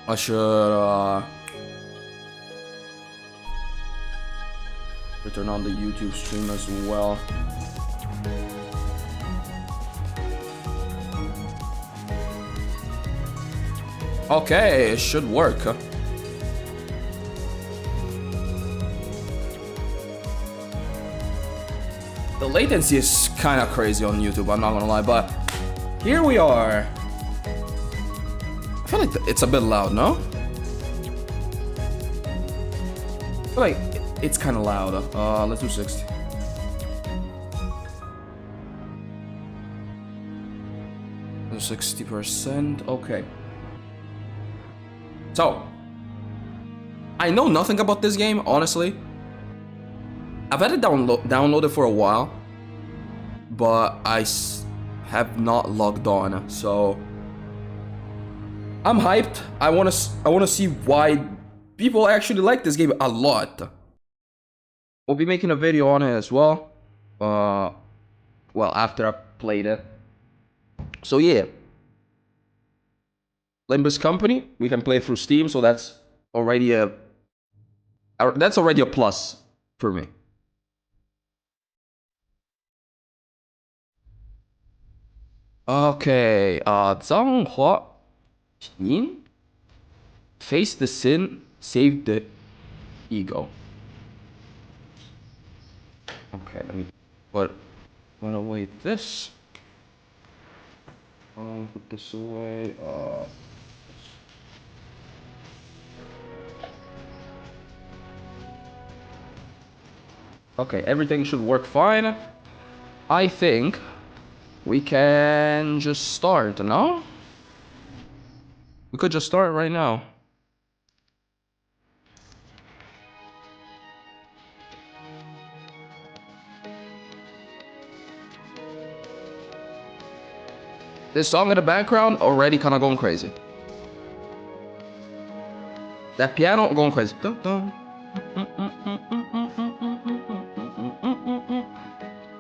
I should return on the YouTube stream as well. Okay, it should work. The latency is kind of crazy on YouTube, I'm not gonna lie, but here we are. I feel like it's a bit loud, no? I feel like it's kind of loud. Let's do 60. Do 60%, okay. So, I know nothing about this game, honestly. I've had it downloaded for a while, but I have not logged on, so I'm hyped. I wanna see why people actually like this game a lot. We'll be making a video on it as well. Well, after I played it. So yeah, Limbus Company. We can play through Steam, so that's already a plus for me. Okay, 脏话品 face the sin, save the ego. Okay, let me put away this. Put this away. Okay, everything should work fine. I think we can just start, no? We could just start right now. This song in the background already kind of going crazy. That piano going crazy.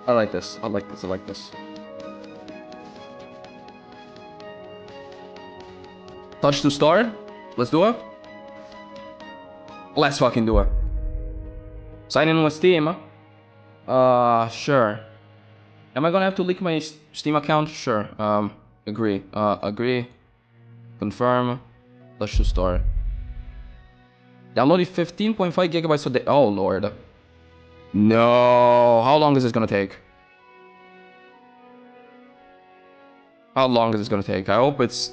I like this. I like this. I like this. Touch to start. Let's do it. Let's fucking do it. Sign in with Steam. Sure. Am I gonna have to leak my Steam account? Sure. Agree. Agree. Confirm. Let's just start. Downloaded 15.5 gigabytes a day. Oh lord. No. How long is this gonna take? How long is this gonna take? I hope it's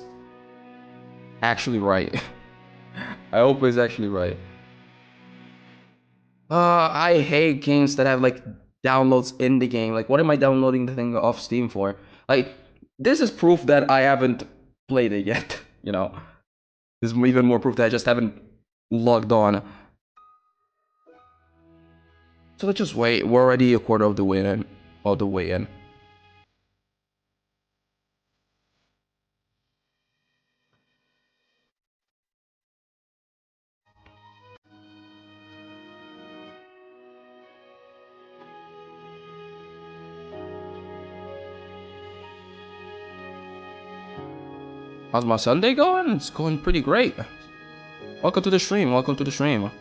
actually right. I hope it's actually right. I hate games that have like downloads in the game. Like, what am I downloading the thing off Steam for? Like, this is proof that I haven't played it yet. You know, this is even more proof that I just haven't logged on. So let's just wait. We're already a quarter of the way in. Of the way in. How's my Sunday going? It's going pretty great. Welcome to the stream. Welcome to the stream.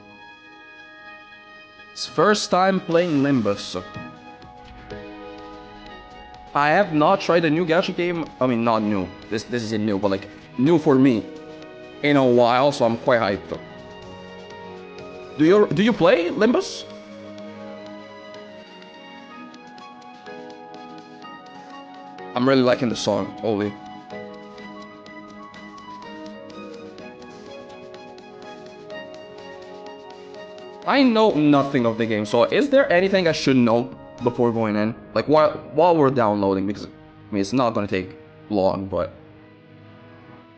It's first time playing Limbus. I have not tried a new gacha game. I mean, not new. This isn't new, but like new for me in a while. So I'm quite hyped. Do you play Limbus? I'm really liking the song. Holy. I know nothing of the game, so is there anything I should know before going in? Like while we're downloading, because I mean it's not gonna take long, but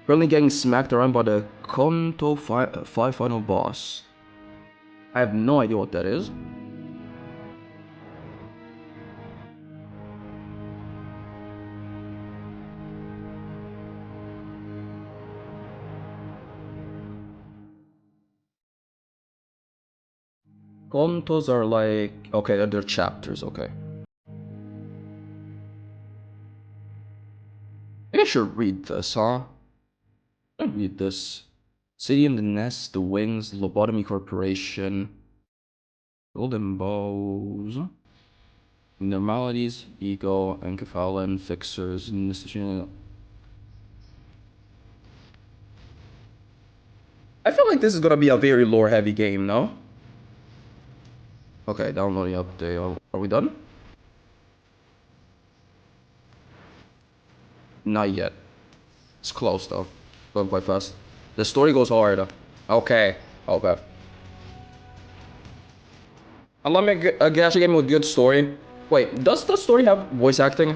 currently getting smacked around by the Konto 5 final boss. I have no idea what that is. Kontos are like, okay, they're chapters, okay. Maybe I should read this, huh? I read this. City in the Nest, The Wings, Lobotomy Corporation, Golden Bows, Normalities, Ego, Encephalon, Fixers, I feel like this is gonna be a very lore heavy game, no? Okay, downloading update. Are we done? Not yet. It's close though. Going quite fast. The story goes hard. Okay. Okay. I love me a gacha game with good story. Wait, does the story have voice acting?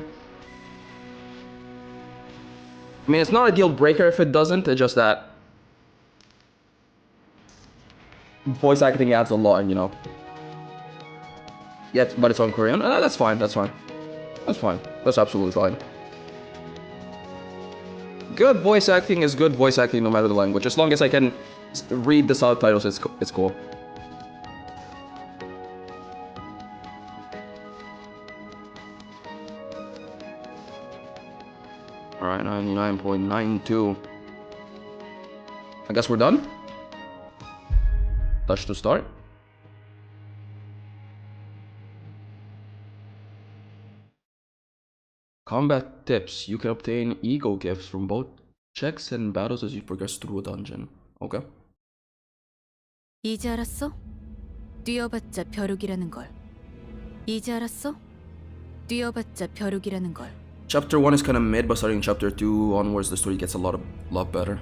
I mean, it's not a deal breaker if it doesn't. It's just that voice acting adds a lot, you know. Yeah, but it's on Korean. That's fine. That's fine. That's fine. That's absolutely fine. Good voice acting is good voice acting no matter the language. As long as I can read the subtitles, it's cool. Alright, 99.92. I guess we're done. Touch to start. Combat tips. You can obtain ego gifts from both checks and battles as you progress through a dungeon. Okay. 이제 알았어? 뛰어봤자 벼룩이라는 걸. 이제 알았어? 뛰어봤자 벼룩이라는 걸. Chapter 1 is kind of mid, but starting chapter 2 onwards, the story gets a lot better.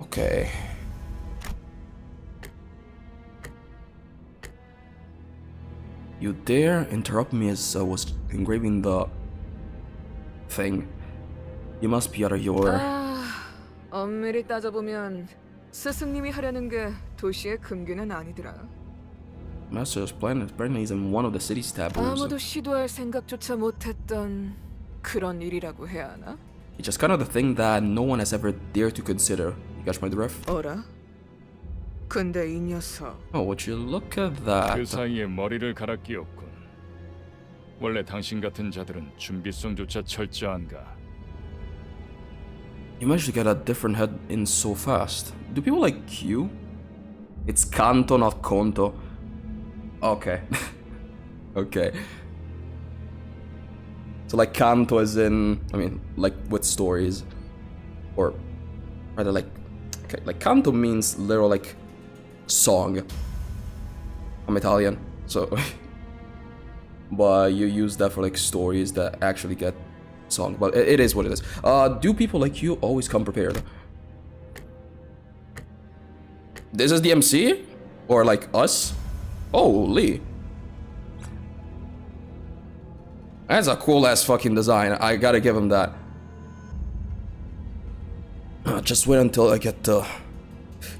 Okay. You dare interrupt me as I was engraving the thing. You must be out of your... 엄밀히 따져보면 스승님이 하려는 게 도시의 금기는 아니더라. Master's plan apparently is in one of the city's taboos. 아무도 시도할 생각조차 못했던 그런 일이라고 해야 하나? It's just kind of the thing that no one has ever dared to consider. You catch my drift? 어라? 근데 이 녀석 Oh, would you look at that? 그 사이에 머리를 갈아 끼웠군. 원래 당신 같은 자들은 준비성조차 철저한가? You managed to get a different head in so fast. Do people like you? It's Kanto, not Konto. Okay. Okay. So like Kanto is in, I mean, like with stories. Or rather like, okay, like Kanto means literal like song. I'm Italian, so but you use that for like stories that actually get song. But it is what it is. Do people like you always come prepared? This is the MC? Or like us? Holy. That's a cool ass fucking design. I gotta give him that. Just wait until I get the...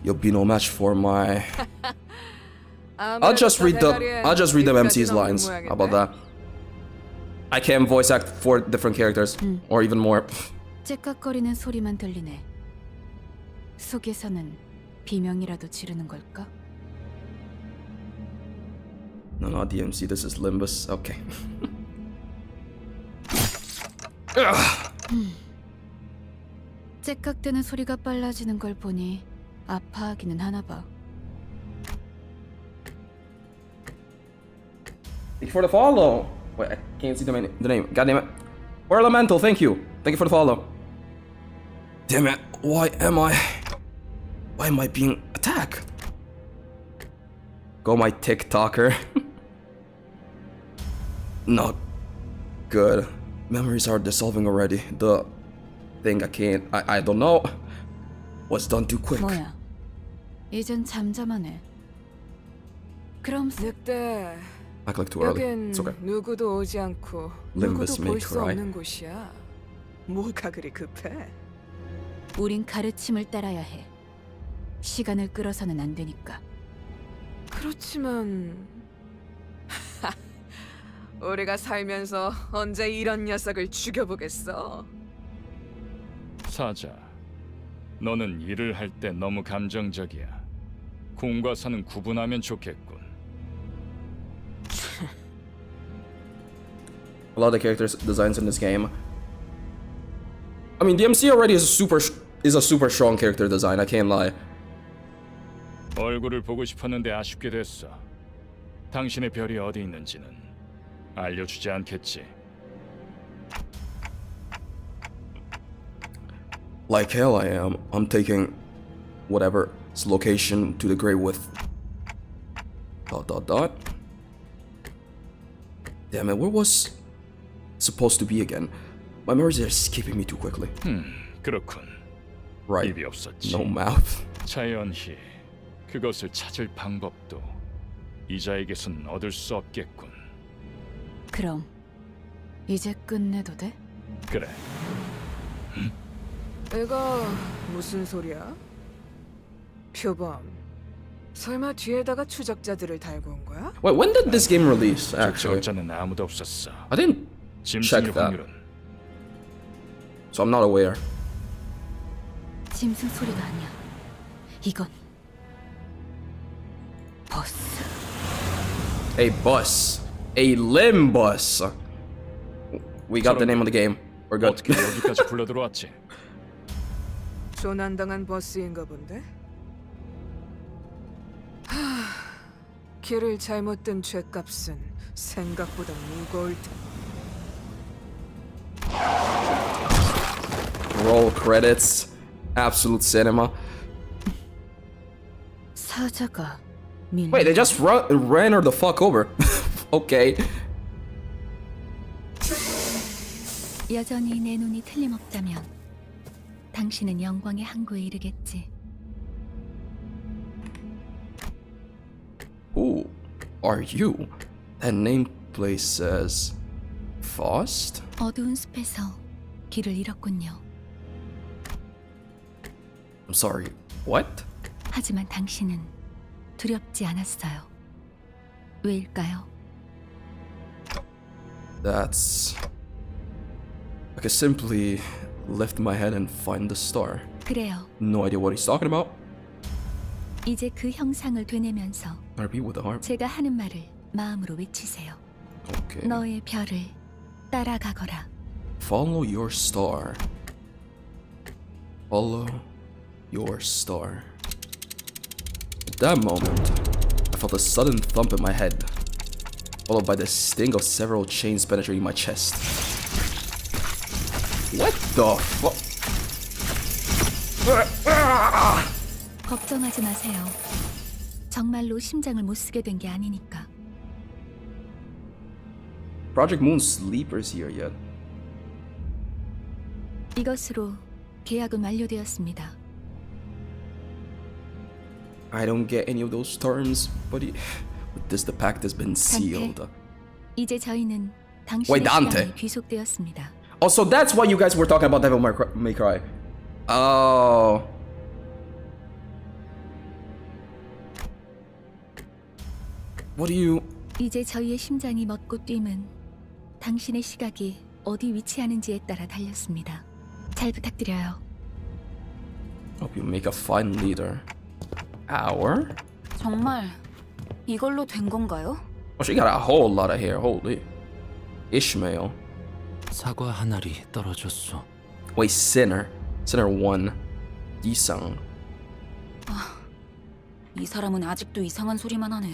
You'll be no match for my... I'll just read the MC's lines. How about that? I can voice act 4 different characters. Or even more. 째깍거리는 소리만 들리네. 속에서는 비명이라도 지르는 걸까? No, not DMC, this is Limbus. Okay. 째깍대는 소리가 빨라지는 걸 보니 아파하기는 하나 봐. Thank you for the follow. Wait, I can't see the name. God damn it. Or Elemental, thank you. Thank you for the follow. Damn it. Why am I being attacked? Go my TikToker. Not good. Memories are dissolving already. The thing I don't know was done too quick. 뭐야? 이젠 잠잠하네. 그럼 늑대 Act like too early. 여긴 It's okay. 누구도 오지 않고 Limbus 누구도 may 볼 수 cry. 없는 곳이야. 뭐가 그리 급해? 우린 가르침을 따라야 해. 시간을 끌어서는 안 되니까. 그렇지만 우리가 살면서 언제 이런 녀석을 죽여보겠어? 사자, 너는 일을 할 때 너무 감정적이야. 공과 사는 구분하면 좋겠군. A lot of the characters designs in this game. I mean, DMC already is a super strong character design. I can't lie. 얼굴을 보고 싶었는데 아쉽게 됐어. 당신의 별이 어디 있는지는 알려주지 않겠지. Like hell I am. I'm taking whatever location to the grave with dot. Damn it, where was supposed to be again? My memories are escaping me too quickly. 그렇군. Right. 입이 없었지. No mouth. 자연히 그것을 찾을 방법도 이자에게선 얻을 수 없겠군. 그럼 이제 끝내도 돼? 그래. 이거 무슨 소리야? 표범. 설마 뒤에다가 추적자들을 달고 온 거야? Wait, when did this game release, actually? 적자는 아무도 없었어. I didn't check 짐승의 that, 확률은 so I'm not aware. 짐승 소리가 아니야. 이건 버스. A bus. A LIMBUS. We got the name of the game. We're good. 어떻게 여기까지 불러 들어왔지? 조난당한 버스인가 본데? 하... 길을 잘못 든 죗값은 생각보다 무거울 텐데. Roll credits. Absolute cinema. 사자가 Wait, they just ran her the fuck over. Okay. 여전히 내 눈이 틀림없다면 당신은 영광의 항구에 이르겠지. Who are you? That nameplate says Faust? 어두운 숲에서 길을 잃었군요. I'm sorry. What? 하지만 당신은 두렵지 않았어요. 왜일까요? That's... I could simply lift my head and find the star. 그래요. No idea what he's talking about. 이제 그 형상을 되뇌면서 RP with the harp. 제가 하는 말을 마음으로 외치세요. Okay. 너의 별을 따라가거라. Follow your star. Follow your star. At that moment, I felt a sudden thump in my head, followed by the sting of several chains penetrating my chest. What the fuck? 걱정하지 마세요. 정말로 심장을 못 쓰게 된 게 아니니까. Project Moon Sleepers here yet? 이것으로 계약은 완료되었습니다. I don't get any of those terms, but with this, the pact has been sealed. 이제 저희는 당신의 Wait, Dante. 시간에 귀속되었습니다. Oh, so that's why you guys were talking about Devil May Cry. Oh. What do you... 이제 저희의 심장이 멎고 뛰면 당신의 시각이 어디 위치하는지에 따라 달렸습니다. 잘 부탁드려요. Hope you make a fine leader. Hour? 정말 이걸로 된 건가요? Oh, she got a whole lot of hair. Holy. Ishmael. 사과 한 알이 떨어졌소. Wait, Sinner. Sinner 1. 이상. 이 사람은 아직도 이상한 소리만 하네.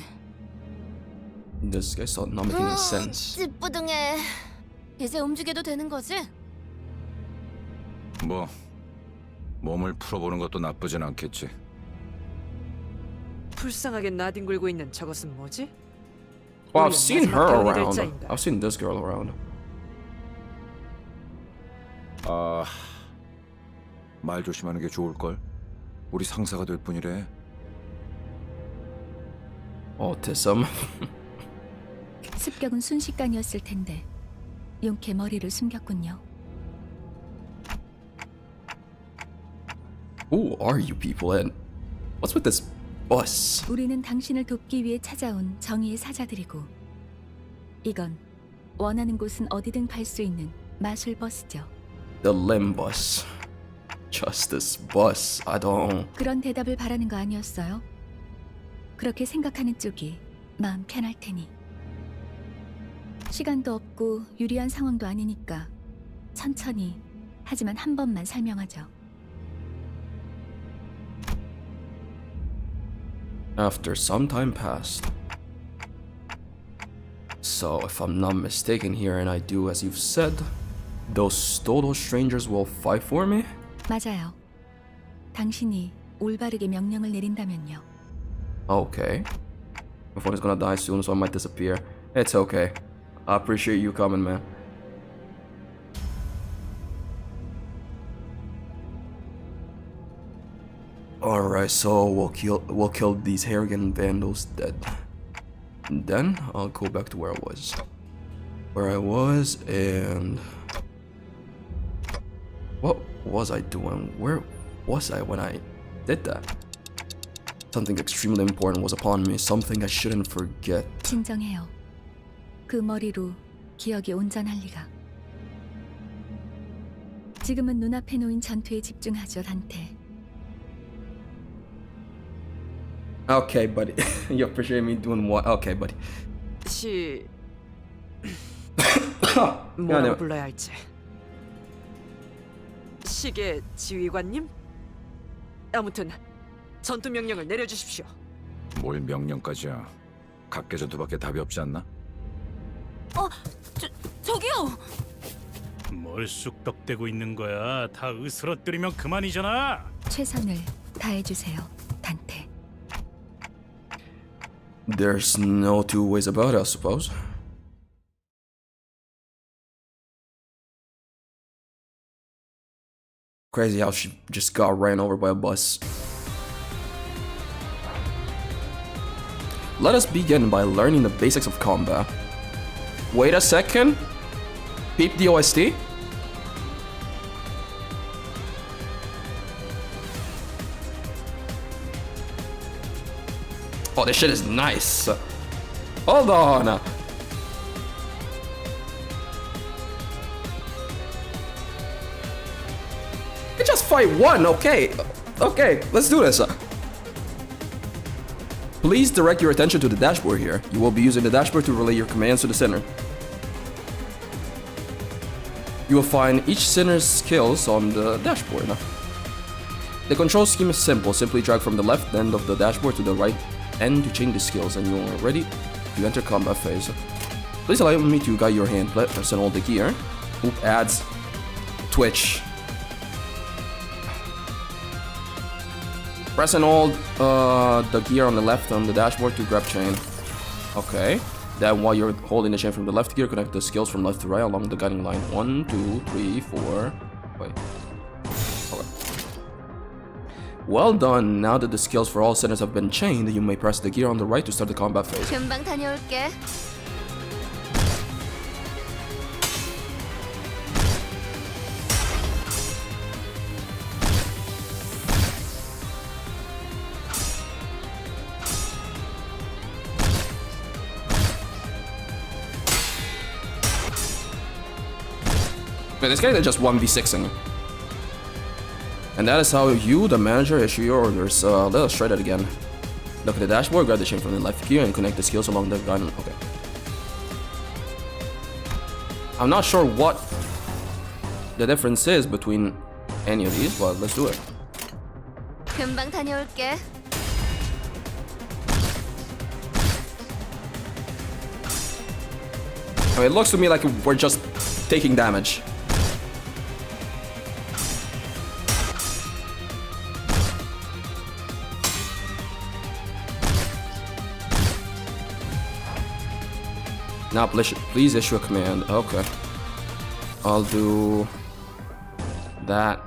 This guy's not making any sense. 찌뿌둥해. 이제 움직여도 되는 거지? 뭐 몸을 풀어보는 것도 나쁘진 않겠지. 불쌍하게 나뒹굴고 있는 저것은 뭐지? Well, I've 우리의 seen her 마지막 배움이 될 around. 자인가? I've seen this girl around. 아, 말 조심하는 게 좋을 걸. 우리 상사가 될 뿐이래. Autism. 습격은 순식간이었을 텐데 용케 머리를 숨겼군요. Who are you people and what's with this bus? 우리는 당신을 돕기 위해 찾아온 정의의 사자들이고 이건 원하는 곳은 어디든 갈 수 있는 마술 버스죠. The LIMBUS. Justice bus. I don't... 그런 대답을 바라는 거 아니었어요? 그렇게 생각하는 쪽이 마음 편할 테니. 시간도 없고 유리한 상황도 아니니까 천천히 하지만 한 번만 설명하죠. After some time passed. So, if I'm not mistaken here and I do as you've said, those total strangers will fight for me? 맞아요. 당신이 올바르게 명령을 내린다면요. Okay. My phone is gonna die soon, so I might disappear. It's okay. I appreciate you coming, man. Alright, so we'll kill these Harrigan vandals dead. And then I'll go back to where I was. And what was I doing? Where was I when I did that? Something extremely important was upon me, something I shouldn't forget. 진정해요. 그 머리로 기억이 온전할 리가. 지금은 눈앞에 놓인 전투에 집중하죠, 단테. Okay, buddy. You appreciate me doing what? Okay, buddy. 뭐라고 네. 불러야 할지. 시계 지휘관님? 아무튼 전투 명령을 내려주십시오. 뭘 명령까지야. 각계 전투밖에 답이 없지 않나? 저기요. 뭘 쑥덕대고 있는 거야? 다 으스러뜨리면 그만이잖아. 최선을 다해주세요, 단테. There's no two ways about it, I suppose. Crazy how she just got ran over by a bus. Let us begin by learning the basics of combat. Wait a second. Peep the OST. Oh, this shit is nice. Hold on. We just fight one, okay. Okay, let's do this. Please direct your attention to the dashboard here. You will be using the dashboard to relay your commands to the center. You will find each center's skills on the dashboard. The control scheme is simple. Simply drag from the left end of the dashboard to the right end to change the skills, and you are ready to enter combat phase. Please allow me to guide your hand. Press and hold the gear. Oop, adds. Twitch. Press and hold the gear on the left on the dashboard to grab chain. Okay. Then while you're holding the chain from the left gear, connect the skills from left to right along the guiding line. 1, 2, 3, 4. Wait. Okay. Well done. Now that the skills for all centers have been chained, you may press the gear on the right to start the combat phase. 금방 다녀올게. Man, this guy is just 1v6ing. And that is how you, the manager, issue your orders. Let us try that again. Look at the dashboard, grab the chain from the left gear, and connect the skills along the gun. Okay. I'm not sure what the difference is between any of these, but let's do it. 금방 다녀올게. I mean, it looks to me like we're just taking damage. Now please issue a command. Okay. I'll do that.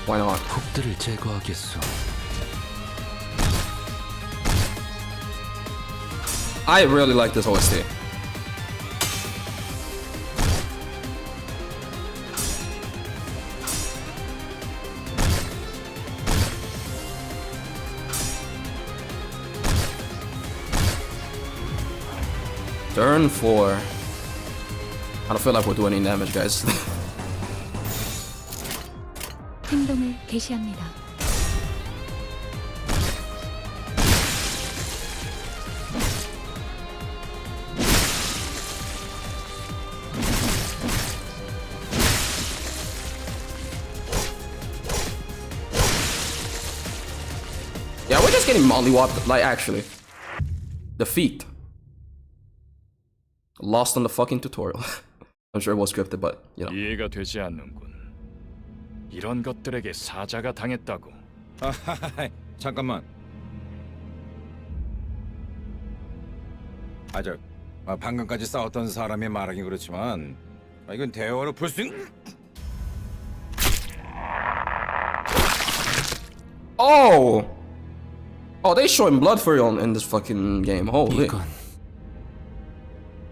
Why not? 폭들을 제거하겠소. I really like this OST. Turn 4. I don't feel like we're doing any damage, guys. 행동을 개시합니다. Yeah, we're just getting mollywopped, like, actually. Defeat. Lost on the fucking tutorial. I'm sure it was scripted, but, you know. 이해가 되지 않는군. 이런 것들에게 사자가 당했다고. 잠깐만. 방금까지 싸웠던 사람이 말하긴 그렇지만 이건 대화로 풀 수 있는... Oh! Oh, they showing blood for you in this fucking game. Holy. 이건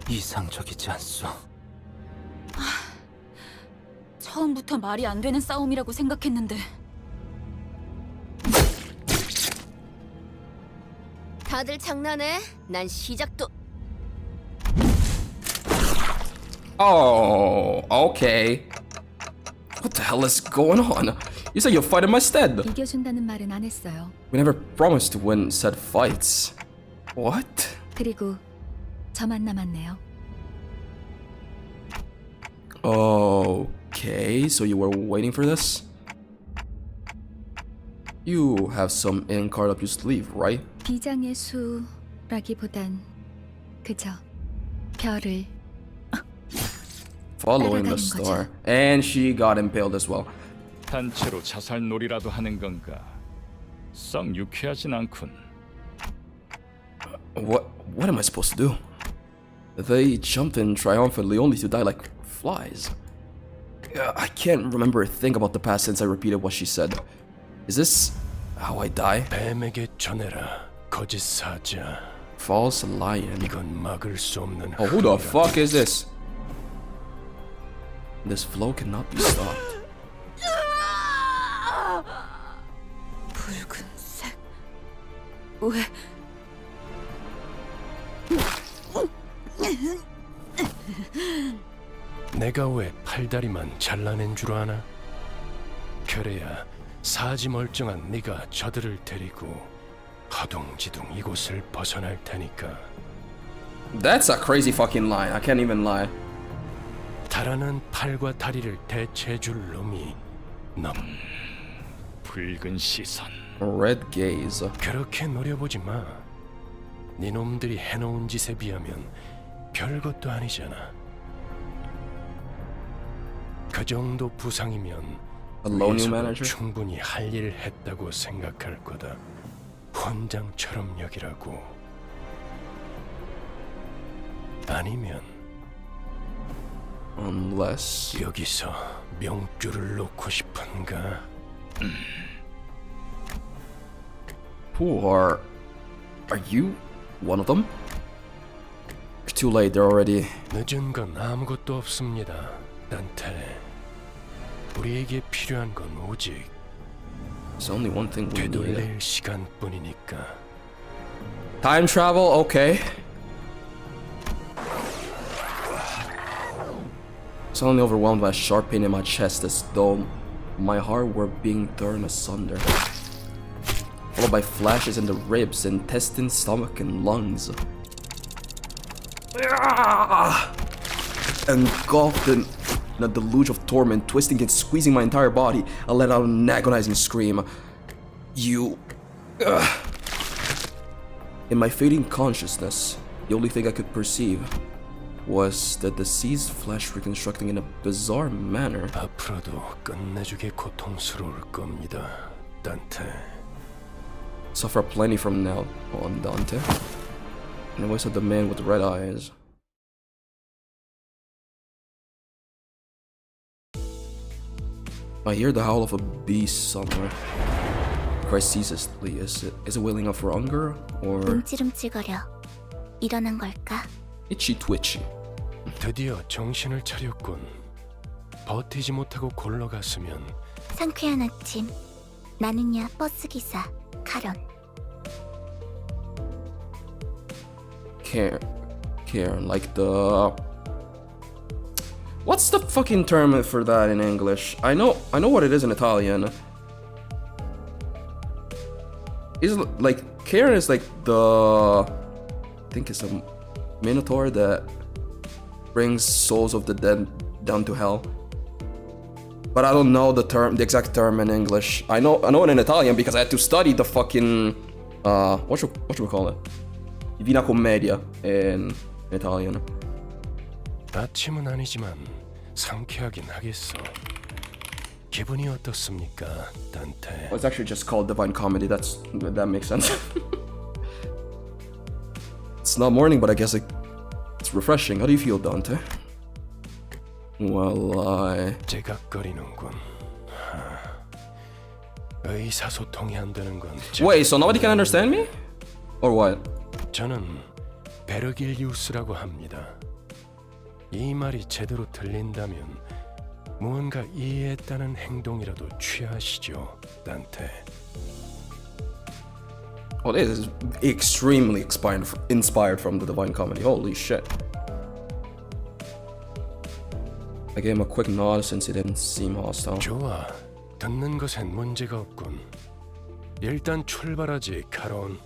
이상적이지 않소. 처음부터 말이 안 되는 싸움이라고 생각했는데. 다들 장난해? 난 시작도 Oh, okay. What the hell is going on? You said you'll fight in my stead. 이겨준다는 말은 안 했어요. We never promised to win said fights. What? 그리고 저만 남았네요. Okay, so you were waiting for this? You have some in card up your sleeve, right? 비장의 수라기보단 그저 별을 Following the 따라가는 star. And she got impaled as well. 단체로 자살놀이라도 하는 건가? 썩 유쾌하진 않군. What am I supposed to do? They jumped in triumphantly only to die like flies. I can't remember a thing about the past since I repeated what she said. Is this how I die? 뱀에게 전해라, 거짓 사자. False lion. 이건 막을 수 없는. Oh, who the fuck is this? This flow cannot be stopped. 붉은색. 왜? 내가 왜 팔다리만 잘라낸 줄 아나? 그래야 사지 멀쩡한 네가 저들을 데리고 허둥지둥 이곳을 벗어날 테니까. That's a crazy fucking line. I can't even lie. 달아난 팔과 다리를 대체해줄 놈이 넌 붉은 시선. Red gaze. 그렇게 노려보지 마. 네 놈들이 해놓은 짓에 비하면 별것도 아니잖아. 그 정도 부상이면 Hello, new 위에서도 manager. 충분히 할 일을 했다고 생각할 거다. 혼장처럼 여기라고. 아니면 Unless. 여기서 명줄을 놓고 싶은가? Who are you one of them? It's too late. They're already. 늦은 건 아무것도 없습니다, 단테. 우리에게 필요한 건 오직 There's only one thing we need. 되돌릴 시간뿐이니까. Time travel. Okay. Suddenly overwhelmed by a sharp pain in my chest, as though my heart were being torn asunder. Followed by flashes in the ribs, intestines, stomach, and lungs. Engulfed in a deluge of torment, twisting and squeezing my entire body, I let out an agonizing scream. You... In my fading consciousness, the only thing I could perceive was the deceased flesh reconstructing in a bizarre manner. 앞으로도 끝내주게 고통스러울 겁니다, 단테. Suffer plenty from now on, Dante. And the voice of the man with red eyes. I hear the howl of a beast somewhere. Cries ceaselessly. Is it wailing out for hunger or 움찔움찔거려. 일어난 걸까? itchy twitchy? 드디어 정신을 차렸군. 버티지 못하고 골러갔으면 상쾌한 아침. 나는야 버스기사 카런. Karen, like the... What's the fucking term for that in English? I know what it is in Italian. Is like Karen is like the... I think it's a minotaur that brings souls of the dead down to hell. But I don't know the exact term in English. I know it in Italian because I had to study the fucking what you call it? Divina Commedia in Italian. 아침은 아니지만 상쾌하긴 하겠어. 기분이 어떻습니까, 단테? Well, it's actually just called Divine Comedy. That makes sense. It's not morning, but I guess it's refreshing. How do you feel, Dante? Well, 제각거리는군. 의사소통이 안 되는 건 Wait, so nobody can understand me? Or what? 저는 베르길리우스라고 합니다. 이 말이 제대로 들린다면 무언가 이해했다는 행동이라도 취하시죠, 단테. Oh, this is extremely inspired from the Divine Comedy. Holy shit. I gave him a quick nod since he didn't seem hostile. 좋아, 듣는 것엔 문제가 없군. 일단 출발하지, 카론.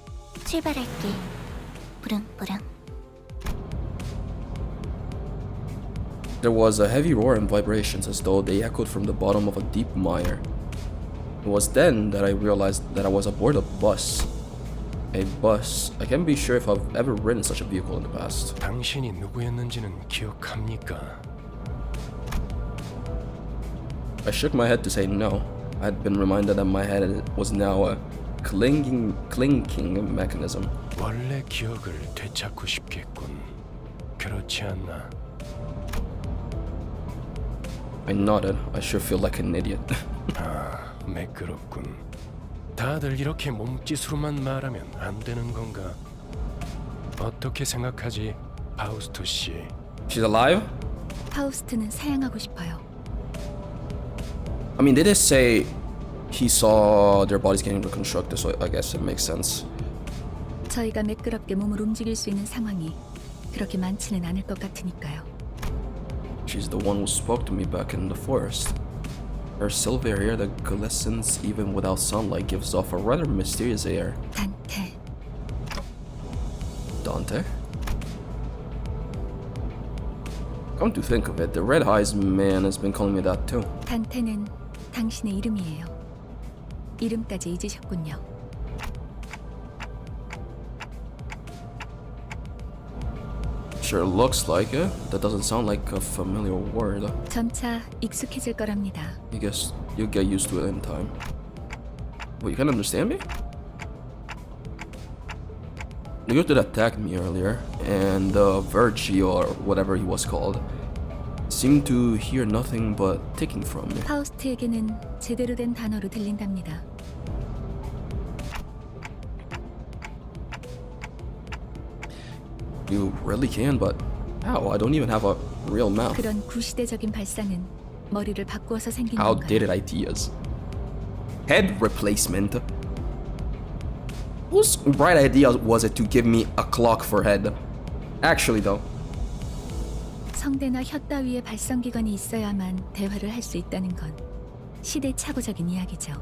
출발할게. 부릉부릉. There was a heavy roar and vibrations as though they echoed from the bottom of a deep mire. It was then that I realized that I was aboard a bus. A bus. I can't be sure if I've ever ridden such a vehicle in the past. 당신이 누구였는지는 기억합니까? I shook my head to say no. I had been reminded that my head was now a clinking mechanism. 원래 기억을 되찾고 싶겠군. 그렇지 않나? I nodded. I sure feel like an idiot. 아, 매끄럽군. 다들 이렇게 몸짓으로만 말하면 안 되는 건가? 어떻게 생각하지, 파우스토 씨? She's alive? 파우스트는 사양하고 싶어요. I mean, they did say he saw their bodies getting reconstructed, so I guess it makes sense. 저희가 매끄럽게 몸을 움직일 수 있는 상황이 그렇게 많지는 않을 것 같으니까요. She's the one who spoke to me back in the forest. Her silver hair that glistens even without sunlight gives off a rather mysterious air. 단테. Dante? Come to think of it, the red-eyes man has been calling me that too. 단테는 당신의 이름이에요. 이름까지 잊으셨군요. Sure looks like it. That doesn't sound like a familiar word. 점차 익숙해질 거랍니다. I guess you'll get used to it in time. Wait, you can understand me? The guy that attacked me earlier, and Virgie or whatever he was called, seemed to hear nothing but taking from me. 파우스트에게는 제대로 된 단어로 들린답니다. You really can, but how? I don't even have a real mouth. 그런 구시대적인 발상은 머리를 바꾸어서 생긴 건가요? Outdated ideas. Head replacement. Whose bright idea was it to give me a clock for head? Actually, though. 성대나 혀 따위의 발성기관이 있어야만 대화를 할 수 있다는 건 시대착오적인 이야기죠.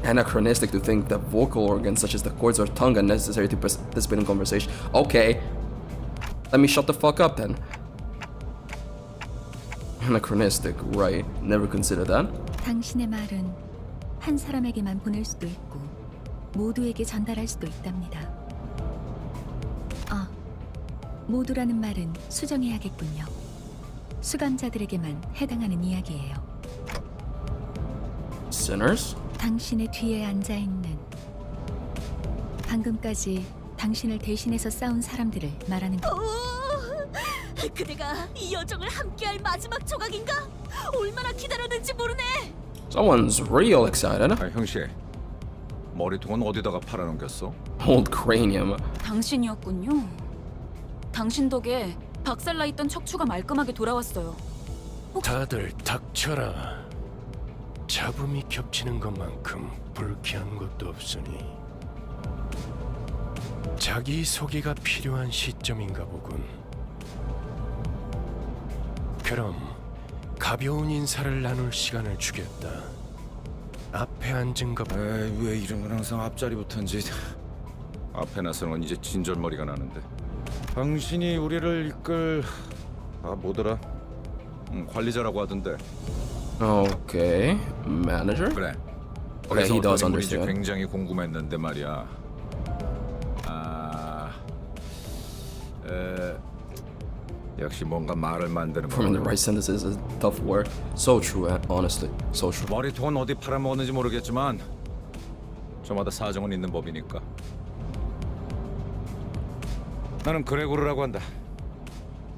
Anachronistic to think that vocal organs such as the chords or tongue are necessary to participate in conversation. Okay. Let me shut the fuck up then. Anachronistic, right. Never considered that. 당신의 말은 한 사람에게만 보낼 수도 있고 모두에게 전달할 수도 있답니다. 모두라는 말은 수정해야겠군요. 수감자들에게만 해당하는 이야기예요. Sinners? 당신의 뒤에 앉아있는 방금까지 당신을 대신해서 싸운 사람들을 말하는 거. 그대가 이 여정을 함께할 마지막 조각인가? 얼마나 기다렸는지 모르네. Someone's real excited. 아, 형씨. 머리통은 어디다가 팔아넘겼어? Old cranium. 당신이었군요. 당신 덕에 박살나 있던 척추가 말끔하게 돌아왔어요. 다들 닥쳐라. 잡음이 겹치는 것만큼 불쾌한 것도 없으니 자기 소개가 필요한 시점인가 보군. 그럼 가벼운 인사를 나눌 시간을 주겠다. 앞에 앉은 것. 에이, 왜 이런 건 항상 앞자리부터인지. 앞에 나서는 건 이제 진절머리가 나는데. 당신이 우리를 이끌... 뭐더라? 관리자라고 하던데. Okay. Manager? 그래. 그래서 he does 어떤 인물인지 understand. 굉장히 궁금했는데 말이야. 역시 뭔가 말을 만드는 Forming the 거. right sentences is tough work. So true, honestly. So true. 머리통은 어디 팔아먹었는지 모르겠지만 저마다 사정은 있는 법이니까. 나는 그레고르라고 한다.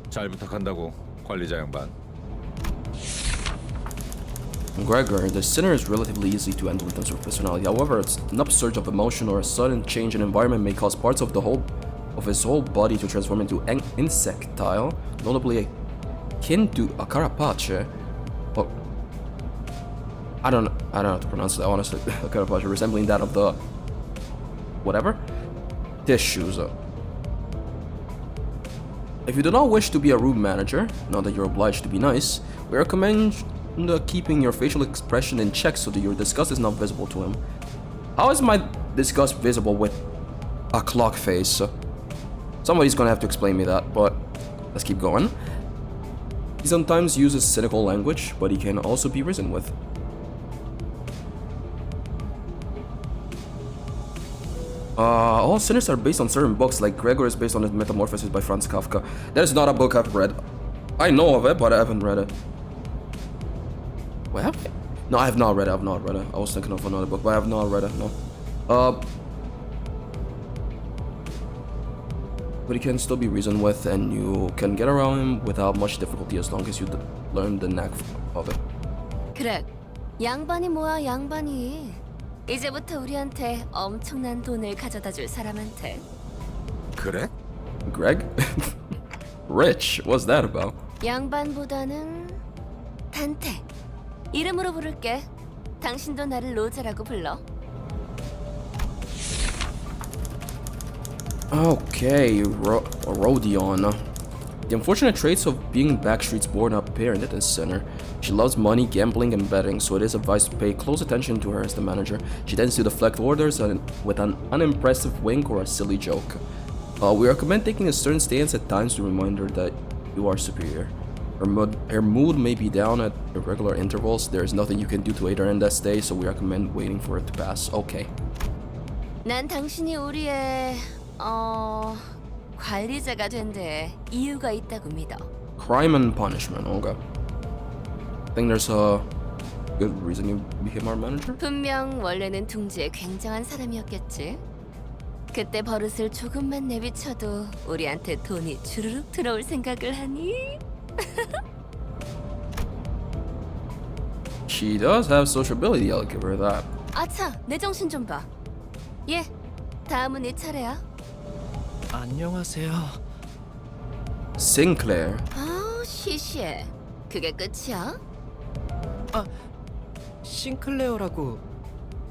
잘 부탁한다고 관리자 양반. Gregor, the sinner is relatively easy to handle in terms of personality. However, an upsurge of emotion or a sudden change in environment may cause parts of his whole body to transform into insectile, notably akin to a carapace. Oh, I don't know how to pronounce that honestly. A carapace resembling that of the whatever tissues. If you do not wish to be a rude manager, not that you're obliged to be nice, we recommend keeping your facial expression in check so that your disgust is not visible to him. How is my disgust visible with a clock face? Somebody's gonna have to explain me that, but let's keep going. He sometimes uses cynical language, but he can also be reasoned with. All sinners are based on certain books, like Gregor is based on the Metamorphosis by Franz Kafka. That is not a book I've read. I know of it, but I haven't read it. Wait, have I? No, I have not read it. I was thinking of another book, but I have not read it. No. But he can still be reasoned with, and you can get around him without much difficulty as long as you learn the knack of it. 그래, 양반이 뭐야 양반이. 이제부터 우리한테 엄청난 돈을 가져다 줄 사람한테. 그래? Greg? Rich? What's that about? 양반보다는 단테. 이름으로 부를게. 당신도 나를 로제라고 불러. Okay, Rodion. The unfortunate traits of being Backstreet's born are apparent at this center. She loves money, gambling, and betting, so it is advised to pay close attention to her as the manager. She tends to deflect orders with an unimpressive wink or a silly joke. We recommend taking a stern stance at times to remind her that you are superior. Her mood may be down at irregular intervals. There is nothing you can do to aid her in that state, so we recommend waiting for it to pass. Okay. 난 당신이 우리의 관리자가 된 데 이유가 있다고 믿어. Crime and punishment. Okay. I think there's a good reason you became our manager. 분명 원래는 둥지에 굉장한 사람이었겠지. 그때 버릇을 조금만 내비쳐도 우리한테 돈이 주르륵 들어올 생각을 하니? She does have sociability, I'll give her that. 아차, 내 정신 좀 봐. 예, 다음은 네 차례야. 안녕하세요. Sinclair. 아우, 시시해. 그게 끝이야? 싱클레어라고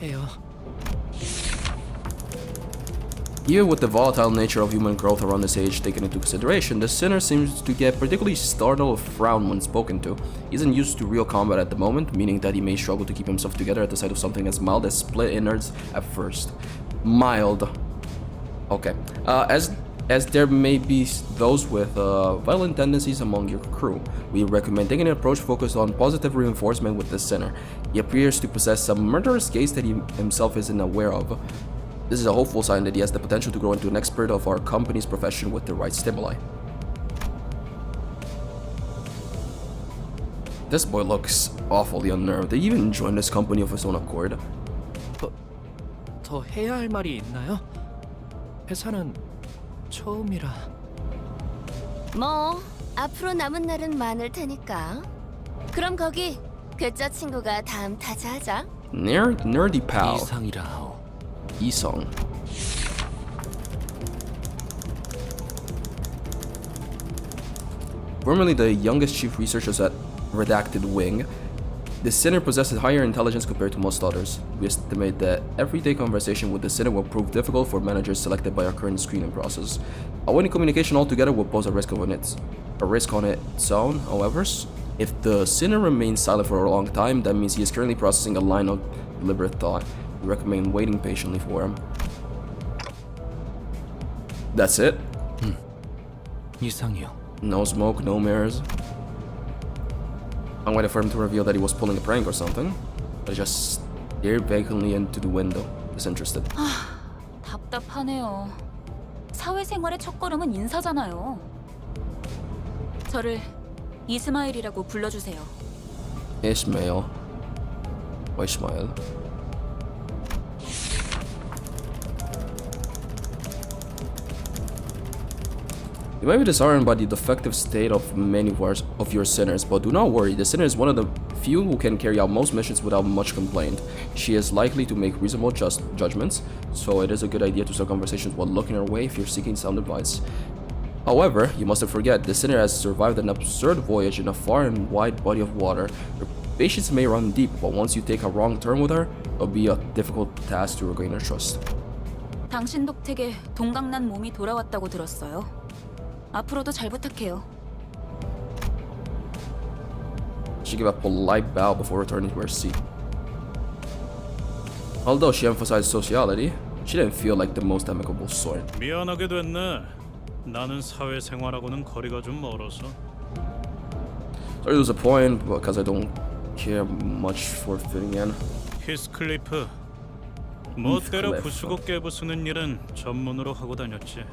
해요. Even with the volatile nature of human growth around this age taken into consideration, the sinner seems to get particularly startled or frown when spoken to. He isn't used to real combat at the moment, meaning that he may struggle to keep himself together at the sight of something as mild as split innards at first. Mild. Okay. As there may be those with violent tendencies among your crew, we recommend taking an approach focused on positive reinforcement with the sinner. He appears to possess some murderous gaze that he himself isn't aware of. This is a hopeful sign that he has the potential to grow into an expert of our company's profession with the right stimuli. This boy looks awfully unnerved. Did he even join this company of his own accord? 더 해야 할 말이 있나요? 회사는 처음이라. 뭐 앞으로 남은 날은 많을 테니까. 그럼 거기 괴짜 친구가 다음 타자하자. Nerdy pal. 이상이라 하오. Isong. Formerly the youngest chief researchers at Redacted Wing, the sinner possesses higher intelligence compared to most others. We estimate that everyday conversation with the sinner will prove difficult for managers selected by our current screening process. Avoiding communication altogether will pose a risk on its own. However, if the sinner remains silent for a long time, that means he is currently processing a line of deliberate thought. We recommend waiting patiently for him. That's it? 이상이요. No smoke, no mirrors. I'm waiting for him to reveal that he was pulling a prank or something. But just Stared vacantly into the window, disinterested. 답답하네요. 사회생활의 첫걸음은 인사잖아요. 저를 이스마일이라고 불러주세요. Ishmael. Why Ishmael? You may be disheartened by the defective state of many of your sinners, but do not worry. The sinner is one of the few who can carry out most missions without much complaint. She is likely to make reasonable judgments, so it is a good idea to start conversations while looking her way if you're seeking sound advice. However, you mustn't forget, the sinner has survived an absurd voyage in a far and wide body of water. Your patience may run deep, but once you take a wrong turn with her, it'll be a difficult task to regain her trust. 당신 덕택에 동강난 몸이 돌아왔다고 들었어요. 앞으로도 잘 부탁해요. She gave a polite bow before returning to her seat. Although she emphasized sociality, she didn't feel like the most amicable sort. 미안하게 됐네. 나는 사회생활하고는 거리가 좀 멀어서. Sorry to disappoint, because I don't care much for fitting in. 히스클리프. 멋대로 히스클리프. 부수고 깨부수는 일은 전문으로 하고 다녔지.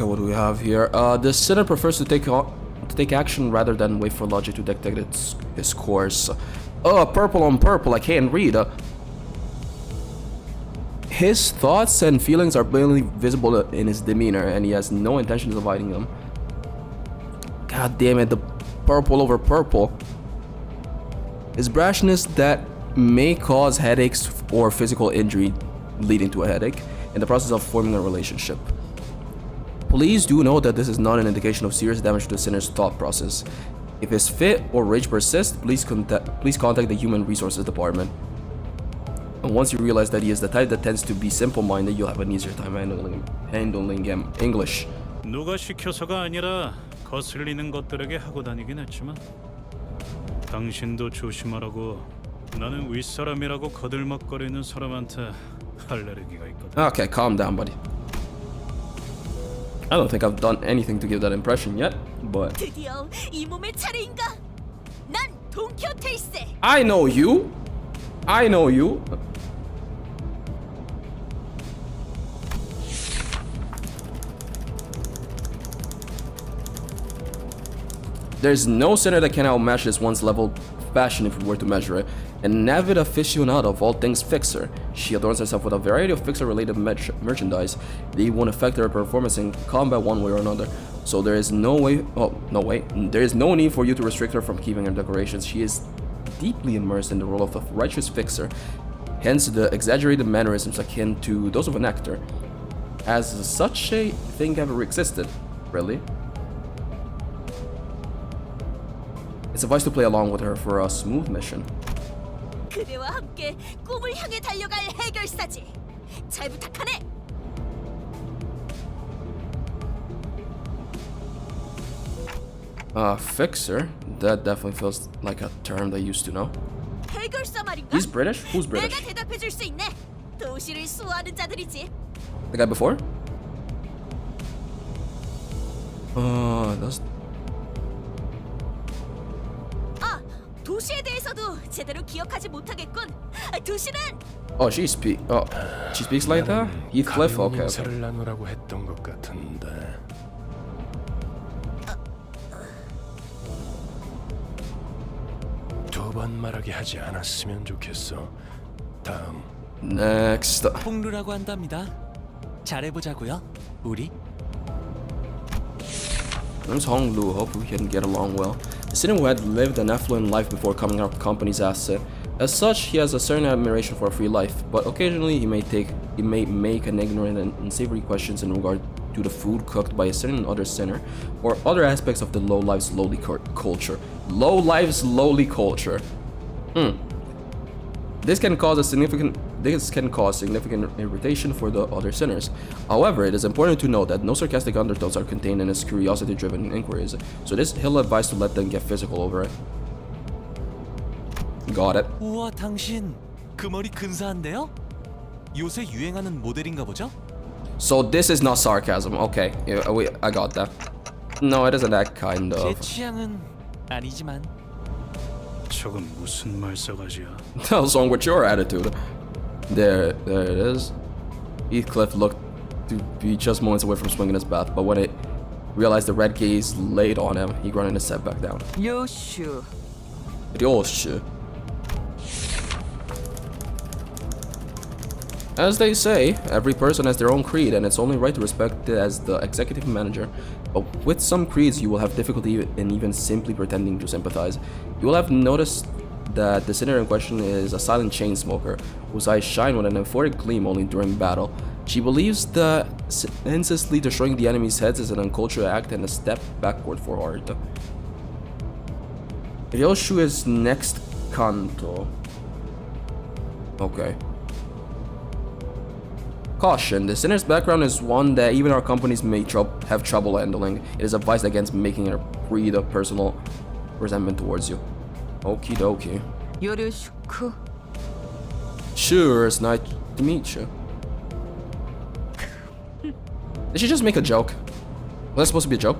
Okay, what do we have here? The sinner prefers to take action rather than wait for logic to dictate his course. Purple on purple, I can't read. His thoughts and feelings are plainly visible in his demeanor, and he has no intentions of hiding them. God damn it, the purple over purple. His brashness that may cause headaches or physical injury leading to a headache in the process of forming a relationship. Please do note that this is not an indication of serious damage to the sinner's thought process. If his fit or rage persists, please contact the Human Resources Department. And once you realize that he is the type that tends to be simple-minded, you'll have an easier time handling English. 누가 시켜서가 아니라 거슬리는 것들에게 하고 다니긴 했지만 당신도 조심하라고. 나는 윗사람이라고 거들먹거리는 사람한테 알레르기가 있거든. Okay, calm down, buddy. I don't think I've done anything to give that impression yet, but 드디어 이 몸의 차례인가? 난 돈키호테일세. I know you. I know you. There's no sinner that can outmatch this one's level of passion if we were to measure it. An avid aficionado of all things Fixer, she adorns herself with a variety of Fixer-related merchandise. They won't affect her performance in combat one way or another. So there is no way. Oh, no way. There is no need for you to restrict her from keeping her decorations. She is deeply immersed in the role of a righteous Fixer. Hence, the exaggerated mannerisms akin to those of an actor. Has such a thing ever existed? Really? It's advised to play along with her for a smooth mission. 그대와 함께 꿈을 향해 달려갈 해결사지. 잘 부탁하네. Fixer? That definitely feels like a term they used to know. 해결사 말인가? He's British? Who's British? 내가 대답해줄 수 있네. 도시를 수호하는 자들이지. The guy before? That's... 아, 도시에 대해서도 제대로 기억하지 못하겠군. 도시는 Oh, she speaks like that? Heathcliff? Okay, okay. 인사를 나누라고 했던 것 같은데. 두 번 말하게 하지 않았으면 좋겠어. 다음. Next. 폭루라고 한답니다. 잘해보자고요, 우리. Name's Hong Lu. Hope we can get along well. A sinner who had lived an affluent life before coming up company's asset. As such, he has a certain admiration for a free life, but occasionally he may make an ignorant and unsavory questions in regard to the food cooked by a certain other sinner, or other aspects of the low lives lowly culture. Low lives lowly culture. This can cause significant irritation for the other sinners. However, it is important to note that no sarcastic undertones are contained in his curiosity-driven inquiries, so he'll advise to let them get physical over it. Got it. 우와, 당신 그 머리 근사한데요? 요새 유행하는 모델인가 보죠? So this is not sarcasm. Okay, yeah, I got that. No, it isn't that kind 제 of. 취향은 아니지만 저건 무슨 말싸가지야? What's wrong with your attitude? There it is. Heathcliff looked to be just moments away from swinging his bat, but when it realized the red gaze laid on him, he grunted and sat back down. 요슈. Ryoshi. As they say, every person has their own creed, and it's only right to respect it as the executive manager. But with some creeds, you will have difficulty in even simply pretending to sympathize. You will have noticed that the sinner in question is a silent chain smoker, whose eyes shine with an euphoric gleam only during battle. She believes that senselessly destroying the enemy's heads is an uncultured act and a step backward for art. Ryoshu is next Kanto. Okay. Caution, the sinner's background is one that even our companies may have trouble handling. It is advised against making a breed of personal resentment towards you. Okie dokie. 요르슈크. Sure, it's nice to meet you. Did she just make a joke? Was that supposed to be a joke?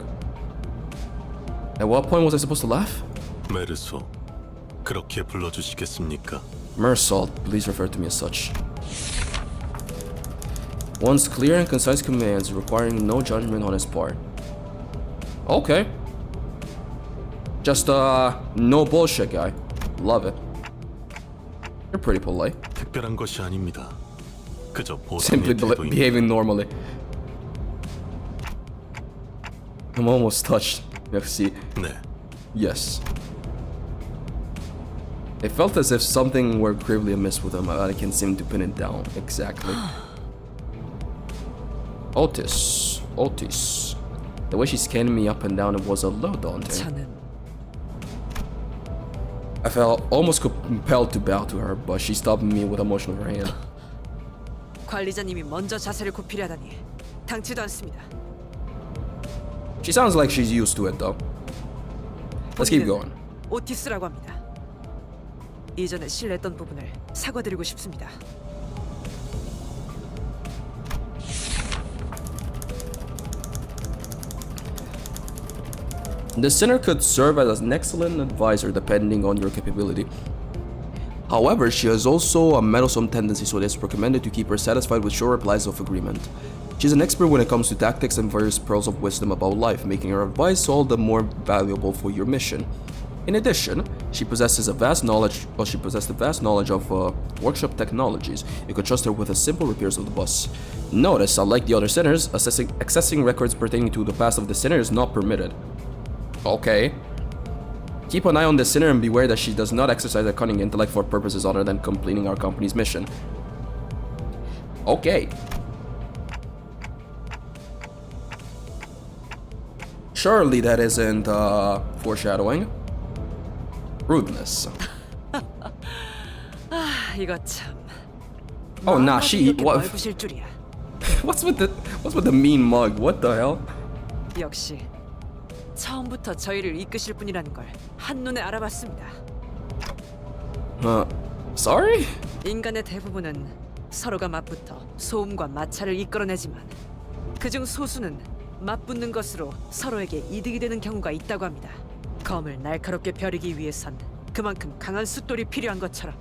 At what point was I supposed to laugh? 메르소, 그렇게 불러주시겠습니까? Mersalt, please refer to me as such. Wants clear and concise commands requiring no judgment on his part. Okay. Just no bullshit guy. Love it. You're pretty polite. 특별한 것이 아닙니다. 그저 Simply 보상의 태도입니다. behaving normally. I'm almost touched. Merci. 네, Yes. It felt as if something were gravely amiss with him, but I can't seem to pin it down exactly. Otis. The way she scanned me up and down, it was a little daunting. 저는 I felt almost compelled to bow to her, but she stopped me with a motion of her hand. 관리자님이 먼저 자세를 굽히려 하다니 당치도 않습니다. She sounds like she's used to it, though. Let's keep going. 오티스라고 합니다. 이전에 실례했던 부분을 사과드리고 싶습니다. The sinner could serve as an excellent advisor depending on your capability. However, she has also a meddlesome tendency, so it is recommended to keep her satisfied with short replies of agreement. She's an expert when it comes to tactics and various pearls of wisdom about life, making her advice all the more valuable for your mission. In addition, she possessed a vast knowledge of workshop technologies. You could trust her with the simple repairs of the bus. Notice, unlike the other sinners, accessing records pertaining to the past of the sinner is not permitted. Okay. Keep an eye on the sinner and beware that she does not exercise her cunning intellect for purposes other than completing our company's mission. Okay. Surely that isn't foreshadowing. Rudeness. 이거 참. Oh nah, she what? 넓으실 줄이야. What's with the mean mug? What the hell? 역시 처음부터 저희를 이끄실 분이라는 걸 한눈에 알아봤습니다. Sorry? 인간의 대부분은 서로가 맞붙어 소음과 마찰을 이끌어내지만 그중 소수는 맞붙는 것으로 서로에게 이득이 되는 경우가 있다고 합니다. 검을 날카롭게 벼르기 위해선 그만큼 강한 숫돌이 필요한 것처럼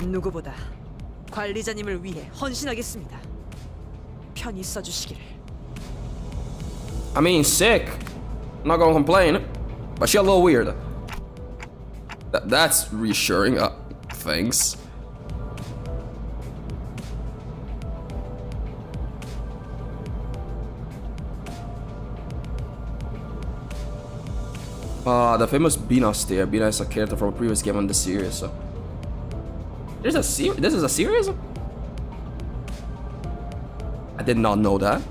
누구보다 관리자님을 위해 헌신하겠습니다. 편히 써주시기를. I mean, sick. I'm not gonna complain, but she a little weird. That's reassuring. Thanks. The famous Bina stare. Bina is a character from a previous game on the series. This is a series? I did not know that.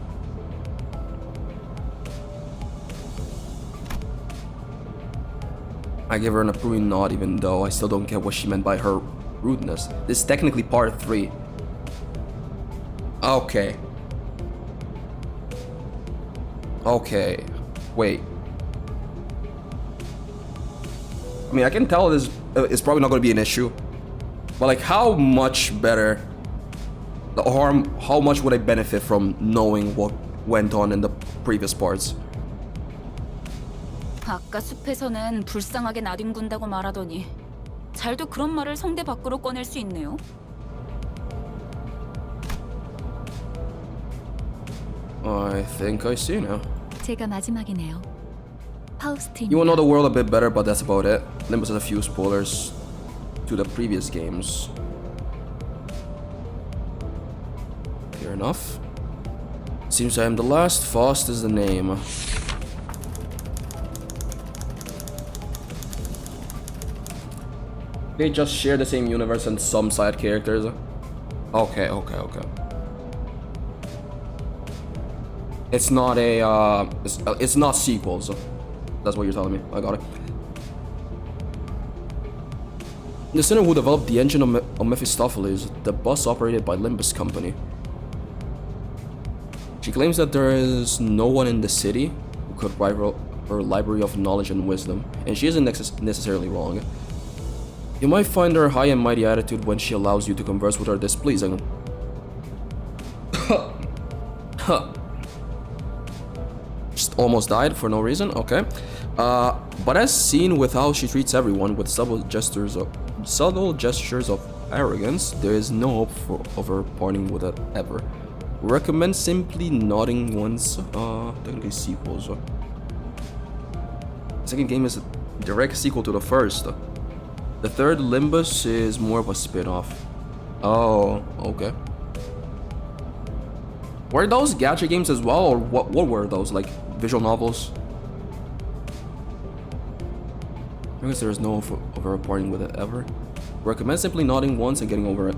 I give her an approving nod even though I still don't get what she meant by her rudeness. This is technically part 3. Okay. Okay. Wait. I mean, I can tell this is probably not going to be an issue. But like, how much better, or how much would I benefit from knowing what went on in the previous parts? 아까 숲에서는 불쌍하게 나뒹군다고 말하더니 잘도 그런 말을 성대 밖으로 꺼낼 수 있네요. I think I see now. 제가 마지막이네요. 파우스트입니다. You will know the world a bit better, but that's about it. Limbus has a few spoilers to the previous games. Fair enough. Seems I am the last. Faust is the name. They just share the same universe and some side characters. Okay. It's not a it's not sequels. That's what you're telling me. I got it. The sinner who developed the engine of Mephistopheles, the bus operated by LIMBUS company. She claims that there is no one in the city who could rival her library of knowledge and wisdom, and she isn't necessarily wrong. You might find her high and mighty attitude when she allows you to converse with her displeasing. Just almost died for no reason. Okay, but as seen with how she treats everyone with subtle gestures of arrogance, there is no hope of her parting with it ever. Recommend simply nodding once. Technically sequels. Second game is a direct sequel to the first. The third, Limbus, is more of a spin-off. Oh, okay. Were those gacha games as well, or what were those? Like visual novels? I guess there is no hope of her parting with it ever. Recommend simply nodding once and getting over it.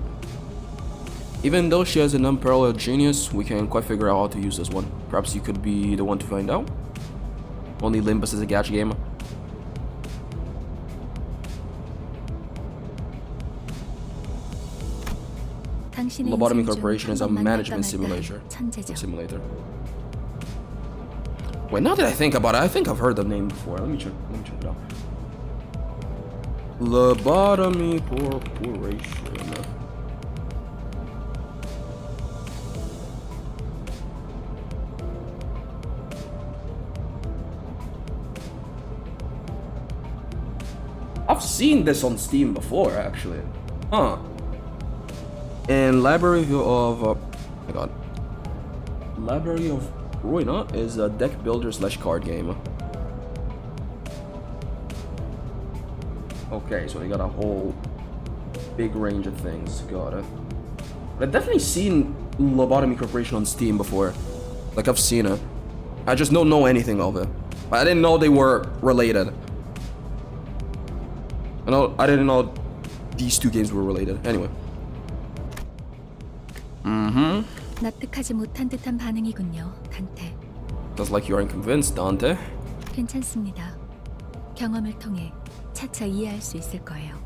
Even though she has an unparalleled genius, we can't quite figure out how to use this one. Perhaps you could be the one to find out? Only Limbus is a gacha game. Lobotomy Corporation is a management simulator. Wait, now that I think about it, I think I've heard the name before. Let me check it out. Lobotomy Corporation. I've seen this on Steam before, actually. Huh. And Library of my god. Library of Ruina is a deck builder / card game. Okay, so they got a whole big range of things. Got it. But I've definitely seen Lobotomy Corporation on Steam before. Like, I've seen it. I just don't know anything of it. I didn't know they were related. I didn't know these two games were related. Anyway. 납득하지 못한 듯한 반응이군요, 단테. Sounds like you aren't convinced, Dante. 괜찮습니다. 경험을 통해 차차 이해할 수 있을 거예요.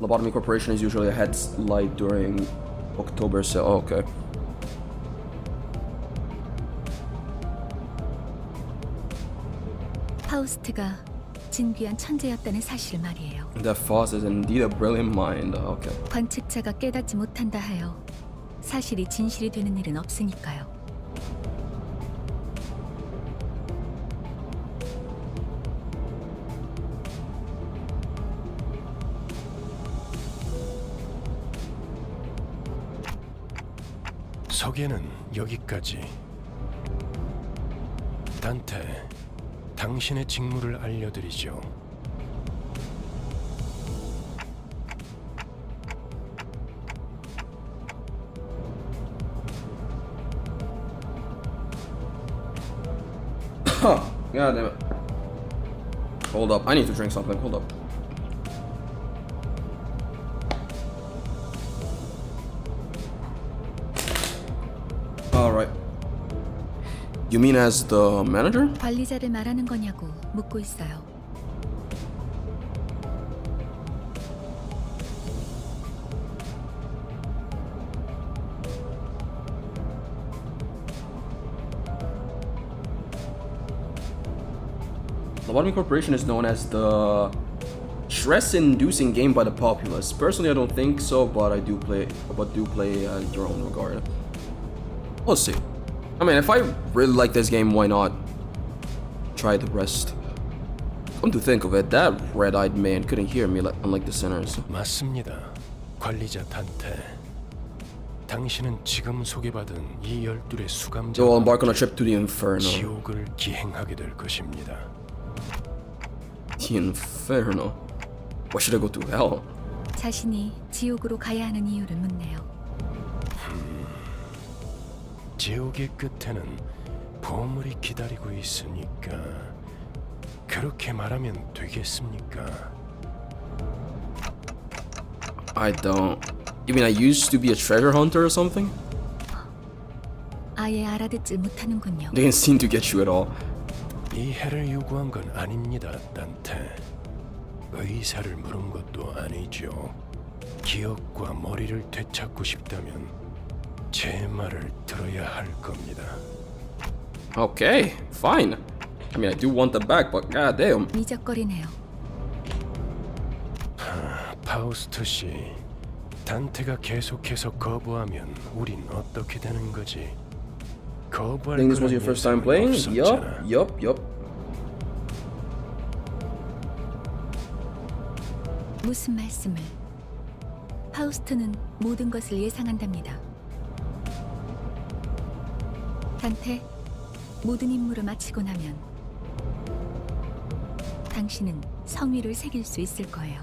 Lobotomy Corporation is usually a headlight during October sale. Oh, okay. 파우스트가 진귀한 천재였다는 사실 말이에요. That Faust is indeed a brilliant mind. Okay. 관측자가 깨닫지 못한다 하여 사실이 진실이 되는 일은 없으니까요. 소개는 여기까지. 단테, 당신의 직무를 알려드리죠. God damn it. Hold up. I need to drink something. Hold up. Alright. You mean as the manager? 관리자를 말하는 거냐고 묻고 있어요. Lobotomy Corporation is known as the stress-inducing game by the populace. Personally, I don't think so, but I do play your own regard. We'll see. I mean, if I really like this game, why not try the rest? Come to think of it, that red-eyed man couldn't hear me, unlike the sinners. 맞습니다. 관리자 단테. 당신은 지금 소개받은 이 12의 수감자 You will embark on a trip to the Inferno. 지옥을 기행하게 될 것입니다. The Inferno? Why should I go to hell? 자신이 지옥으로 가야 하는 이유를 묻네요. 지옥의 끝에는 보물이 기다리고 있으니까 그렇게 말하면 되겠습니까? I don't. You mean I used to be a treasure hunter or something? 아예 알아듣질 못하는군요. They didn't seem to get you at all. 이해를 요구한 건 아닙니다, 단테. 의사를 물은 것도 아니죠. 기억과 머리를 되찾고 싶다면 제 말을 들어야 할 겁니다. Okay, fine. I mean, I do want them back, but goddamn. 미적거리네요. 파우스트 씨, 단테가 계속해서 거부하면 우린 어떻게 되는 거지? 거부할 I think this was your 거란 first time 예상은 playing? 없었잖아. Yup. 무슨 말씀을? 파우스트는 모든 것을 예상한답니다. 단테, 모든 임무를 마치고 나면 당신은 성위를 새길 수 있을 거예요.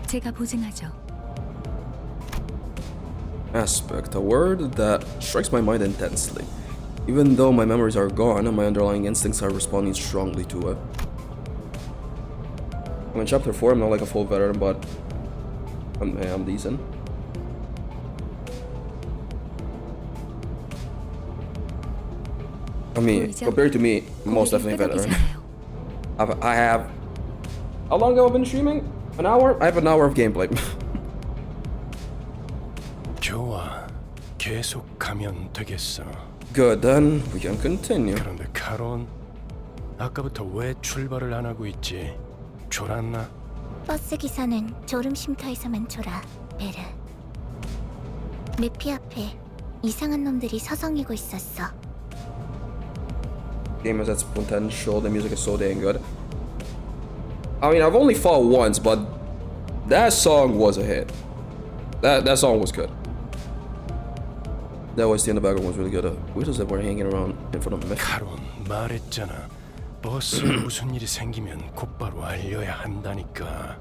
제가 보증하죠. Aspect, a word that strikes my mind intensely. Even though my memories are gone, my underlying instincts are responding strongly to it. I'm in chapter 4, I'm not like a full veteran, but I'm decent. I mean, compared to me, most definitely veteran. I have... How long have I been streaming? An hour? I have an hour of gameplay. 좋아, 계속 가면 되겠어. Good, then we can continue. 그런데 카론, 아까부터 왜 출발을 안 하고 있지? 졸았나? 버스 기사는 졸음 쉼터에서만 졸아, 베르. 메피 앞에 이상한 놈들이 서성이고 있었어. Game has its potential, the music is so dang good. I mean, I've only fought once, but that song was a hit. That song was good. That OST in the background was really good. Widows that were hanging around in front of me. 카론, 말했잖아. 버스에 무슨 일이 생기면 곧바로 알려야 한다니까.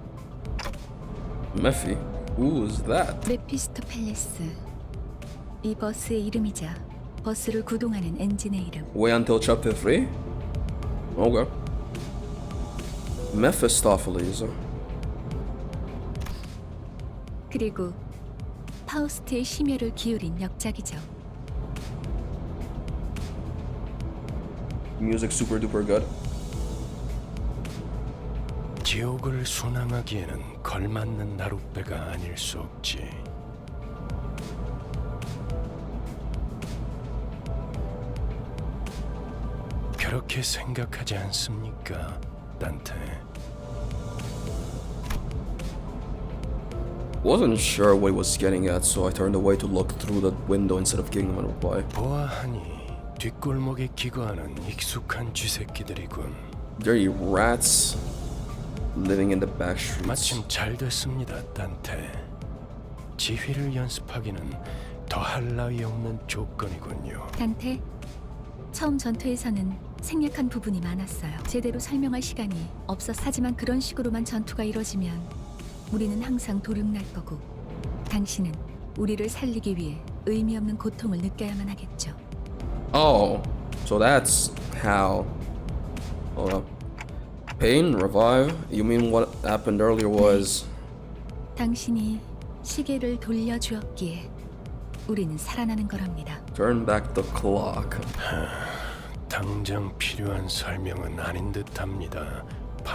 Mephi? Who is that? 메피스토 팰레스. 이 버스의 이름이자 버스를 구동하는 엔진의 이름. Wait until chapter 3? Okay. Mephistopheles. 그리고 파우스트의 심혈을 기울인 역작이죠. Music super duper good. 지옥을 순항하기에는 걸맞는 나룻배가 아닐 수 없지. 그렇게 생각하지 않습니까, 단테? Wasn't sure what he was getting at, so I turned away to look through the window instead of giving him a reply. 보아하니 뒷골목에 기거하는 익숙한 쥐새끼들이군. Dirty rats living in the back streets. 마침 잘 됐습니다, 단테. 지휘를 연습하기는 더할 나위 없는 조건이군요. 단테, 처음 전투에서는 생략한 부분이 많았어요. 제대로 설명할 시간이 없었어. 하지만 그런 식으로만 전투가 이뤄지면 우리는 항상 도륙날 거고 당신은 우리를 살리기 위해 의미 없는 고통을 느껴야만 하겠죠. Oh, so that's how. Pain, revive. You mean what happened earlier was? 당신이 시계를 돌려주었기에 우리는 살아나는 거랍니다. Turn back the clock. 당장 필요한 설명은 아닌 듯합니다.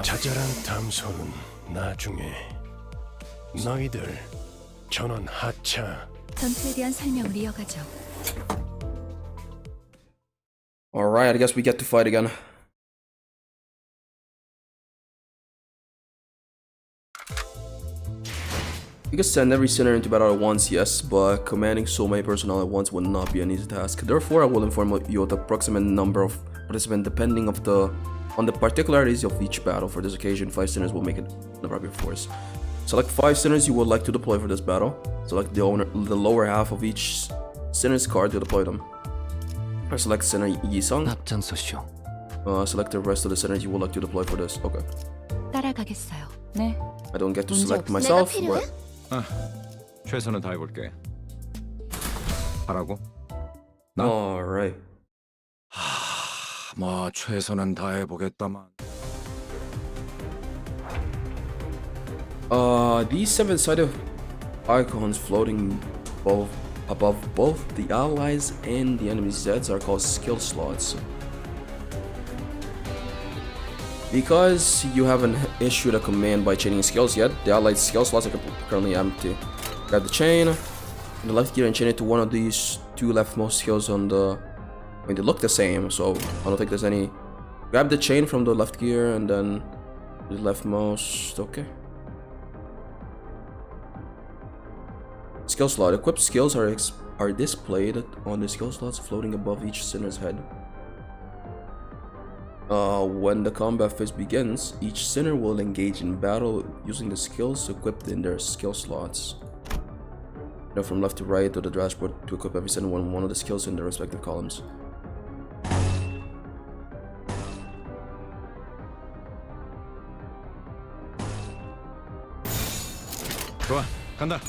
자잘한 담소는 나중에. 너희들 전원 하차. 전투에 대한 설명을 이어가죠. Alright, I guess we get to fight again. You can send every sinner into battle at once, yes, but commanding so many personnel at once would not be an easy task. Therefore, I will inform you of the approximate number of participants depending on the particularities of each battle. For this occasion, 5 sinners will make it the rapid force. Select 5 sinners you would like to deploy for this battle. Select the lower half of each sinner's card to deploy them. I select sinner Yisung. Select the rest of the sinners you would like to deploy for this. Okay. 따라가겠어요. 네. I don't get to select myself, but 최선을 다해볼게. 하라고? alright. 뭐 최선은 다해보겠다만. These 7-sided icons floating above both the allies and the enemy's heads are called skill slots. Because you haven't issued a command by chaining skills yet, the allied skill slots are currently empty. Grab the chain in the left gear and chain it to one of these 2 leftmost skills on the... I mean, they look the same, so I don't think there's any... Grab the chain from the left gear and then the leftmost... Okay. Skill slot. Equipped skills are displayed on the skill slots floating above each sinner's head. When the combat phase begins, each sinner will engage in battle using the skills equipped in their skill slots. Now from left to right to the dashboard to equip every sinner one of the skills in their respective columns. 좋아, 간다.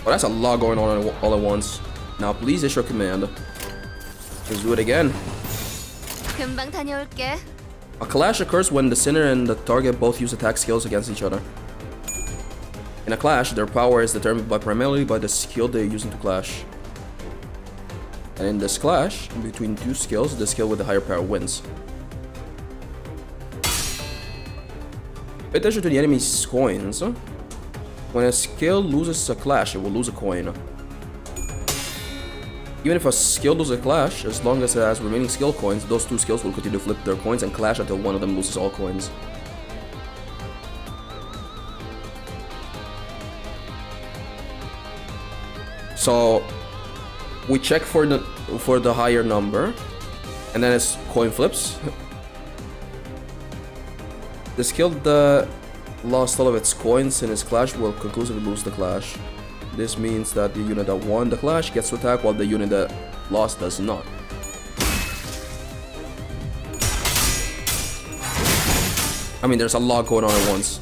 Oh, that's a lot going on all at once. Now please issue a command. Let's do it again. 금방 다녀올게. A clash occurs when the sinner and the target both use attack skills against each other. In a clash, their power is determined primarily by the skill they're using to clash. And in this clash, between 2 skills, the skill with the higher power wins. Pay attention to the enemy's coins. When a skill loses a clash, it will lose a coin. Even if a skill loses a clash, as long as it has remaining skill coins, those 2 skills will continue to flip their coins and clash until one of them loses all coins. So we check for the higher number, and then it's coin flips. The skill that lost all of its coins in its clash will conclusively lose the clash. This means that the unit that won the clash gets to attack while the unit that lost does not. I mean, there's a lot going on at once.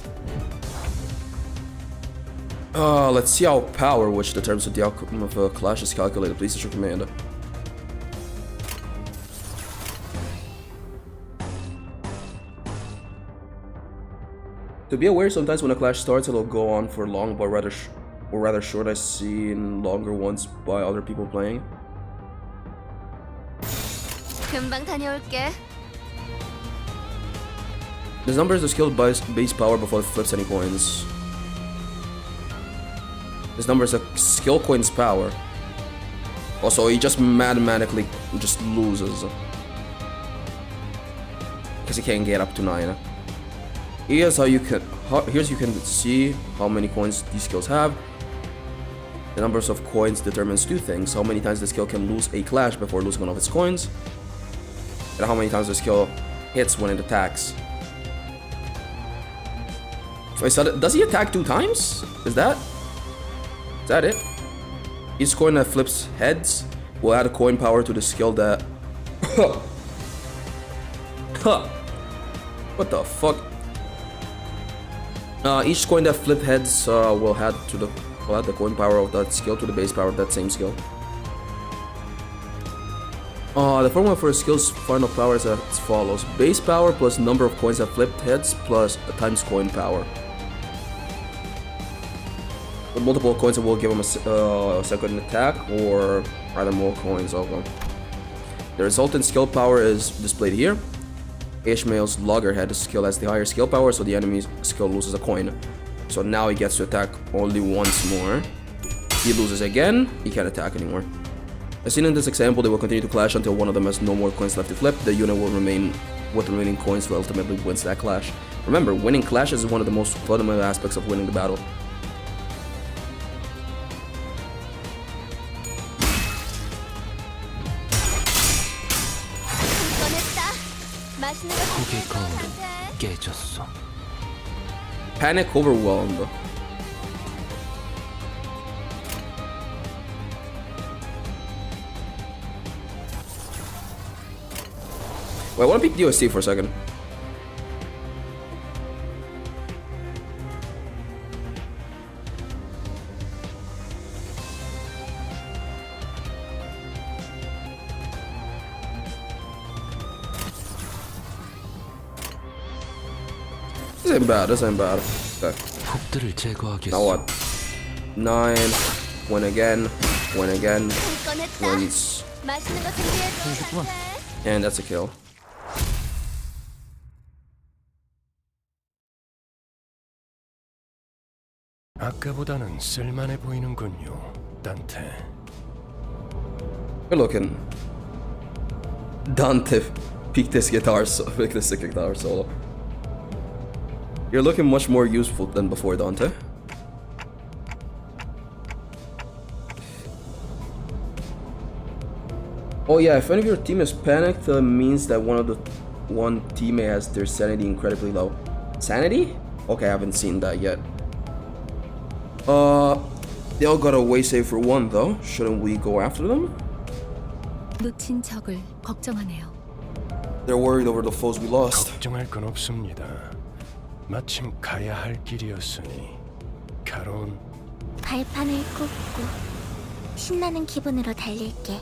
Let's see how power, which determines what the outcome of a clash, is calculated. Please issue command. To be aware, sometimes when a clash starts, it'll go on for long, but rather short. I've seen longer ones by other people playing. 금방 다녀올게. This number is the skill base power before it flips any coins. This number is a skill coin's power. Also, he just mathematically just loses. Because he can't get up to 9. Here's you can see how many coins these skills have. The numbers of coins determines 2 things: how many times the skill can lose a clash before losing one of its coins, and how many times the skill hits when it attacks. So does he attack 2 times? Is that it? Each coin that flips heads will add a coin power to the skill that... What the fuck? Each coin that flip heads will add the coin power of that skill to the base power of that same skill. The formula for a skill's final power is as follows: base power plus number of coins that flipped heads plus a times coin power. With multiple coins, it will give him a second attack, or rather more coins. Okay. The resultant skill power is displayed here. Ishmael's loggerhead skill has the higher skill power, so the enemy's skill loses a coin. So now he gets to attack only once more. He loses again, he can't attack anymore. As seen in this example, they will continue to clash until one of them has no more coins left to flip. The unit will remain with remaining coins who ultimately wins that clash. Remember, winning clashes is one of the most fundamental aspects of winning the battle. Panic overwhelmed. Wait, I want to pick DOST for a second. This ain't bad, this ain't bad. Okay. Now what? 9, win again, wins. And that's a kill. 아까보다는 쓸만해 보이는군요, 단테. Good looking. Dante, pick this guitar solo. You're looking much more useful than before, Dante. Oh yeah, if any of your team is panicked, means that one teammate has their sanity incredibly low. Sanity? Okay, I haven't seen that yet. They all got a way save for 1 though. Shouldn't we go after them? 놓친 적을 걱정하네요. They're worried over the foes we lost. 걱정할 건 없습니다. 마침 가야 할 길이었으니 가론. 발판을 꽂고 신나는 기분으로 달릴게.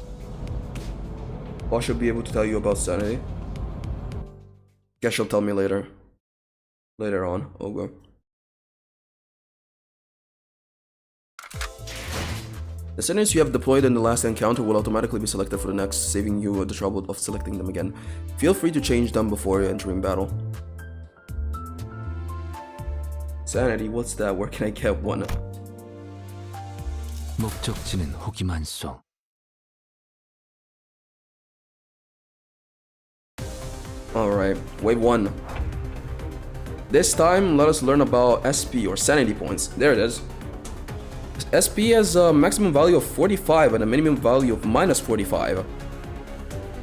I should be able to tell you about sanity. Guess she'll tell me later. Later on. Okay. The sinners you have deployed in the last encounter will automatically be selected for the next, saving you the trouble of selecting them again. Feel free to change them before entering battle. Sanity, what's that? Where can I get one? 목적지는 호기만소. Alright, wave 1. This time, let us learn about SP or sanity points. There it is. SP has a maximum value of 45 and a minimum value of minus 45.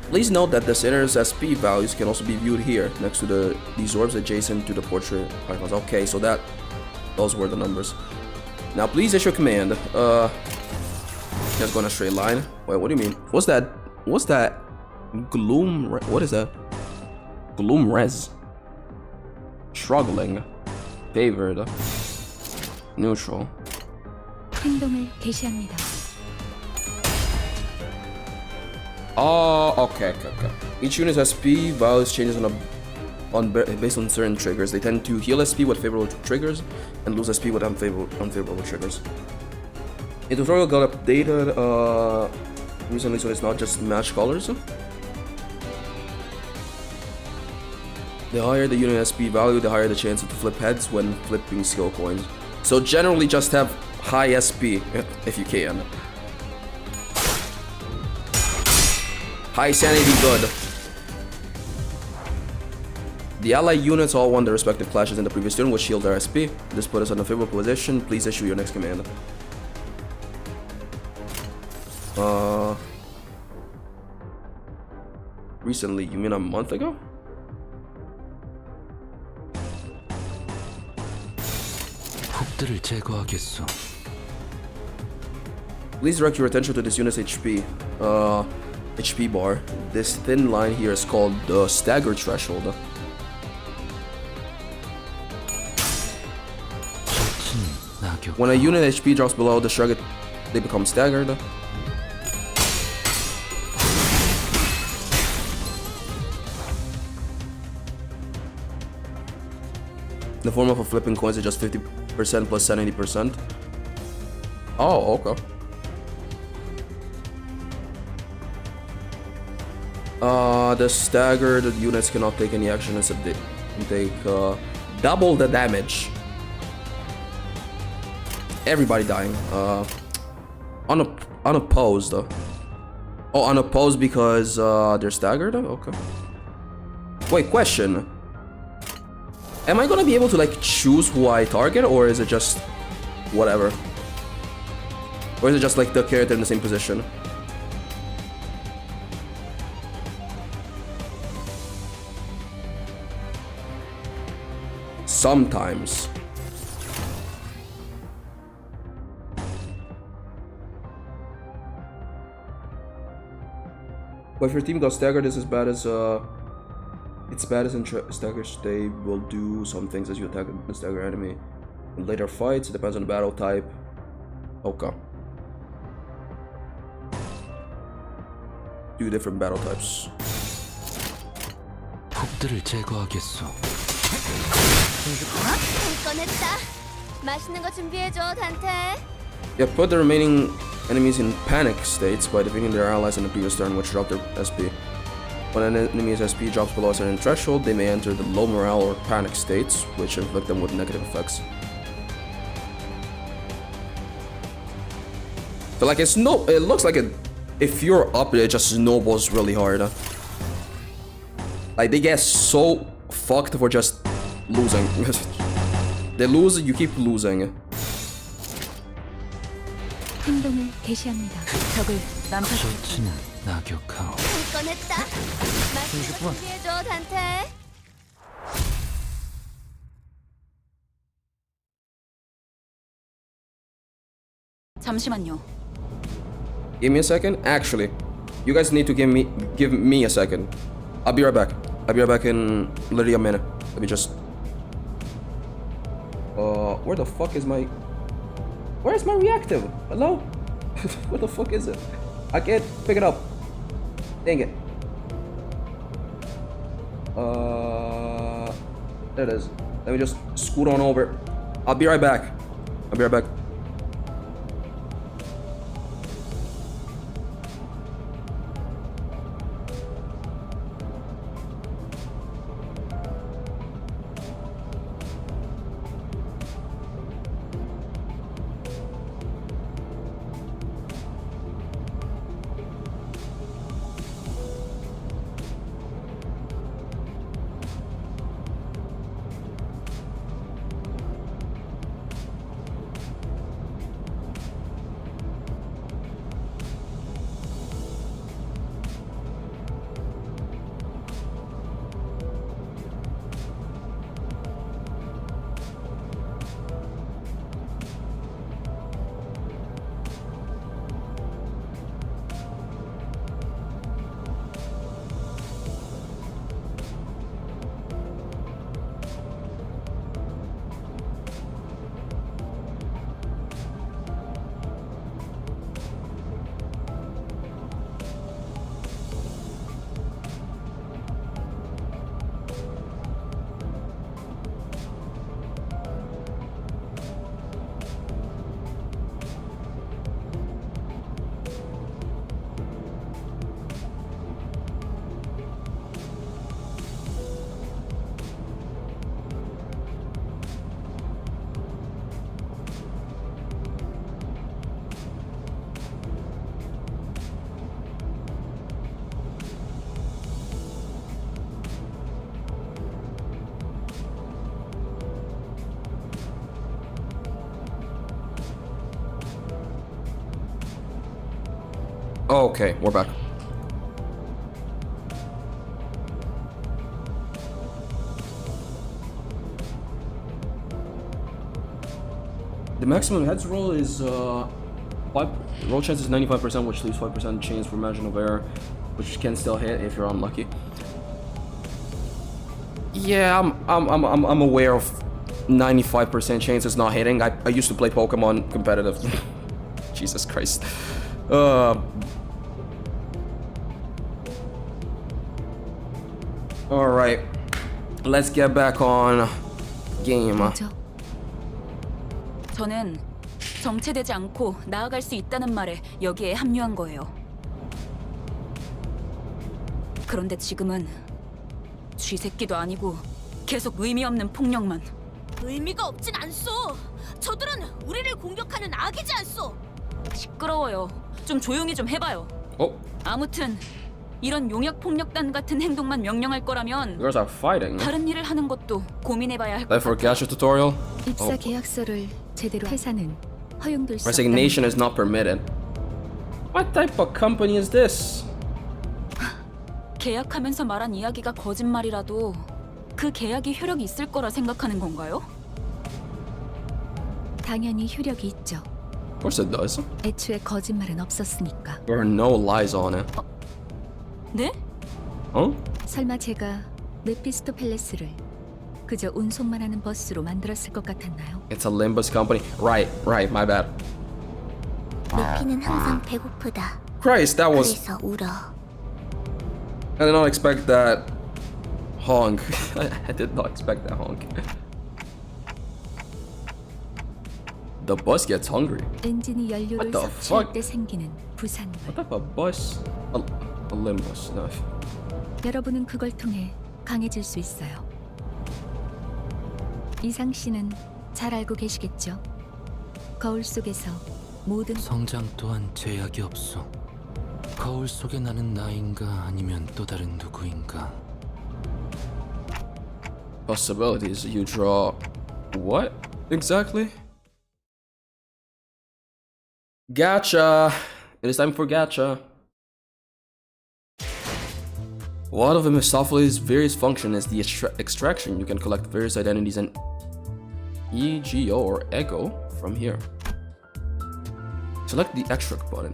Please note that the sinner's SP values can also be viewed here, next to these orbs adjacent to the portrait icons. Okay, so those were the numbers. Now please issue a command. Just go in a straight line. Wait, what do you mean? What's that? Gloom? What is that? Gloom res. Struggling. Favored. Neutral. 행동을 개시합니다. Oh, okay. Each unit's SP values changes based on certain triggers. They tend to heal SP with favorable triggers and lose SP with unfavorable triggers. A tutorial got updated recently, so it's not just match colors. The higher the unit SP value, the higher the chance to flip heads when flipping skill coins. So generally just have high SP if you can. High sanity good. The allied units all won their respective clashes in the previous turn, which shield their SP. This put us in a favorable position. Please issue your next command. Recently, you mean a month ago? 적들을 제거하겠소. Please direct your attention to this unit's HP bar. This thin line here is called the stagger threshold. When a unit HP drops below the shrug, they become staggered. The form of a flipping coins is just 50% plus 70%. Oh, okay. The staggered units cannot take any action except they can take double the damage. Everybody dying. Unopposed. Oh, unopposed because they're staggered? Okay. Wait, question. Am I gonna be able to like choose who I target, or is it just whatever? Or is it just like the character in the same position? Sometimes. But if your team got staggered, it's as bad as it's bad as in staggers. They will do some things as you attack the stagger enemy. In later fights, it depends on the battle type. Okay. Two different battle types. 폭들을 제거하겠소. 꺼냈다. 맛있는 거 준비해줘, 단테. Yeah, put the remaining enemies in panic states by defeating their allies in the previous turn, which dropped their SP. When an enemy's SP drops below a certain threshold, they may enter the low morale or panic states, which inflict them with negative effects. So like it looks like if you're up, it just snowballs really hard. Like they get so fucked for just losing. They lose, you keep losing. 행동을 개시합니다. 적을 난파. 조치는 낙역하오. 꺼냈다. 맛있는 거 준비해줘, 단테. 잠시만요. Give me a second. Actually, you guys need to give me a second. I'll be right back. I'll be right back in literally a minute. Let me just. Where the fuck is my? Where's my reactive? Hello? What the fuck is it? I can't pick it up. Dang it. There it is. Let me just scoot on over. I'll be right back. I'll be right back. Okay, we're back. The maximum heads roll is roll chance is 95%, which leaves 5% chance for margin of error, which can still hit if you're unlucky. Yeah, I'm aware of 95% chances not hitting. I used to play Pokemon competitive. Jesus Christ. Alright, let's get back on game. 저는 정체되지 않고 나아갈 수 있다는 말에 여기에 합류한 거예요. 그런데 지금은 쥐새끼도 아니고 계속 의미 없는 폭력만. 의미가 없진 않소. 저들은 우리를 공격하는 악이지 않소. 시끄러워요. 좀 조용히 좀 해봐요. 어? 아무튼 이런 용역 폭력단 같은 행동만 명령할 거라면 Girls are fighting. 다른 일을 하는 것도 고민해봐야 할 것 Time for 같아요. gacha tutorial. 입사 Oh. 계약서를 제대로 회사는 허용될 수 없다. Resignation is not permitted. What type of company is this? 계약하면서 말한 이야기가 거짓말이라도 그 계약이 효력이 있을 거라 생각하는 건가요? 당연히 효력이 있죠. Of course it does. 애초에 거짓말은 없었으니까. There are no lies on it. 네? Huh? 설마 제가 메피스토 팰레스를 그저 운송만 하는 버스로 만들었을 것 같았나요? It's a Limbus company. Right, my bad. 루피는 항상 배고프다. Christ, that was... 그래서 울어. I did not expect that honk. I did not expect that honk. The bus gets hungry. 엔진이 연료를 What the 섭취할 fuck? 때 생기는 부산물. What type of bus? A Limbus. No. 여러분은 그걸 통해 강해질 수 있어요. 이상 씨는 잘 알고 계시겠죠? 거울 속에서 모든 성장 또한 제약이 없어. 거울 속에 나는 나인가 아니면 또 다른 누구인가. Possibilities. You draw... What? Exactly? Gacha! It is time for gacha. One of Mephistopheles' various functions is the extraction. You can collect various identities and EGO or ego from here. Select the extract button.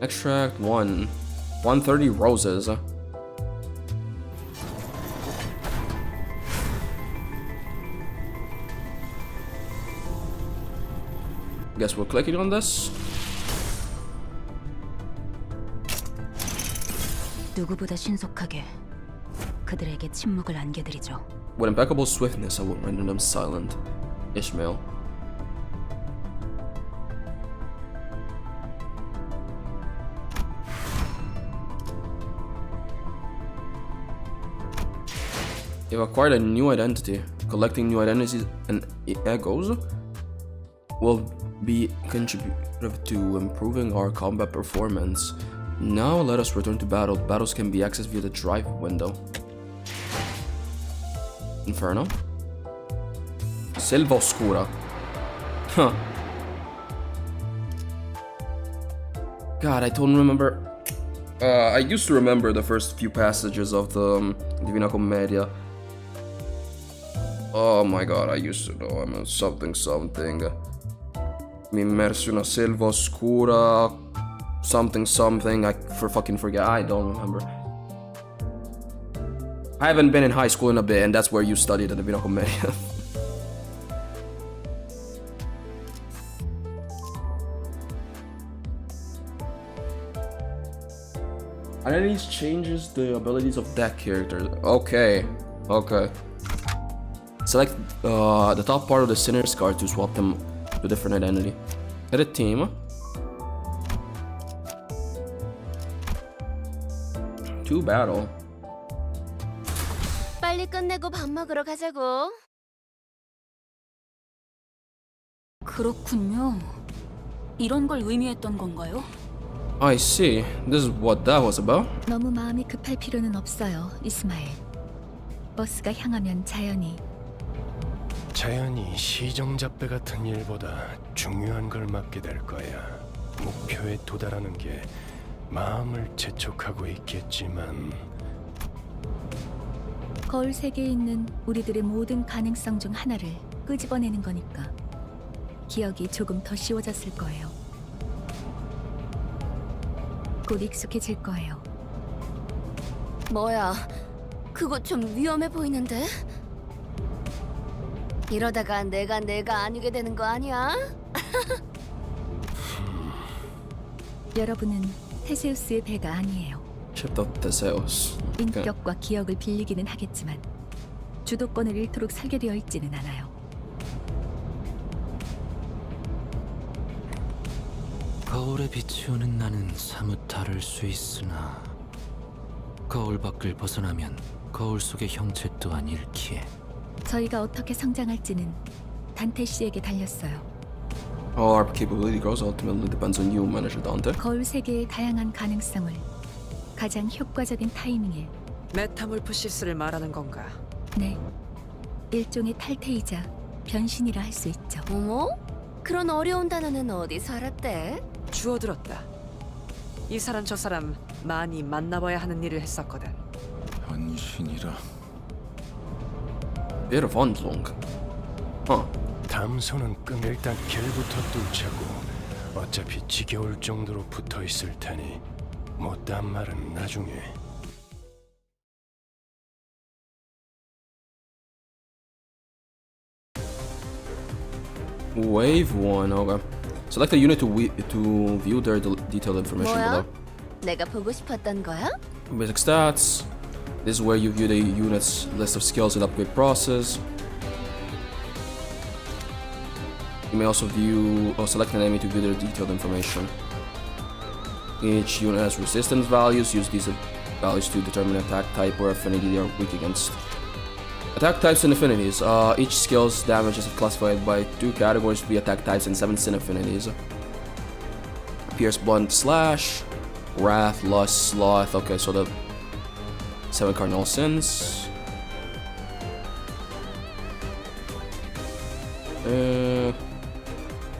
Extract 130 roses. Guess we're clicking on this. 누구보다 신속하게 그들에게 침묵을 안겨드리죠. With impeccable swiftness, I will render them silent. Ishmael. You've acquired a new identity. Collecting new identities and egos will be contributive to improving our combat performance. Now let us return to battle. Battles can be accessed via the drive window. Inferno. Selva Oscura. Huh. God, I don't remember. I used to remember the first few passages of the Divina Commedia. Oh my god, I used to know. I mean, something. Mi immersi in una selva oscura. Something. I fucking forget. I don't remember. I haven't been in high school in a bit, and that's where you studied the Divina Commedia. Identities changes the abilities of that character. Okay. Select the top part of the Sinner's card to swap them to a different identity. Edit team. To battle. 빨리 끝내고 밥 먹으러 가자고. 그렇군요. 이런 걸 의미했던 건가요? I see. This is what that was about. 너무 마음이 급할 필요는 없어요, 이스마엘. 버스가 향하면 자연히 시정잡배 같은 일보다 중요한 걸 맡게 될 거야. 목표에 도달하는 게 마음을 재촉하고 있겠지만 거울 세계에 있는 우리들의 모든 가능성 중 하나를 끄집어내는 거니까 기억이 조금 더 쉬워졌을 거예요. 곧 익숙해질 거예요. 뭐야, 그거 좀 위험해 보이는데? 이러다가 내가 아니게 되는 거 아니야? 여러분은 테세우스의 배가 아니에요. Chipped up Theseus. 인격과 기억을 빌리기는 하겠지만 주도권을 잃도록 설계되어 있지는 않아요. 거울에 비추는 나는 사뭇 다를 수 있으나 거울 밖을 벗어나면 거울 속의 형체 또한 잃기에. 저희가 어떻게 성장할지는 단테 씨에게 달렸어요. How our capability grows ultimately depends on you, Manager Dante. 거울 세계의 다양한 가능성을 가장 효과적인 타이밍에 메타몰프시스를 말하는 건가? 네, 일종의 탈퇴이자 변신이라 할 수 있죠. 어머? 그런 어려운 단어는 어디서 알았대? 주워들었다. 이 사람 저 사람 많이 만나봐야 하는 일을 했었거든. 변신이라. Bit of Handlung. Huh. 담소는 끈 일단 길부터 뚫자고. 어차피 지겨울 정도로 붙어 있을 테니 못다한 말은 나중에. Wave 1, okay. Select a unit to view their detailed information 뭐야? below. 내가 보고 싶었던 거야? Basic stats. This is where you view the unit's list of skills and upgrade process. You may also view or select an enemy to view their detailed information. Each unit has resistance values. Use these values to determine attack type or affinity they are weak against. Attack types and affinities. Each skill's damage is classified by 2 categories: 3 attack types and 7 sin affinities. Pierce, blunt, slash, wrath, lust, sloth. Okay, so the 7 cardinal sins.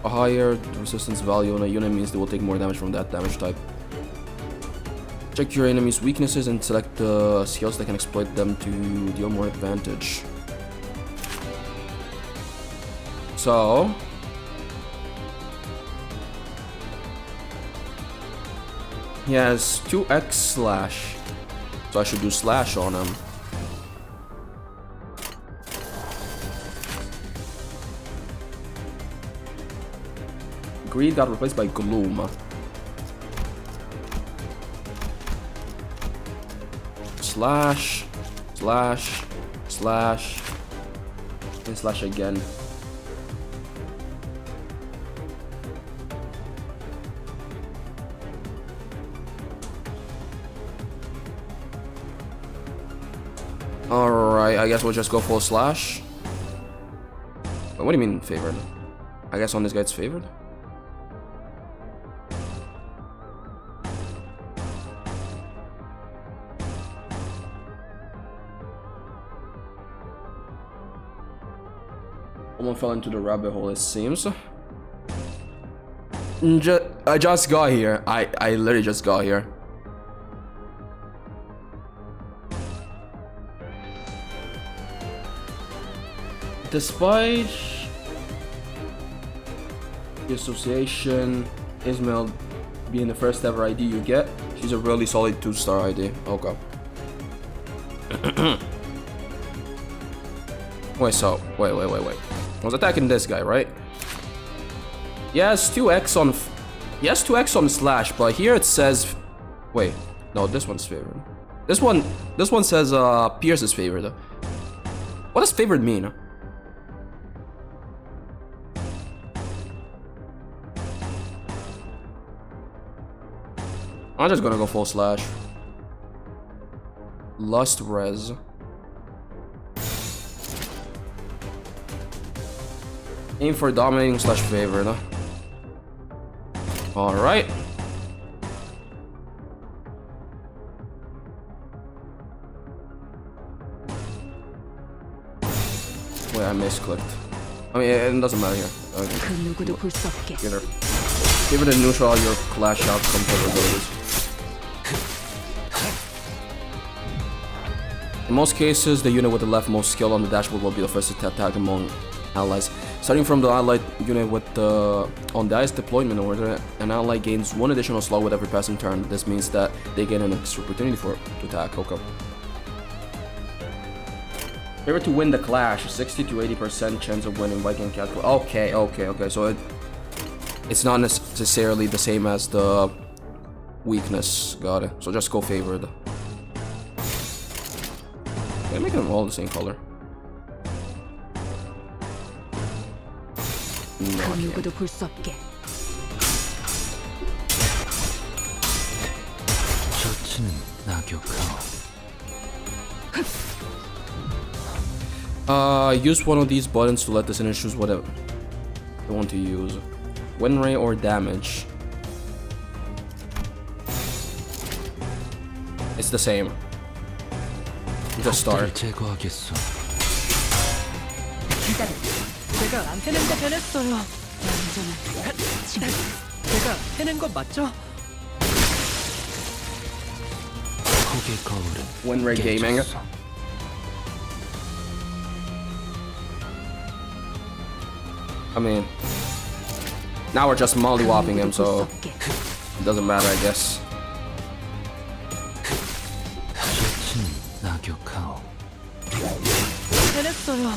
A higher resistance value on a unit means they will take more damage from that damage type. Check your enemy's weaknesses and select the skills that can exploit them to deal more advantage. So he has 2x slash, so I should do slash on him. Greed got replaced by Gloom. Slash, slash, slash, and slash again. Alright, I guess we'll just go full slash. What do you mean favored? I guess on this guy it's favored? Someone fell into the rabbit hole, it seems. I just got here. I literally just got here. Despite the association, Ismail being the first ever ID you get, she's a really solid 2-star ID. Okay. Wait, so wait. I was attacking this guy, right? He has 2x on slash, but here it says, wait, no, this one's favored. This one says Pierce is favored. What does favored mean? I'm just gonna go full slash. Lust res. Aim for dominating slash favored. Huh? Alright. Wait, I misclicked. I mean, it doesn't matter here. Okay. Give it a neutral your clash outcome capabilities. In most cases, the unit with the leftmost skill on the dashboard will be the first to attack among allies. Starting from the allied unit with the on the highest deployment order, an ally gains 1 additional slot with every passing turn. This means that they gain an extra opportunity to attack. Okay. Favorite to win the clash, 60 to 80% chance of winning Viking calculate. Okay. So it's not necessarily the same as the weakness. Got it. So just go favored. Can I make them all the same color? No, I can't. Use one of these buttons to let the sinners choose whatever they want to use. Win rate or damage? It's the same. Just start. 제거하겠어. 제가 안 해낸 거 해냈어요. 제가 해낸 거 맞죠? 폭의 거울은 Win rate gaming. 깨졌어. I mean, now we're just mollywopping him, so it doesn't matter, I guess. 셔츠는 낙엽하오. 해냈어요.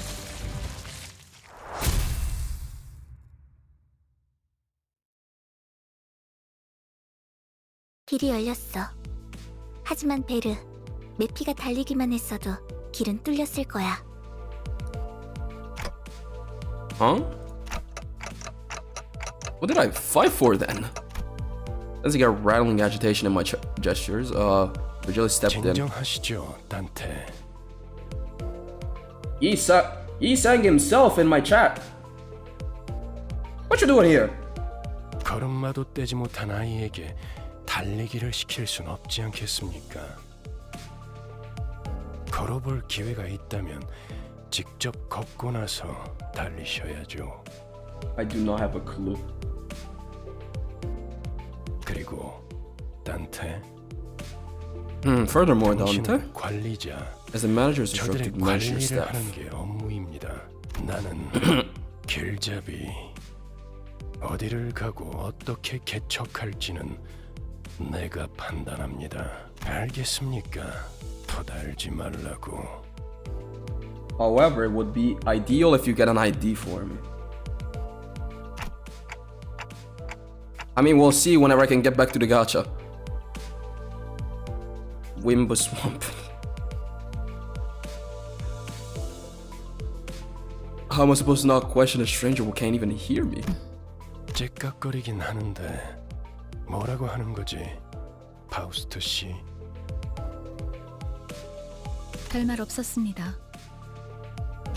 길이 열렸어. 하지만 베르, 메피가 달리기만 했어도 길은 뚫렸을 거야. Huh? What did I fight for then? As I got rattling agitation in my gestures, Virgil stepped in. 진정하시죠, 단테. He sang himself in my chat. What you doing here? 걸음마도 떼지 못한 아이에게 달리기를 시킬 순 없지 않겠습니까? 걸어볼 기회가 있다면 직접 걷고 나서 달리셔야죠. I do not have a clue. 그리고 단테, Furthermore, Dante, 당신은 관리자, as the manager is 저들의 instructed to manage your 관리를 staff. 하는 게 업무입니다. 나는 길잡이. 어디를 가고 어떻게 개척할지는 내가 판단합니다. 알겠습니까? 토달지 말라고. However, it would be ideal if you get an ID for me. I mean, we'll see whenever I can get back to the gacha. LIMBUS swamp. How am I supposed to not question a stranger who can't even hear me? 째깍거리긴 하는데 뭐라고 하는 거지, 파우스트 씨? 별말 없었습니다.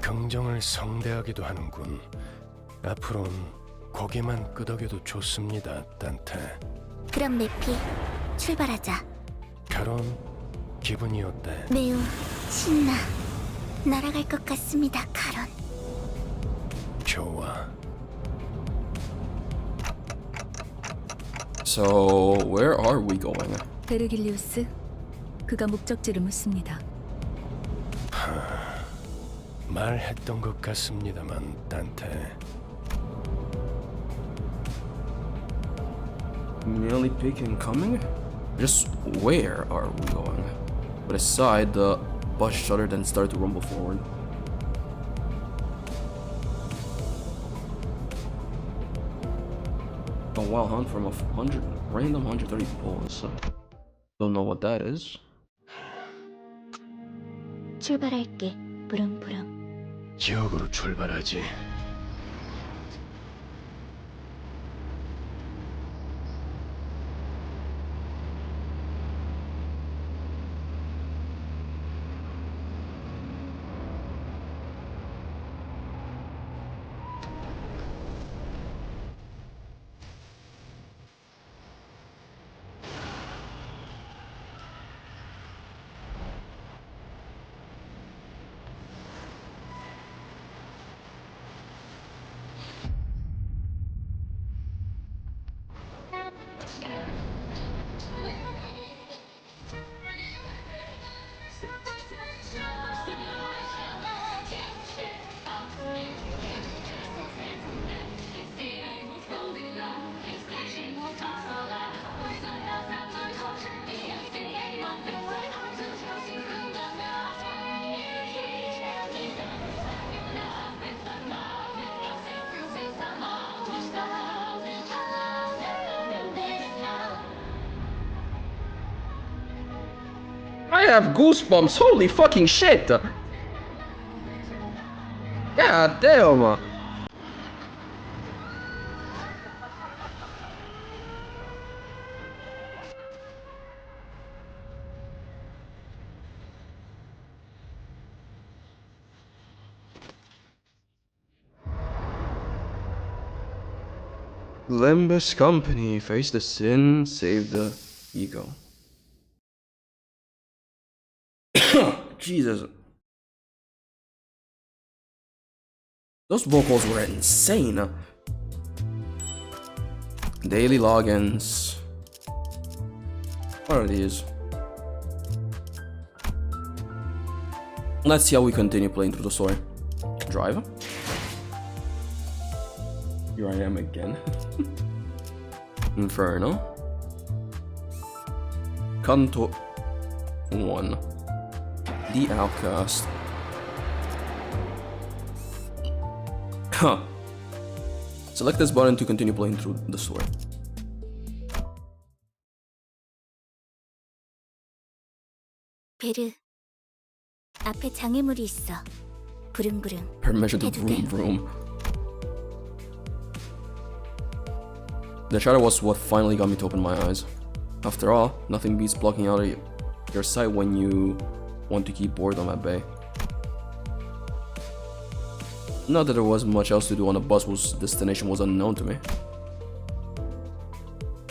긍정을 성대하기도 하는군. 앞으론 고개만 끄덕여도 좋습니다, 단테. 그럼 메피, 출발하자. 결혼 기분이 어때? 매우 신나. 날아갈 것 같습니다, 카론. 좋아. So, where are we going? 베르길리우스, 그가 목적지를 묻습니다. 말했던 것 같습니다만, 단테. Merely picking coming? Just where are we going? But aside, the bus shuddered and started to rumble forward. A wild hunt from random 130 polls. Don't know what that is. 출발할게. 부릉부릉. 지역으로 출발하지. I have goosebumps, holy fucking shit! God damn! Limbus Company, face the sin, save the ego. Jesus. Those vocals were insane. Daily logins. What are these? Let's see how we continue playing through the story. Drive. Here I am again. Inferno. Canto 1. The Outcast. Huh. Select this button to continue playing through the story. 베르, 앞에 장애물이 있어. 부릉부릉. Permission to 해도 돼. vroom vroom. The shadow was what finally got me to open my eyes. After all, nothing beats blocking out your sight when you want to keep boredom at bay. Not that there was much else to do on a bus whose destination was unknown to me.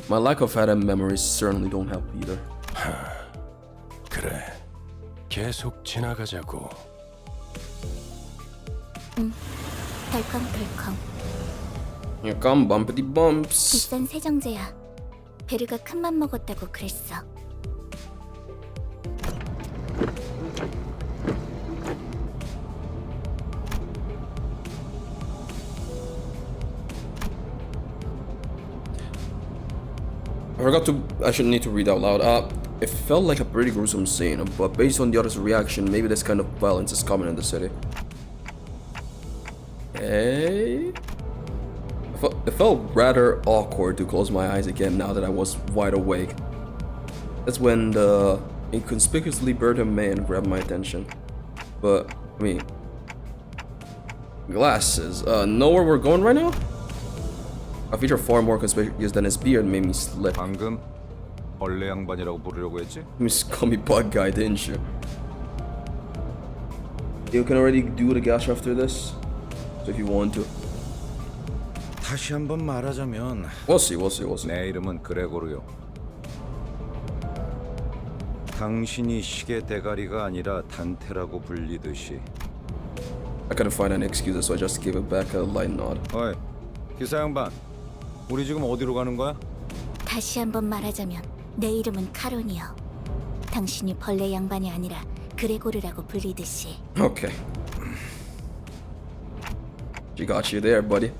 My lack of head and memories certainly don't help either. 그래, 계속 지나가자고. 덜컹덜컹. Here come bumpity bumps. 비싼 세정제야. 베르가 큰맘 먹었다고 그랬어. I shouldn't need to read out loud. It felt like a pretty gruesome scene, but based on the others' reaction, maybe this kind of violence is common in the city. Hey? It felt rather awkward to close my eyes again now that I was wide awake. That's when the inconspicuously burdened man grabbed my attention. But, I mean... Glasses. Know where we're going right now? A feature far more conspicuous than his beard made me slip. 방금 벌레 양반이라고 부르려고 했지? You just called me bug guy, didn't you? You can already do the gash after this, so if you want to. 다시 한번 말하자면 We'll see. 내 이름은 그레고르요. 당신이 시계 대가리가 아니라 단테라고 불리듯이. I couldn't find any excuses, so I just gave it back a light nod. 어이, 기사 양반. 우리 지금 어디로 가는 거야? 다시 한번 말하자면 내 이름은 카론이요. 당신이 벌레 양반이 아니라 그레고르라고 불리듯이. Okay. She got you there, buddy.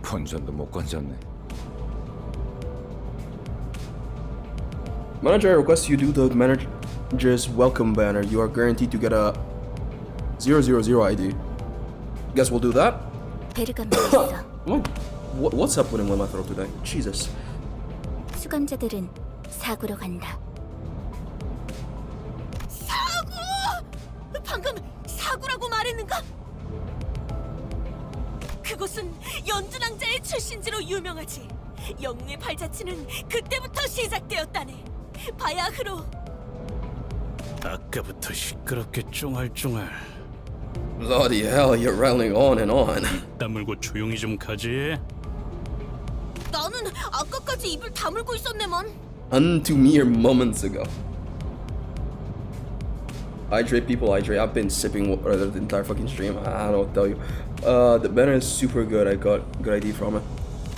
본전도 못 건졌네. Manager requests you do the manager's welcome banner. You are guaranteed to get a 000 ID. Guess we'll do that? 베르가 말했어. What's happening with my throat today? Jesus. 수감자들은 사구로 간다. 사구! 방금 사구라고 말했는가? 그곳은 연두낭자의 출신지로 유명하지. 영웅의 발자취는 그때부터 시작되었다네. 바야흐로. 아까부터 시끄럽게 쫑알쫑알. Bloody hell, you're rattling on and on. 다물고 조용히 좀 가지. 나는 아까까지 입을 다물고 있었네만. Unto mere moments ago. Hydrate, people, hydrate. I've been sipping water the entire fucking stream. I don't know what to tell you. The banner is super good. I got a good idea from it.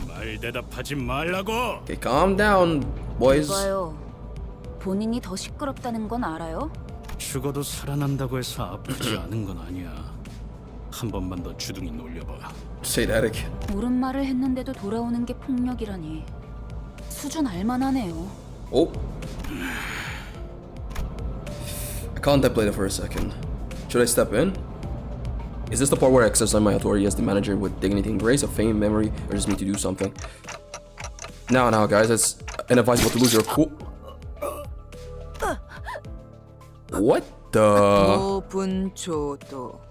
말 대답하지 말라고. Okay, calm down, boys. 봐요. 본인이 더 시끄럽다는 건 알아요? 죽어도 살아난다고 해서 아프지 않은 건 아니야. 한 번만 더 주둥이 놀려봐. Say that again. 옳은 말을 했는데도 돌아오는 게 폭력이라니. 수준 알만하네요. Oh. I contemplated for a second. Should I step in? Is this the part where I exercise my authority as the manager with dignity and grace, a fame, memory, or just me to do something? Now, guys, it's inadvisable to lose your cool. What the? 분조도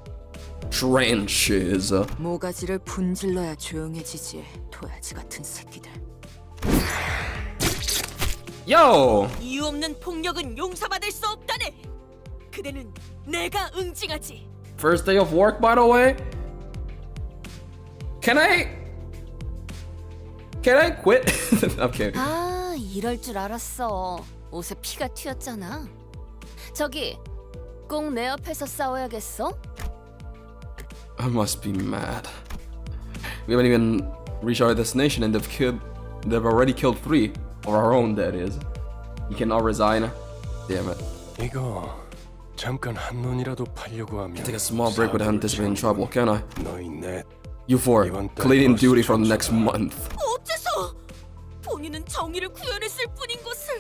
Trenches. 모가지를 분질러야 조용해지지. 도야지 같은 새끼들. Yo! 이유 없는 폭력은 용서받을 수 없다네. 그대는 내가 응징하지. First day of work, by the way? Can I quit? I'm kidding. 아, 이럴 줄 알았어. 옷에 피가 튀었잖아. 저기, 꼭 내 옆에서 싸워야겠어? I must be mad. We haven't even reached our destination and they've already killed 3 of our own, that is. You cannot resign. Damn it. 이거 잠깐 한눈이라도 팔려고 하면 Take a small break without anticipating trouble, can I? 너희 넷 You 4, cleaning duty for the next month. 어째서 본인은 정의를 구현했을 뿐인 것을.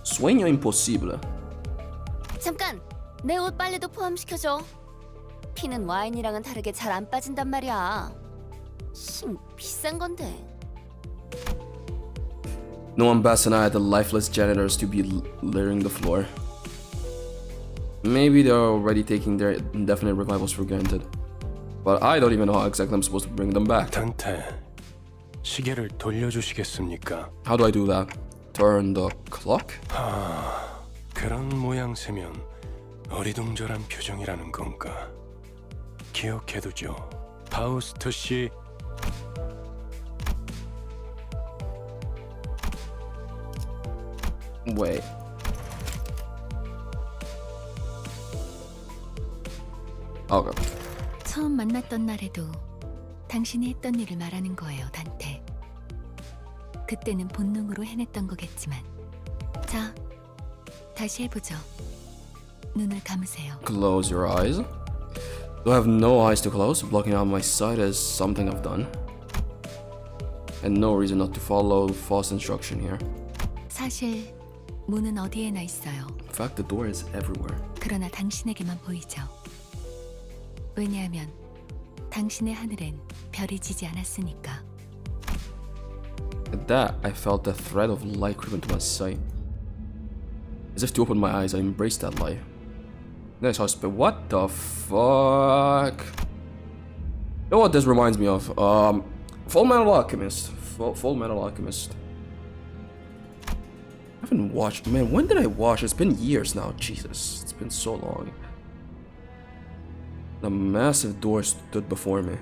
Sueño imposible. 잠깐, 내 옷 빨래도 포함시켜줘. 피는 와인이랑은 다르게 잘 안 빠진단 말이야. 비싼 건데. No one bats an eye at the lifeless janitors to be littering the floor. Maybe they're already taking their indefinite revivals for granted. But I don't even know how exactly I'm supposed to bring them back. 단테, 시계를 돌려주시겠습니까? How do I do that? Turn the clock? 그런 모양새면 어리둥절한 표정이라는 건가? 기억해두죠. 파우스트 씨. Wait. Okay. 처음 만났던 날에도 당신이 했던 일을 말하는 거예요, 단테. 그때는 본능으로 해냈던 거겠지만. 자, 다시 해보죠. 눈을 감으세요. Close your eyes. Do I have no eyes to close? Blocking out my sight is something I've done. And no reason not to follow false instruction here. 사실 문은 어디에나 있어요. In fact, the door is everywhere. 그러나 당신에게만 보이죠. 왜냐하면 당신의 하늘엔 별이 지지 않았으니까. At that, I felt the thread of light creep into my sight. As if to open my eyes, I embraced that light. Then I saw a spit. What the fuck? You know what this reminds me of? Full Metal Alchemist. Full Metal Alchemist. I haven't watched. Man, when did I watch? It's been years now. Jesus, it's been so long. The massive door stood before me. It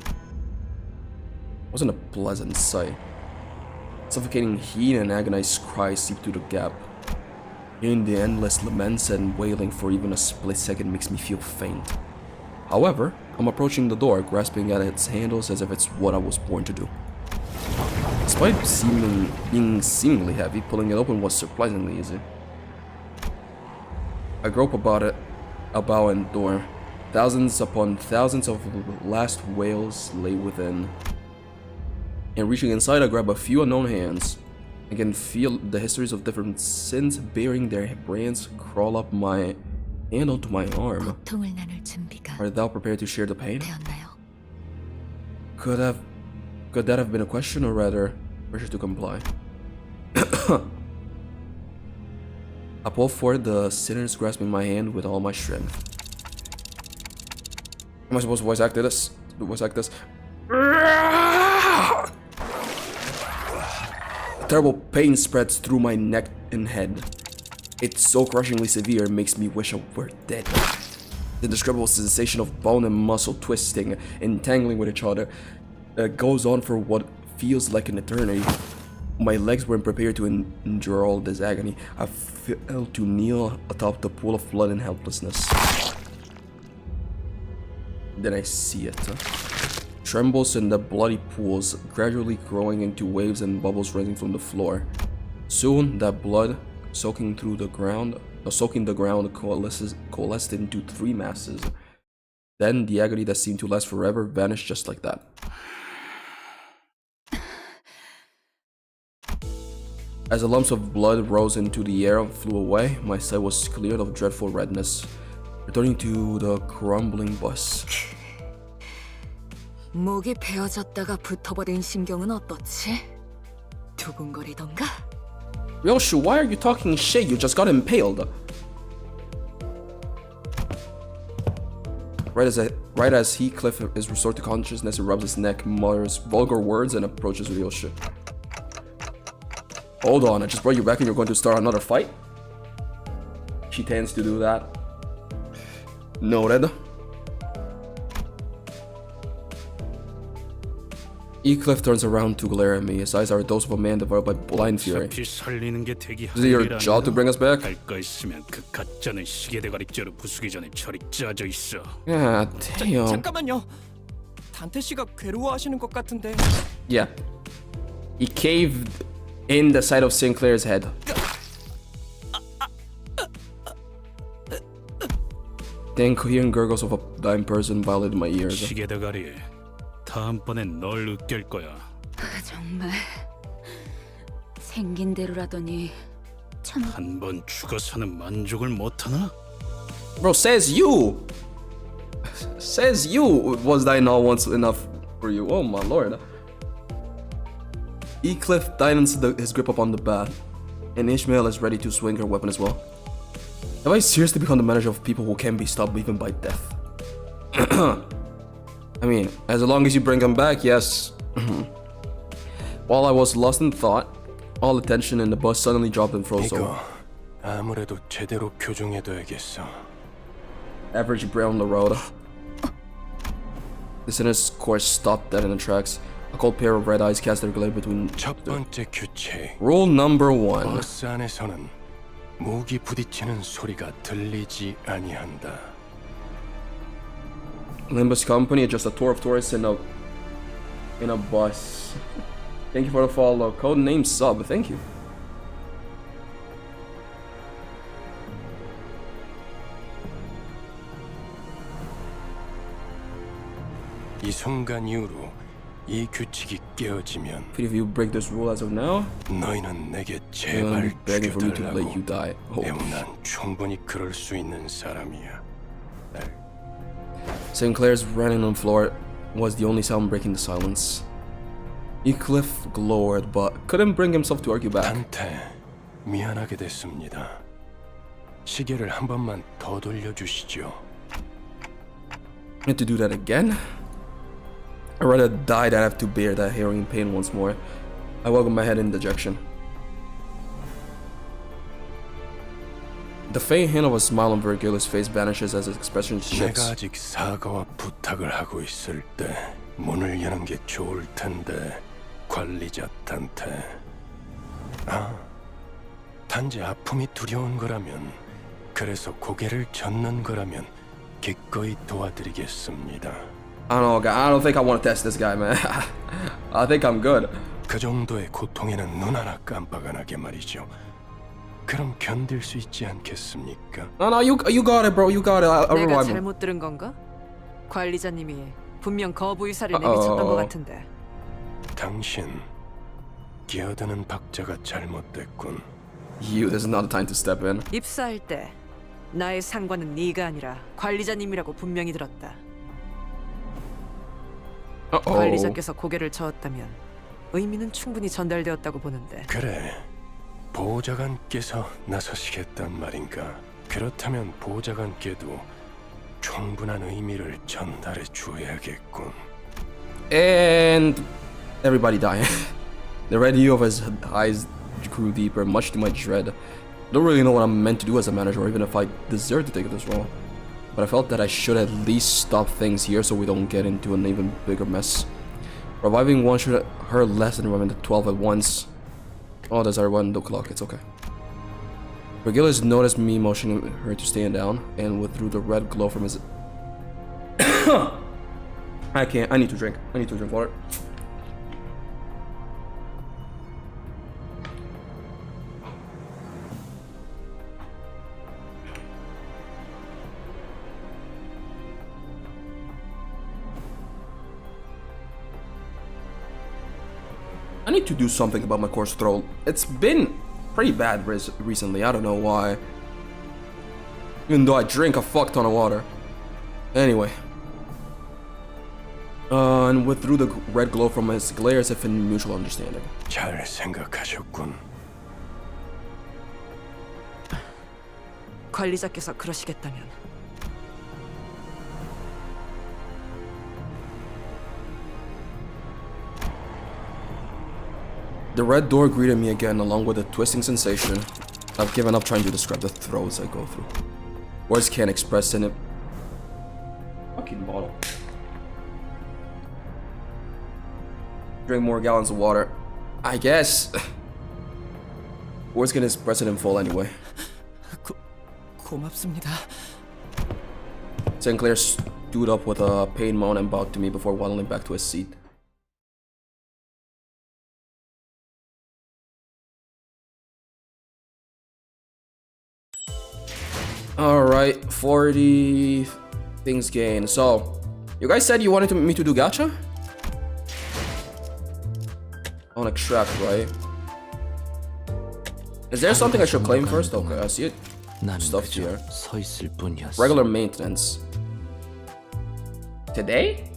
wasn't a pleasant sight. Suffocating heat and agonized cries seep through the gap. Hearing the endless laments and wailing for even a split second makes me feel faint. However, I'm approaching the door, grasping at its handles as if it's what I was born to do. Despite being seemingly heavy, pulling it open was surprisingly easy. I grope about a bow and door. Thousands upon thousands of last wails lay within. And reaching inside, I grab a few unknown hands. I can feel the histories of different sins bearing their brands crawl up my hand onto my arm. 고통을 나눌 준비가 Are thou prepared to share the pain? 되었나요? Could that have been a question, or rather, pressure to comply? I pull forward, the sinners grasping my hand with all my strength. Am I supposed to voice act this? A terrible pain spreads through my neck and head. It's so crushingly severe, it makes me wish I were dead. The indescribable sensation of bone and muscle twisting, entangling with each other, goes on for what feels like an eternity. My legs weren't prepared to endure all this agony. I fell to kneel atop the pool of blood and helplessness. Then I see it. Trembles in the bloody pools, gradually growing into waves and bubbles rising from the floor. Soon, that blood, soaking the ground, coalesced into 3 masses. Then, the agony that seemed to last forever vanished just like that. As the lumps of blood rose into the air and flew away, my sight was cleared of dreadful redness, returning to the crumbling bus. 목이 베어졌다가 붙어버린 심경은 어떻지? 두근거리던가? Ryoshu, why are you talking shit? You just got impaled. Right as Heathcliff is restored to consciousness, he rubs his neck, mutters vulgar words, and approaches Ryoshu. Hold on, I just brought you back and you're going to start another fight? She tends to do that. Noted. Ecliffe turns around to glare at me. His eyes are those of a man devoured by blind fury. 어차피 살리는 게 대기 Is it your job to bring us back? 할거 있으면 그 가짜는 시계 대가리째로 부수기 전에 처리 짜져 있어. Yeah, damn. 잠깐만요. 단테 씨가 괴로워하시는 것 같은데. Yeah. He caved in the sight of Sinclair's head. Then coherent gurgles of a dying person violated my ears. 시계 대가리. 다음번엔 널 으깰 거야. 정말 생긴 대로라더니 참. 한 번 죽어서는 만족을 못하나? Bro, says you. Says you. Was I not once enough for you? Oh my lord. Ecliffe tightens his grip upon the bat, and Ishmael is ready to swing her weapon as well. Have I seriously become the manager of people who can't be stopped even by death? I mean, as long as you bring him back, yes. While I was lost in thought, all attention in the bus suddenly dropped and froze over. 이거 아무래도 제대로 교정해둬야겠어. Average brown the road. The sinner's course stopped dead in the tracks. A cold pair of red eyes cast their glare between. 첫 번째 규칙. Rule number 1. 버스 안에서는 무기 부딪히는 소리가 들리지 아니한다. Limbus Company, just a tour of tourists in a bus. Thank you for the follow. Code name sub. Thank you. 이 순간 이후로 이 규칙이 깨어지면 If you break this rule as of now, 너희는 내게 I'm 제발 begging for me to let you 죽여달라고. die. Oh. 난 충분히 그럴 수 있는 사람이야. Sinclair's running on the floor was the only sound breaking the silence. Ecliffe glowered, but couldn't bring himself to argue back. 단테, 미안하게 됐습니다. 시계를 한 번만 더 돌려주시죠. Need to do that again? I'd rather die than have to bear that harrowing pain once more. I welcome my head in dejection. The faint hint of a smile on Virgilia's face vanishes as his expression shifts. 내가 아직 사과와 부탁을 하고 있을 때 문을 여는 게 좋을 텐데, 관리자 단테. 단지 아픔이 두려운 거라면, 그래서 고개를 젓는 거라면 기꺼이 도와드리겠습니다. I don't think I want to test this guy, man. I think I'm good. 그 정도의 고통에는 눈 하나 깜빡 안 하게 말이죠. 그럼 견딜 수 있지 않겠습니까? No, you got it, bro. You got it. I'll 내가 revive him. 잘못 들은 건가? 관리자님이 분명 거부 의사를 내비쳤던 것 같은데. 당신 끼어드는 박자가 잘못됐군. You, this is not the time to step in. 입사할 때 나의 상관은 네가 아니라 관리자님이라고 분명히 들었다. 관리자께서 고개를 저었다면 의미는 충분히 전달되었다고 보는데. 그래, 보호자관께서 나서시겠단 말인가? 그렇다면 보호자관께도 충분한 의미를 전달해 주어야겠군. And everybody dying. The red hue of his eyes grew deeper, much to my dread. I don't really know what I'm meant to do as a manager, or even if I deserve to take this role. But I felt that I should at least stop things here so we don't get into an even bigger mess. Reviving one should hurt less than reviving the 12 at once. Oh, there's our window clock, it's okay. Vergilius noticed me motioning her to stand down and withdrew the red glow from his... I need to drink water. I need to do something about my coarse throat. It's been pretty bad recently. I don't know why. Even though I drink a fuck ton of water. Anyway. And withdrew the red glow from his glare as if in mutual understanding. 잘 생각하셨군. 관리자께서 그러시겠다면 The red door greeted me again along with a twisting sensation. I've given up trying to describe the throes I go through. Words can't express in it. Fucking bottle. Drink more gallons of water. I guess. Worst case is President fall anyway. 고맙습니다. Sinclair stood up with a pain moan and bowed to me before waddling back to his seat. Alright, 40 things gained. So, you guys said you wanted me to do gacha? On extract, right? Is there something I should claim first? Okay, I see it. Stuff here. Regular maintenance. Today?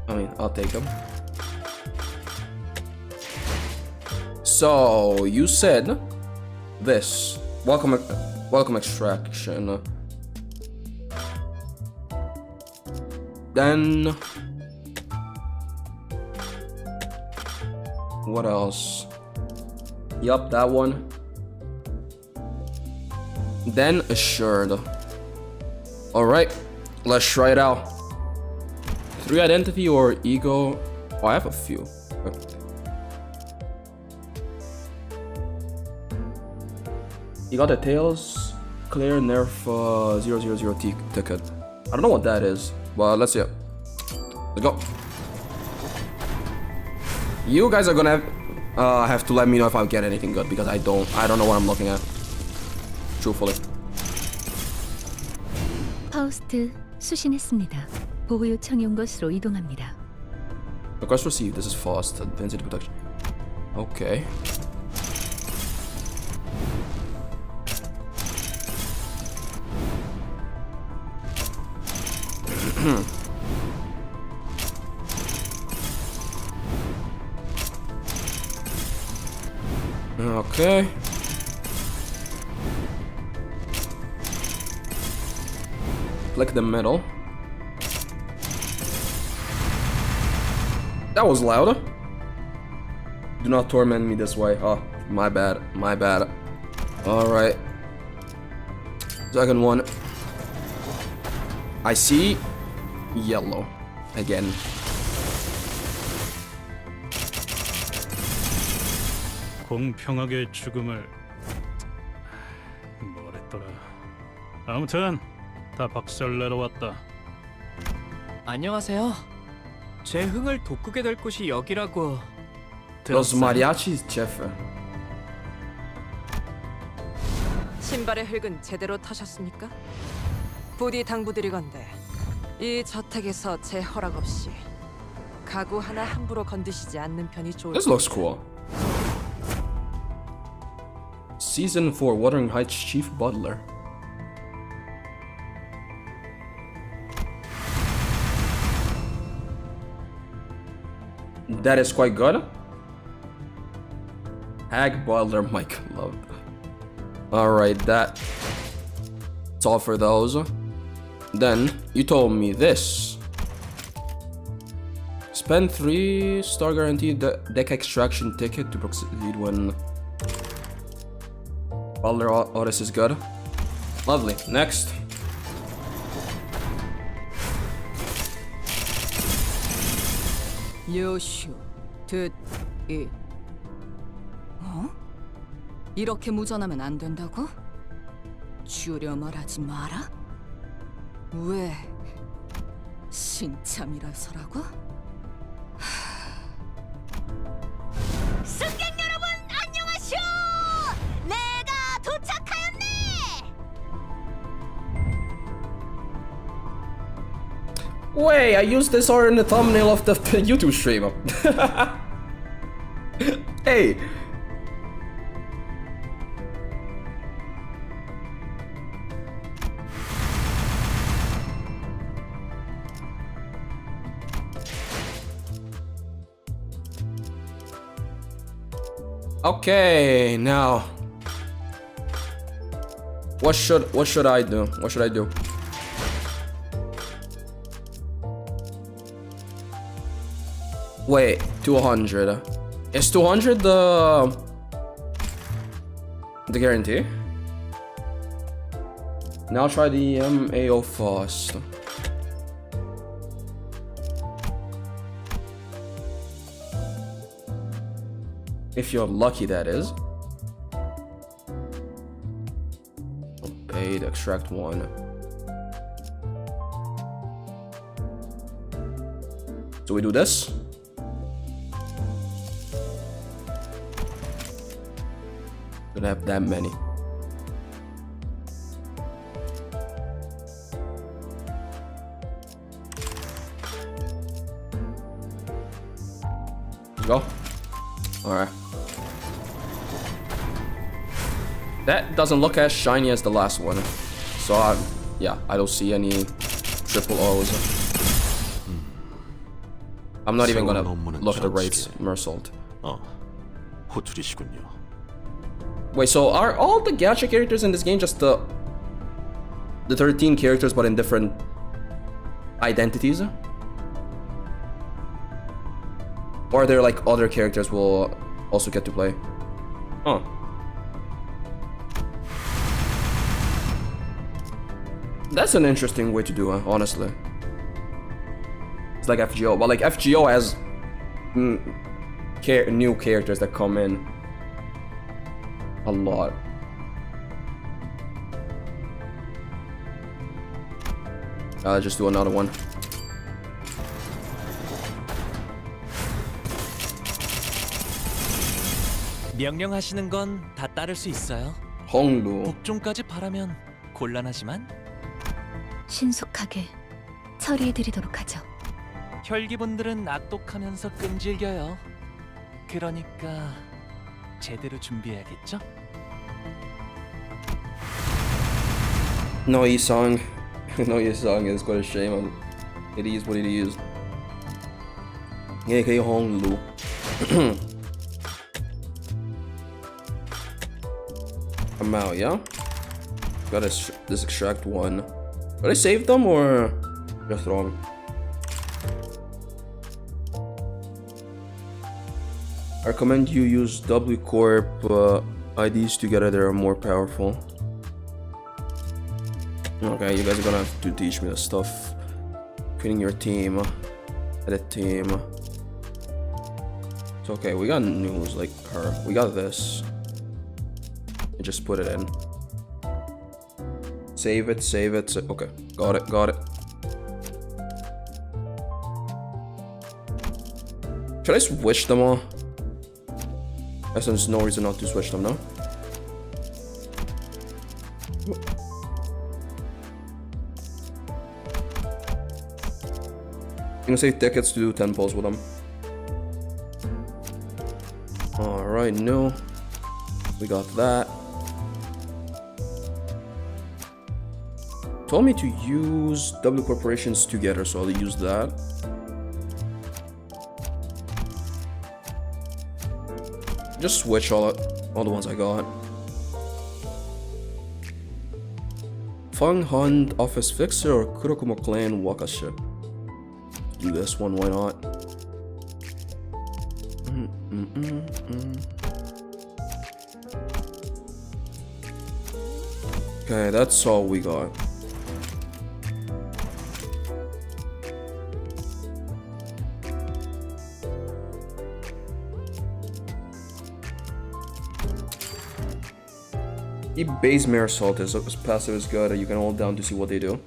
I mean, I'll take them. So, you said this. Welcome extraction. Then what else? Yup, that one. Then assured. Alright, let's try it out. 3 identity or ego. Oh, I have a few. Okay. You got the tails. Clear nerf 000 ticket. I don't know what that is, but let's see it. Let's go. You guys are gonna have to let me know if I get anything good, because I don't know what I'm looking at. Truthfully. 파우스트 수신했습니다. 보호 요청이 온 것으로 이동합니다. Request received. This is fast. Density protection. Okay. Okay. Click the middle. That was louder. Do not torment me this way. Oh, my bad. My bad. Alright. Second one. I see yellow again. 공평하게 죽음을 뭐랬더라. 아무튼 다 박살내러 왔다. 안녕하세요. 제 흥을 돋구게 될 곳이 여기라고 Los 들었어요. mariachis, jefe. 신발의 흙은 제대로 타셨습니까? 부디 당부드리건대 이 저택에서 제 허락 없이 가구 하나 함부로 건드시지 않는 편이 좋을 This looks cool. Season 4 Wuthering Heights Chief Butler. That is quite good. Hag Butler, Mike loved. Alright, that's all for those. Then you told me this. Spend 3 star guaranteed deck extraction ticket to proceed when Butler Otis is good. Lovely. Next. 요슈 듣이 어? 이렇게 무전하면 안 된다고? 주려 말하지 마라? 왜? 신참이라서라고? 승객 여러분 안녕하쇼! 내가 도착하였네! Wait, I used this art in the thumbnail of the YouTube stream. Hey. Okay, now what should I do? What should I do? Wait, 200. Is 200 the guarantee? Now try the MAO fast. If you're lucky, that is. Paid, extract 1. So we do this. Don't have that many. Let's go. Alright. That doesn't look as shiny as the last one. So, yeah, I don't see any triple O's. I'm not even gonna look at the rates, Mersault. 호출이시군요. Wait, so are all the gacha characters in this game just the 13 characters but in different identities? Or are there like other characters we'll also get to play? Huh. That's an interesting way to do it, honestly. It's like FGO, but like FGO has new characters that come in a lot. I'll just do another one. 명령하시는 건 다 따를 수 있어요. 홍루. 복종까지 바라면 곤란하지만 신속하게 처리해드리도록 하죠. 혈기분들은 악독하면서 끈질겨요. 그러니까 제대로 준비해야겠죠? No Isong. No Isong is quite a shame. It is what it is. AK Honglu. I'm out, yeah? Got this extract 1. Did I save them or just wrong? I recommend you use W Corp IDs together, they are more powerful. Okay, you guys are gonna have to teach me the stuff. Creating your team, edit team. It's okay, we got news like her. We got this. You just put it in. Save it, save it. Okay, got it, got it. Should I switch them all? I guess there's no reason not to switch them now. I'm gonna save tickets to do 10 pulls with them. Alright, no. We got that. Told me to use W corporations together, so I'll use that. Just switch all the ones I got. Fang Hunt Office Fixer or Kurokuma Clan Wakasha. Do this one, why not? Okay, that's all we got. Base Mare Salt is passive is good. You can hold down to see what they do.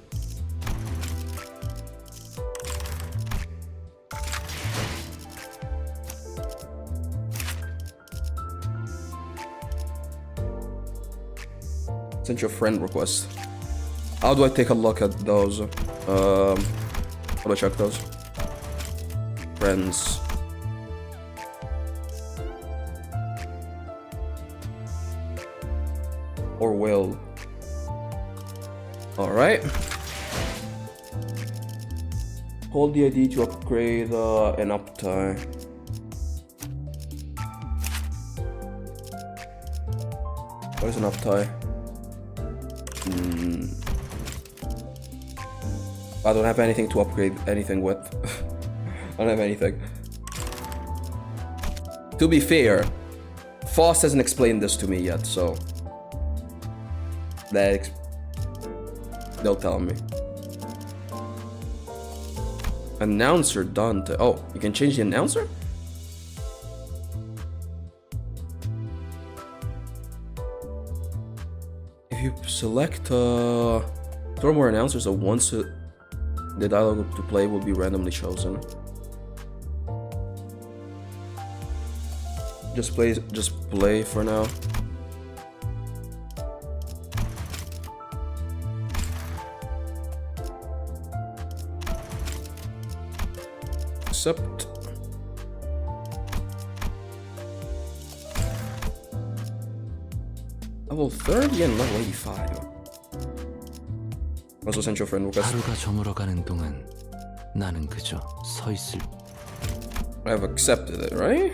Sent your friend request. How do I take a look at those? How do I check those? Friends. Or will. Alright. Hold the ID to upgrade an uptie. What is an uptie? I don't have anything to upgrade anything with. I don't have anything. To be fair, Foss hasn't explained this to me yet, so they'll tell me. Announcer Dante. Oh, you can change the announcer? you select throw more announcers, so once the dialogue to play will be randomly chosen. Just play for now. Accept. Level 30 and level 85. Also sent your friend request. 하루가 저물어가는 동안 나는 그저 서 있을. I've accepted it, right?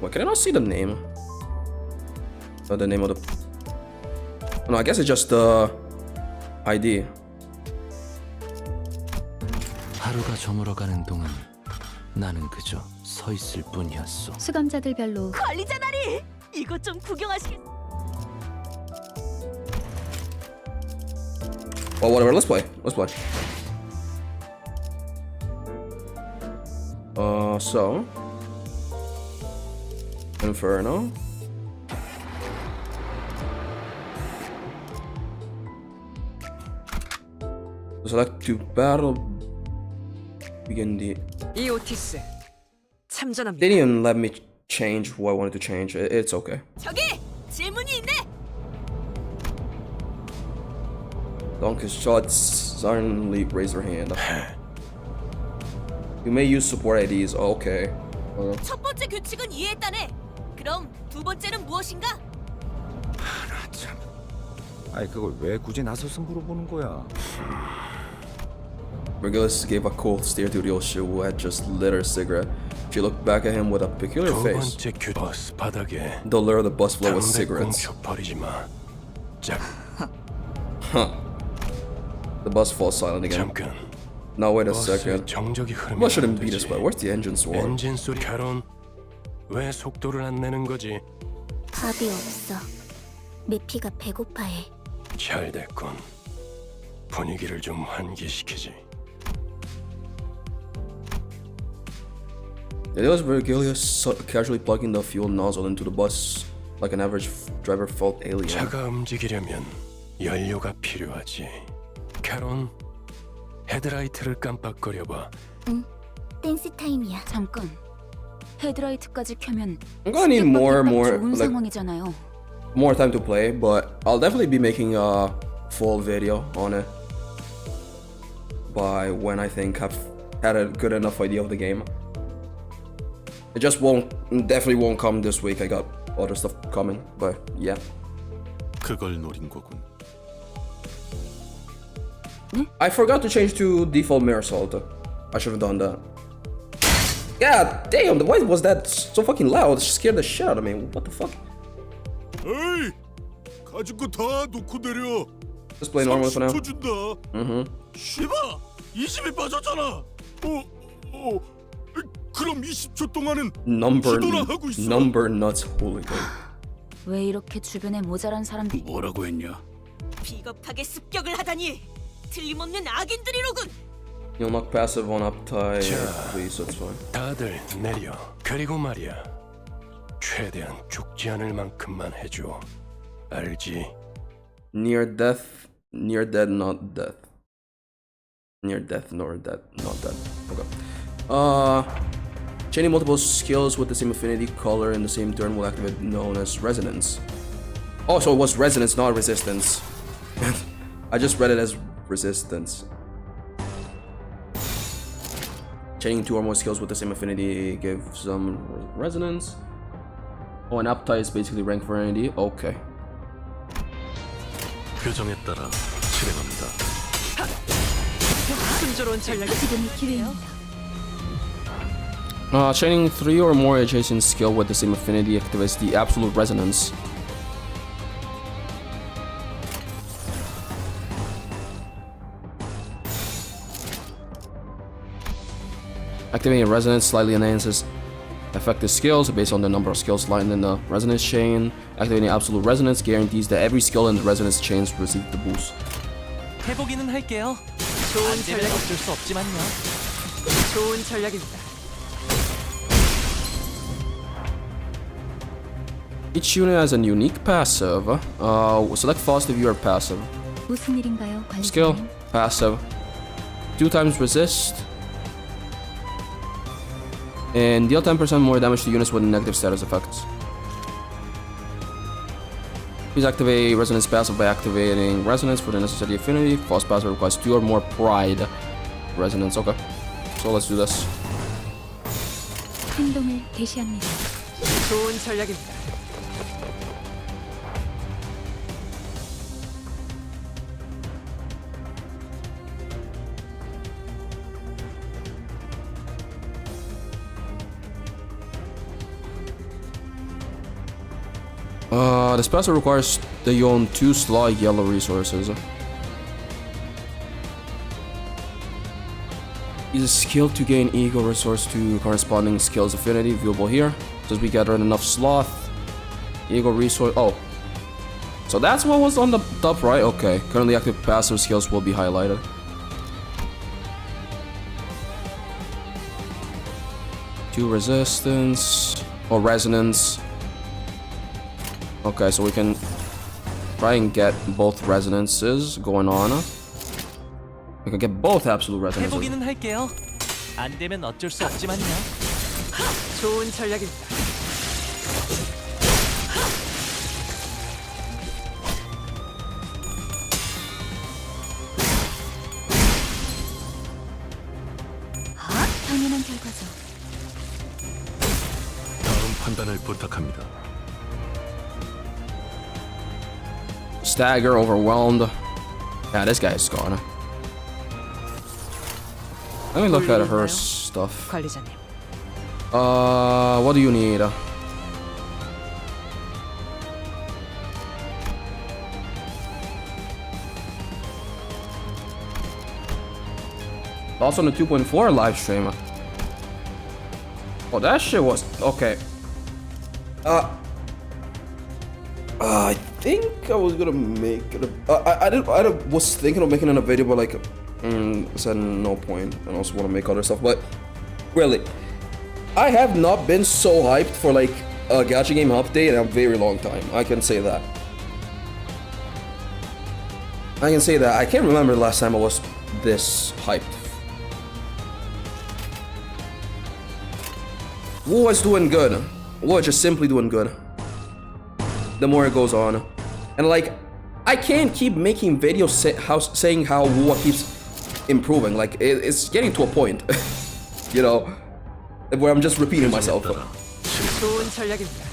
What, can I not see the name? The name of the... No, I guess it's just the ID. 하루가 저물어가는 동안 나는 그저 서 있을 뿐이었어. 수감자들별로 관리자 나리! 이것 좀 구경하시겠... Well, whatever, let's play. Let's play. So... Inferno. Select to battle. Begin the... 이 오티스 참전합니다. They didn't let me change who I wanted to change. It's okay. 저기! 질문이 있네! Donkey Shot suddenly raised her hand. You may use support IDs. Okay. 첫 번째 규칙은 이해했다네. 그럼 두 번째는 무엇인가? 나 참. 아이 그걸 왜 굳이 나서서 물어보는 거야? Regulus gave a cold stare to Ryoshu, who had just lit her cigarette. She looked back at him with a peculiar 두 face. 번째 버스 바닥에 The lure of the bus floor was cigarettes. 담배 버리지 마. 자, The bus falls silent again. 잠깐. Now wait a 버스의 second. 정적이 흐르면 What shouldn't 안 be this 되지. way? Where's the engine sword? 엔진 소리 가론. 왜 속도를 안 내는 거지? 밥이 없어. 메피가 배고파해. 잘 됐군. 분위기를 좀 환기시키지. It was Vergilius casually plugging the fuel nozzle into the bus like an average driver felt alien. 차가 움직이려면 연료가 필요하지. 카론, 헤드라이트를 깜빡거려봐. 응, 댄스 타임이야. 잠깐. 헤드라이트까지 켜면 I'm gonna need more 좋은 like 상황이잖아요. more time to play, but I'll definitely be making a full video on it by when I think I've had a good enough idea of the game. It just definitely won't come this week. I got other stuff coming, but yeah. 그걸 노린 거군. I forgot to change to default mirror assault. I should have done that. God damn, why was that so fucking loud? It scared the shit out of me. What the fuck? 에이, 가진 거 다 놓고 내려. Let's play normal for now. 30초 준다. 씨발, 20에 빠졌잖아. 그럼 20초 동안은 Number nuts hooligan. 왜 이렇게 주변에 모자란 사람들이 뭐라고 했냐? 비겁하게 습격을 하다니. 틀림없는 악인들이로군. You'll knock passive on uptie, please, that's fine. 다들 내려. 그리고 말이야. 최대한 죽지 않을 만큼만 해줘. 알지? Near death, not death. Near death, nor death, not death. Okay. Chaining multiple skills with the same affinity color in the same turn will activate known as resonance. Oh, so it was resonance, not resistance. I just read it as resistance. Chaining two or more skills with the same affinity gives some resonance. Oh, an uptie is basically rank for ND. Okay. 규정에 따라 실행합니다. 순조로운 전략이 지금이 기회입니다. Chaining three or more adjacent skill with the same affinity activates the absolute resonance. Activating resonance slightly enhances effective skills based on the number of skills lined in the resonance chain. Activating absolute resonance guarantees that every skill in the resonance chains receives the boost. 해보기는 할게요. 좋은 전략 전략, 어쩔 수 없지만요. 좋은 전략입니다. Each unit has a unique passive. Select fast if you are passive. 무슨 일인가요, Skill, 관리자님? passive. 2 times resist. And deal 10% more damage to units with negative status effects. Please activate Resonance passive by activating Resonance for the necessary affinity. Fast passive requires 2 or more Pride Resonance. Okay. So let's do this. 행동을 개시합니다. 좋은 전략입니다. This passive requires that you own 2 sly yellow resources. Use a skill to gain ego resource to corresponding skills affinity, viewable here. Does we gather enough sloth? Ego resource. Oh. So that's what was on the top right? Okay. Currently active passive skills will be highlighted. Two resistance. Or resonance. Okay, so we can try and get both resonances going on. We can get both absolute resonances. 해보기는 할게요. 안 되면 어쩔 수 없지만요. 좋은 전략입니다. 당연한 결과죠. 다음 판단을 부탁합니다. Stagger, overwhelmed. Yeah, this guy's gone. Let me look at her stuff. 관리자님. What do you need? Also on the 2.4 live stream. Oh, that shit was okay. I think I was gonna make it. I was thinking of making it a video, but like, said no point. And also want to make other stuff. But really, I have not been so hyped for like a gacha game update in a very long time. I can say that. I can't remember the last time I was this hyped. War is doing good. War is just simply doing good. The more it goes on. And like, I can't keep making videos saying how War keeps improving. Like, it's getting to a point, you know, where I'm just repeating myself. 좋은 전략입니다.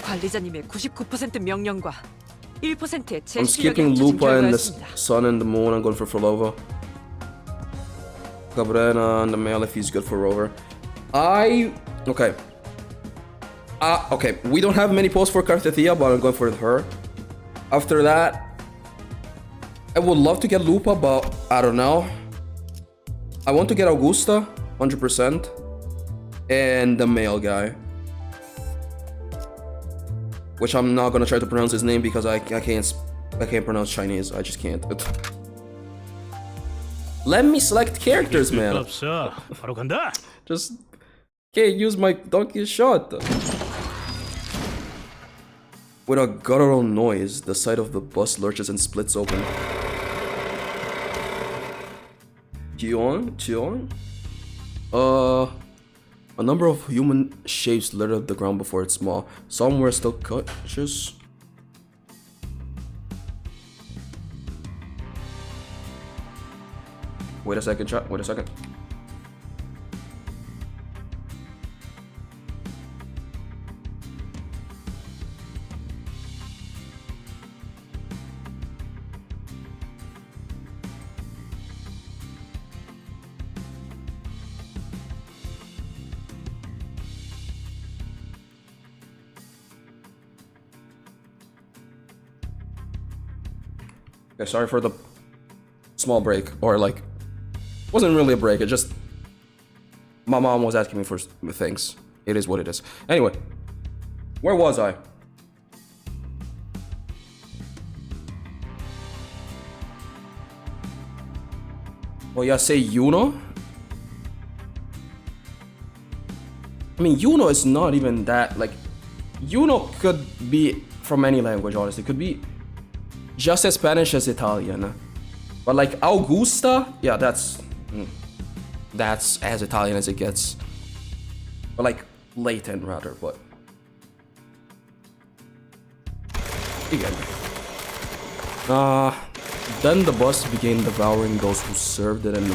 관리자님의 99% 명령과 1%의 제 I'm 실력이 skipping 합쳐진 Lupa and the 결과였습니다. Sun and the Moon. I'm going for Lova. Cabrera and the male if he's good for Rover. Okay. Okay, we don't have many posts for Cartethia, but I'm going for her. After that, I would love to get Lupa, but I don't know. I want to get Augusta, 100%. And the male guy. Which I'm not gonna try to pronounce his name because I can't pronounce Chinese. I just can't. Let me select characters, man. 없어. 바로 간다. Just can't use my donkey shot. With a guttural noise, the side of the bus lurches and splits open. Tion? A number of human shapes littered the ground before its maw. Some were still conscious. Wait a second, chat. Wait a second. Okay, sorry for the small break, or like, wasn't really a break, it just, my mom was asking me for things. It is what it is. Anyway, where was I? Well, you say Yuno? I mean, Yuno is not even that, like, Yuno could be from any language, honestly. It could be just as Spanish as Italian. But like Augusta, yeah, that's as Italian as it gets. But like Latin rather, but again. Then the bus began devouring those who served it and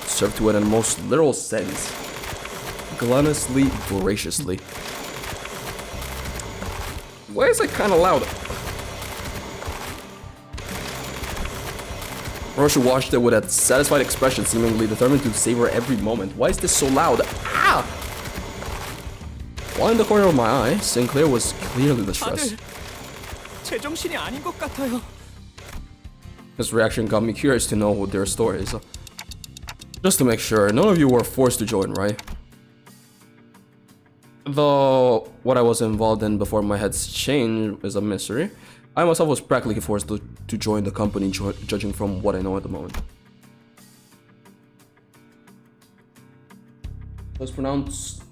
served to it in the most literal sense. Gluttonously, voraciously. Why is it kind of loud? Roshu watched it with a satisfied expression, seemingly determined to savor every moment. Why is this so loud? Ah! While in the corner of my eye, Sinclair was clearly distressed. 제정신이 아닌 것 같아요. His reaction got me curious to know what their story is. Just to make sure, none of you were forced to join, right? Though what I was involved in before my head's changed is a mystery. I myself was practically forced to join the company, judging from what I know at the moment. It's pronounced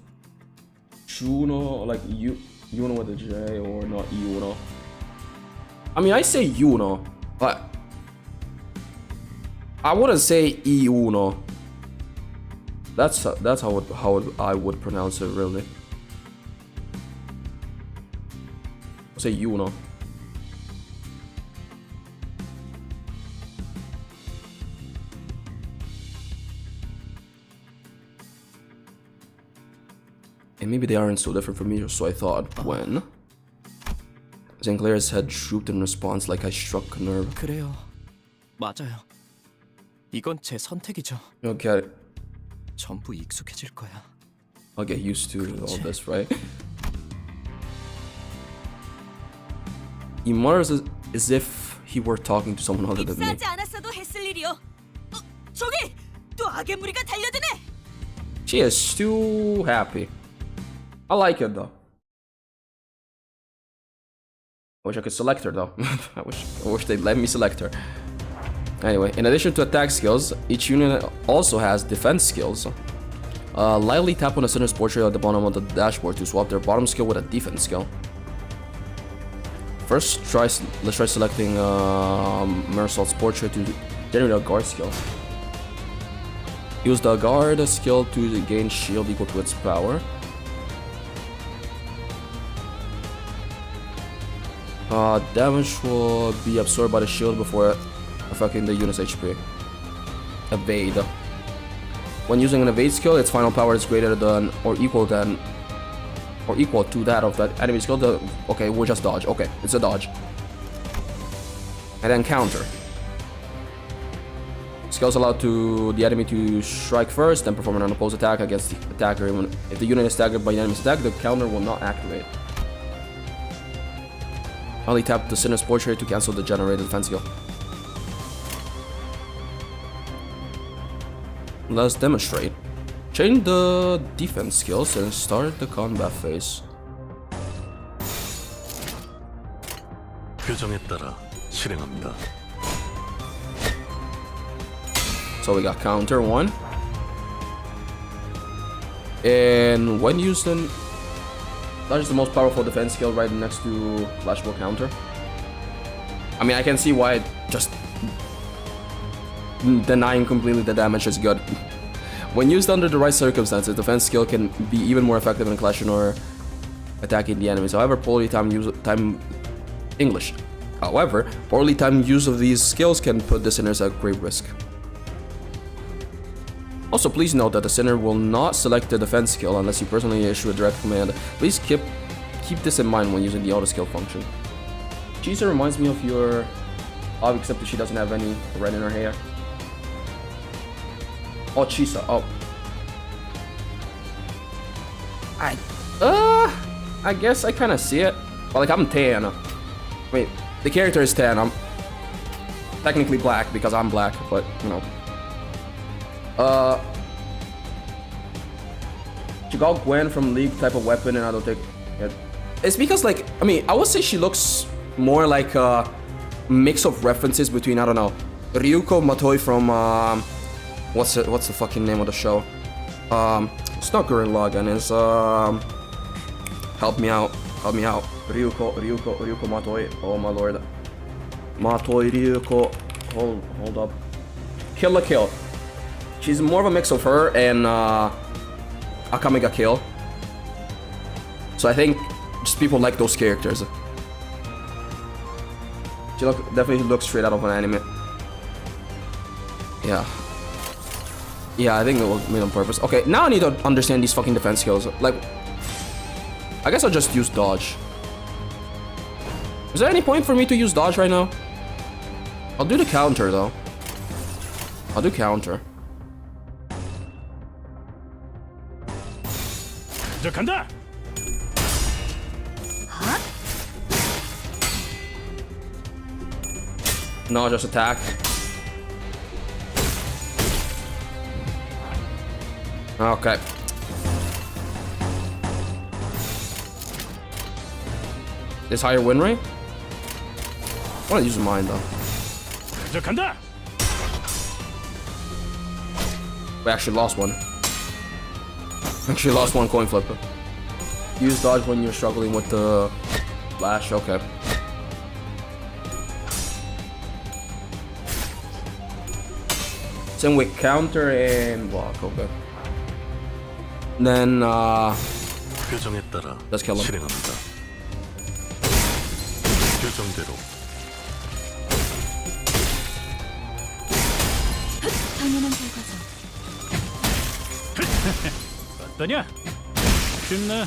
Juno, like Yuno with a J, or not Yuno. I mean, I say Yuno, but I wouldn't say Iuno. That's how I would pronounce it, really. I'll say Yuno. And maybe they aren't so different from me, or so I thought, when Sinclair's head drooped in response like I struck a nerve. 그래요. 맞아요. 이건 제 선택이죠. You'll get it. 전부 익숙해질 거야. I'll get used to all this, right? He mutters as if he were talking to someone other than me. 익사하지 않았어도 했을 일이요. 저기 또 악의 무리가 달려드네. She is too happy. I like it though. I wish I could select her though. I wish they'd let me select her. Anyway, in addition to attack skills, each unit also has defense skills. Lightly tap on the center's portrait at the bottom of the dashboard to swap their bottom skill with a defense skill. First, let's try selecting Marisol's portrait to generate a guard skill. Use the guard skill to gain shield equal to its power. Damage will be absorbed by the shield before affecting the unit's HP. Evade. When using an evade skill, its final power is greater than or equal to that of that enemy skill. Okay, we'll just dodge. Okay, it's a dodge. And then counter. Skills allow the enemy to strike first, then perform an unopposed attack against the attacker. If the unit is staggered by the enemy's attack, the counter will not activate. Only tap the Sinner's portrait to cancel the generated defense skill. Let's demonstrate. Change the defense skills and start the combat phase. 표정에 따라 실행합니다. So we got counter 1. And when used in... That is the most powerful defense skill right next to Flashball counter. I mean, I can see why just denying completely the damage is good. When used under the right circumstances, defense skill can be even more effective in clashing or attacking the enemies. However, poorly timed use of these skills can put the sinners at great risk. Also, please note that the sinner will not select the defense skill unless you personally issue a direct command. Please keep this in mind when using the auto skill function. Chisa reminds me of your... except that she doesn't have any red in her hair. Oh, Chisa. Oh. I guess I kind of see it. But like, I'm tan. Wait, the character is tan. I'm technically black because I'm black, but you know. She got Gwen from League type of weapon, and I don't think it. It's because like, I mean, I would say she looks more like a mix of references between, I don't know, Ryuko Matoi from what's the fucking name of the show? It's not Gurren Lagann. It's help me out. Ryuko Matoi. Oh my lord. Matoi Ryuko. Hold up. Kill la Kill. She's more of a mix of her and Akame ga Kill. So I think just people like those characters. She definitely looks straight out of an anime. Yeah. Yeah, I think it was made on purpose. Okay, now I need to understand these fucking defense skills. Like, I guess I'll just use dodge. Is there any point for me to use dodge right now? I'll do the counter though. I'll do counter. 간다. No, just attack. Okay. This higher win rate? I want to use mine though. 간다. We actually lost one. Actually lost one coin flip. Use dodge when you're struggling with the lash. Okay. Same with counter and block. Okay. Then 표정에 따라 let's kill him. 실행합니다. 표정대로. 당연한 결과죠. 어떠냐? 쉽네.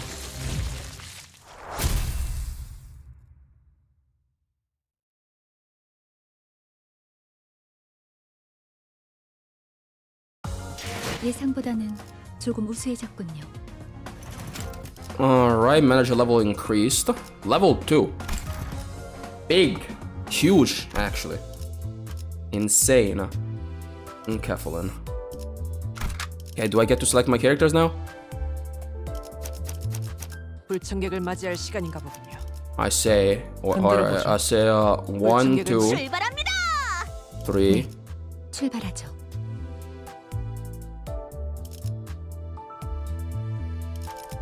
예상보다는 조금 우수해졌군요. Alright, manager level increased. Level 2. Big. Huge, actually. Insane. Enkephalin. Okay, do I get to select my characters now? 불청객을 맞이할 시간인가 보군요. I say, I say 1, 2, 3. 출발하죠.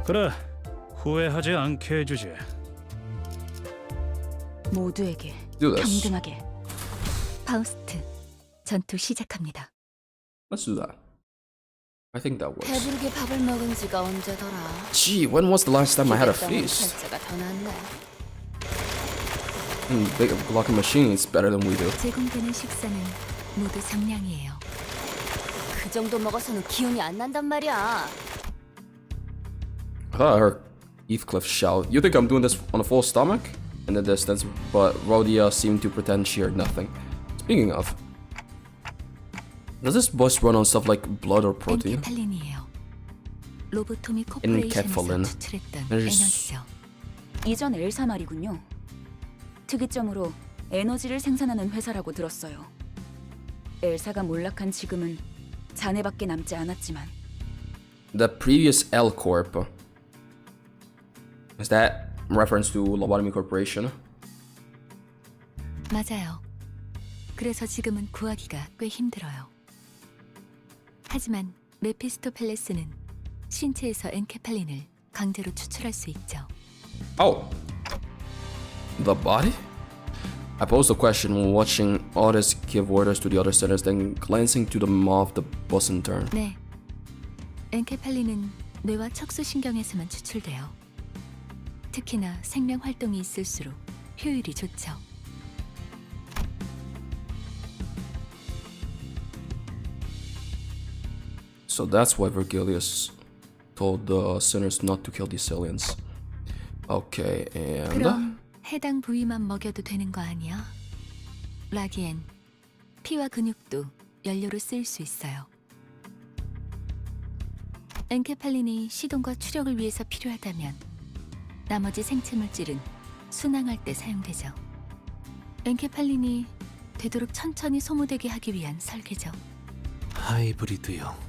그래, 후회하지 않게 해주지. 모두에게 Do this. 평등하게. 파우스트, 전투 시작합니다. Let's do that. I think that works. 배부르게 밥을 먹은 지가 언제더라. Gee, when was the last time I had a feast? 살자가 더 낫네. Big Glock machine is better than we do. 제공되는 식사는 모두 정량이에요. 그 정도 먹어서는 기운이 안 난단 말이야. I heard Heathcliff shout, "You think I'm doing this on a full stomach?" in the distance, but Rhodia seemed to pretend she heard nothing. Speaking of, does this bus run on stuff like blood or protein? 엔케팔린이에요. 로보토미 엔케팔린. 코퍼레이션에서 추출했던 There's- 에너지죠. 이전 엘사 말이군요. 특이점으로 에너지를 생산하는 회사라고 들었어요. 엘사가 몰락한 지금은 잔해밖에 남지 않았지만 The previous L Corp. Is that reference to Lobotomy Corporation? 맞아요. 그래서 지금은 구하기가 꽤 힘들어요. 하지만 메피스토펠레스는 신체에서 엔케팔린을 강제로 추출할 수 있죠. Oh, the body? I posed the question when watching Otis give orders to the other sinners, then glancing to the maw of the bus in turn. 네. 엔케팔린은 뇌와 척수신경에서만 추출돼요. 특히나 생명 활동이 있을수록 효율이 좋죠. So that's why Virgilius told the sinners not to kill these aliens. Okay, and 그럼 해당 부위만 먹여도 되는 거 아니야? 라기엔 피와 근육도 연료로 쓰일 수 있어요. 엔케팔린이 시동과 추력을 위해서 필요하다면 나머지 생체 물질은 순항할 때 사용되죠. 엔케팔린이 되도록 천천히 소모되게 하기 위한 설계죠. 하이브리드요.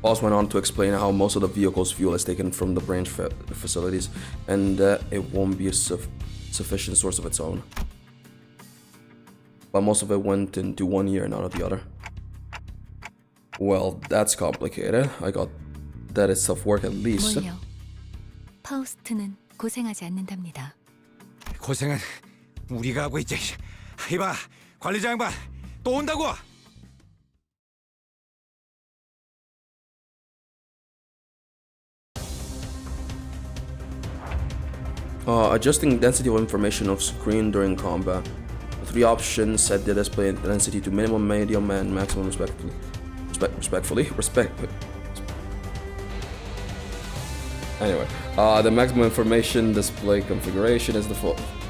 Boss went on to explain how most of the vehicle's fuel is taken from the branch facilities, and it won't be a sufficient source of its own. But most of it went into one year and out of the other. Well, that's complicated. I got that it's tough work at least. 뭘요? 파우스트는 고생하지 않는답니다. 고생은 우리가 하고 있지. 이봐, 관리자 양반 또 온다고. Adjusting density of information of screen during combat. The three options set the display density to minimum, medium, and maximum respectively. Anyway, the maximum information display configuration is the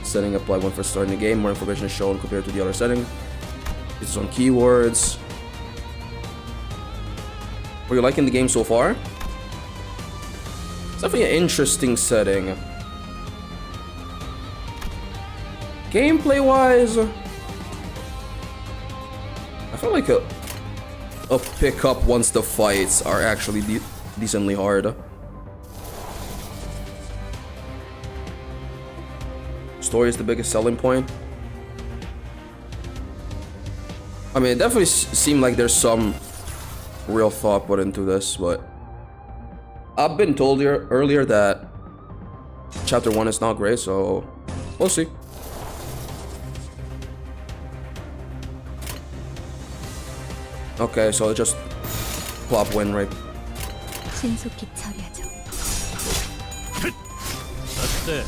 setting applied when first starting the game. More information is shown compared to the other setting. It's on keywords. Are you liking the game so far? It's definitely an interesting setting. Gameplay wise, I feel like a pickup once the fights are actually decently hard. Story is the biggest selling point. I mean, it definitely seemed like there's some real thought put into this, but I've been told earlier that chapter 1 is not great, so we'll see. Okay, so just plop win right. 신속히 처리하죠. 어때?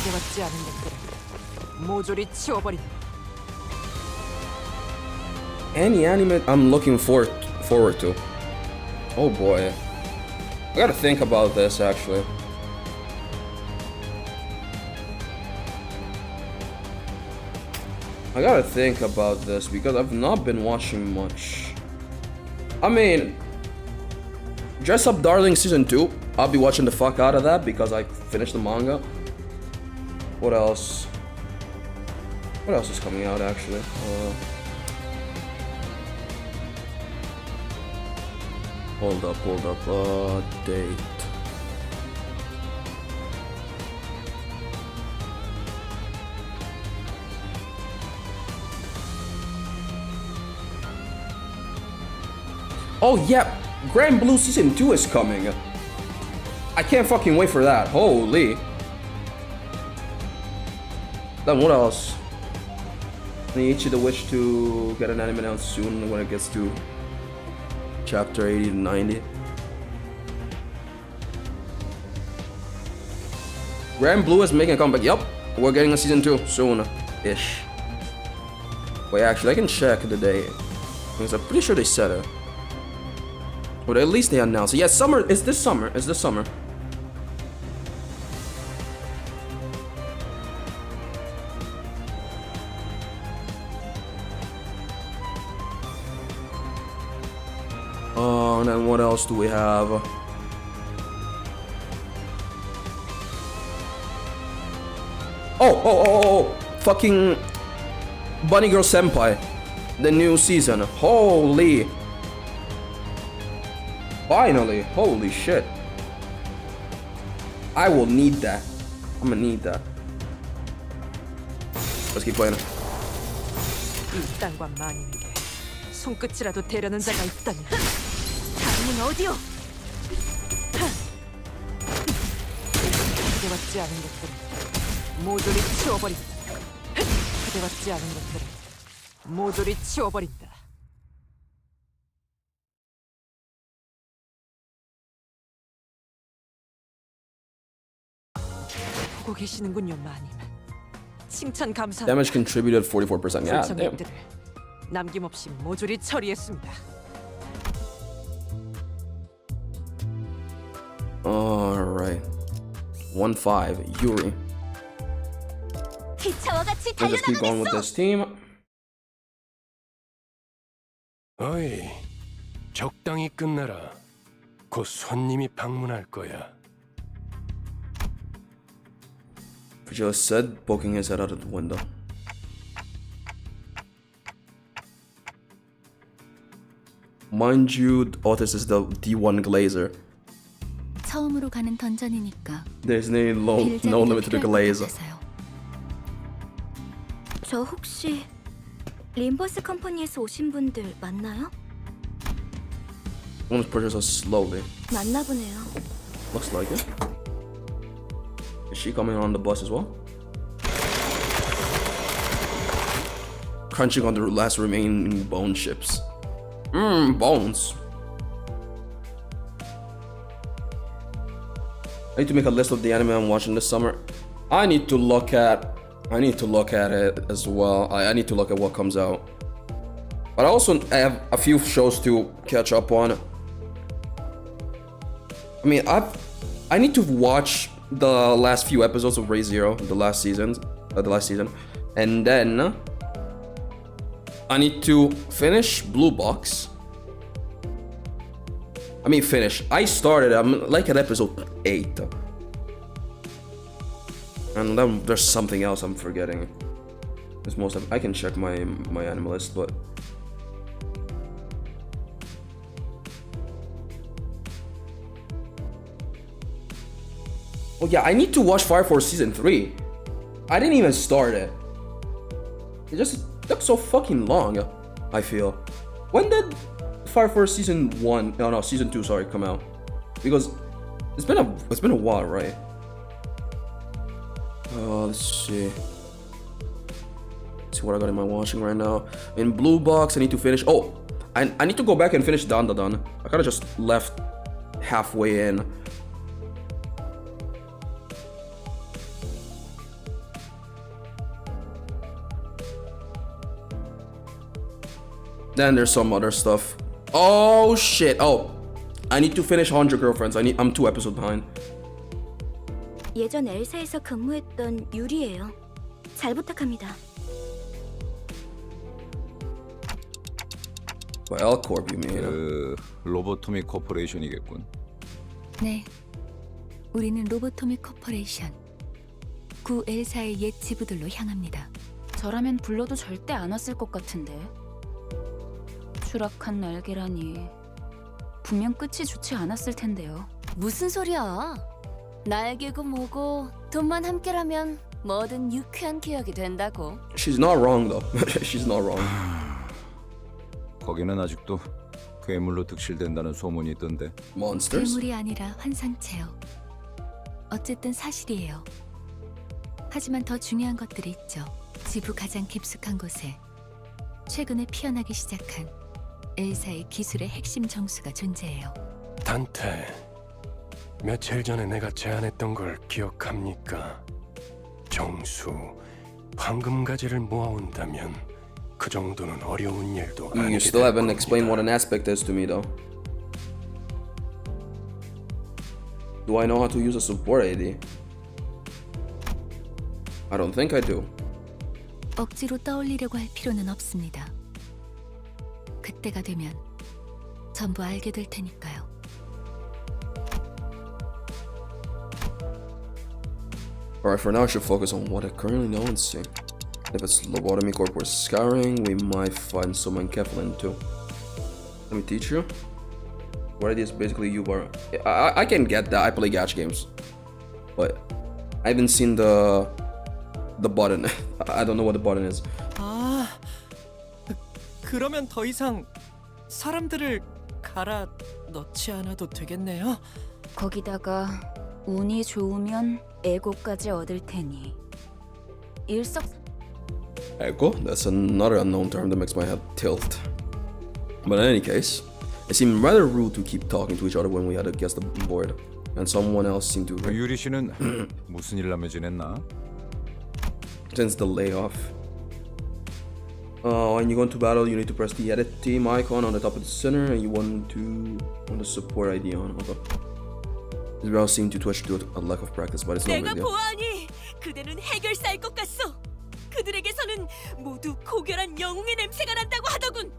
기대받지 않은 것들을 모조리 치워버린다. Any anime I'm looking forward to. Oh boy, I gotta think about this actually. I gotta think about this because I've not been watching much. I mean, Dress Up Darling Season 2, I'll be watching the fuck out of that because I finished the manga. What else? What else is coming out actually? Hold up, date. Oh yeah, Grand Blue Season 2 is coming. I can't fucking wait for that. Holy. Then what else? Need the Witch to get an anime announced soon when it gets to chapter 80 to 90. Grand Blue is making a comeback. Yup, we're getting a season 2 soon-ish. Wait, actually, I can check the date because I'm pretty sure they said it. But at least they announced it. Yeah, summer. It's this summer. It's this summer. And then what else do we have? Oh! Fucking Bunny Girl Senpai, the new season. Holy! Finally! Holy shit! I will need that. I'm gonna need that. Let's keep playing. 이 땅과 만인에게 손끝이라도 대려는 자가 있다면 다음은 어디요? 기대받지 않은 것들은 모조리 치워버린다. 기대받지 않은 것들은 모조리 치워버린다. 보고 계시는군요, 마님. 칭찬 감사합니다. Damage contributed 44%. Yeah, damn. 불청객들을 남김없이 모조리 처리했습니다. Alright. 1-5, Yuri. 기차와 같이 Let's just keep going with this team. 어이, 적당히 끝내라. 곧 손님이 방문할 거야. Vigilus said, poking his head out of the window. Mind you, this is the D1 Glazer. 처음으로 가는 던전이니까 There's no limit to the Glazer. 저 혹시 림버스 컴퍼니에서 오신 분들 맞나요? Almost purchase us slowly. 맞나 보네요. Looks like it. Is she coming on the bus as well? Crunching on the last remaining bone chips. Bones. I need to make a list of the anime I'm watching this summer. I need to look at it as well. I need to look at what comes out. But I also have a few shows to catch up on. I mean, I need to watch the last few episodes of Ray Zero, the last season, and then I need to finish Blue Box. I mean, finish. I started. I'm like at episode 8, and then there's something else I'm forgetting. It's most of. I can check my anime list, but. Oh yeah, I need to watch Fire Force season 3. I didn't even start it. It just took so fucking long, I feel. When did Fire Force season 1, no, season 2, sorry, come out? Because it's been a while, right? Let's see. Let's see what I got in my watching right now. In Blue Box, I need to finish. Oh, I need to go back and finish Dandadan. I kind of just left halfway in. Then there's some other stuff. Oh shit. Oh, I need to finish 100 Girlfriends. I'm 2 episodes behind. 예전 엘사에서 근무했던 유리예요. 잘 부탁합니다. L-Corp, you mean? 로보토믹 코퍼레이션이겠군. 네, 우리는 로보토믹 코퍼레이션. 구 엘사의 옛 지부들로 향합니다. 저라면 불러도 절대 안 왔을 것 같은데. 추락한 날개라니. 분명 끝이 좋지 않았을 텐데요. 무슨 소리야? 날개고 뭐고 돈만 함께라면 뭐든 유쾌한 기억이 된다고. She's not wrong though. She's not wrong. 거기는 아직도 괴물로 득실된다는 소문이 있던데. Monsters? 괴물이 아니라 환상체요. 어쨌든 사실이에요. 하지만 더 중요한 것들이 있죠. 지부 가장 깊숙한 곳에 최근에 피어나기 시작한 엘사의 기술의 핵심 정수가 존재해요. 단테, 며칠 전에 내가 제안했던 걸 기억합니까? 정수, 황금가지를 모아온다면 그 정도는 어려운 일도 아니게 You still haven't explained what an aspect is to me though. Do I know how to use a support AD? I don't think I do. 억지로 떠올리려고 할 필요는 없습니다. 그때가 되면 전부 알게 될 테니까요. Alright, for now I should focus on what I currently know and see. If it's Lobotomy Corp or Scouring, we might find someone Keflin too. Let me teach you. What it is basically you are. I can get that. I play gacha games, but I haven't seen the button. I don't know what the button is. 아, 그러면 더 이상 사람들을 갈아 넣지 않아도 되겠네요. 거기다가 운이 좋으면 에고까지 얻을 테니. Echo? That's another unknown term that makes my head tilt. But in any case, it seemed rather rude to keep talking to each other when we had a guest on board, and someone else seemed to. 유리 씨는 무슨 일 하며 지냈나? Since the layoff. When you go into battle, you need to press the edit team icon on the top of the center, and you want the support ID on. Okay. This route seemed to twitch due to a lack of practice, but it's no big 내가 deal. 보아하니 그대는 해결사일 것 같소. 그들에게서는 모두 고결한 영웅의 냄새가 난다고 하더군.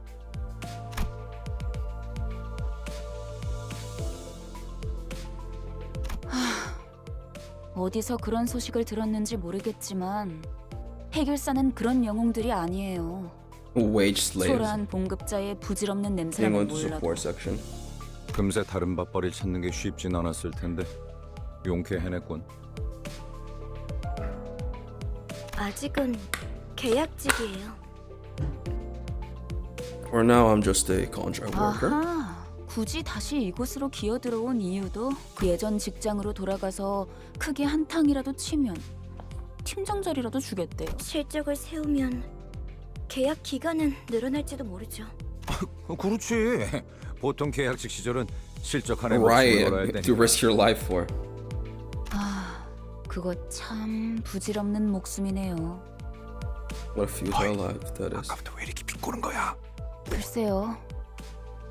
어디서 그런 소식을 들었는지 모르겠지만 해결사는 그런 영웅들이 아니에요. Wage slaves. 초라한 봉급자의 부질없는 Being 냄새라면 on the 몰라도 support section. 금세 다른 밥벌이 찾는 게 쉽진 않았을 텐데 용케 해냈군. 아직은 계약직이에요. For now, I'm just a contract worker. 아하, 굳이 다시 이곳으로 기어들어온 이유도 그 예전 직장으로 돌아가서 크게 한탕이라도 치면 팀장 자리라도 주겠대요. 실적을 세우면 계약 기간은 늘어날지도 모르죠. 그렇지. 보통 계약직 시절은 실적 한해 걸어야 Right, 돼. to risk your life for. 아, 그거 참 부질없는 목숨이네요. What a futile life that is. 왜 이렇게 비꼬는 거야? 글쎄요,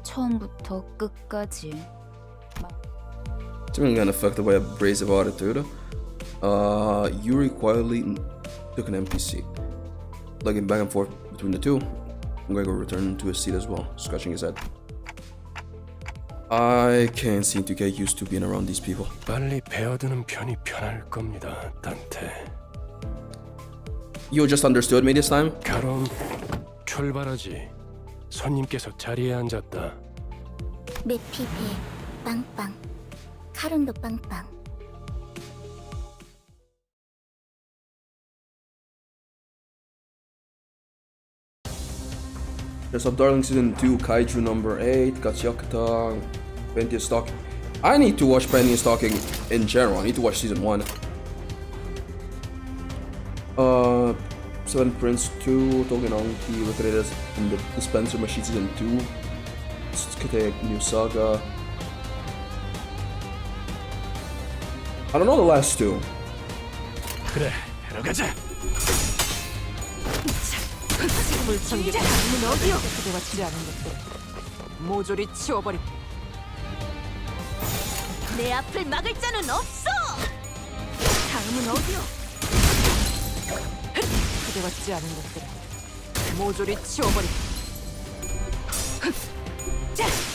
처음부터 끝까지. Seemingly unaffected by abrasive attitude, Yuri quietly took an empty seat. Looking back and forth between the two, Gregor returned to his seat as well, scratching his head. I can't seem to get used to being around these people. 빨리 배어드는 편이 편할 겁니다, 단테. You just understood me this time? 가론, 출발하지. 손님께서 자리에 앉았다. 메피 배 빵빵. 카론도 빵빵. There's Up Darling Season 2, Kaiju number 8, Gachiakuta, Penny Stalking. I need to watch Penny Stalking in general. I need to watch Season 1. Seven Prince 2, Togenanki, Recreated in the Dispenser Machine Season 2, Tsukete New Saga. I don't know the last two. 그래, 들어가자. 불청객 다음은 어디요? 그대와 치지 않은 것들 모조리 치워버리. 내 앞을 막을 자는 없어. 다음은 어디요? 그대와 치지 않은 것들 모조리 치워버리.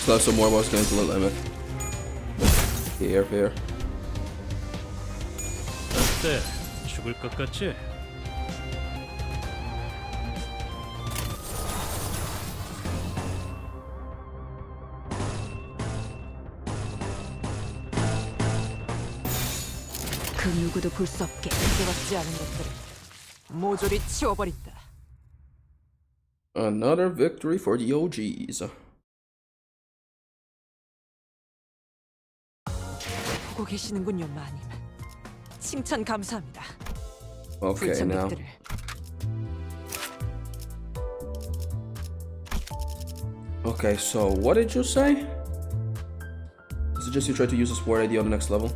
So that's some more about going to the limit. Here. 어때? 죽을 것 같지? 그 누구도 볼 수 없게 그대와 치지 않은 것들을 모조리 치워버린다. Another victory for the OGs. 보고 계시는군요, 마님. 칭찬 감사합니다. Okay, now. 불청객들을 Okay, so what did you say? I suggest you try to use the support ID on the next level.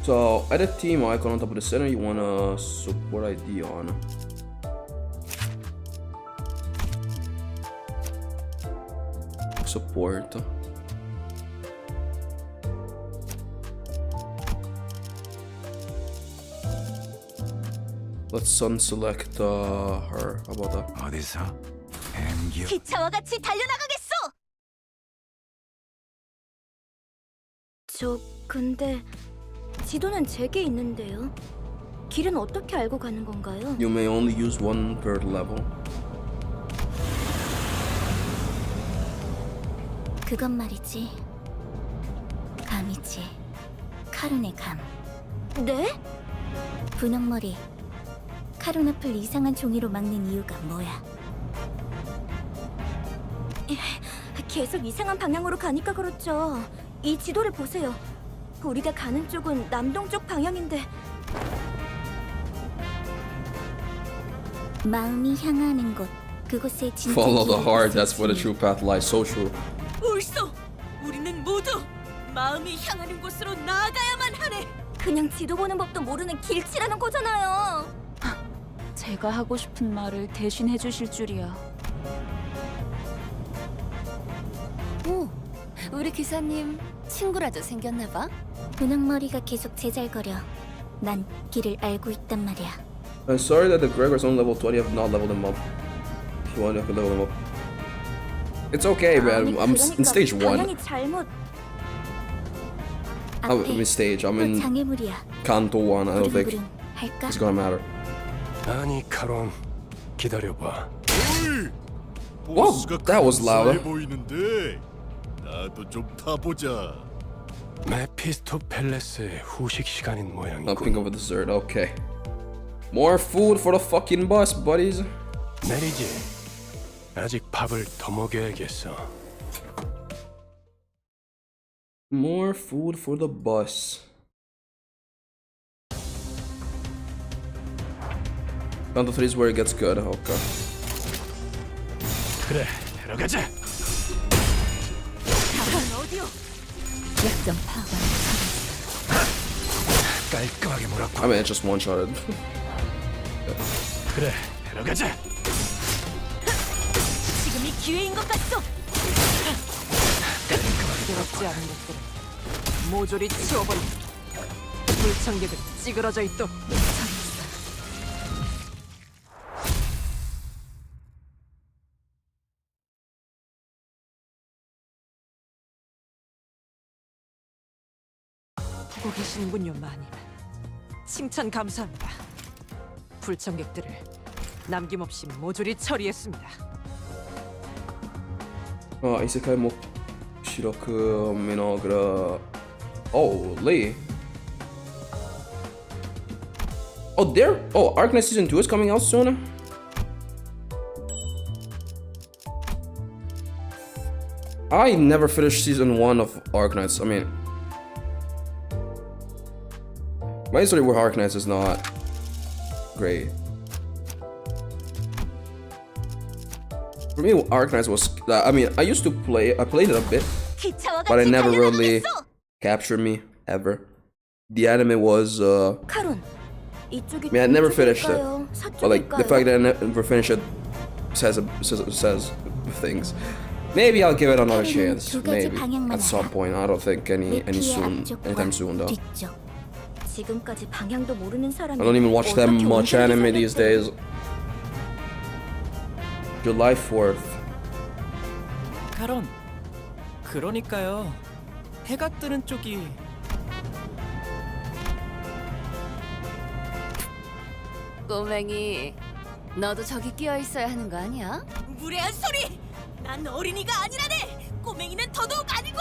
So, edit team icon on top of the center, you want a support ID on. Support. Let's unselect her. How about that? 어디서? 기차와 같이 달려나가겠어. 저 근데 지도는 제게 있는데요. 길은 어떻게 알고 가는 건가요? You may only use one per level. 그건 말이지. 감이지. 카론의 감. 네? 분홍머리. 카론 앞을 이상한 종이로 막는 이유가 뭐야? 계속 이상한 방향으로 가니까 그렇죠. 이 지도를 보세요. 우리가 가는 쪽은 남동쪽 방향인데 마음이 향하는 곳, 그곳에 진짜 Follow the heart, that's where the true path lies. So true. 옳소! 우리는 모두 마음이 향하는 곳으로 나아가야만 하네. 그냥 지도 보는 법도 모르는 길치라는 거잖아요. 제가 하고 싶은 말을 대신 해주실 줄이야. 오, 우리 기사님 친구라도 생겼나 봐. 분홍머리가 계속 제잘거려. 난 길을 알고 있단 말이야. I'm sorry that the Gregor's on level 20 have not leveled him up. If you want, I could level him up. It's okay, man. I'm in stage 1. 방향이 잘못. I'm in stage. I'm in 장애물이야. Kanto 1. I don't think 부릉부릉 할까? it's gonna matter. 아니 카론, 기다려봐. Whoa, that was louder. 보이는데 나도 좀 타보자. 메피스토 팰레스의 후식 시간인 I'll 모양이고. think of a dessert. Okay. More food for the fucking bus, buddies. 내리지. 아직 밥을 더 먹여야겠어. More food for the bus. Down to 3 is where it gets good. Okay. 그래, 들어가자. 약점 파악하는 깔끔하게 몰았고. I mean, it's just one-shotted. 그래, 들어가자. 지금이 기회인 것 같소. 부럽지 않은 것들은 모조리 치워버려. 불청객은 찌그러져 있도록. 보고 계시는군요, 마님. 칭찬 감사합니다. 불청객들을 남김없이 모조리 처리했습니다. Isekai mo shiroku minogura. Oh, Lee. Oh, there. Oh, Arknight Season 2 is coming out soon. I never finished Season 1 of Arknights. I mean, my history with Arknights is not great. For me, Arknights was. I mean, I used to play. I played it a bit, but it never really captured me ever. The anime was. 카론, 이쪽이 I mean, I never finished it. 동쪽일까요? But like the fact that I never finished it says things. Maybe I'll give it another chance. Maybe at some point. I don't think anytime soon though. 뒤쪽. 지금까지 방향도 모르는 사람이 I don't even watch that much anime these days. July 4th. 카론, 그러니까요. 해가 뜨는 쪽이 꼬맹이, 너도 저기 끼어 있어야 하는 거 아니야? 무례한 소리! 난 어린이가 아니라네! 꼬맹이는 더더욱 아니고!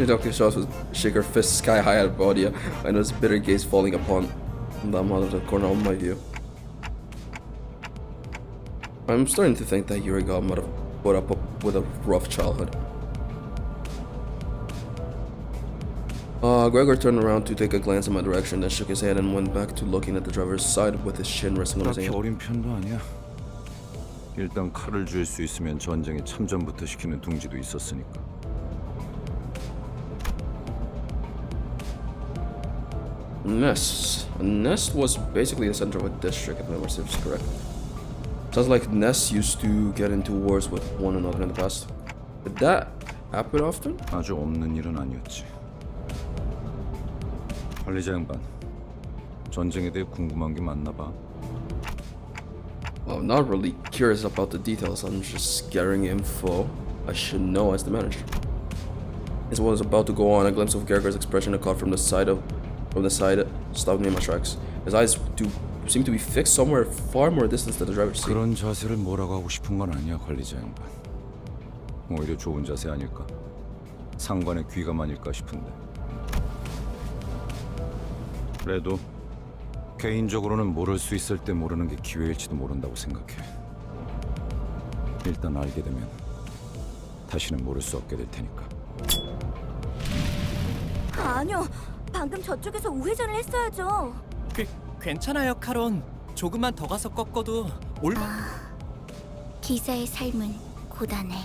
Dr. Shaws would shake her fist sky high at Bodia and his bitter gaze falling upon them out of the corner of my view. I'm starting to think that Yuriga might have put up with a rough childhood. Gregor turned around to take a glance in my direction, then shook his head and went back to looking at the driver's side with his chin resting on his 딱히 hand. 어린 편도 아니야. 일단 칼을 쥘 수 있으면 전쟁에 참전부터 시키는 둥지도 있었으니까. Nest was basically the center of a district, if memory serves correct. Sounds like Nest used to get into wars with one another in the past. Did that happen often? 아주 없는 일은 아니었지. 관리자 양반, 전쟁에 대해 궁금한 게 많나 봐. Well, I'm not really curious about the details. I'm just gathering info I should know as the manager. As I was about to go on, a glimpse of Gregor's expression I caught from the side stopped me in my tracks. His eyes seem to be fixed somewhere far more distant than the driver's seat. 그런 자세를 뭐라고 하고 싶은 건 아니야, 관리자 양반. 오히려 좋은 자세 아닐까? 상관의 귀감아닐까 싶은데. 그래도 개인적으로는 모를 수 있을 때 모르는 게 기회일지도 모른다고 생각해. 일단 알게 되면 다시는 모를 수 없게 될 테니까. 아니요, 방금 저쪽에서 우회전을 했어야죠. 괜찮아요, 카론. 조금만 더 가서 꺾어도 기사의 삶은 고단해.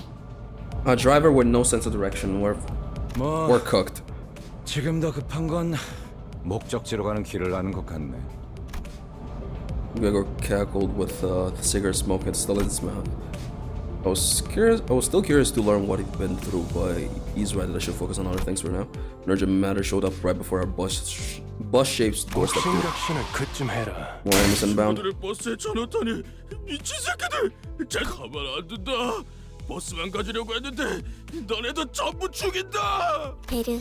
A driver with no sense of direction. We're cooked. 지금 더 급한 건 목적지로 가는 길을 아는 것 같네. Gregor cackled with the cigarette smoke and still in his mouth. I was still curious to learn what he'd been through, but he's right that I should focus on other things for now. An urgent matter showed up right before our bus-shaped doorstep. 생각신을 그쯤 해라. Why am I sunbound? 친구들을 버스에 쳐넣다니 미친 새끼들! 쟤 가만 안 둔다. 버스만 가지려고 했는데 너네도 전부 죽인다. 베르,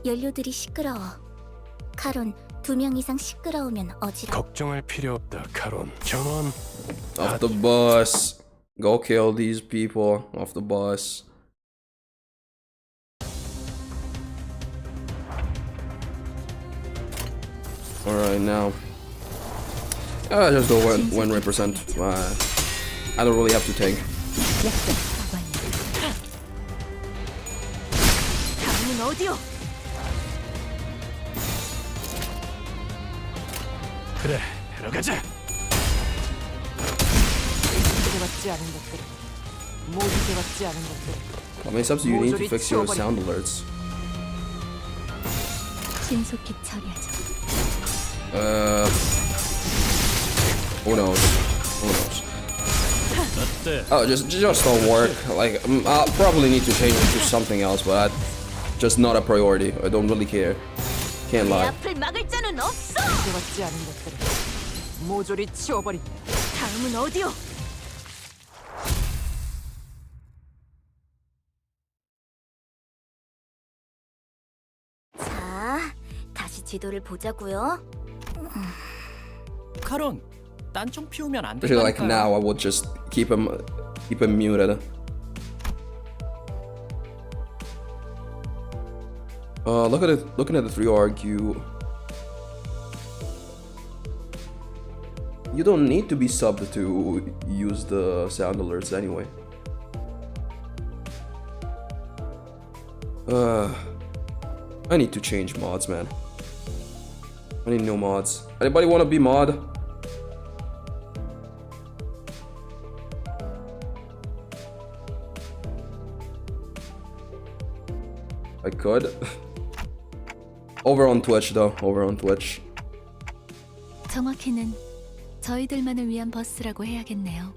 연료들이 시끄러워. 카론, 2명 이상 시끄러우면 어지러. 걱정할 필요 없다, 카론. 전원 Off the bus. Go kill these people off the bus. Alright, now. Just go when represent. I don't really have to tank. 다음은 어디요? 그래, 들어가자. 제받지 않은 것들, 모두 제받지 않은 것들. How many subs do you need to fix your sound alerts? 신속히 처리하죠. Who knows? Who knows? Oh, just don't work. Like, I'll probably need to change it to something else, but just not a priority. I don't really care. Can't 내 lie. 앞을 막을 자는 없어. 제받지 않은 것들을 모조리 치워버린다. 다음은 어디요? 자, 다시 지도를 보자고요. 카론, 딴청 피우면 안 Especially like 된다니까요. now, I would just keep him muted. Looking at the 3 argue. You don't need to be subbed to use the sound alerts anyway. I need to change mods, man. I need new mods. Anybody want to be mod? I could. Over on Twitch though. Over on Twitch. 정확히는 저희들만을 위한 버스라고 해야겠네요.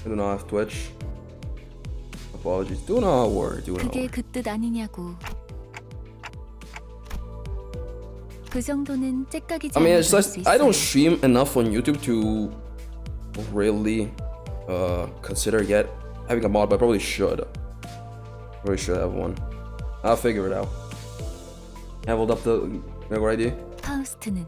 I do not have Twitch. Apologies. Do not worry. Do not 그게 worry. 그 뜻 아니냐고. 그 정도는 째깍이지 I mean, 않은 it's 걸수 like I don't 있어요. stream enough on YouTube to really consider yet having a mod, but I probably should. Probably should have one. I'll figure it out. Leveled up the Mega ID. 파우스트는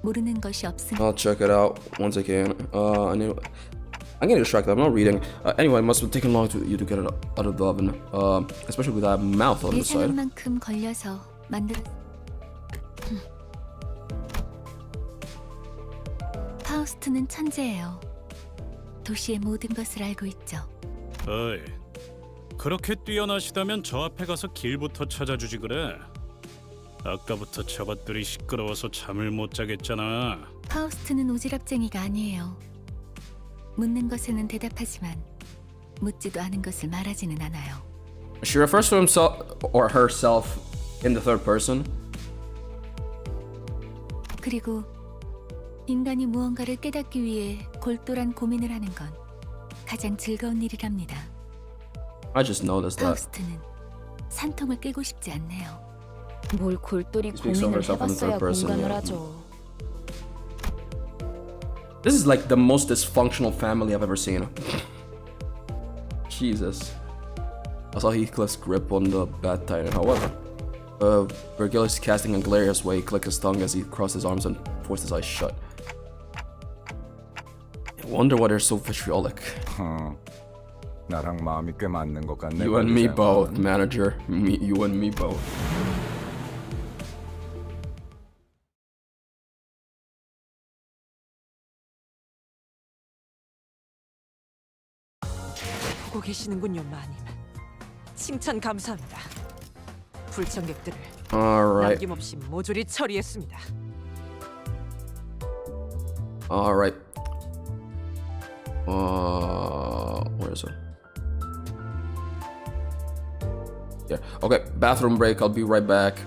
모르는 것이 없으니 I'll check it out once I can. I'm getting distracted. I'm not reading. Anyway, it must have taken long to you to get it out of the oven. Especially with that mouth on the 예상한 side. 만큼 걸려서 만들. 파우스트는 천재예요. 도시의 모든 것을 알고 있죠. 어이, 그렇게 뛰어나시다면 저 앞에 가서 길부터 찾아주지 그래. 아까부터 저것들이 시끄러워서 잠을 못 자겠잖아. 파우스트는 오지랖쟁이가 아니에요. 묻는 것에는 대답하지만 묻지도 않은 것을 말하지는 않아요. She refers to himself or herself in the third person. 그리고 인간이 무언가를 깨닫기 위해 골똘한 고민을 하는 건 가장 즐거운 일이랍니다. I just noticed that. 파우스트는 산통을 깨고 싶지 않네요. 뭘 골똘히 Speaks of 고민을 herself in the 해봤어야 third person, 공감을 yeah. 하죠. This is like the most dysfunctional family I've ever seen. Jesus. I saw Heathcliff's grip on the Bat Titan. However, Virgilius casting a glarious way, click his tongue as he crossed his arms and forced his eyes shut. I wonder why they're so vitriolic. 나랑 마음이 꽤 맞는 것 같네. You and me both, manager. You and me both. 보고 계시는군요, 마님. 칭찬 감사합니다. 불청객들을 Alright. 남김없이 모조리 처리했습니다. Alright. Where is it? Yeah. Okay, bathroom break. I'll be right back.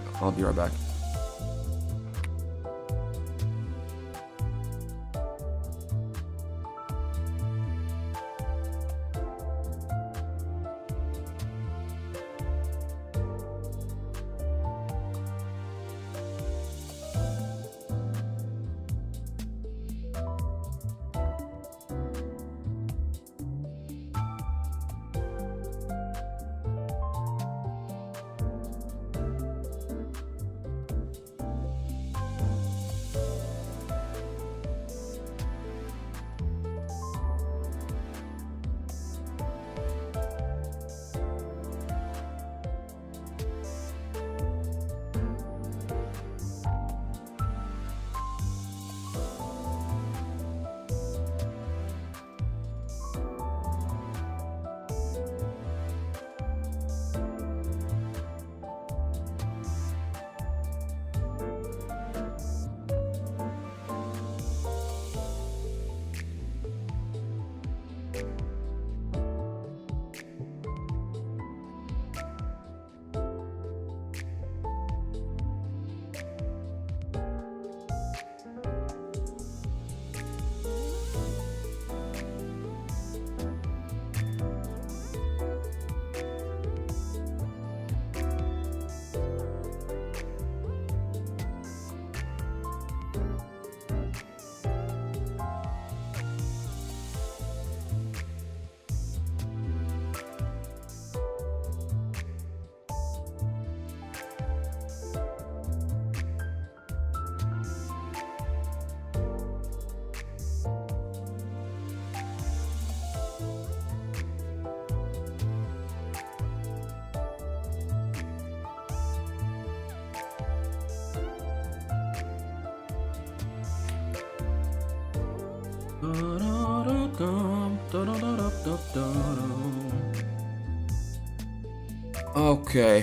Okay,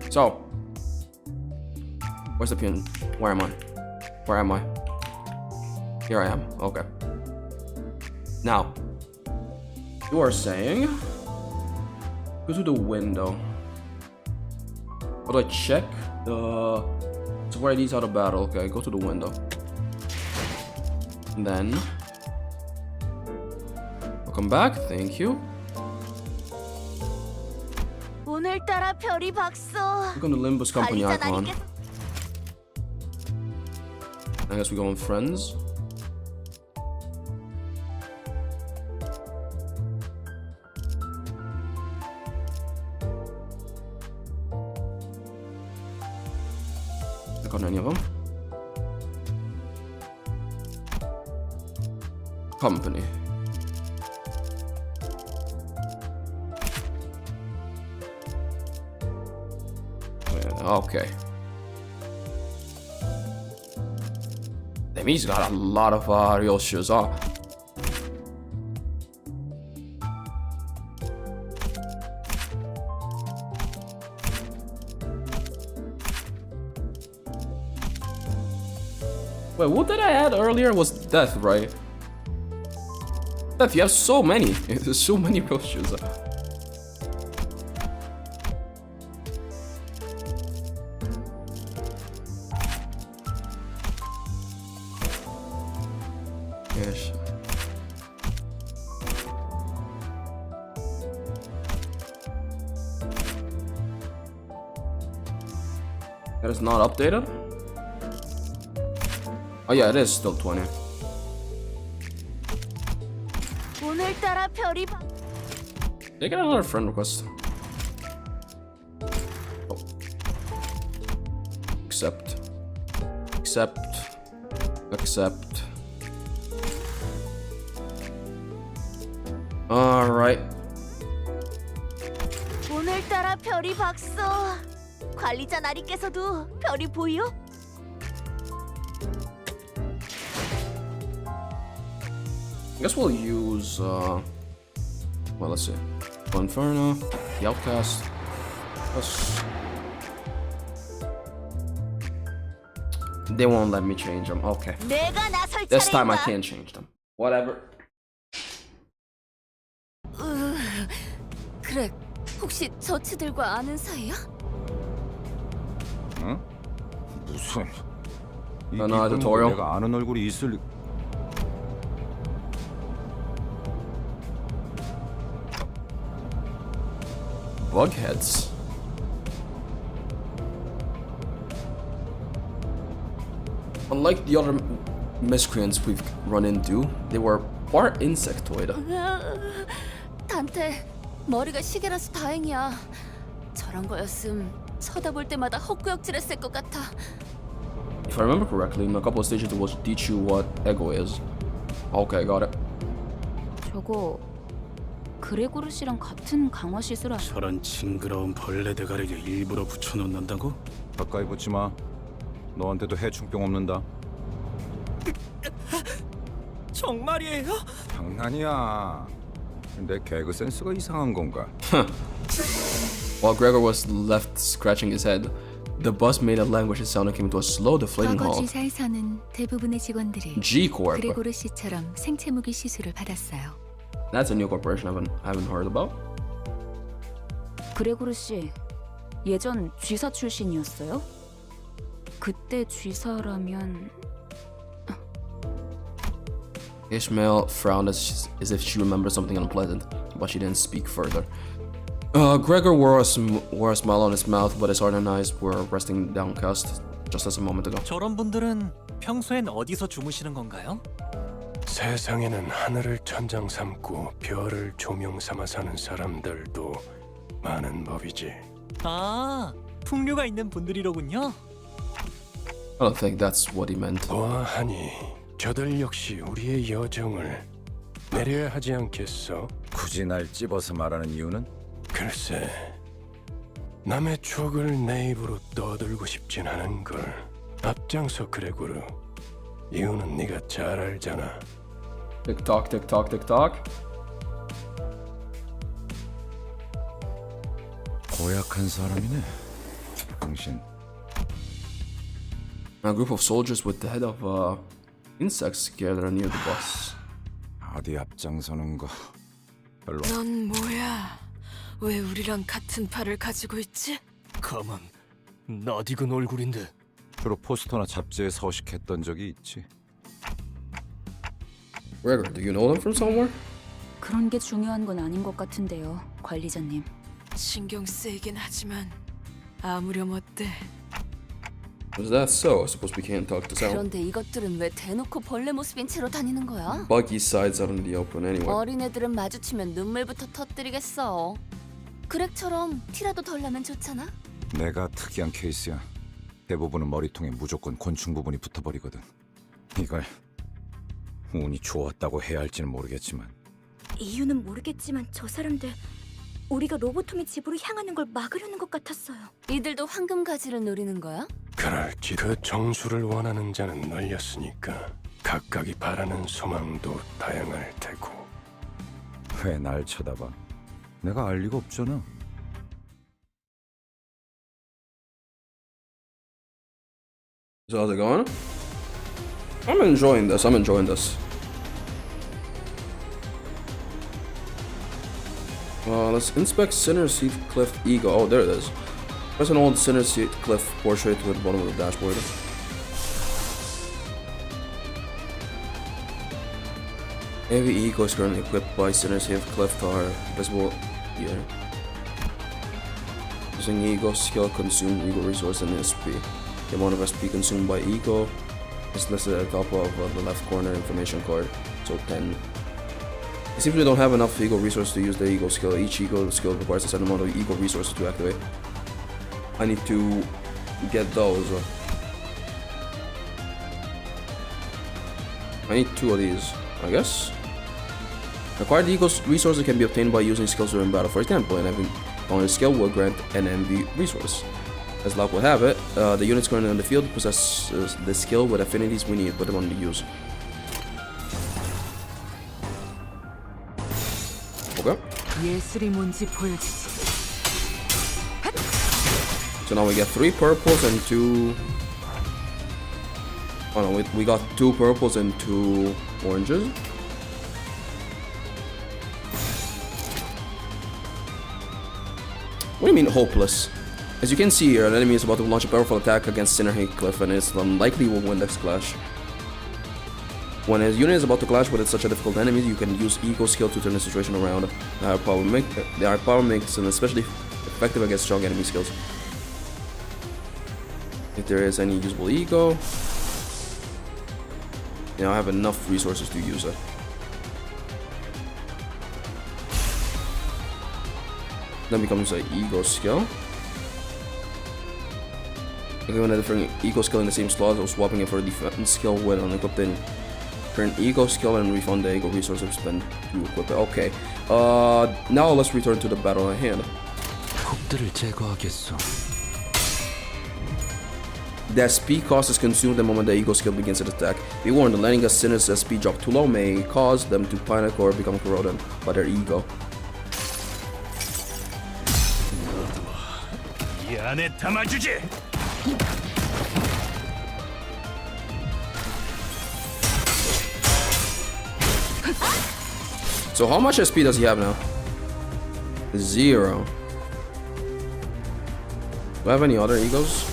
so where's the pin? Where am I? Where am I? Here I am. Okay. Now, you are saying go to the window. How do I check the? So where these are the battle? Okay, go to the window. And then welcome back. Thank you. 오늘따라 별이 박서. Click on the Limbus company icon. I guess we go on friends. Click on any of them. Company. Okay. Damn, he's got a lot of real shoes, huh? Wait, what did I add earlier was death, right? Death, you have so many. There's so many real shoes. Yes. That is not updated? Oh yeah, it is still 20. 오늘따라 별이 They get another friend request. Oh. Accept. Accept. Accept. Alright. 오늘따라 별이 박서. 관리자 나리께서도 별이 보여? I guess we'll use well, let's see. Inferno, the Outcast. They won't let me change them. Okay. 내가 나설 This time I 차례인가? can't change them. Whatever. 그래, 혹시 저치들과 아는 사이야? 응? 무슨? 이 나 아주 이쁜 더워요. 내가 아는 얼굴이 있을 리... Bugheads. Unlike the other miscreants we've run into, they were part insectoid. 단테, 머리가 시계라서 다행이야. 저런 거였음 쳐다볼 때마다 헛구역질했을 것 같아. If I remember correctly, in a couple of stages it was teach you what ego is. Okay, got it. 저거 그레고르 씨랑 같은 강화 시술 저런 징그러운 벌레 대가리를 일부러 붙여놓는다고? 가까이 붙지 마. 너한테도 해충병 없는다. 정말이에요? 장난이야. 내 개그 센스가 이상한 건가? While Gregor was left scratching his head, the bus made a languishing sound and came to a slow deflating 과거 halt. G사에서는 대부분의 직원들이 G-Corp. 그레고르 씨처럼 생체 무기 시술을 받았어요. That's a new corporation I haven't heard about. 그레고르 씨 예전 쥐사 출신이었어요? 그때 쥐사라면 Ishmael frowned as if she remembered something unpleasant, but she didn't speak further. Gregor wore a smile on his mouth, but his ardent eyes were resting downcast, just as a moment ago. 저런 분들은 평소엔 어디서 주무시는 건가요? 세상에는 하늘을 천장 삼고 별을 조명 삼아 사는 사람들도 많은 법이지. 아, 풍류가 있는 분들이로군요. I don't think that's what he meant. 보아하니 저들 역시 우리의 여정을 내려야 하지 않겠어? 굳이 날 찝어서 말하는 이유는? 글쎄, 남의 추억을 내 입으로 떠들고 싶진 않은 걸. 앞장서 그레고르. 이유는 네가 잘 알잖아. Tick tock, tick tock, tick tock. 고약한 사람이네. 당신. A group of soldiers with the head of insects gather near the bus. 어디 앞장서는 거 별로. 넌 뭐야? 왜 우리랑 같은 팔을 가지고 있지? 가만, 낯익은 얼굴인데. 주로 포스터나 잡지에 서식했던 적이 있지. Gregor, do you know them from somewhere? 그런 게 중요한 건 아닌 것 같은데요, 관리자님. 신경 쓰이긴 하지만 아무렴 어때? Is that so? I suppose we can't talk this out. 그런데 이것들은 왜 대놓고 벌레 모습인 채로 다니는 거야? Buggy sides out in the open anyway. 어린애들은 마주치면 눈물부터 터뜨리겠어. 그렉처럼 티라도 덜 나면 좋잖아? 내가 특이한 케이스야. 대부분은 머리통에 무조건 곤충 부분이 붙어버리거든. 이걸 운이 좋았다고 해야 할지는 모르겠지만. 이유는 모르겠지만 저 사람들 우리가 로보톰의 집으로 향하는 걸 막으려는 것 같았어요. 이들도 황금 가지를 노리는 거야? 그럴지. 그 정수를 원하는 자는 널렸으니까 각각이 바라는 소망도 다양할 테고. 왜 날 쳐다봐? 내가 알 리가 없잖아. So how's it going? I'm enjoying this. I'm enjoying this. Let's inspect Sinner's Heathcliff Ego. Oh, there it is. There's an old Sinner's Heathcliff portrait at the bottom of the dashboard. Heavy Ego is currently equipped by Sinner's Heathcliff are visible here. Using Ego skill consume Ego resource and SP. The amount of SP consumed by Ego is listed at the top of the left corner information card, so 10. It seems we don't have enough Ego resources to use the Ego skill. Each Ego skill requires a certain amount of Ego resources to activate. I need to get those. I need 2 of these, I guess. Acquired Ego resources can be obtained by using skills during battle. For example, an having found a skill will grant an MV resource. As luck would have it, the units currently on the field possess the skill with affinities we need, put them on the use. Okay. 예술이 뭔지 보여주지. So now we get 3 purples and 2. Oh no, we got 2 purples and 2 oranges. What do you mean hopeless? As you can see here, an enemy is about to launch a powerful attack against Sinner Heathcliff and it's unlikely will win this clash. When a unit is about to clash with such a difficult enemy, you can use Ego skill to turn the situation around. The higher power makes them especially effective against strong enemy skills. If there is any usable Ego, you know, I have enough resources to use it. Then becomes an Ego skill. Given a different Ego skill in the same slot, or swapping it for a defense skill with an equipped in current Ego skill and refund the Ego resources spent to equip it. Okay. Now let's return to the battle at hand. 폭들을 제거하겠소. The SP cost is consumed the moment the Ego skill begins its attack. Be warned, letting a Sinner's SP drop too low may cause them to panic or become corroded by their Ego. 이 안에 담아주지. So how much SP does he have now? 0. Do I have any other Egos?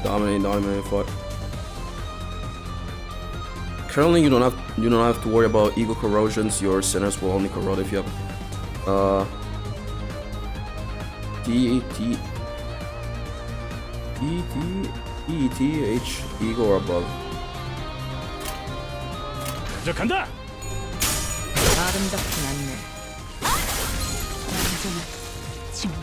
Dominate fight. Currently, you don't have to worry about Ego corrosions. Your Sinners will only corrode if you have ETH Ego or above. 간다. 아름답진 않네. 완전한 침묵.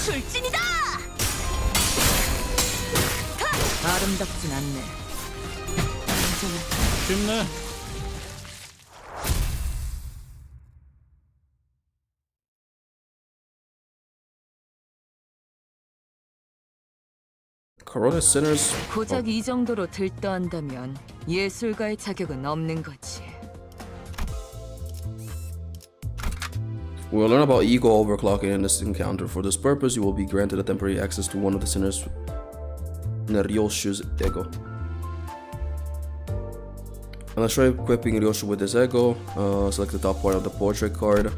출진이다! 아름답진 않네. 쉽네. Corona Sinners. 고작 이 정도로 들떠한다면 예술가의 자격은 없는 거지. We'll learn about ego overclocking in this encounter. For this purpose, you will be granted a temporary access to one of the sinners' Ryoshu's ego. And let's try equipping Ryoshu with his ego. Select the top part of the portrait card.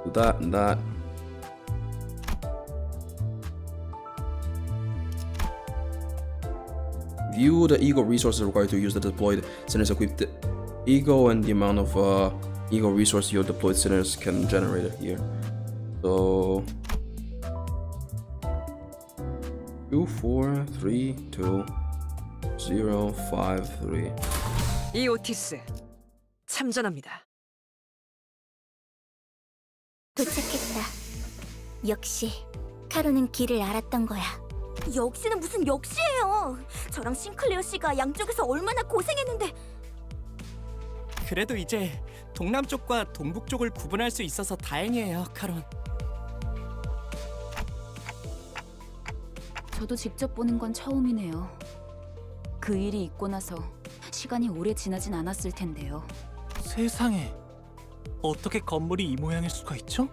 Do that and that. View the ego resources required to use the deployed sinners equipped ego and the amount of ego resource your deployed sinners can generate here. So 24320053. 이오티스 참전합니다. 도착했다. 역시 카로는 길을 알았던 거야. 역시는 무슨 역시예요. 저랑 싱클레어 씨가 양쪽에서 얼마나 고생했는데. 그래도 이제 동남쪽과 동북쪽을 구분할 수 있어서 다행이에요, 카론. 저도 직접 보는 건 처음이네요. 그 일이 있고 나서 시간이 오래 지나진 않았을 텐데요. 세상에, 어떻게 건물이 이 모양일 수가 있죠?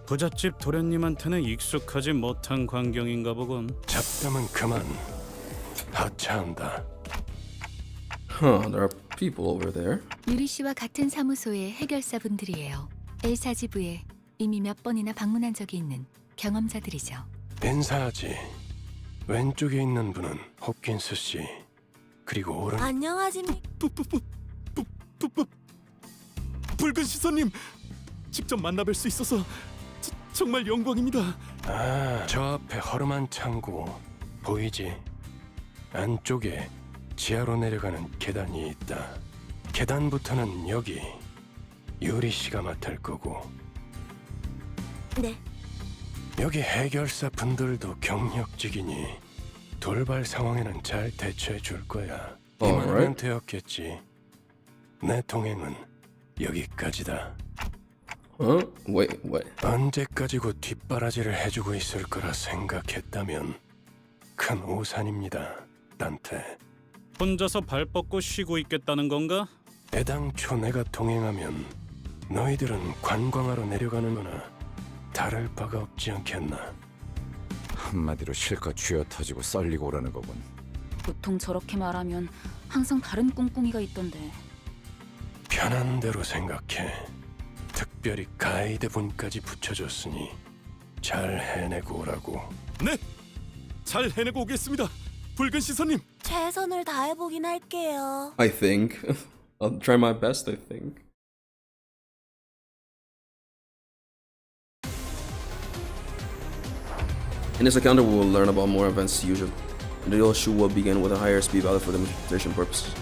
부잣집 도련님한테는 익숙하지 못한 광경인가 보군. 잡담은 그만. 하차한다. There are people over there. 유리 씨와 같은 사무소의 해결사분들이에요. 엘사지부에 이미 몇 번이나 방문한 적이 있는 경험자들이죠. 인사하지. 왼쪽에 있는 분은 홉킨스 씨. 그리고 오른. 안녕하십니까. 붉은 시선님, 직접 만나뵐 수 있어서 정말 영광입니다. 아, 저 앞에 허름한 창고 보이지? 안쪽에 지하로 내려가는 계단이 있다. 계단부터는 여기 유리 씨가 맡을 거고. 네. 여기 해결사 분들도 경력직이니 돌발 상황에는 잘 대처해 줄 거야. 이만하면 되었겠지. 내 동행은 여기까지다. Wait. 언제까지고 뒷바라지를 해주고 있을 거라 생각했다면 큰 오산입니다, 단테. 혼자서 발 뻗고 쉬고 있겠다는 건가? 애당초 내가 동행하면 너희들은 관광하러 내려가는 거나 다를 바가 없지 않겠나. 한마디로 실컷 쥐어 터지고 썰리고 오라는 거군. 보통 저렇게 말하면 항상 다른 꿍꿍이가 있던데. 편한 대로 생각해. 특별히 가이드 분까지 붙여줬으니 잘 해내고 오라고. 네, 잘 해내고 오겠습니다, 붉은 시선님. 최선을 다해보긴 할게요. I think. I'll try my best, I think. In this encounter, we will learn about more advanced usage. The Ryoshu will begin with a higher speed value for demonstration purposes.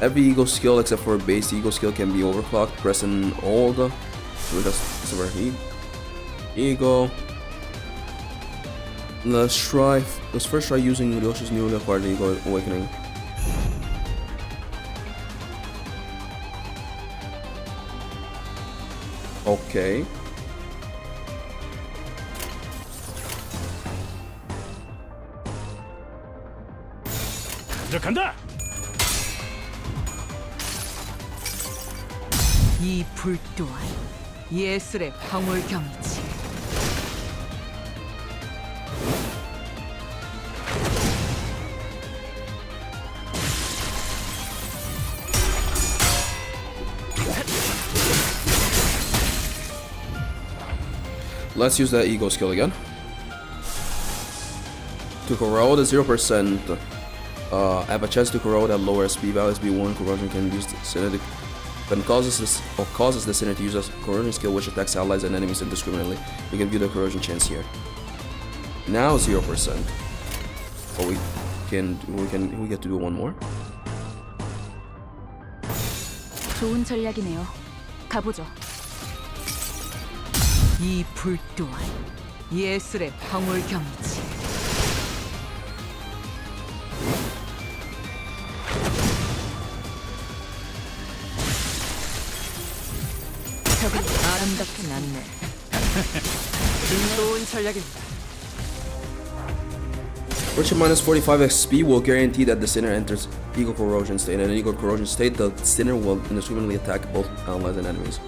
Every ego skill except for base ego skill can be overclocked. Pressing hold to where ego. Let's first try using Ryoshu's newly acquired ego awakening. Okay. 간다. 이 불 또한 예술의 황홀경이지. Let's use that ego skill again. To corrode 0%. Have a chance to corrode at lower speed values. Be warned, corrosion can use the synergy. Then causes the sinner to use a corrosion skill which attacks allies and enemies indiscriminately. You can view the corrosion chance here. Now 0%. But we get to do one more. 좋은 전략이네요. 가보죠. 이 불 또한 예술의 방울경이지. 저건 아름답긴 않네. 좋은 전략입니다. Which minus 45 XP will guarantee that the sinner enters Eagle Corrosion state. In an Eagle Corrosion state, the sinner will indiscriminately attack both allies and enemies.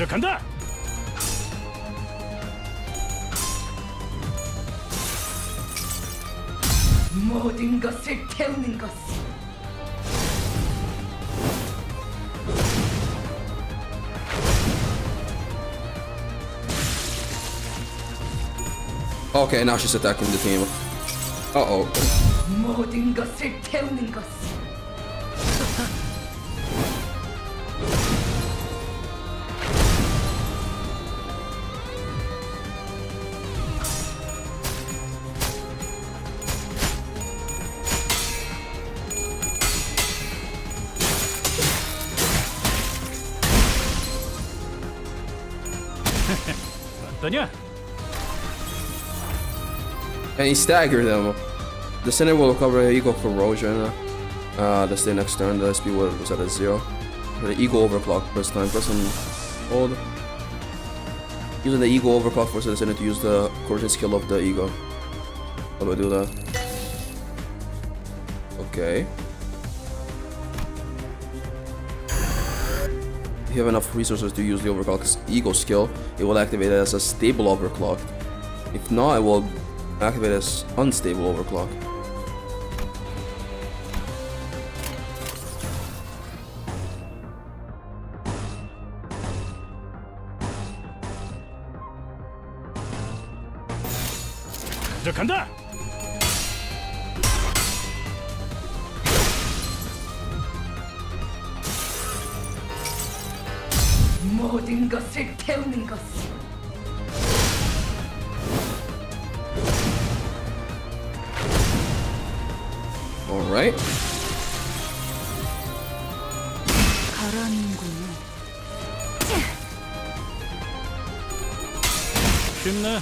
먼저 간다. 모든 것을 태우는 것. Okay, now she's attacking the team. Uh-oh. 모든 것을 태우는 것. 어떠냐? And he staggered them. The sinner will recover Eagle Corrosion. The stay next turn, the SP will set at 0. For the Eagle Overclock, press time, press and hold. Using the Eagle Overclock forces the sinner to use the corrosion skill of the Eagle. How do I do that? Okay. If you have enough resources to use the Overclock's Eagle skill, it will activate as a stable Overclock. If not, it will activate as unstable Overclock. 먼저 간다. 모든 것을 태우는 것. Alright. 가라앉는군요. 쉽네.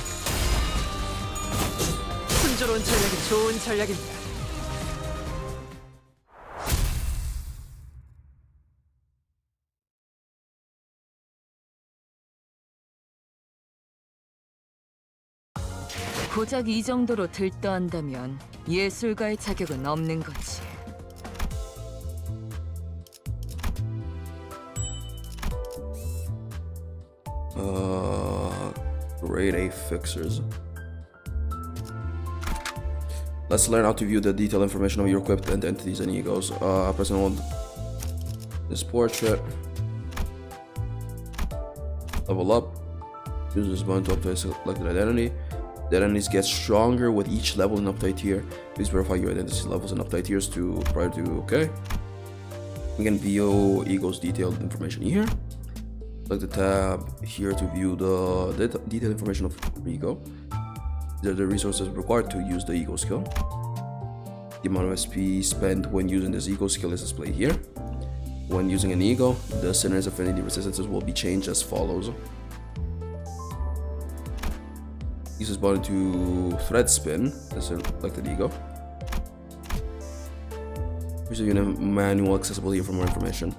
순조로운 전략이 좋은 전략입니다. 고작 이 정도로 들떠한다면 예술가의 자격은 없는 거지. Grade A fixers. Let's learn how to view the detailed information of your equipped entities and egos. Press and hold this portrait. Level up. Use this button to update selected identity. The identities get stronger with each level in update tier. Please verify your identity levels and update tiers prior to okay. You can view egos detailed information here. Select the tab here to view the detailed information of ego. These are the resources required to use the ego skill. The amount of SP spent when using this ego skill is displayed here. When using an ego, the sinner's affinity resistances will be changed as follows. Use this button to thread spin the selected ego. Here's a unit manual accessible here for more information.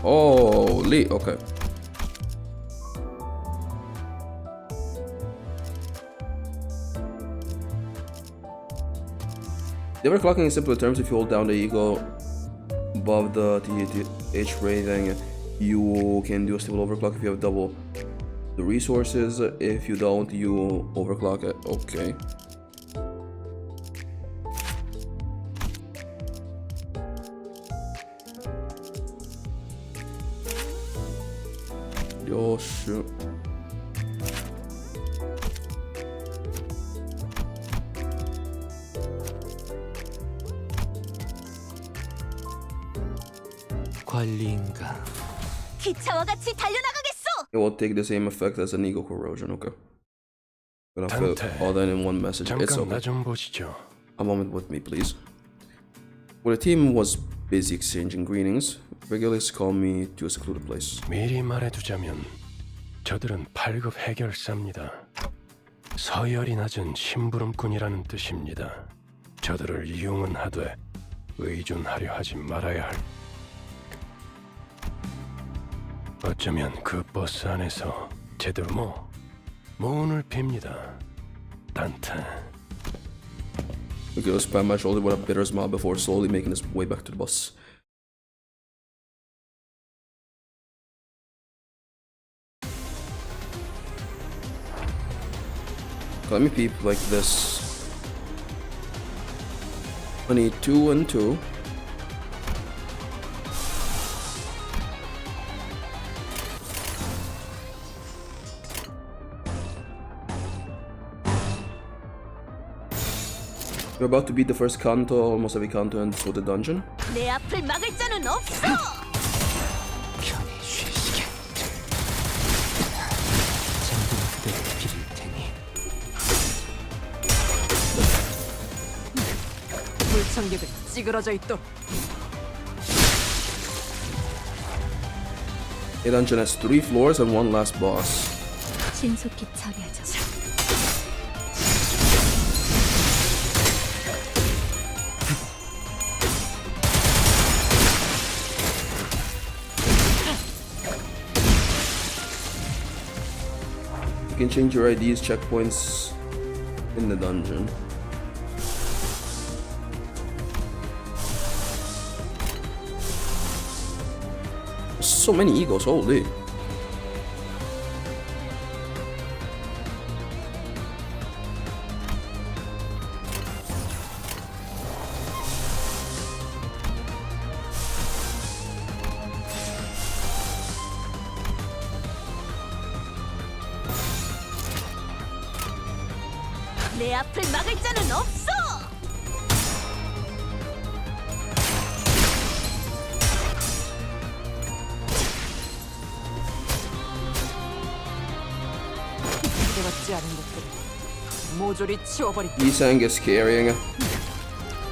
Holy, okay. The overclocking in simple terms, if you hold down the ego above the TH rating, you can do a stable overclock if you have double the resources. If you don't, you overclock it. Okay. Yo, shoot. 관리인가? 기차와 같이 달려나가겠소! It will take the same effect as an ego corrosion. Okay. Gonna fill all that in one message. It's 잠깐 나 okay. 좀 보시죠. A moment with me, please. Well, the team was busy exchanging greetings. Regulars called me to a secluded place. 미리 말해두자면 저들은 8급 해결사입니다. 서열이 낮은 심부름꾼이라는 뜻입니다. 저들을 이용은 하되 의존하려 하지 말아야 할. 어쩌면 그 버스 안에서 제대로 모운을 빕니다. 단테. Regulars pat my shoulder with a bitter smile before slowly making his way back to the bus. Let me peep like this. 22 and 2. We're about to beat the first kanto, almost every kanto ends with the dungeon. 내 앞을 막을 자는 없어. 편히 쉬시게. 잠든 그대를 빌릴 테니. 불청객은 찌그러져 있도록. The dungeon has 3 floors and 1 last boss. 신속히 처리하죠. You can change your IDs, checkpoints in the dungeon. So many egos, holy. 내 앞을 막을 자는 없어. 기대받지 않은 것들 모조리 치워버린다. Isang is carrying.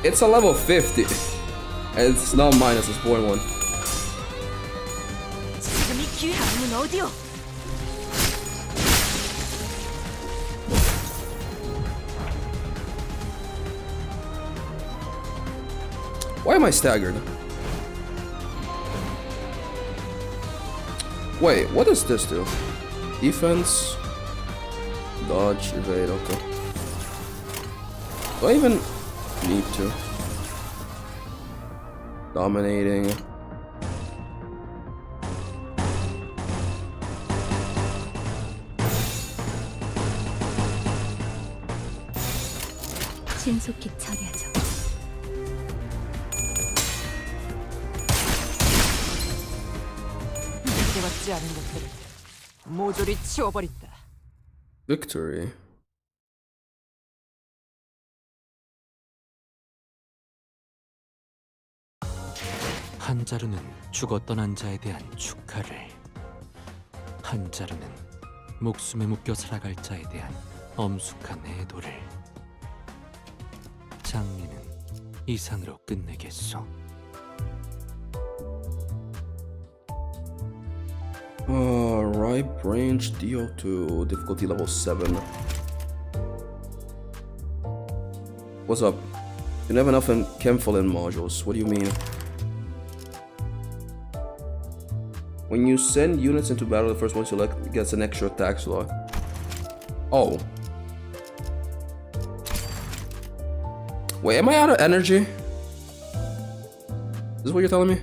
It's a level 50. And it's not minus the spawn one. 지금이 기회. 다음은 어디요? Why am I staggered? Wait, what does this do? Defense, dodge, evade, okay. Do I even need to? Dominating. 신속히 처리하죠. 기대받지 않은 것들을 모조리 치워버린다. Victory. 한 자루는 죽어 떠난 자에 대한 축하를, 한 자루는 목숨에 묶여 살아갈 자에 대한 엄숙한 애도를. 장미는 이상으로 끝내겠소. Ripe range DO2 difficulty level 7. What's up? You don't have enough Chemfalin modules. What do you mean? When you send units into battle, the first one you select gets an extra attack slot. Oh. Wait, am I out of energy? Is this what you're telling me?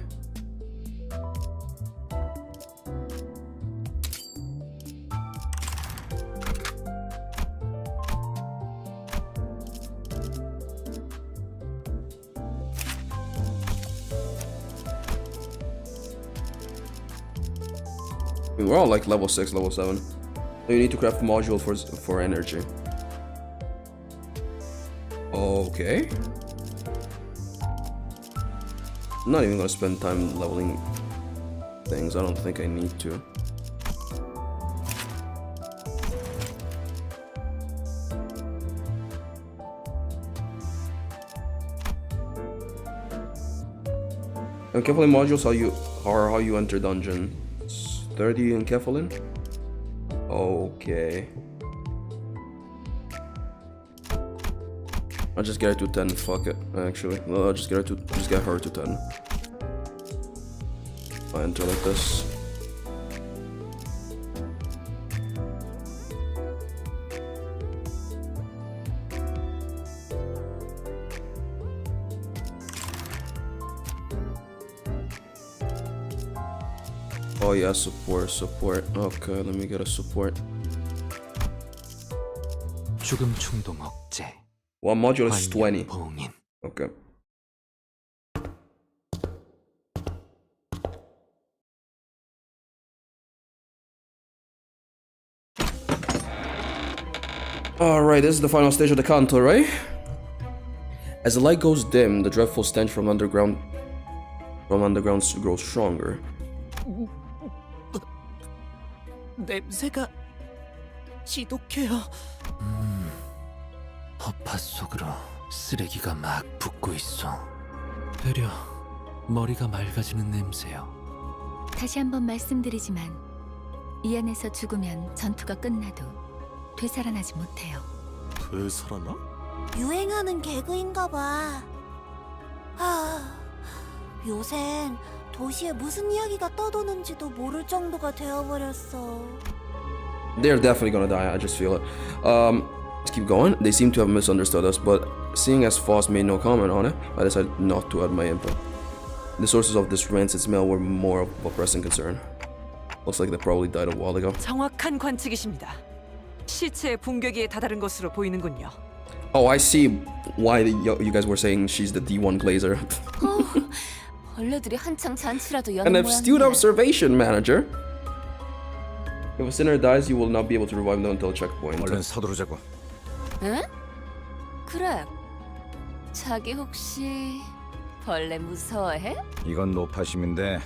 I mean, we're all like level 6, level 7. So you need to craft a module for energy. Okay. I'm not even gonna spend time leveling things. I don't think I need to. Kefalin modules how you enter dungeon. 30 in Kefalin? Okay. I'll just get her to 10, fuck it, actually. No, I'll just get her to 10. I enter like this. Oh yeah, support. Okay, let me get a support. 죽음 충동 억제. One module is 20. 봉인. Okay. Alright, this is the final stage of the canto, right? As the light goes dim, the dreadful stench from underground grows stronger. 냄새가 지독해요. 허파 속으로 쓰레기가 막 붙고 있어. 되려 머리가 맑아지는 냄새요. 다시 한번 말씀드리지만 이 안에서 죽으면 전투가 끝나도 되살아나지 못해요. 되살아나? 유행하는 개그인가 봐. 요샌 도시에 무슨 이야기가 떠도는지도 모를 정도가 되어버렸어. They're definitely gonna die, I just feel it. Let's keep going. They seem to have misunderstood us, but seeing as Foss made no comment on it, I decided not to add my input. The sources of this rancid smell were more of a pressing concern. Looks like they probably died a while ago. 정확한 관측이십니다. 시체의 붕괴기에 다다른 것으로 보이는군요. Oh, I see why you guys were saying she's the D1 Glazer. 벌레들이 한창 잔치라도 여는 An 모양이네. astute observation, manager. If a sinner dies, you will not be able to revive them until a checkpoint. 얼른 서두르자고. 응? 그래. 자기 혹시 벌레 무서워해? 이건 노파심인데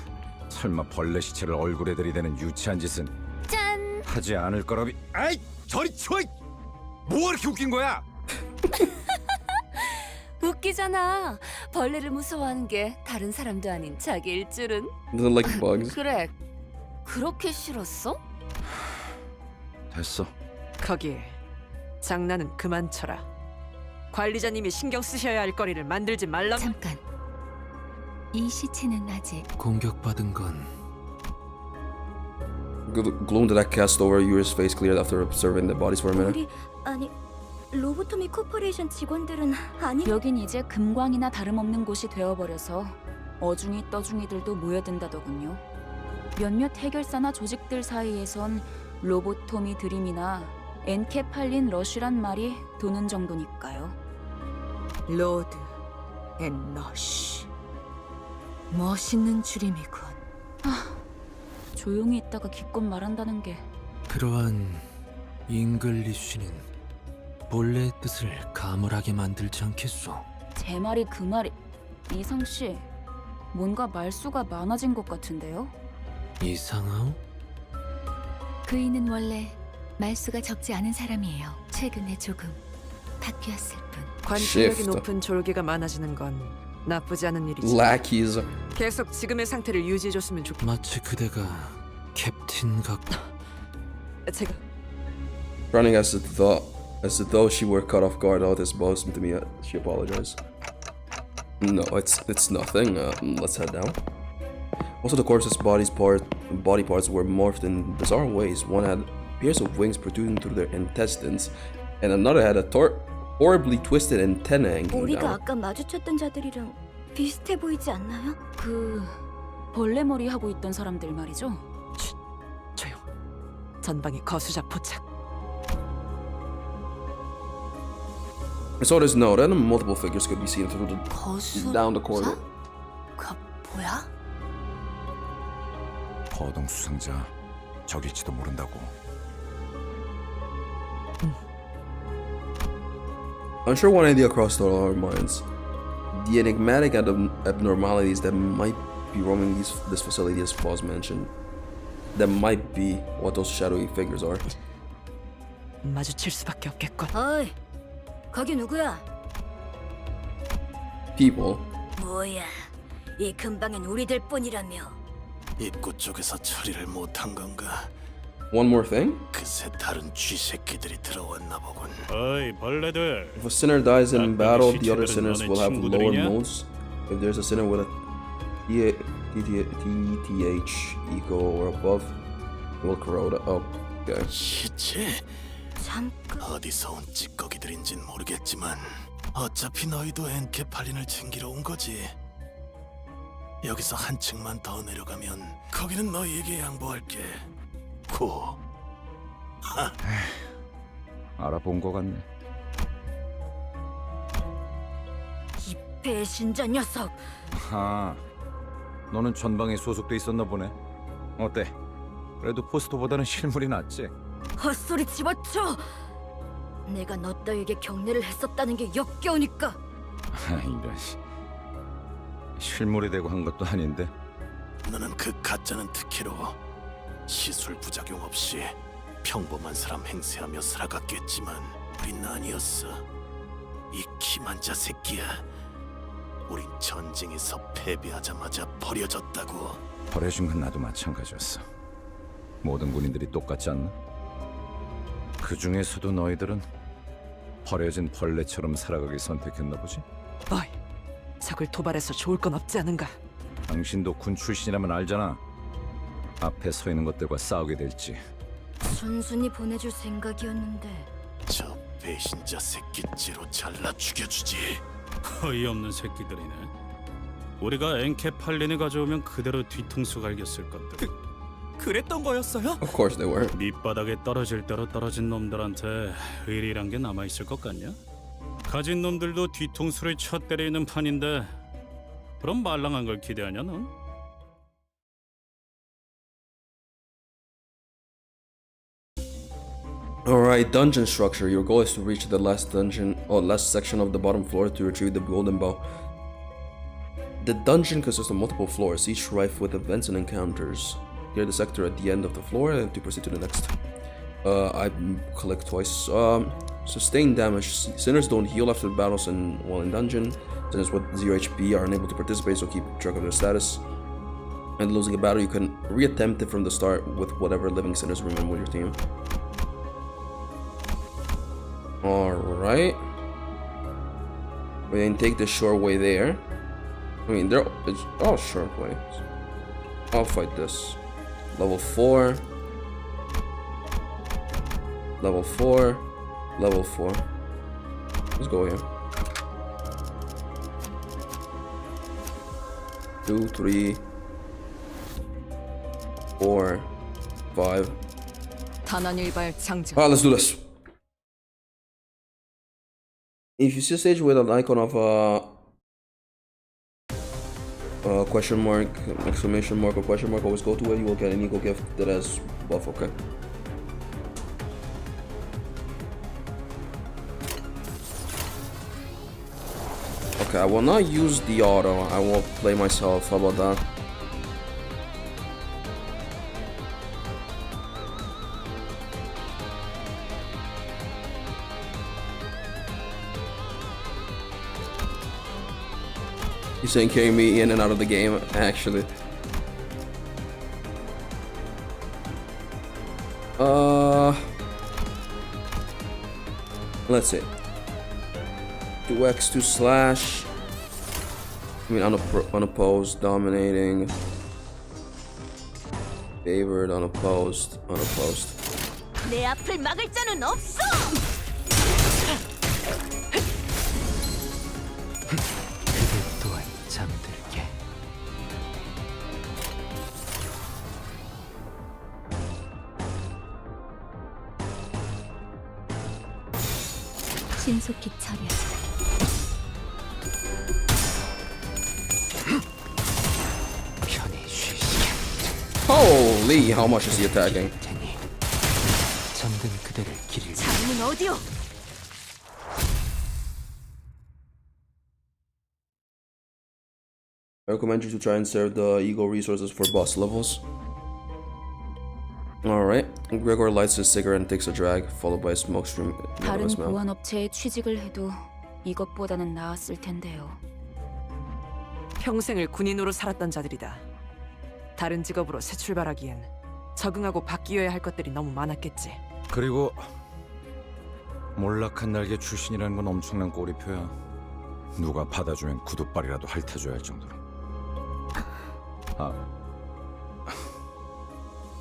설마 벌레 시체를 얼굴에 들이대는 유치한 짓은 짠! 하지 않을 거라비. 아이, 저리 치워! 뭐가 이렇게 웃긴 거야? 웃기잖아. 벌레를 무서워하는 게 다른 사람도 아닌 자기일 줄은. Doesn't like bugs. 그래. 그렇게 싫었어? 됐어. 거기 장난은 그만 쳐라. 관리자님이 신경 쓰셔야 할 거리를 만들지 말라. 잠깐. 이 시체는 아직 공격받은 건 Gloom that cast over Yuri's face cleared after observing the bodies for a minute. 우리 아니 로보토미 코퍼레이션 직원들은 아니. 여긴 이제 금광이나 다름없는 곳이 되어버려서 어중이 떠중이들도 모여든다더군요. 몇몇 해결사나 조직들 사이에선 로보토미 드림이나 엔케팔린 러쉬란 말이 도는 정도니까요. 로드 앤 러쉬. 멋있는 줄임이군. 조용히 있다가 기껏 말한다는 게. 그러한 잉글리쉬는 본래의 뜻을 가물하게 만들지 않겠소. 제 말이 그 말이. 이상 씨, 뭔가 말수가 많아진 것 같은데요? 이상하오? 그이는 원래 말수가 적지 않은 사람이에요. 최근에 조금 바뀌었을 뿐. 관찰력이 Shift. 높은 졸개가 많아지는 건 나쁘지 않은 일이지. Lackeys. 계속 지금의 상태를 유지해줬으면 좋겠. 마치 그대가 캡틴 같고. 제가 Running as though she were caught off guard. Oh, this bothersome to me. She apologized. No, it's nothing. Let's head down. Also, the corpse's body parts were morphed in bizarre ways. One had pairs of wings protruding through their intestines, and another had a horribly twisted antenna hanging 우리가 down. 아까 마주쳤던 자들이랑 비슷해 보이지 않나요? 그 벌레 머리 하고 있던 사람들 말이죠. 조용. 전방에 거수자 포착. I saw this note, and multiple figures could be seen through the down the corridor. 그 뭐야? 거동 수상자 적일지도 모른다고. Unsure one idea crossed all our minds. The enigmatic abnormalities that might be roaming this facility, as Foz mentioned. That might be what those shadowy figures are. 마주칠 수밖에 없겠군. 어이, 거기 누구야? People. 뭐야, 이 근방엔 우리들 뿐이라며. 입구 쪽에서 처리를 못한 건가? One more thing. 그새 다른 쥐새끼들이 들어왔나 보군. 어이 벌레들. If a sinner dies in battle, the other 시체들은 sinners 너네 will have lower 친구들이냐? modes. If there's a sinner with a DTH ego or above, it will corrode. Okay. 시체? 잠깐. 어디서 온 찌꺼기들인진 모르겠지만 어차피 너희도 엔케팔린을 챙기러 온 거지. 여기서 한 층만 더 내려가면 거기는 너희에게 양보할게. 고. 알아본 거 같네. 이 배신자 녀석. 아, 너는 전방에 소속돼 있었나 보네. 어때? 그래도 포스터보다는 실물이 낫지? 헛소리 집어쳐. 내가 너 따위에게 경례를 했었다는 게 역겨우니까. 이런 실물이 되고 한 것도 아닌데. 너는 그 가짜는 특혜로 시술 부작용 없이 평범한 사람 행세하며 살아갔겠지만 우린 아니었어. 이 기만자 새끼야. 우린 전쟁에서 패배하자마자 버려졌다고. 버려진 건 나도 마찬가지였어. 모든 군인들이 똑같지 않나? 그 중에서도 너희들은 버려진 벌레처럼 살아가기 선택했나 보지? 어이, 적을 도발해서 좋을 건 없지 않은가? 당신도 군 출신이라면 알잖아. 앞에 서 있는 것들과 싸우게 될지. 순순히 보내줄 생각이었는데. 저 배신자 새끼째로 잘라 죽여주지. 어이없는 새끼들이네. 우리가 엔케팔린을 가져오면 그대로 뒤통수 갈겼을 것들. 그랬던 거였어요? Of course they were. 밑바닥에 떨어질 대로 떨어진 놈들한테 의리란 게 남아있을 것 같냐? 가진 놈들도 뒤통수를 쳐 때리는 판인데 그럼 말랑한 걸 기대하냐 넌? Alright, dungeon structure. Your goal is to reach the last dungeon or last section of the bottom floor to retrieve the golden bow. The dungeon consists of multiple floors, each rife with events and encounters. Clear the sector at the end of the floor and to proceed to the next. I click twice. Sustain damage. Sinners don't heal after battles and while in dungeon. Sinners with 0 HP are unable to participate, so keep track of their status. And losing a battle, you can reattempt it from the start with whatever living sinners remain with your team. Alright. We then take the short way there. I mean, it's all short ways. I'll fight this. Level 4. Level 4. Level 4. Let's go here. 2, 3, 4, 5. 단원일발 장전. Alright, let's do this. If you see a stage with an icon of question mark, exclamation mark, or question mark, always go to it. You will get an eagle gift that has buff, okay? Okay, I will not use the auto. I will play myself. How about that? He's saying carry me in and out of the game, actually. Let's see. 2x, 2 slash. I mean, unopposed, dominating. Favored, unopposed, unopposed. 내 앞을 막을 자는 없어. 그들 또한 잠들게. 신속히 처리하자. 편히 쉬시게. Holy, how much is he attacking? 테니 잠든 그대를 길을 장문 어디요? I recommend you to try and save the ego resources for boss levels. Alright, Gregor lights his cigarette and takes a drag, followed by a smoke stream out of 다른 his mouth. 보안업체에 취직을 해도 이것보다는 나았을 텐데요. 평생을 군인으로 살았던 자들이다. 다른 직업으로 새 출발하기엔 적응하고 바뀌어야 할 것들이 너무 많았겠지. 그리고 몰락한 날개 출신이라는 건 엄청난 꼬리표야. 누가 받아주면 구두발이라도 핥아줘야 할 정도로. 아,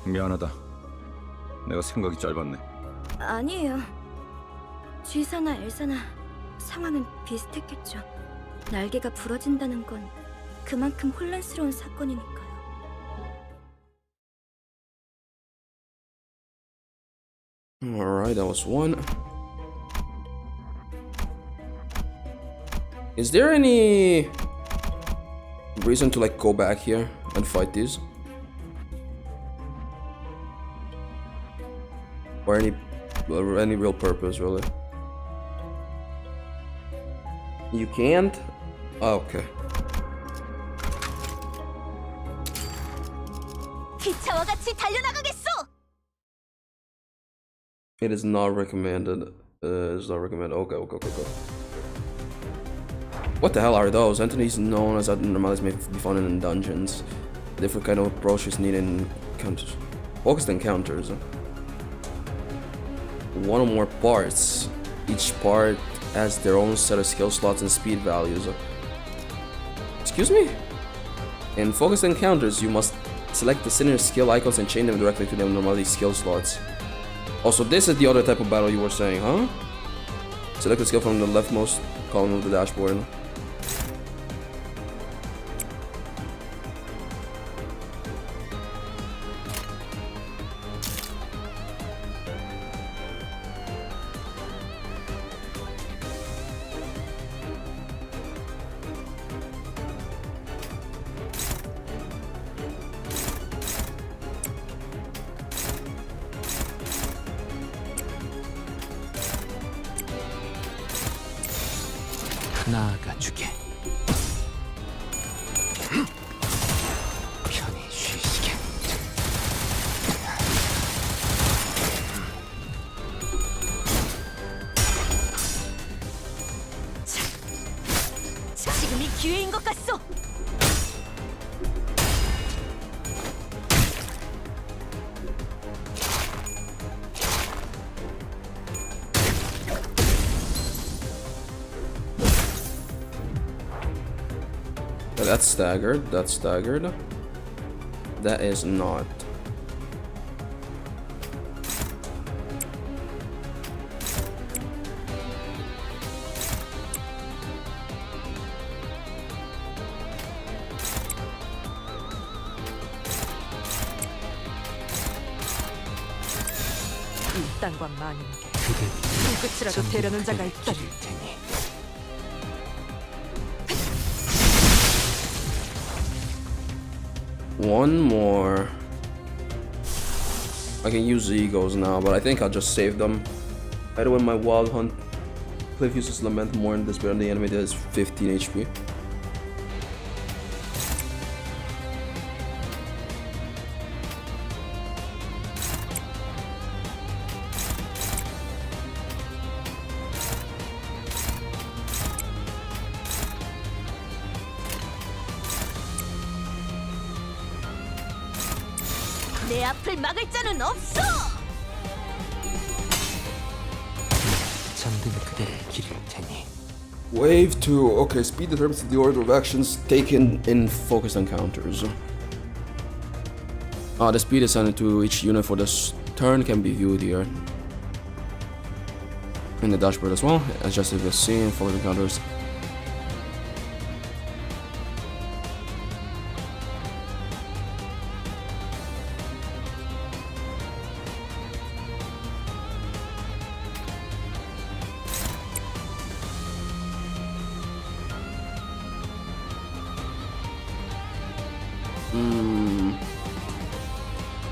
미안하다. 내가 생각이 짧았네. 아니에요. 쥐사나 엘사나 상황은 비슷했겠죠. 날개가 부러진다는 건 그만큼 혼란스러운 사건이니까요. Alright, that was one. Is there any reason to like go back here and fight these? Or any real purpose, really? You can't? Oh, okay. 기차와 같이 달려나가겠소! It is not recommended. It's not recommended. Okay, okay, okay, okay. What the hell are those? Entities known as abnormalities may be found in dungeons. Different kind of approaches needed in encounters. Focused encounters. One or more parts. Each part has their own set of skill slots and speed values. Excuse me? In focused encounters, you must select the center skill icons and chain them directly to the abnormality skill slots. Also, this is the other type of battle you were saying, huh? Select the skill from the leftmost column of the dashboard. 나아가주게. 편히 쉬시게. 지금이 기회인 것 같소! That's staggered. That's staggered. That is not. 일당과 만인에게 그대 손끝이라도 대려는 자가 있다니. 테니. One more. I can use egos now, but I think I'll just save them. Either when my wild hunt, Cliff uses lament more in despair, and the enemy does 15 HP. 내 앞을 막을 자는 없어! 잠든 그대를 기릴 테니. Wave 2. Okay, speed determines the order of actions taken in focused encounters. The speed assigned to each unit for this turn can be viewed here. In the dashboard as well, as just as we've seen, focused encounters.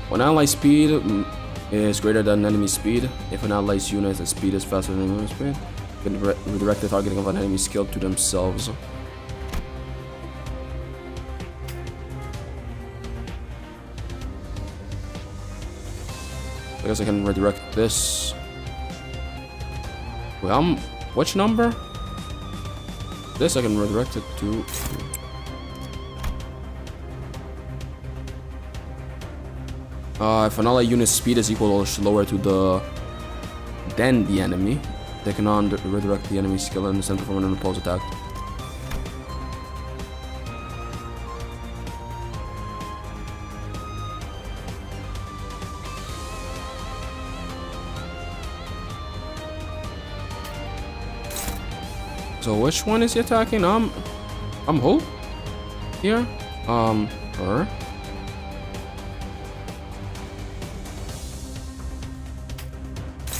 When ally speed is greater than enemy speed, if an ally's unit's speed is faster than enemy speed, you can redirect the targeting of an enemy skill to themselves. I guess I can redirect this. Wait, which number? This I can redirect it to. If an ally unit's speed is equal or slower to than the enemy, they cannot redirect the enemy's skill and send perform an opposed attack. So which one is he attacking? I'm who? Here? Her?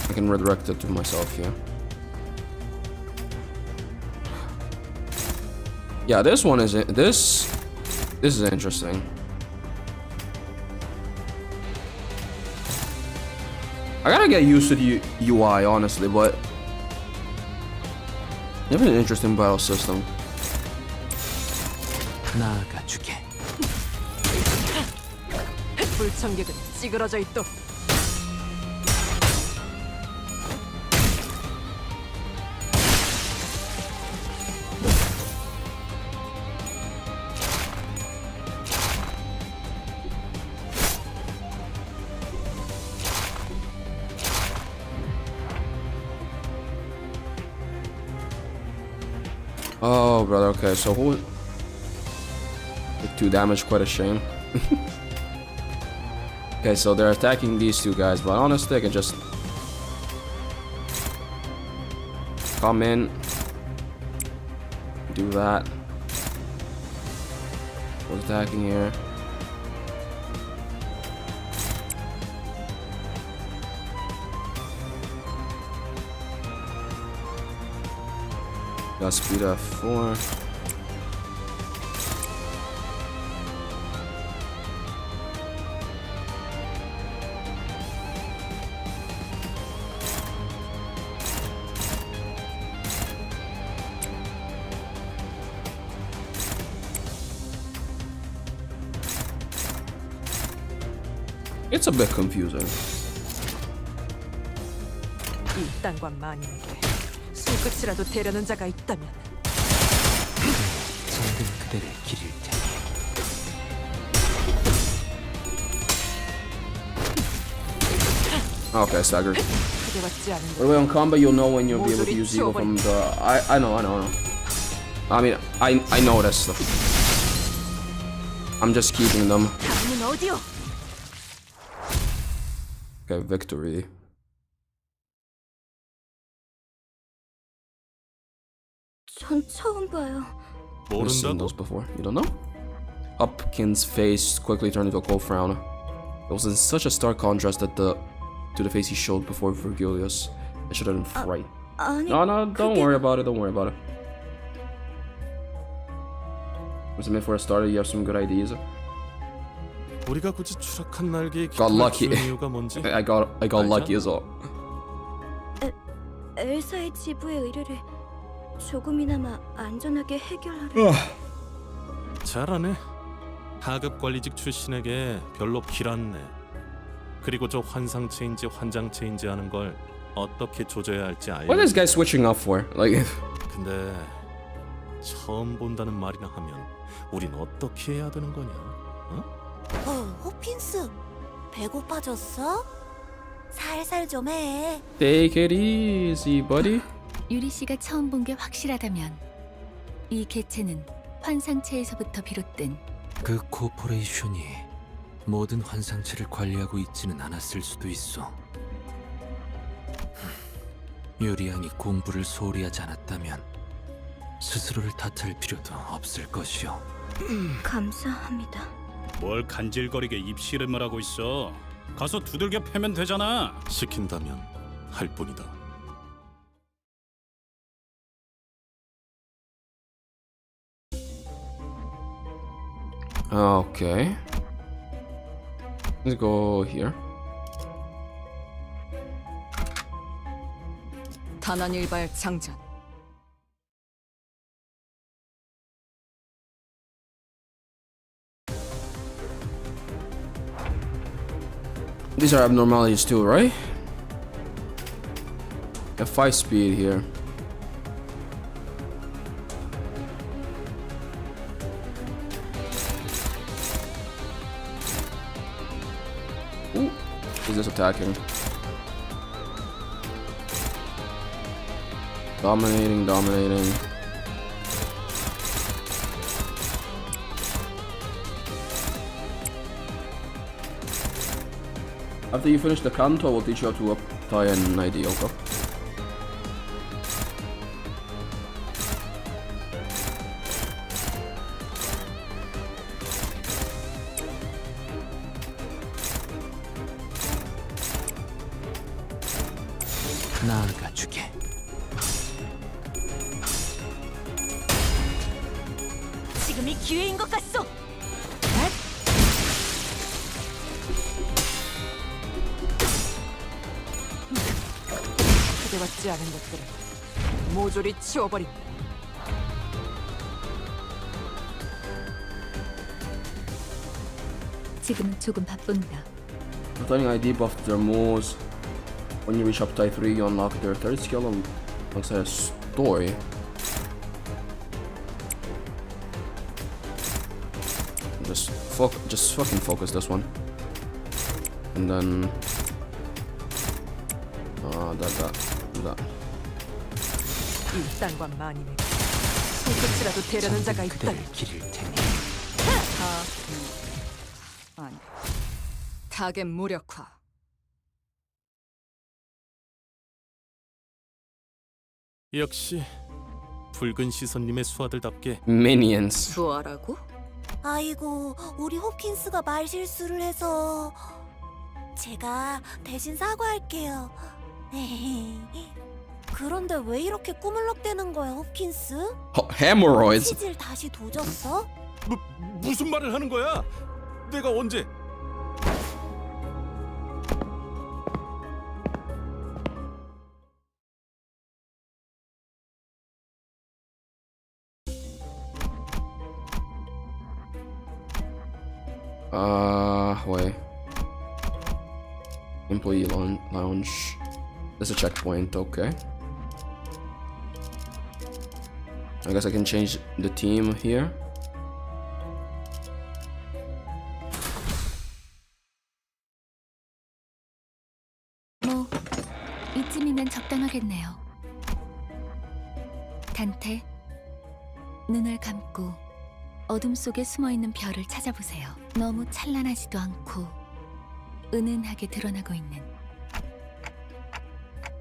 I can redirect it to myself here. Yeah, this one is this is interesting. I gotta get used to the UI honestly, but they have an interesting battle system. 나아가주게. 불청객은 찌그러져 있도록. Oh, brother. Okay, so who? The 2 damage, quite a shame. Okay, so they're attacking these 2 guys, but honestly, I can just come in, do that. Who's attacking here? Got speed at 4. It's a bit confusing. 이 땅과 만인에게 손끝이라도 대려는 자가 있다면 정든 그대를 기릴 테니. Okay, staggered. 기대받지 않은 By the way, on combat, you'll know when you'll be able to use Eagle from the. I know. I mean, I know that stuff. I'm just keeping them. 다음은 어디요? Okay, victory. 전 처음 봐요. I've seen those before. You don't know? Hopkins' face quickly turned into a cold frown. It was in such a stark contrast to the face he showed before Virgilius. I should have been fright. 아니, No, don't worry about it. Don't worry about it. Was it meant for a starter? You have some good ideas. 우리가 굳이 추락한 날개에 Got lucky. 이유가 뭔지 I got lucky as well. 엘사의 지부의 의뢰를 조금이나마 안전하게 해결하려. 잘하네. 하급 관리직 출신에게 별로 길었네. 그리고 저 환상 체인지 환장 체인지 하는 걸 어떻게 조져야 할지 알고. What is this guy switching up for? Like. 근데 처음 본다는 말이나 하면 우린 어떻게 해야 되는 거냐? 호핀스, 배고파졌어? 살살 좀 해. Take it easy, buddy. 유리 씨가 처음 본 게 확실하다면 이 개체는 환상체에서부터 비롯된 그 코퍼레이션이 모든 환상체를 관리하고 있지는 않았을 수도 있어. 유리양이 공부를 소홀히 하지 않았다면 스스로를 탓할 필요도 없을 것이오. 감사합니다. 뭘 간질거리게 입씨름을 하고 있어. 가서 두들겨 패면 되잖아. 시킨다면 할 뿐이다. Okay. Let's go here. 단한일발 장전. These are abnormalities too, right? Got 5 speed here. Ooh, he's just attacking. Dominating, dominating. After you finish the canto, I will teach you how to apply an ID, okay? 나아가주게. 지금이 기회인 것 같소. 기대받지 않은 것들을 모조리 치워버린다. 지금은 조금 바쁜다. Returning ID buff their moves. When you reach up to 3, you unlock their third skill alongside a story. Just fucking focus this one. And then that. 일당과 만인에게 손끝이라도 대려는 자가 있다. 그대를 기릴 테니. 아니, 타겟 무력화. 역시 붉은 시선님의 수하들답게 Minions. 뭐하라고? 아이고, 우리 홉킨스가 말실수를 해서 제가 대신 사과할게요. 그런데 왜 이렇게 꾸물럭대는 거야, 홉킨스? Hemorrhoids. 치질 다시 도졌어? 무슨 말을 하는 거야? 내가 언제? Wait. Employee lounge. There's a checkpoint, okay. I guess I can change the team here. 뭐 이쯤이면 적당하겠네요. 단테, 눈을 감고 어둠 속에 숨어있는 별을 찾아보세요. 너무 찬란하지도 않고 은은하게 드러나고 있는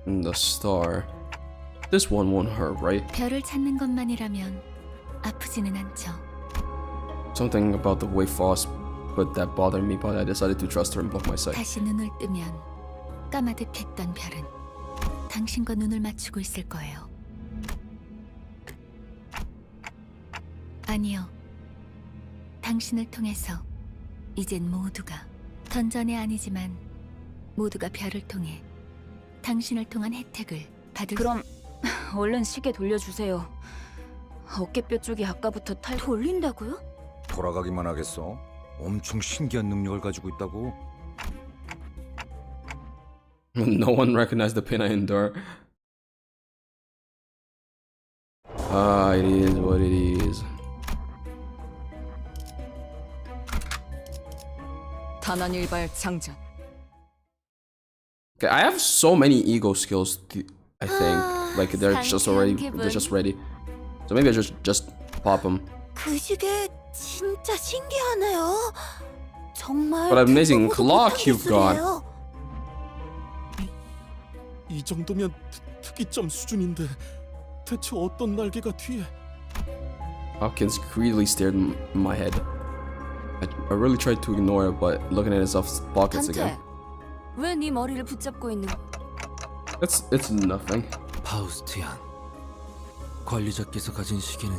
The star. This one won't hurt, right? 별을 찾는 것만이라면 아프지는 않죠. Something about the way fast put that bothered me, but I decided to trust her and block my sight. 다시 눈을 뜨면 까마득했던 별은 당신과 눈을 맞추고 있을 거예요. 아니요. 당신을 통해서 이젠 모두가 던전이 아니지만 모두가 별을 통해 당신을 통한 혜택을 받을 그럼 얼른 시계 돌려주세요. 어깨뼈 쪽이 아까부터 돌린다고요? 돌아가기만 하겠어? 엄청 신기한 능력을 가지고 있다고. No one recognized the pain I endure. It is what it is. 단한일발 장전. Okay, I have so many ego skills. I think like they're just ready. So maybe I just pop them. 그 시계 진짜 신기하네요. 정말. What an amazing clock you've got. 이 정도면 특이점 수준인데 대체 어떤 날개가 뒤에? Hopkins greedily stared in my head. I really tried to ignore it, but looking at his pockets again. 왜 네 머리를 붙잡고 있는? It's nothing. 파우스트 양, 관리자께서 가진 시계는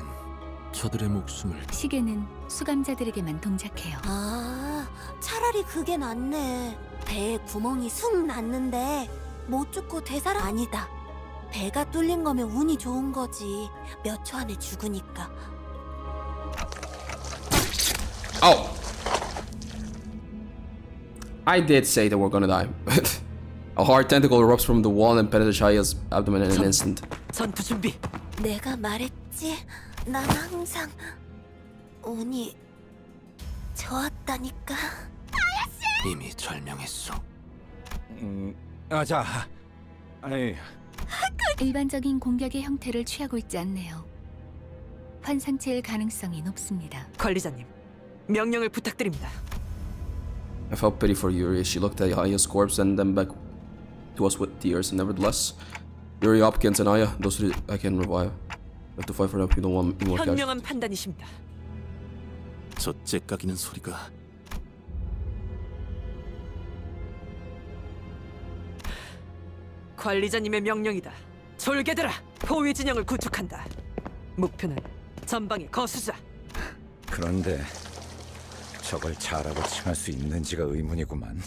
저들의 목숨을. 시계는 수감자들에게만 동작해요. 아, 차라리 그게 낫네. 배에 구멍이 숭 났는데 못 죽고 되살아. 아니다. 배가 뚫린 거면 운이 좋은 거지. 몇 초 안에 죽으니까. Oh! I did say that we're gonna die. A hard tentacle erupts from the wall and penetrates Shaya's abdomen in an instant. 전투 준비. 내가 말했지. 난 항상 운이 좋았다니까. 아야씨! 이미 절명했소. 자, 아이, 일반적인 공격의 형태를 취하고 있지 않네요. 환상체일 가능성이 높습니다. 관리자님, 명령을 부탁드립니다. I felt pity for Yuri as she looked at Aya's corpse and then back to us with tears. Nevertheless, Yuri, Hopkins, and Aya, those three I can revive. We have to fight for them if you don't want more cash. 현명한 판단이십니다. 저 째까기는 소리가 관리자님의 명령이다. 졸개들아, 포위 진영을 구축한다. 목표는 전방의 거수자. 그런데 저걸 잘하고 칭할 수 있는지가 의문이구만.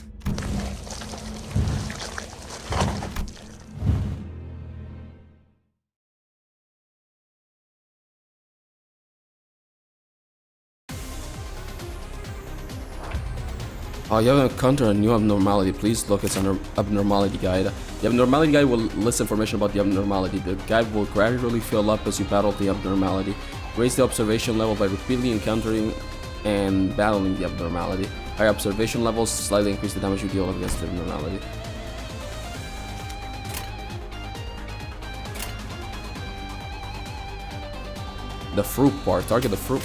You have encountered a new abnormality. Please look its abnormality guide. The abnormality guide will list information about the abnormality. The guide will gradually fill up as you battle the abnormality. Raise the observation level by repeatedly encountering and battling the abnormality. Higher observation levels slightly increase the damage you deal against the abnormality. The fruit part. Target the fruit.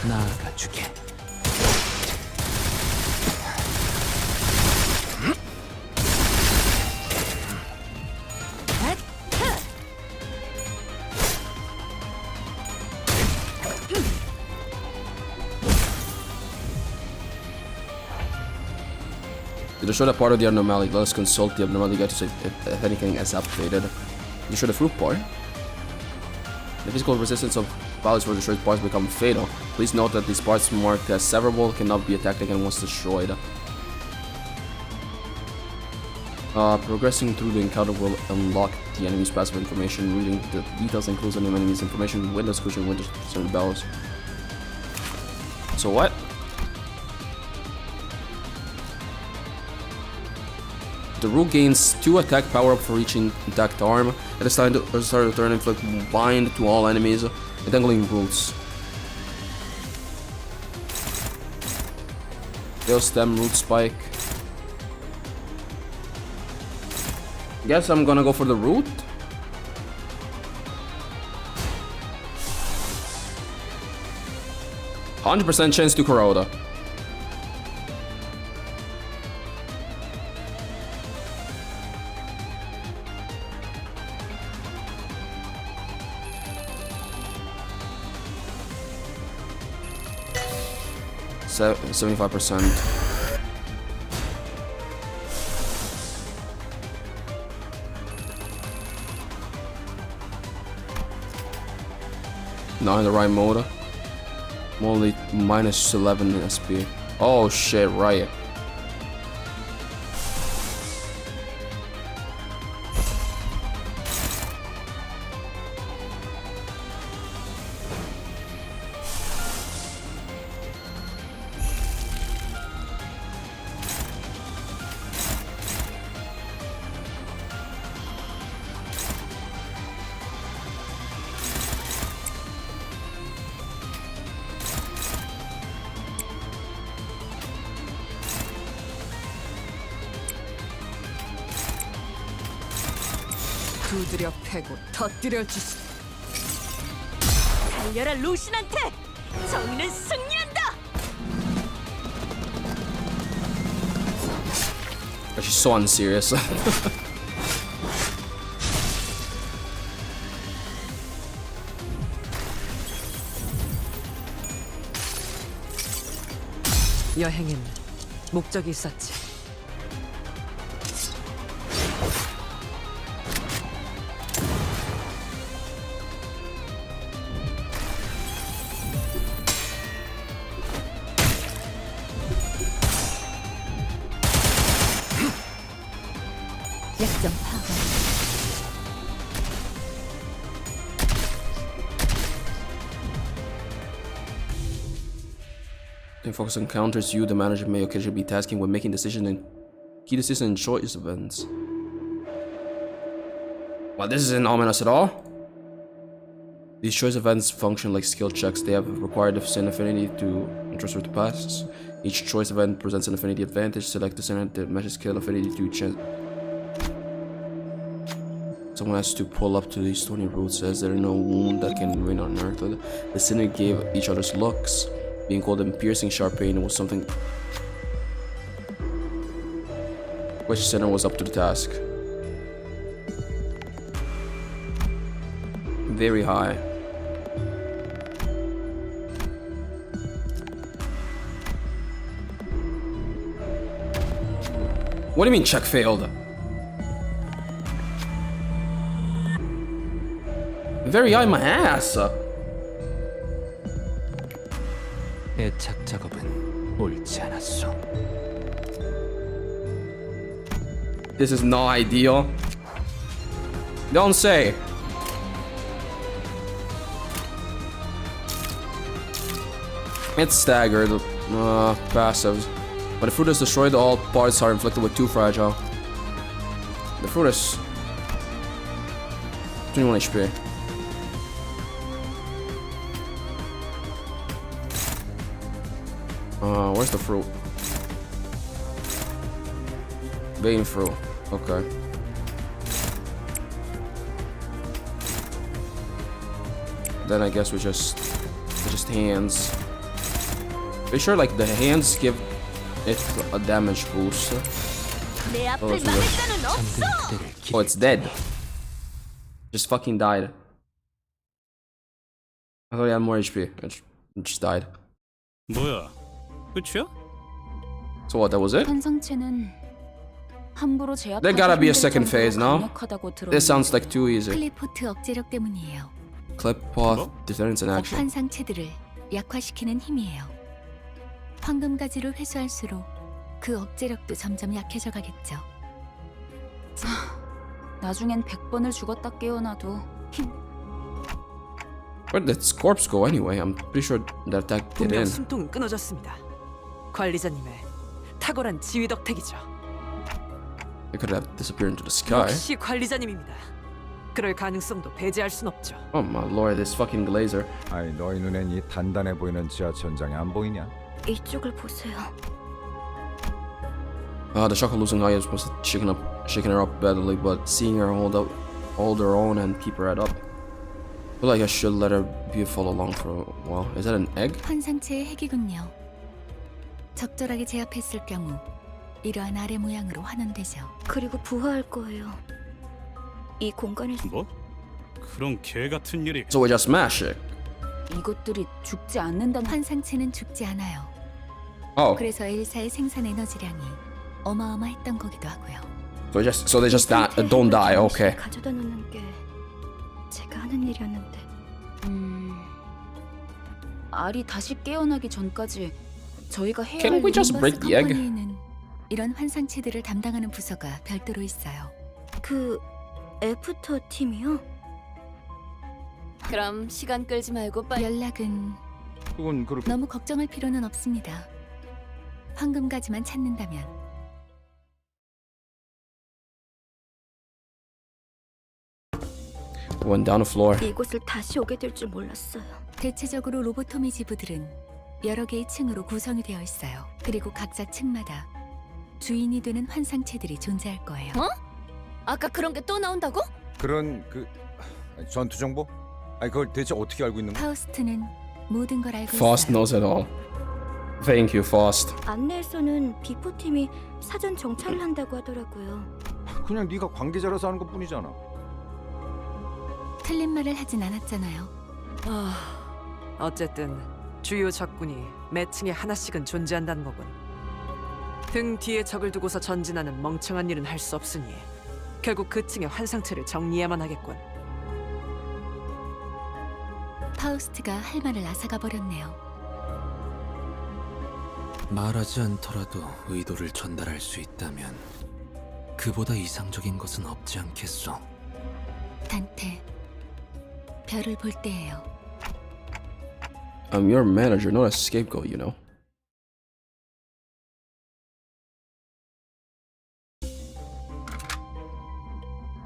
나아가주게. To destroy that part of the abnormality, let us consult the abnormality guide to see if anything is updated. Destroy the fruit part. The physical resistance of values for destroyed parts become fatal. Please note that these parts marked as severable cannot be attacked again once destroyed. Progressing through the encounter will unlock the enemy's passive information. Reading the details includes any enemy's information, windows, cushion, windows, and bells. So what? The rule gains 2 attack power up for each intact arm. At this time, the start of the turn, inflict bind to all enemies, entangling roots. Tail stem, root spike. Guess I'm gonna go for the root. %100% chance to Kuroda. Se 75%. Not in the right mode. I'm only minus 11 SP. Oh shit, right. 두드려 패고 터뜨려 주시. 달려라 루신한테! 정의는 승리한다! She's so unserious. 여행엔 목적이 있었지. 약점 파악. In focus encounters, you, the manager, may occasionally be tasking with making decisions and key decisions in choice events. Well, this isn't ominous at all. These choice events function like skill checks. They have required the sin affinity to transfer to pass. Each choice event presents an affinity advantage. Select the sin that matches skill affinity to chance. Someone has to pull up to these 20 roots. Says there is no wound that can win on earth. The sinner gave each other's looks. Being called in piercing sharp pain was something which sinner was up to the task. Very high. What do you mean check failed? Very high my ass. 애착 작업은 옳지 않았어. This is not ideal. Don't say. It's staggered. Passives. When the fruit is destroyed, all parts are inflicted with 2 fragile. The fruit is 21 HP. Where's the fruit? Vein fruit. Okay. Then I guess we just hands. Are you sure like the hands give it a damage boost? Oh, it's dead. Just fucking died. I thought he had more HP. It just died. 뭐야? 끝이야? So what? That was it? 환상체는 함부로 There gotta be a second phase now. This sounds like too easy. 클리포트 억제력 때문이에요. Clip path, deterrence in action. 환상체들을 약화시키는 힘이에요. 황금가지를 회수할수록 그 억제력도 점점 약해져 가겠죠. 나중엔 100번을 죽었다 깨어나도 Where did its corpse go anyway? I'm pretty sure that get 분명 in. 숨통은 끊어졌습니다. 관리자님의 탁월한 지휘 덕택이죠. It could have disappeared into the sky. 역시 관리자님입니다. 그럴 가능성도 배제할 순 없죠. Oh my lord, this fucking glazer. 아이 너희 눈엔 이 단단해 보이는 지하천장이 안 보이냐? 이쪽을 보세요. The shock of losing Aya was shaking her up badly, but seeing her hold her own and keep her head up, I feel like I should let her be follow along for a while. Is that an egg? 환상체의 핵이군요. 적절하게 제압했을 경우 이러한 아래 모양으로 환원되죠. 그리고 부화할 거예요. 이 공간을 뭐? 그런 개 같은 일이. So we just smash it. 이것들이 죽지 않는다는 환상체는 죽지 않아요. Oh, 그래서 엘사의 생산 에너지량이 어마어마했던 거기도 하고요. so they just don't die. Okay. 가져다 놓는 게 제가 하는 일이었는데. 알이 다시 깨어나기 전까지 저희가 해야 Can 할 we just break the egg? 컴퍼니에는 이런 환상체들을 담당하는 부서가 별도로 있어요. 그 애프터 팀이요? 그럼 시간 끌지 말고 빨리. 연락은 그건 그렇게 너무 걱정할 필요는 없습니다. 황금가지만 찾는다면. Went down the floor. 이곳을 다시 오게 될 줄 몰랐어요. 대체적으로 로보토미 지부들은 여러 개의 층으로 구성이 되어 있어요. 그리고 각자 층마다 주인이 되는 환상체들이 존재할 거예요. 어? 아까 그런 게 또 나온다고? 그런 그 전투 정보? 아니 그걸 대체 어떻게 알고 있는 거야? 파우스트는 모든 걸 알고 Faust 있어요. knows it all. Thank you, Faust. 안내에서는 비포 팀이 사전 정찰을 한다고 하더라고요. 그냥 네가 관계자라서 하는 것뿐이잖아. 틀린 말을 하진 않았잖아요. 어쨌든 주요 적군이 매 층에 하나씩은 존재한다는 거군. 등 뒤에 적을 두고서 전진하는 멍청한 일은 할 수 없으니 결국 그 층의 환상체를 정리해야만 하겠군. 파우스트가 할 말을 앗아가 버렸네요. 말하지 않더라도 의도를 전달할 수 있다면 그보다 이상적인 것은 없지 않겠소. 단테, 별을 볼 때예요. I'm your manager, not a scapegoat, you know.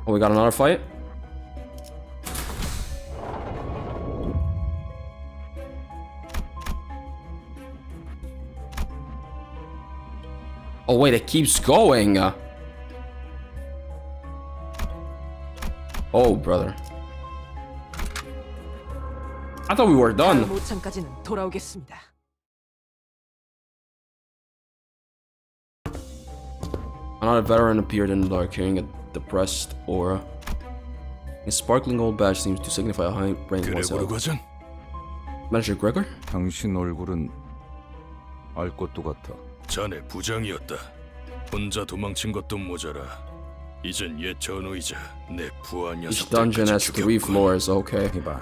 Oh, we got another fight? Oh wait, it keeps going. Oh brother. I thought we were done. 다음 오창까지는 돌아오겠습니다. Another veteran appeared in the dark, carrying a depressed aura. His sparkling gold badge seems to signify a high rank one's 그레고르 health. 과장? Manager Gregor? 당신 얼굴은 알 것도 같아. 자네 부장이었다. 혼자 도망친 것도 모자라. 이젠 옛 전우이자 내 부하 Each dungeon 녀석들까지 has 3 죽였군. floors. Okay. 이봐.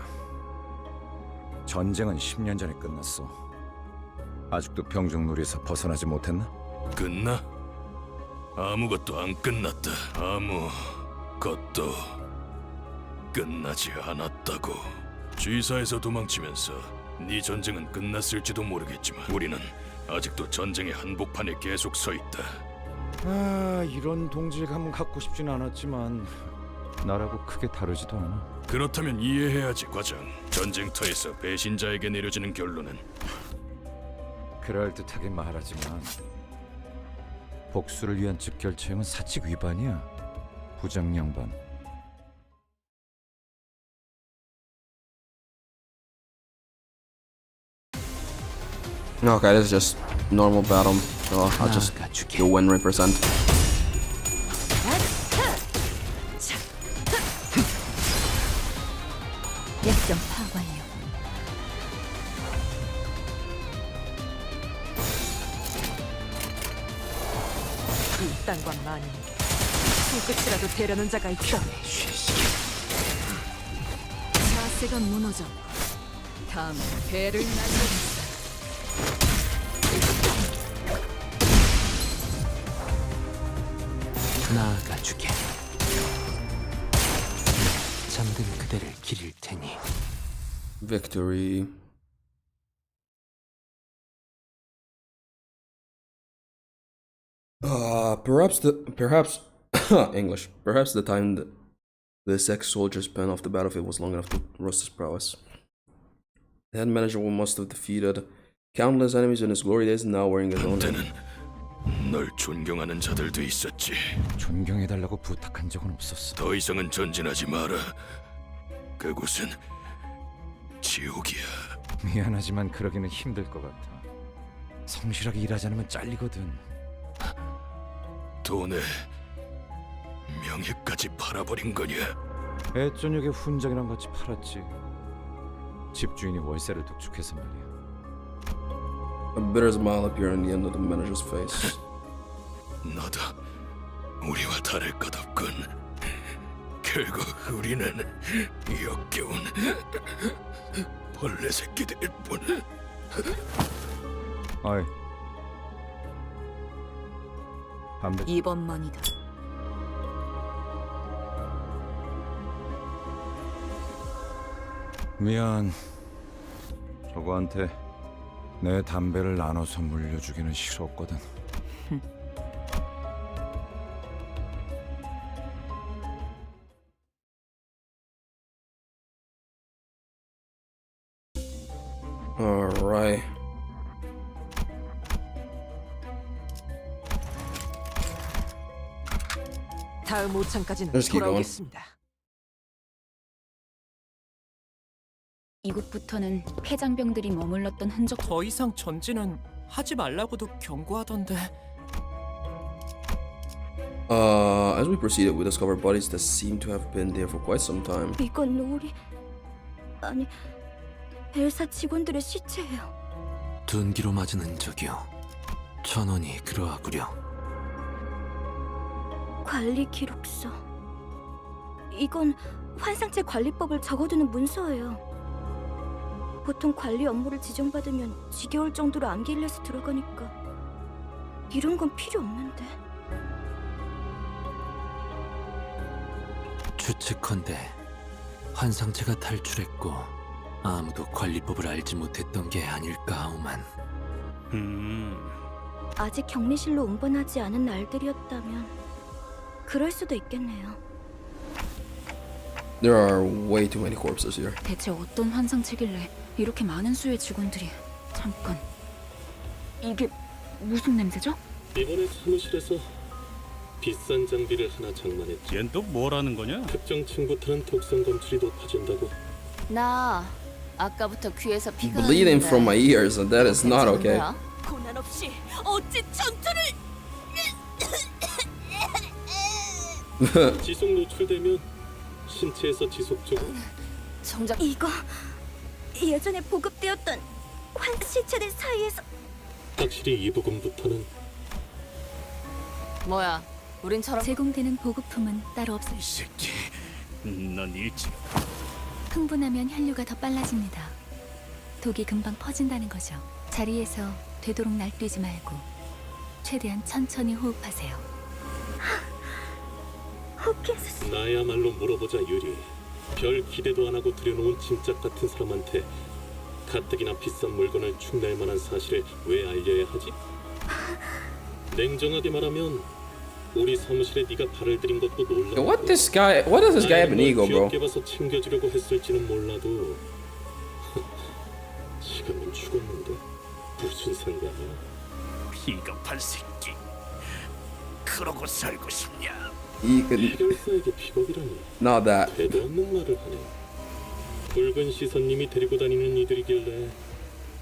전쟁은 10년 전에 끝났어. 아직도 병정놀이에서 벗어나지 못했나? 끝나? 아무것도 안 끝났다. 아무것도 끝나지 않았다고. 주의사에서 도망치면서 네 전쟁은 끝났을지도 모르겠지만 우리는 아직도 전쟁의 한복판에 계속 서 있다. 아, 이런 동질감은 갖고 싶진 않았지만 나라고 크게 다르지도 않아. 그렇다면 이해해야지, 과장. 전쟁터에서 배신자에게 내려지는 결론은 그럴듯하게 말하지만 복수를 위한 즉결처형은 사칙 위반이야. 부장 양반. Okay, this is just normal battle. I'll just do win rate percent. 약점 파악 완료. 이 땅과 만인 손끝이라도 대려는 자가 있다. 자세가 무너져. 다음 배를 날려준다. 나아가주게. 잠든 그대를 기릴 테니. Victory. Perhaps English. Perhaps the time that this ex-soldier spent off the battlefield was long enough to roast his prowess. The head manager must have defeated countless enemies in his glory days, and now wearing his own. 한때는 널 존경하는 자들도 있었지. 존경해달라고 부탁한 적은 없었어. 더 이상은 전진하지 마라. 그곳은 지옥이야. 미안하지만 그러기는 힘들 것 같아. 성실하게 일하지 않으면 잘리거든. 돈에 명예까지 팔아버린 거냐? 애저녁에 훈장이랑 같이 팔았지. 집주인이 월세를 독촉해서 말이야. A bitter smile appeared on the end of the manager's face. 너도 우리와 다를 것 없군. 결국 우리는 역겨운 벌레 새끼들일 뿐. 어이. 담배. 이번만이다. 미안. 저거한테 내 담배를 나눠서 물려주기는 싫었거든. Alright. 다음 오창까지는 Let's keep going. 돌아오겠습니다. 이곳부터는 폐장병들이 머물렀던 흔적. 더 이상 전진은 하지 말라고도 경고하던데. As we proceeded, we discovered bodies that seem to have been there for quite some time. 이건 우리 아니 엘사 직원들의 시체예요. 둔기로 맞은 흔적이요. 천원이 그러하구려. 관리 기록서. 이건 환상체 관리법을 적어두는 문서예요. 보통 관리 업무를 지정받으면 지겨울 정도로 암기일에서 들어가니까 이런 건 필요 없는데. 추측컨대 환상체가 탈출했고 아무도 관리법을 알지 못했던 게 아닐까 하오만. 아직 격리실로 운반하지 않은 날들이었다면 그럴 수도 있겠네요. There are way too many corpses here. 대체 어떤 환상체길래 이렇게 많은 수의 직원들이. 잠깐, 이게 무슨 냄새죠? 이번에 사무실에서 비싼 장비를 하나 장만했지. 얜 또 뭐라는 거냐? 특정 층부터는 독성 검출이 높아진다고. 나 아까부터 귀에서 피가 Bleeding from my ears, and that is not okay. 고난 없이 어찌 전투를 지속 노출되면 신체에서 지속적으로 정작 이거 예전에 보급되었던 시체들 사이에서 확실히 이 부분부터는 뭐야? 우린처럼 제공되는 보급품은 따로 없어요. 새끼, 넌 일찍 흥분하면 혈류가 더 빨라집니다. 독이 금방 퍼진다는 거죠. 자리에서 되도록 날뛰지 말고 최대한 천천히 호흡하세요. 나야말로 물어보자 유리. 별 기대도 안 하고 들여놓은 짐짝 같은 사람한테 가뜩이나 비싼 물건을 축낼 만한 사실을 왜 알려야 하지? 냉정하게 말하면 우리 사무실에 네가 발을 들인 것도 놀랍고 What does this guy have an ego, bro? 귀엽게 봐서 챙겨주려고 했을지는 몰라도 지금은 죽었는데 무슨 상관이야? 비겁한 새끼. 그러고 살고 싶냐? 해결사에게 비겁이라니. Not that. 되도 않는 말을 하네. 붉은 시선님이 데리고 다니는 이들이길래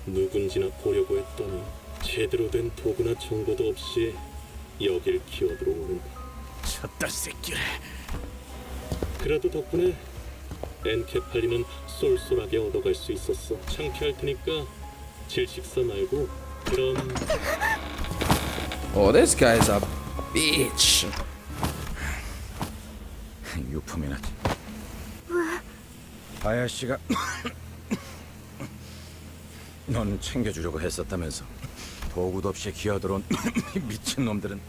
누군지나 보려고 했더니 제대로 된 도구나 정보도 없이 여길 기어들어오는. 쳤다 새끼를. 그래도 덕분에 엔케팔리는 쏠쏠하게 얻어갈 수 있었어. 창피할 테니까 질식사 말고 그럼. Oh, this guy's a bitch. 유품이나. 아야씨가 넌 챙겨주려고 했었다면서. 도구도 없이 기어들어온 미친 놈들은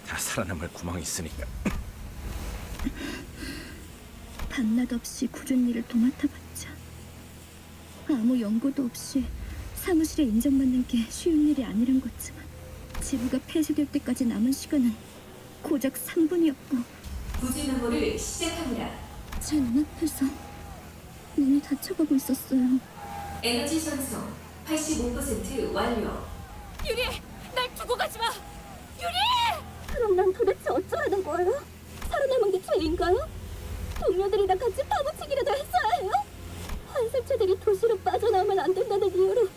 다 살아남을 구멍이 있으니까. 밤낮 없이 굳은 일을 도맡아봤자 아무 연고도 없이 사무실에 인정받는 게 쉬운 일이 아니란 거지만 지부가 폐쇄될 때까지 남은 시간은 고작 3분이었고 부지 메모를 시작합니다. 제 눈앞에서 눈이 다쳐가고 있었어요. 에너지 전송 85% 완료. 유리! 날 두고 가지 마! 유리! 그럼 난 도대체 어쩌라는 거예요? 살아남은 게 죄인가요? 동료들이랑 같이 파묻히기라도 했어야 해요? 환생체들이 도시로 빠져나오면 안 된다는 이유로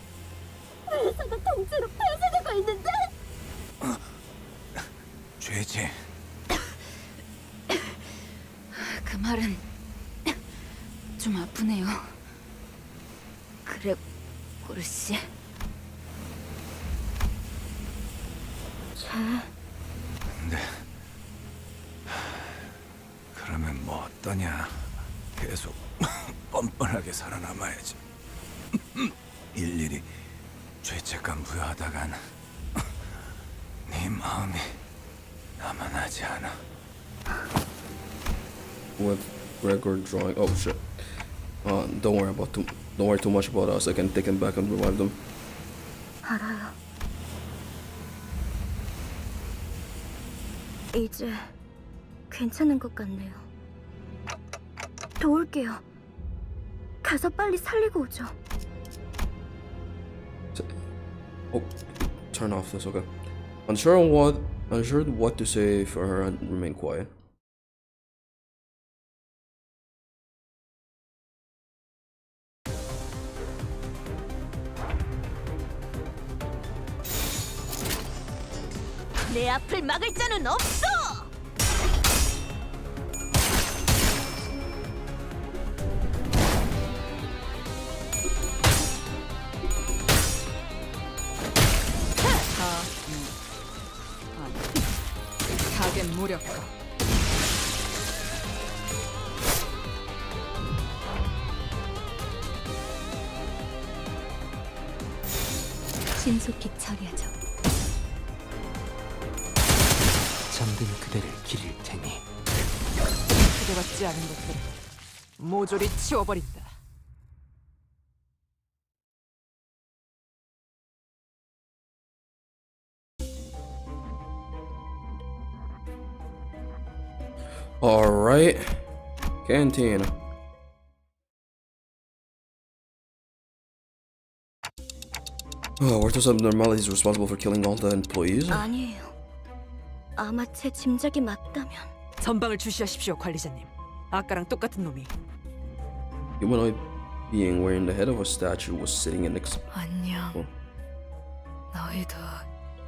회사가 통째로 폐쇄되고 있는데? 죄지. 그 말은 좀 아프네요. 그래, 고르씨. 네. 그러면 뭐 어떠냐? 계속 뻔뻔하게 살아남아야지. 일일이 죄책감 부여하다간 네 마음이 남아나지 않아. With record drawing. Oh shit. Don't worry too much about us. I can take them back and revive them. 알아요. 이제 괜찮은 것 같네요. 도울게요. 가서 빨리 살리고 오죠. Oh, turn off this. Okay. Unsure what to say for her and remain quiet. 내 앞을 막을 자는 없어! 가겐 무력화. 신속히 처리하죠. 잠든 그대를 기릴 테니. 기대받지 않은 것들을 모조리 치워버린다. All right. Canteen. Oh, were those abnormalities responsible for killing all the employees? 아니에요. 아마 제 짐작이 맞다면. 전방을 주시하십시오, 관리자님. 아까랑 똑같은 놈이. Humanoid being wearing the head of a statue was sitting next. 안녕. 너희도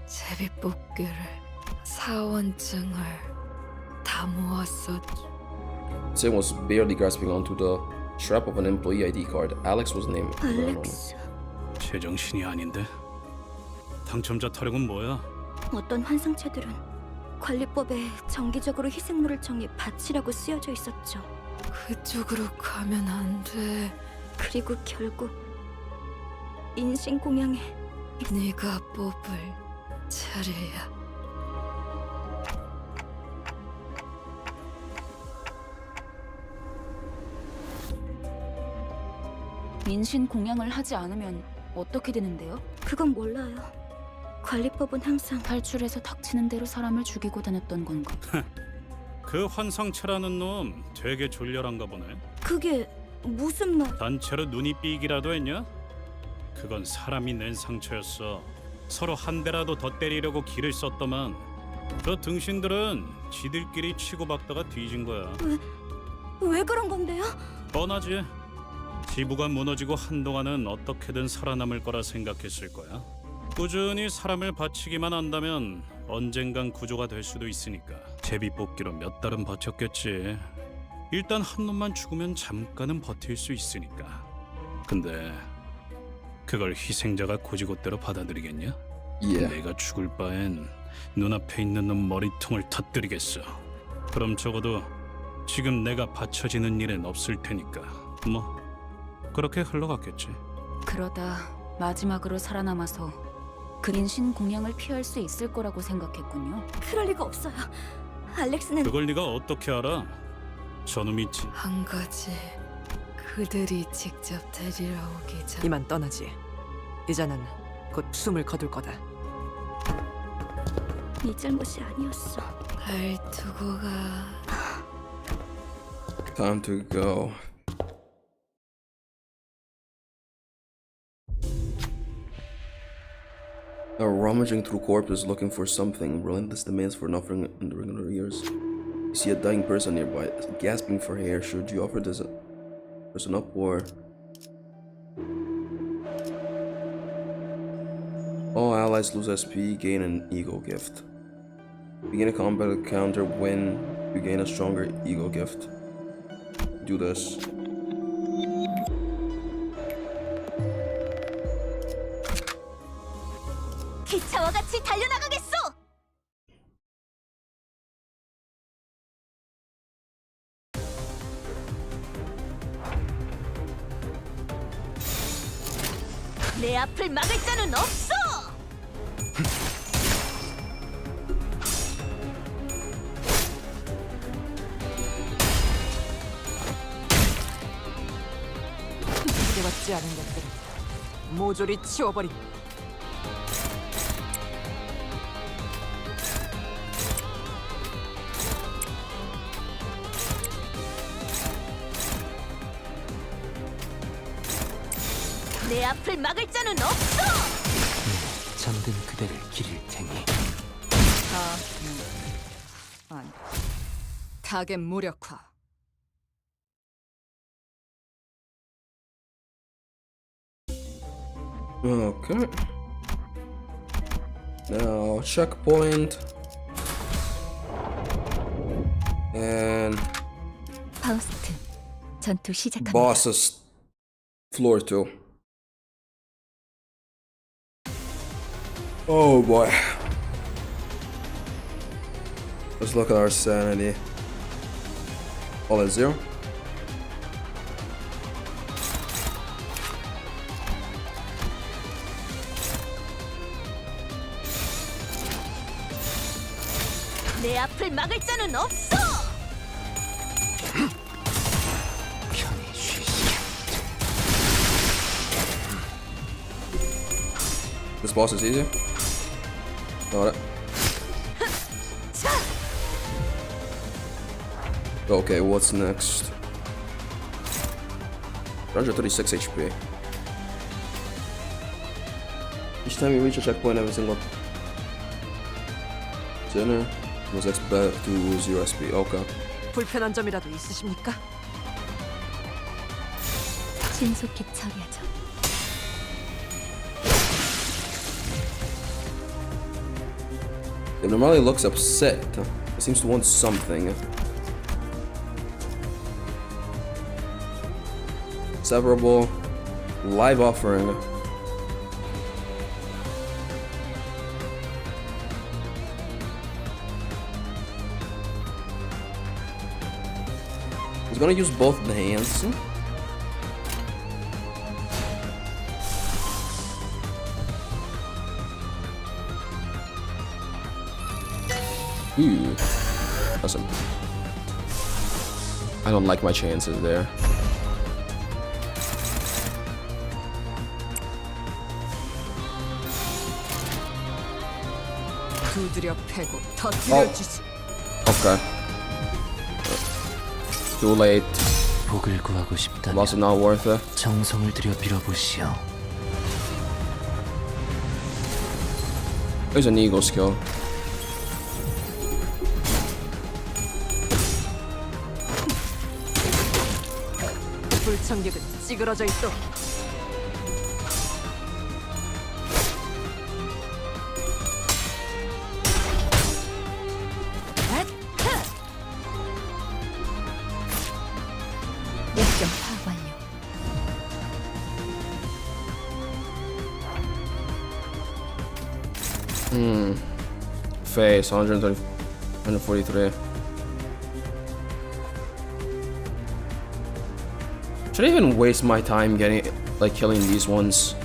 제비뽑기를 사원증을 다 모았어. Sam was barely grasping onto the strap of an employee ID card. Alex was named. 알렉스. 제정신이 아닌데. 당첨자 타령은 뭐야? 어떤 환상체들은 관리법에 정기적으로 희생물을 정해 바치라고 쓰여져 있었죠. 그쪽으로 가면 안 돼. 그리고 결국 인신공양에 네가 뽑을 차례야. 인신 공양을 하지 않으면 어떻게 되는데요? 그건 몰라요. 관리법은 항상 탈출해서 닥치는 대로 사람을 죽이고 다녔던 건가? 그 환상체라는 놈 되게 졸렬한가 보네. 그게 무슨 말? 단체로 눈이 삐기라도 했냐? 그건 사람이 낸 상처였어. 서로 한 대라도 더 때리려고 기를 썼더만 그 등신들은 지들끼리 치고받다가 뒤진 거야. 왜 그런 건데요? 뻔하지. 지부가 무너지고 한동안은 어떻게든 살아남을 거라 생각했을 거야. 꾸준히 사람을 바치기만 한다면 언젠간 구조가 될 수도 있으니까 제비뽑기로 몇 달은 버텼겠지. 일단 한 놈만 죽으면 잠깐은 버틸 수 있으니까. 근데 그걸 희생자가 고지고대로 받아들이겠냐? 내가 죽을 바엔 눈앞에 있는 놈 머리통을 터뜨리겠어. 그럼 적어도 지금 내가 바쳐지는 일은 없을 테니까 뭐 그렇게 흘러갔겠지. 그러다 마지막으로 살아남아서 그린신 공양을 피할 수 있을 거라고 생각했군요. 그럴 리가 없어요. 알렉스는 그걸 네가 어떻게 알아? 저놈 있지. 한 가지. 그들이 직접 데리러 오기 전. 이만 떠나지. 이제는 곧 숨을 거둘 거다. 네 잘못이 아니었어. 날 두고 가. Time to go. Rummaging through corpses looking for something. Relentless demands for nothing in the regular years. You see a dying person nearby, gasping for air. Should you offer this person up or... All allies lose SP, gain an ego gift. Begin a combat encounter when you gain a stronger ego gift. Do this. 기차와 같이 달려나가겠소! 내 앞을 막을 자는 없어! 기대받지 않은 것들은 모조리 치워버림. 내 앞을 막을 자는 없어! 잠든 그대를 기릴 테니. 아니, 타겟 무력화. Okay. Now checkpoint. And 파우스트, 전투 시작합니다. bosses floor 2. Oh boy. Let's look at our sanity. All at 0. 내 앞을 막을 자는 없어! 편히 쉬시게. This boss is easy. Got it. Okay, what's next? 136 HP. Each time you reach a checkpoint, every single dinner was expected to lose your SP. Okay. 불편한 점이라도 있으십니까? 신속히 처리하죠. It normally looks upset. It seems to want something. Severable live offering. He's gonna use both the hands. Ooh. Awesome. I don't like my chances there. 두드려 패고 터뜨려주지. Okay. Too late. 복을 구하고 싶다면 Was it not worth it? 정성을 들여 빌어보시오. There's an eagle skill. 불청객은 찌그러져 있어. 약점 파악 완료. Face 130, 143. Should I even waste my time getting killing these ones?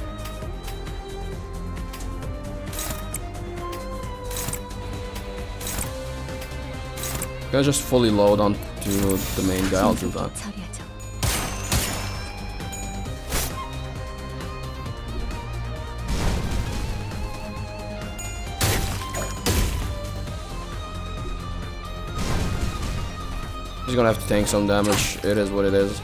Can I just fully load onto the main guy? I'll do that. 처리하죠. He's gonna have to tank some damage. It is what it is.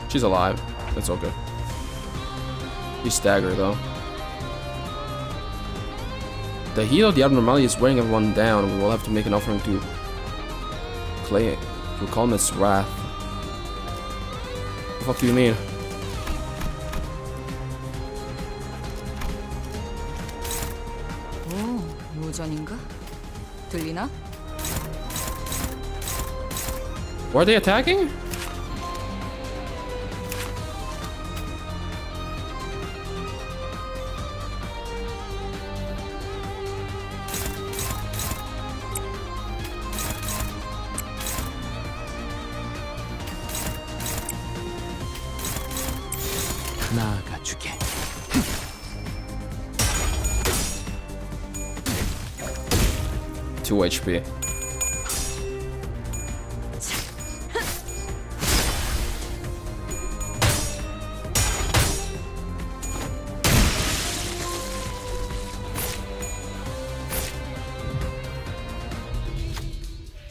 She's alive. That's okay. He's staggered though. The heat of the abnormality is wearing everyone down. We will have to make an offering to calm its wrath. What the fuck do you mean? 오, 무전인가? 들리나? Why are they attacking? 나아가주게. 2 HP.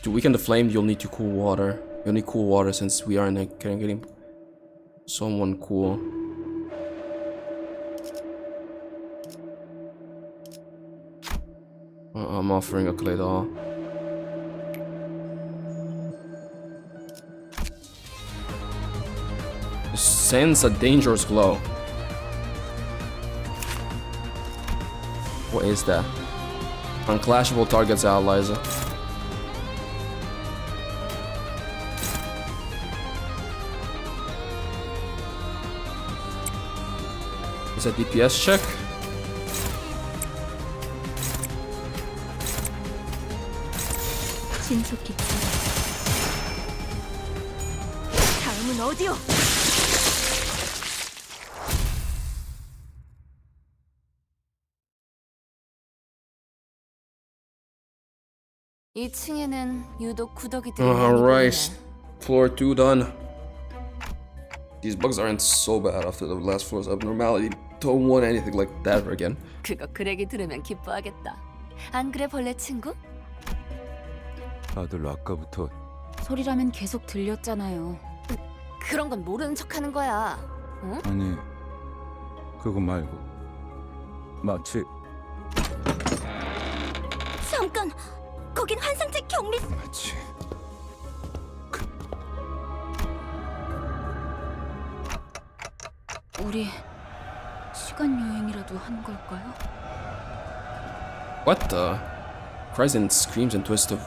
To weaken the flame, you'll need to cool water. You'll need cool water since we are getting someone cool. I'm offering a clay doll. Sends a dangerous glow. What is that? Unclashable targets allies. Is that DPS check? 신속히 다음은 어디요? 이 층에는 유독 구더기들이 Alright, floor 2 done. These bugs aren't so bad after the last floor's abnormality. Don't want anything like that ever again. 그거 그렉이 들으면 기뻐하겠다. 안 그래 벌레 친구? 다들 아까부터 소리라면 계속 들렸잖아요. 그런 건 모르는 척하는 거야. 응? 아니, 그거 말고 마치 잠깐! 거긴 환상체 격리... 마치 우리 시간 여행이라도 한 걸까요? What the? Cries and screams and twists of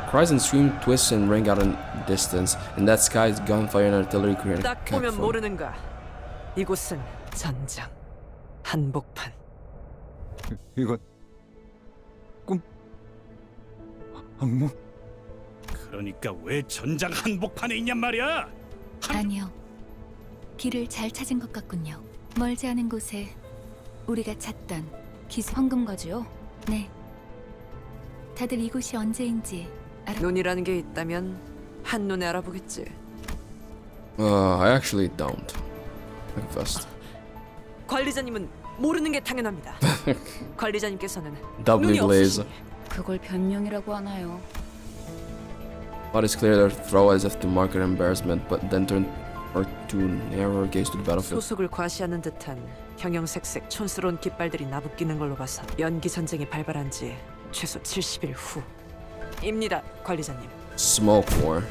cries and scream, twists and ring out in distance. In that sky, is gunfire and artillery create a 딱 보면 cacophony. 모르는가. 이곳은 전장, 한복판. 이건 꿈? 악몽? 그러니까 왜 전장 한복판에 있냔 말이야? 아니요. 길을 잘 찾은 것 같군요. 멀지 않은 곳에 우리가 찾던 기수 황금가지요? 네. 다들 이곳이 언제인지 알아. 눈이라는 게 있다면 한눈에 알아보겠지. I actually don't. Confessed. 관리자님은 모르는 게 당연합니다. 관리자님께서는 Doubly 눈이 glaze. 없으시니 그걸 변명이라고 하나요? But it's clear their throw as if to mark their embarrassment, but then turn or to narrow gaze to the battlefield. 소속을 과시하는 듯한 형형색색 촌스러운 깃발들이 나부끼는 걸로 봐서 연기 전쟁이 발발한 지 최소 70일 후입니다, 관리자님. Smoke war.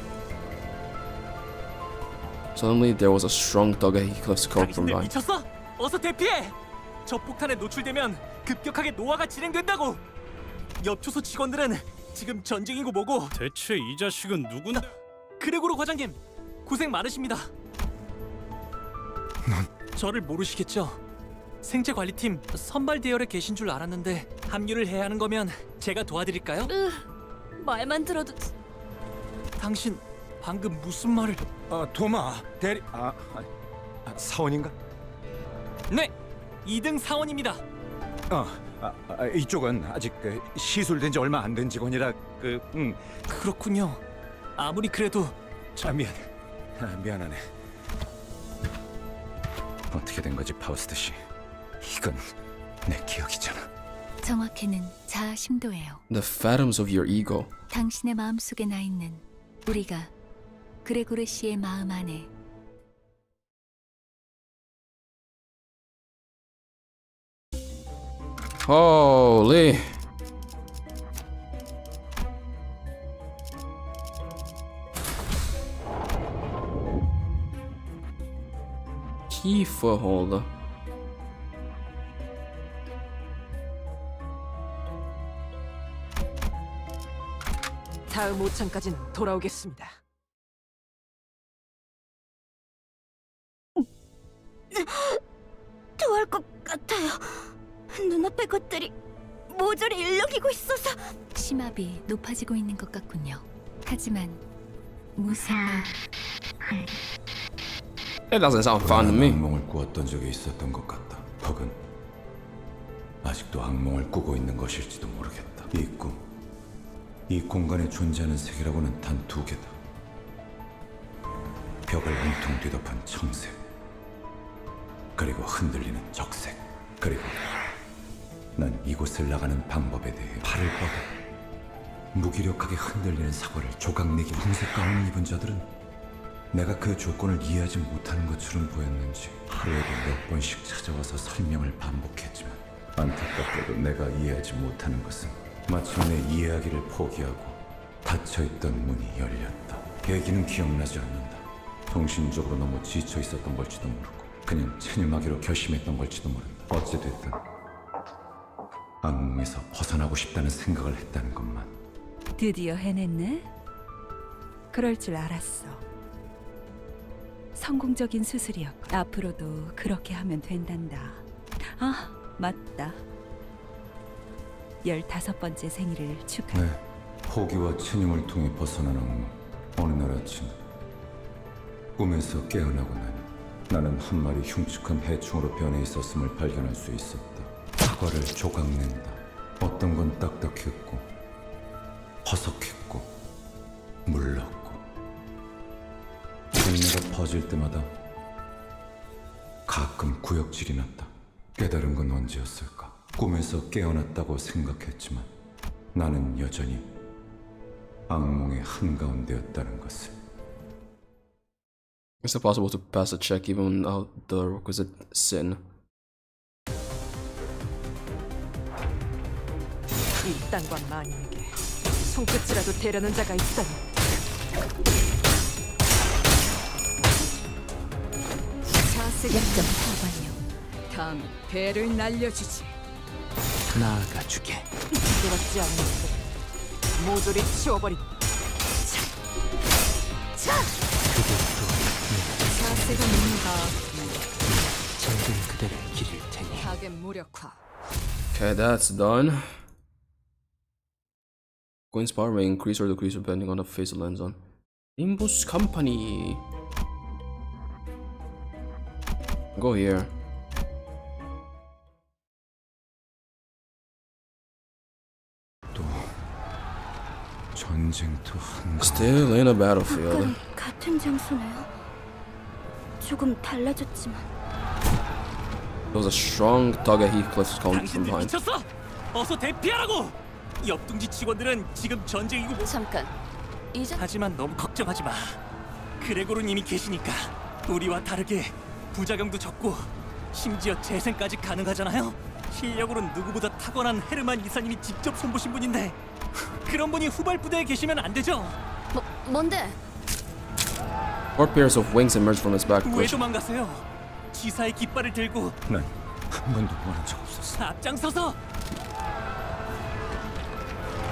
Suddenly there was a strong tug at Heathcliff's coat from 당신들 behind. 미쳤어? 어서 대피해! 저 폭탄에 노출되면 급격하게 노화가 진행된다고! 엽초소 직원들은 지금 전쟁이고 뭐고 대체 이 자식은 누군데? 그레고로 과장님 고생 많으십니다. 저를 모르시겠죠? 생체관리팀 선발 대열에 계신 줄 알았는데 합류를 해야 하는 거면 제가 도와드릴까요? 말만 들어도 당신 방금 무슨 말을... 도마 대리... 사원인가? 네! 2등 사원입니다. 이쪽은 아직 시술된 지 얼마 안 된 직원이라 그렇군요. 아무리 그래도... 미안하네. 어떻게 된 거지, 파우스트 씨? 이건 내 기억이잖아. 정확히는 자아 심도예요. The phantoms of your ego. 당신의 마음속에 나 있는 우리가 그레고르 씨의 마음 안에 Holy. Key footholder. 다음 5창까지는 돌아오겠습니다. 토할 것 같아요. 눈앞의 것들이 모조리 일렁이고 있어서... 심압이 높아지고 있는 것 같군요. 하지만 무슨 It doesn't sound fun to me. 악몽을 꾸었던 적이 있었던 것 같다. 혹은 아직도 악몽을 꾸고 있는 것일지도 모르겠다. 이 꿈, 이 공간에 존재하는 세계라고는 단 2개다. 벽을 온통 뒤덮은 청색, 그리고 흔들리는 적색, 그리고 난 이곳을 나가는 방법에 대해 팔을 뻗어 무기력하게 흔들리는 사과를 조각내기. 황색 가운을 입은 자들은 내가 그 조건을 이해하지 못하는 것처럼 보였는지 하루에도 몇 번씩 찾아와서 설명을 반복했지만 안타깝게도 내가 이해하지 못하는 것은 마침내 이해하기를 포기하고 닫혀있던 문이 열렸다. 계기는 기억나지 않는다. 정신적으로 너무 지쳐 있었던 걸지도 모르고 그냥 체념하기로 결심했던 걸지도 모른다. 어찌됐든 악몽에서 벗어나고 싶다는 생각을 했다는 것만. 드디어 해냈네? 그럴 줄 알았어. 성공적인 수술이었고 앞으로도 그렇게 하면 된단다. 아, 맞다. 15번째 생일을 축하. 네, 포기와 체념을 통해 벗어난 악몽. 어느 날 아침 꿈에서 깨어나고 나는 한 마리 흉측한 해충으로 변해 있었음을 발견할 수 있었다. 사과를 조각낸다. 어떤 건 딱딱했고 퍼석했고 물렀고 동네가 퍼질 때마다 가끔 구역질이 났다. 깨달은 건 언제였을까? 꿈에서 깨어났다고 생각했지만 나는 여전히 악몽의 한가운데였다는 것을. Is it possible to pass a check even without the requisite sin? 이 땅과 만인에게 손끝이라도 대려는 자가 있다니. 약점 사관요. 다음 배를 날려주지. 나아가주게. 부끄럽지 않은 것들 모조리 치워버린. 자세가 뭔가 잠든 그대를 기릴 테니. 파괴 무력화. Okay, that's done. Coin's power may increase or decrease depending on the phase of lens on. Limbus Company. Go here. 또 전쟁터 한. Still in a battlefield. 약간 같은 장소네요. 조금 달라졌지만 There was a strong tug at Heathcliff's coming from 당신들 behind. 미쳤어? 어서 대피하라고! 옆둥지 직원들은 지금 전쟁이고 뭐... 잠깐. 하지만 너무 걱정하지 마. 그레고르는 이미 계시니까 우리와 다르게 부작용도 적고 심지어 재생까지 가능하잖아요. 실력으로는 누구보다 타고난 헤르만 이사님이 직접 손보신 분인데 그런 분이 후발 부대에 계시면 안 되죠? 뭔데? Four pairs of wings emerged from his back. 왜 Which 도망가세요? 지사의 깃발을 들고 난 한 번도 원한 적 없었어. 앞장서서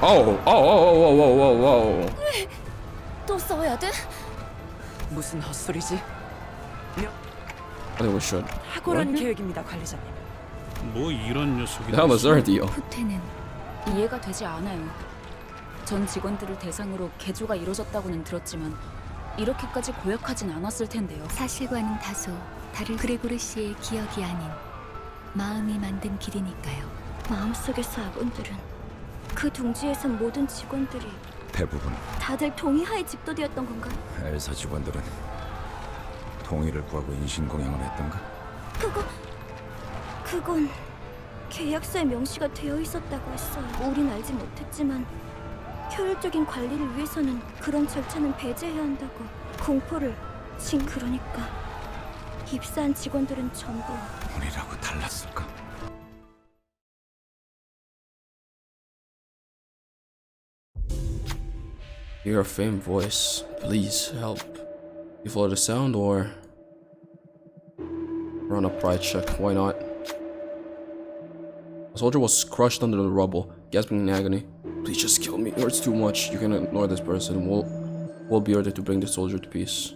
whoa. 또 싸워야 돼? 무슨 헛소리지? I think we should. 탁월한 계획입니다, 관리자님. 뭐 이런 녀석이. The hell is Erdio? 후퇴는 이해가 되지 않아요. 전 직원들을 대상으로 개조가 이루어졌다고는 들었지만 이렇게까지 고약하진 않았을 텐데요. 사실과는 다소 다른 그레고르 씨의 기억이 아닌 마음이 만든 길이니까요. 마음속에서 아군들은 그 둥지에선 모든 직원들이 대부분 다들 동의하에 집도되었던 건가요? 엘사 직원들은 동의를 구하고 인신공양을 했던가? 그건 계약서에 명시가 되어 있었다고 했어요. 우린 알지 못했지만 효율적인 관리를 위해서는 그런 절차는 배제해야 한다고 공포를 그러니까 입사한 직원들은 전부 우리라고 달랐을까? Hear a faint voice. Please help. You follow the sound or run a pride check. Why not? A soldier was crushed under the rubble, gasping in agony. Please just kill me, or it's too much. You can ignore this person. We'll be ordered to bring the soldier to peace.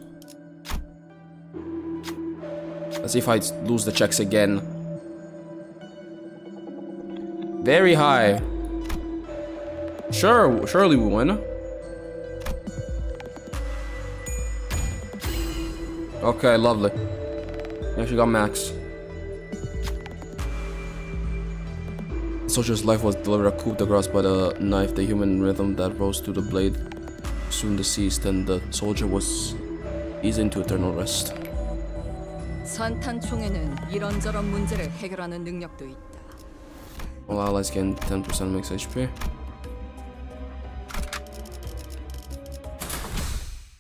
Let's see if I lose the checks again. Very high. Surely we win. Okay, lovely. Actually got max. The soldier's life was delivered a coup de grace by the knife. The human rhythm that rose to the blade soon deceased, and the soldier was eased into eternal rest. 산탄총에는 이런저런 문제를 해결하는 능력도 있다. All allies gain 10% max HP.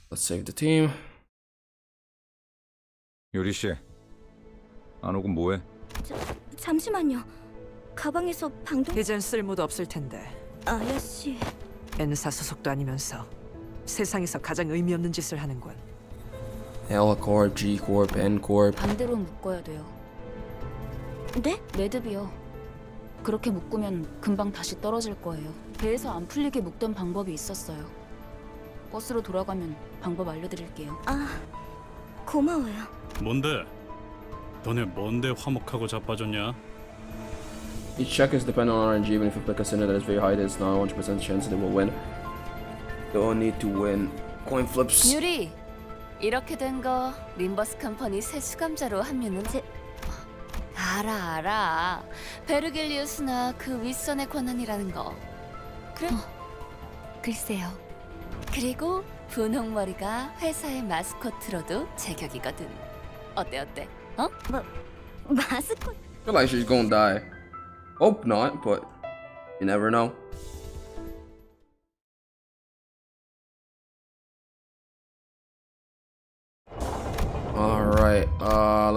Let's save the team. 요리 씨, 안 오고 뭐해? 잠시만요. 가방에서 방독... 이젠 쓸모도 없을 텐데. 아야씨... N사 소속도 아니면서 세상에서 가장 의미 없는 짓을 하는군. L Corp, G Corp, N Corp. 반대로 묶어야 돼요. 네? 매듭이요. 그렇게 묶으면 금방 다시 떨어질 거예요. 배에서 안 풀리게 묶던 방법이 있었어요. 버스로 돌아가면 방법 알려드릴게요. 고마워요. 뭔데? 너네 뭔데 화목하고 자빠졌냐? Each check is dependent on RNG. Even if you pick a sinner that is very high, there's not a 100% chance they will win. Don't need to win. Coin flips. 유리, 이렇게 된 거 림버스 컴퍼니 새 수감자로 합류는 알아. 베르길리우스나 그 윗선의 권한이라는 거. 그래? 글쎄요. 그리고 분홍머리가 회사의 마스코트로도 제격이거든. 어때? 어? 마스코트? I feel like she's gonna die. Hope not, but you never know.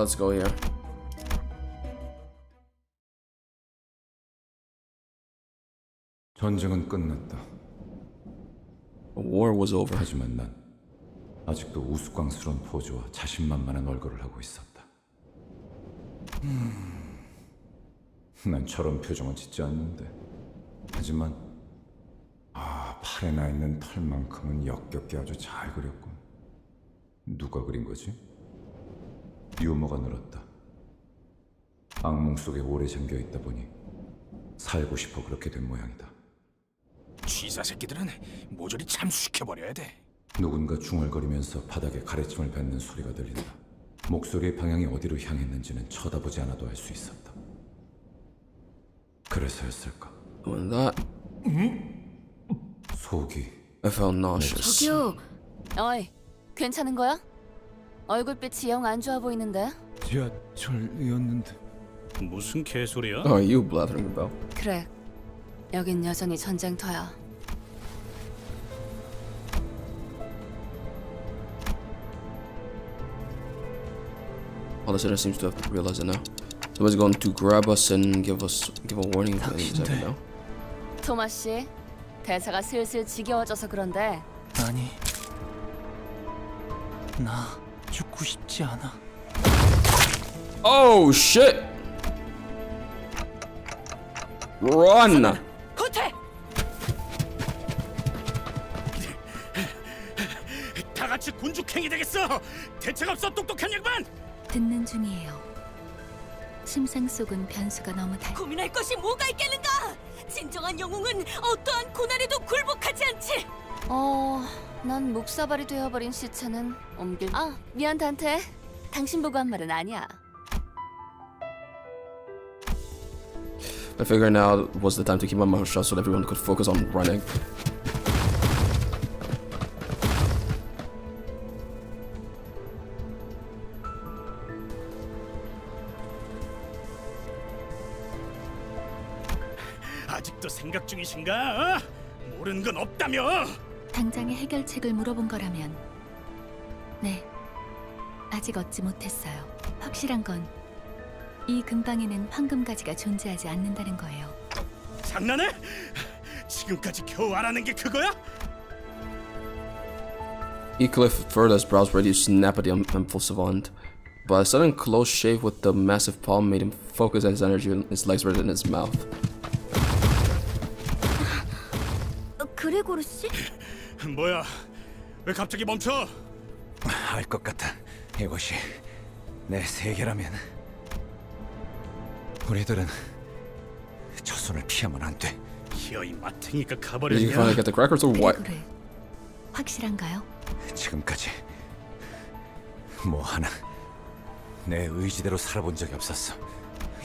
let's go here. 전쟁은 끝났다. The war was over. 하지만 난 아직도 우스꽝스러운 포즈와 자신만만한 얼굴을 하고 있었다. 난 저런 표정은 짓지 않는데. 하지만 팔에 나 있는 털만큼은 역겹게 아주 잘 그렸군. 누가 그린 거지? 유머가 늘었다. 악몽 속에 오래 잠겨 있다 보니 살고 싶어 그렇게 된 모양이다. 취사 새끼들은 모조리 참수시켜버려야 돼. 누군가 중얼거리면서 바닥에 가래침을 뱉는 소리가 들린다. 목소리의 방향이 어디로 향했는지는 쳐다보지 않아도 알 수 있었다. 그래서였을까? When that, 속이 I felt nauseous. 저기요. 어이, 괜찮은 거야? 얼굴빛이 영 안 좋아 보이는데. 지하철이었는데. 무슨 개소리야? Oh, are you blathering about? 그래. 여긴 여전히 전쟁터야. All the center seems to have realized it now. Somebody's going to grab us and give a warning. Now. 토마 씨, 대사가 슬슬 지겨워져서 그런데. 아니, 나 죽고 싶지 않아. Oh shit! Run! 호텔! 다 같이 군죽행이 되겠어. 대책 없어 똑똑한 양반. 듣는 중이에요. 심상 속은 변수가 너무 고민할 것이 뭐가 있겠는가? 진정한 영웅은 어떠한 고난에도 굴복하지 않지. 난 묵사발이 되어버린 시체는 옮길. 미안 단테. 당신 보고 한 말은 아니야. I figured now was the time to keep my mouth shut so that everyone could focus on running. 아직도 생각 중이신가? 모르는 건 없다며? 당장의 해결책을 물어본 거라면 네, 아직 얻지 못했어요. 확실한 건 이 근방에는 황금가지가 존재하지 않는다는 거예요. 장난해? 지금까지 겨우 알아낸 게 그거야? Eclipse further his brows ready to snap at the impulsive savant, but a sudden close shave with the massive palm made him focus his energy on his legs rather than his mouth. 그레고르 씨? 뭐야? 왜 갑자기 멈춰? 알 것 같아. 이것이 내 세계라면 우리들은 저 손을 피하면 안 돼. 기어이 맡으니까 Did you 가버렸냐? finally get the crackers or what? 그레고르, 확실한가요? 지금까지 뭐 하나 내 의지대로 살아본 적이 없었어.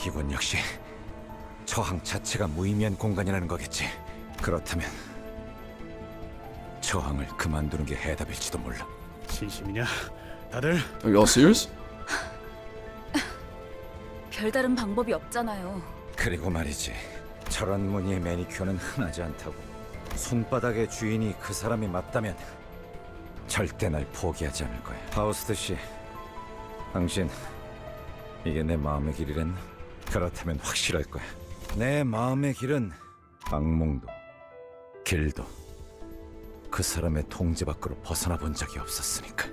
이건 역시 저항 자체가 무의미한 공간이라는 거겠지. 그렇다면 저항을 그만두는 게 해답일지도 몰라. 진심이냐? 다들? Are you all serious? 별다른 방법이 없잖아요. 그리고 말이지, 저런 무늬의 매니큐어는 흔하지 않다고. 손바닥의 주인이 그 사람이 맞다면 절대 날 포기하지 않을 거야. 파우스트 씨, 당신 이게 내 마음의 길이랬나? 그렇다면 확실할 거야. 내 마음의 길은 악몽도 길도 그 사람의 통제 밖으로 벗어나 본 적이 없었으니까.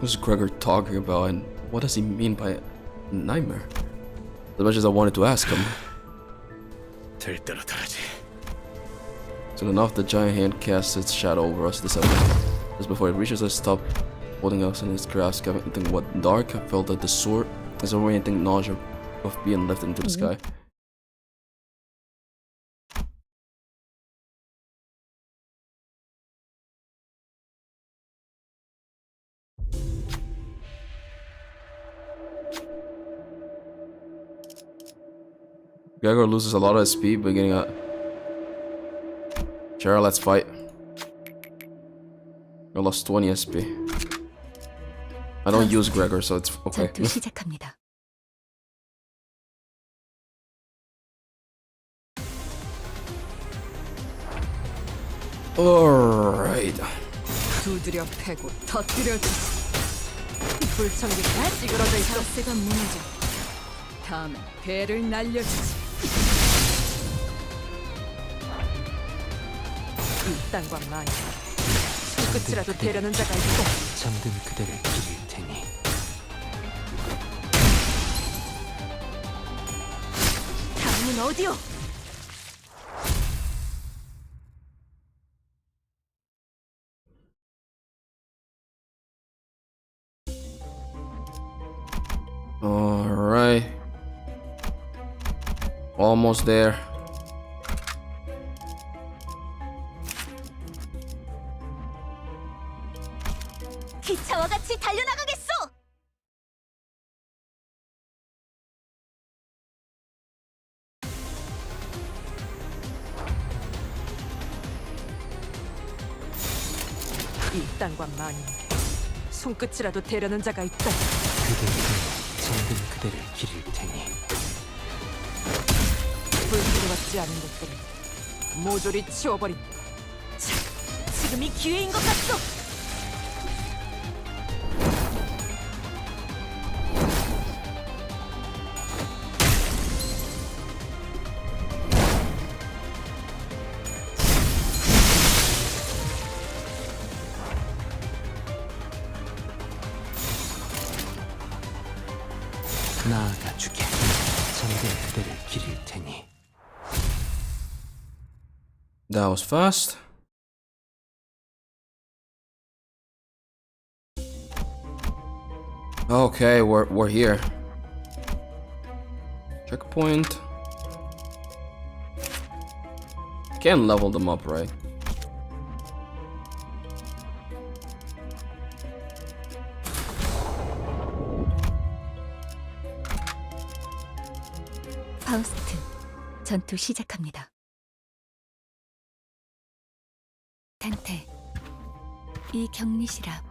What is Gregor talking about, and what does he mean by nightmare? As much as I wanted to ask him. 될 대로 달하지. Soon enough, the giant hand casts its shadow over us this evening. Just before it reaches us, stop holding us in its grasp, everything what dark, I felt that the sword is orienting nausea of being lifted into the sky. Gregor loses a lot of his speed, beginning at Gerald, let's fight. I lost 20 SP. I don't use Gregor, so it's okay. 전투 시작합니다. Alright. 두드려 패고 터뜨려 주지. 불청객이 찌그러져 있어. 자세가 무너져. 다음엔 배를 날려주지. 이 땅과 만이 손끝이라도 대려는 자가 있고 잠든 그대를 기릴 테니 다음은 어디요? Alright. Almost there. 기차와 같이 달려나가겠소! 이 땅과 만이 손끝이라도 대려는 자가 있다. 그대에게 잠든 그대를 기릴 테니 불필요하지 않은 것들은 모조리 치워버린다. 지금이 기회인 것 같소! 나아가 주게 잠든 그대를 기릴 테니 That was fast. Okay, we're here. Checkpoint. Can't level them up, right? 파우스트, 전투 시작합니다. 단테, 이 격리실 앞.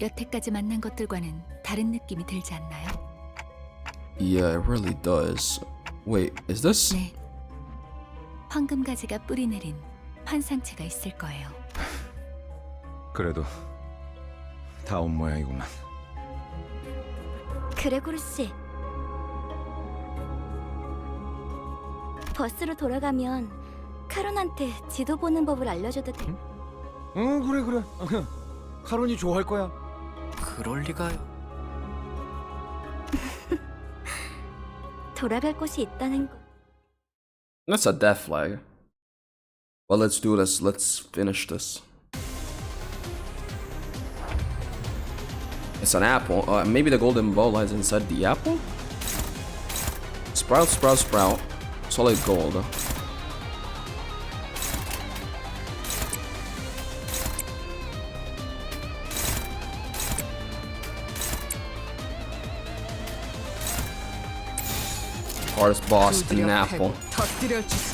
여태까지 만난 것들과는 다른 느낌이 들지 않나요? Yeah, it really does. Wait, is this? 네. 황금가지가 뿌리내린 환상체가 있을 거예요. 그래도 다 온 모양이구만. 그레고르 씨. 버스로 돌아가면 카론한테 지도 보는 법을 알려줘도 돼. 응, 그래. 카론이 좋아할 거야. 그럴 리가요. 돌아갈 곳이 있다는 거. That's a death flag. Well, let's do this. Let's finish this. It's an apple. Maybe the golden ball lies inside the apple? Sprout, sprout, sprout. Solid gold. Hardest boss in an apple. 터뜨려주지.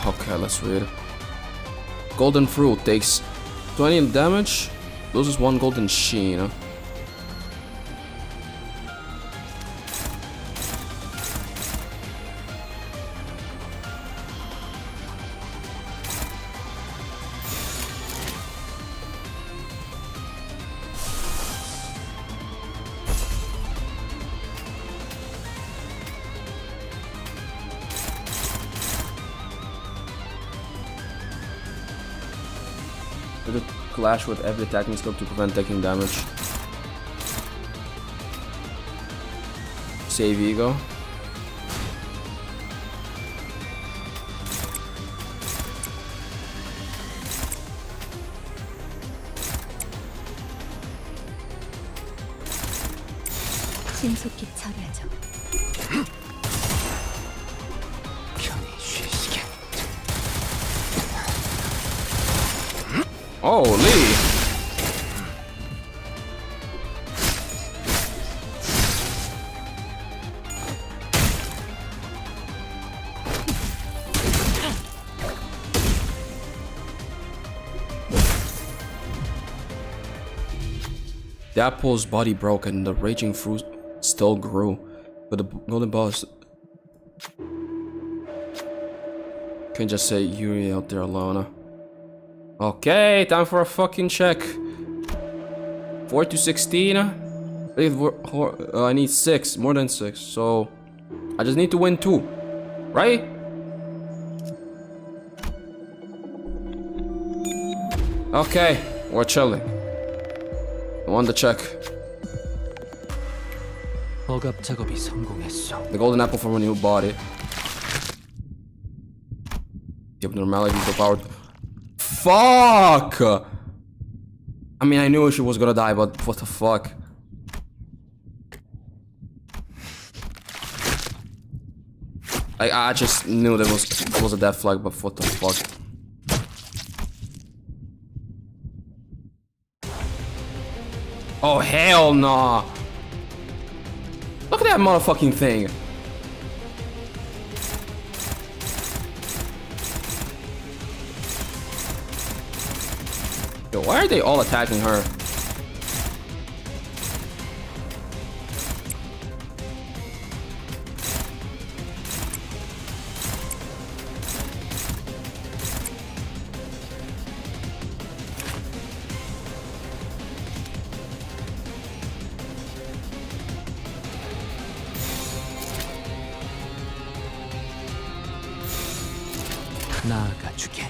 Okay, let's read. Golden fruit takes 20 damage, loses 1 golden sheen. With a clash with every attacking skill to prevent taking damage. Save ego. 신속히 처리하죠. 편히 쉬시게. Holy! The apple's body broke and the raging fruit still grew, but the golden boss can't just say Yuri out there alone. Huh? Okay, time for a fucking check. 4 to 16. I need 6, more than 6, so I just need to win 2, right? Okay, we're chilling. I won the check. 억압 작업이 성공했어. The golden apple from when you bought it. Give normality to power. Fuck! I mean, I knew she was gonna die, but what the fuck? I just knew there was a death flag, but what the fuck? Oh hell no! Look at that motherfucking thing! Yo, why are they all attacking her? 나아가주게.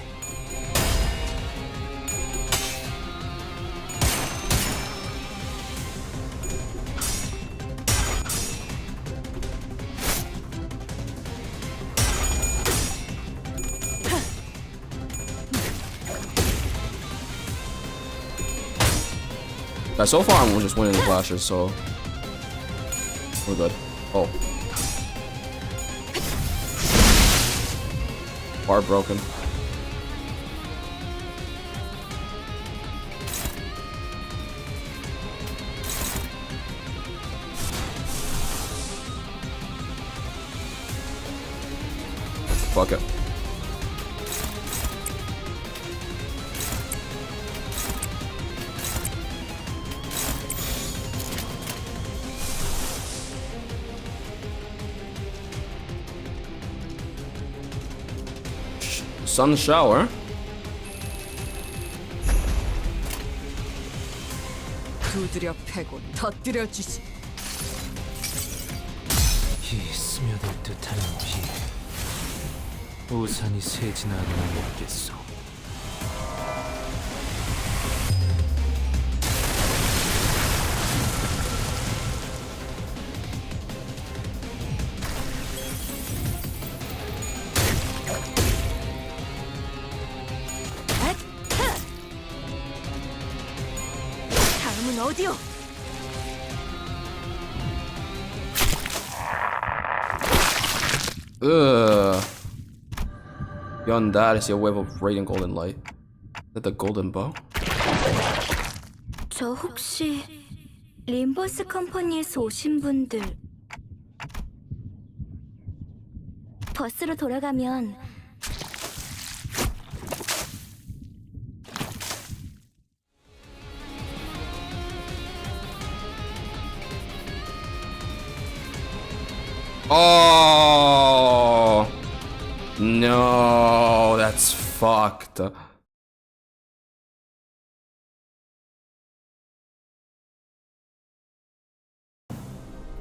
So far I'm just winning the clashes, so we're good. Oh. Bar broken. Fuck it. Sun shower. 두드려 패고 터뜨려 주지. 이 스며들 듯한 비. 우산이 새지나 않나 모르겠어. 다음은 어디요? Ugh. Beyond that is your wave of radiant golden light. Is that the golden bow? 저 혹시 림버스 컴퍼니에서 오신 분들 버스로 돌아가면 Oh no, that's fucked.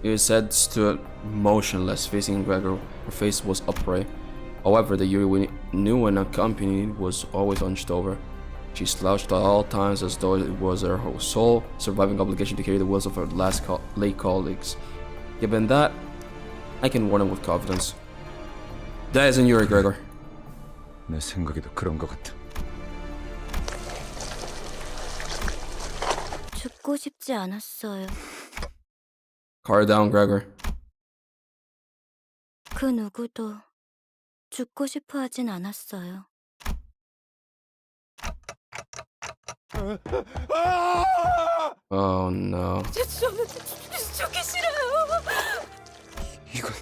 Yuri stood motionless, facing Gregor. Her face was upright. However, the Yuri we knew and accompanied was always hunched over. She slouched at all times as though it was her sole surviving obligation to carry the wills of her late colleagues. Given that, I can warn him with confidence. That isn't Yuri, Gregor. 내 생각에도 그런 것 같아. 죽고 싶지 않았어요. Car down, Gregor. 그 누구도 죽고 싶어 하진 않았어요. Oh no. 저는 죽기 싫어요. 이건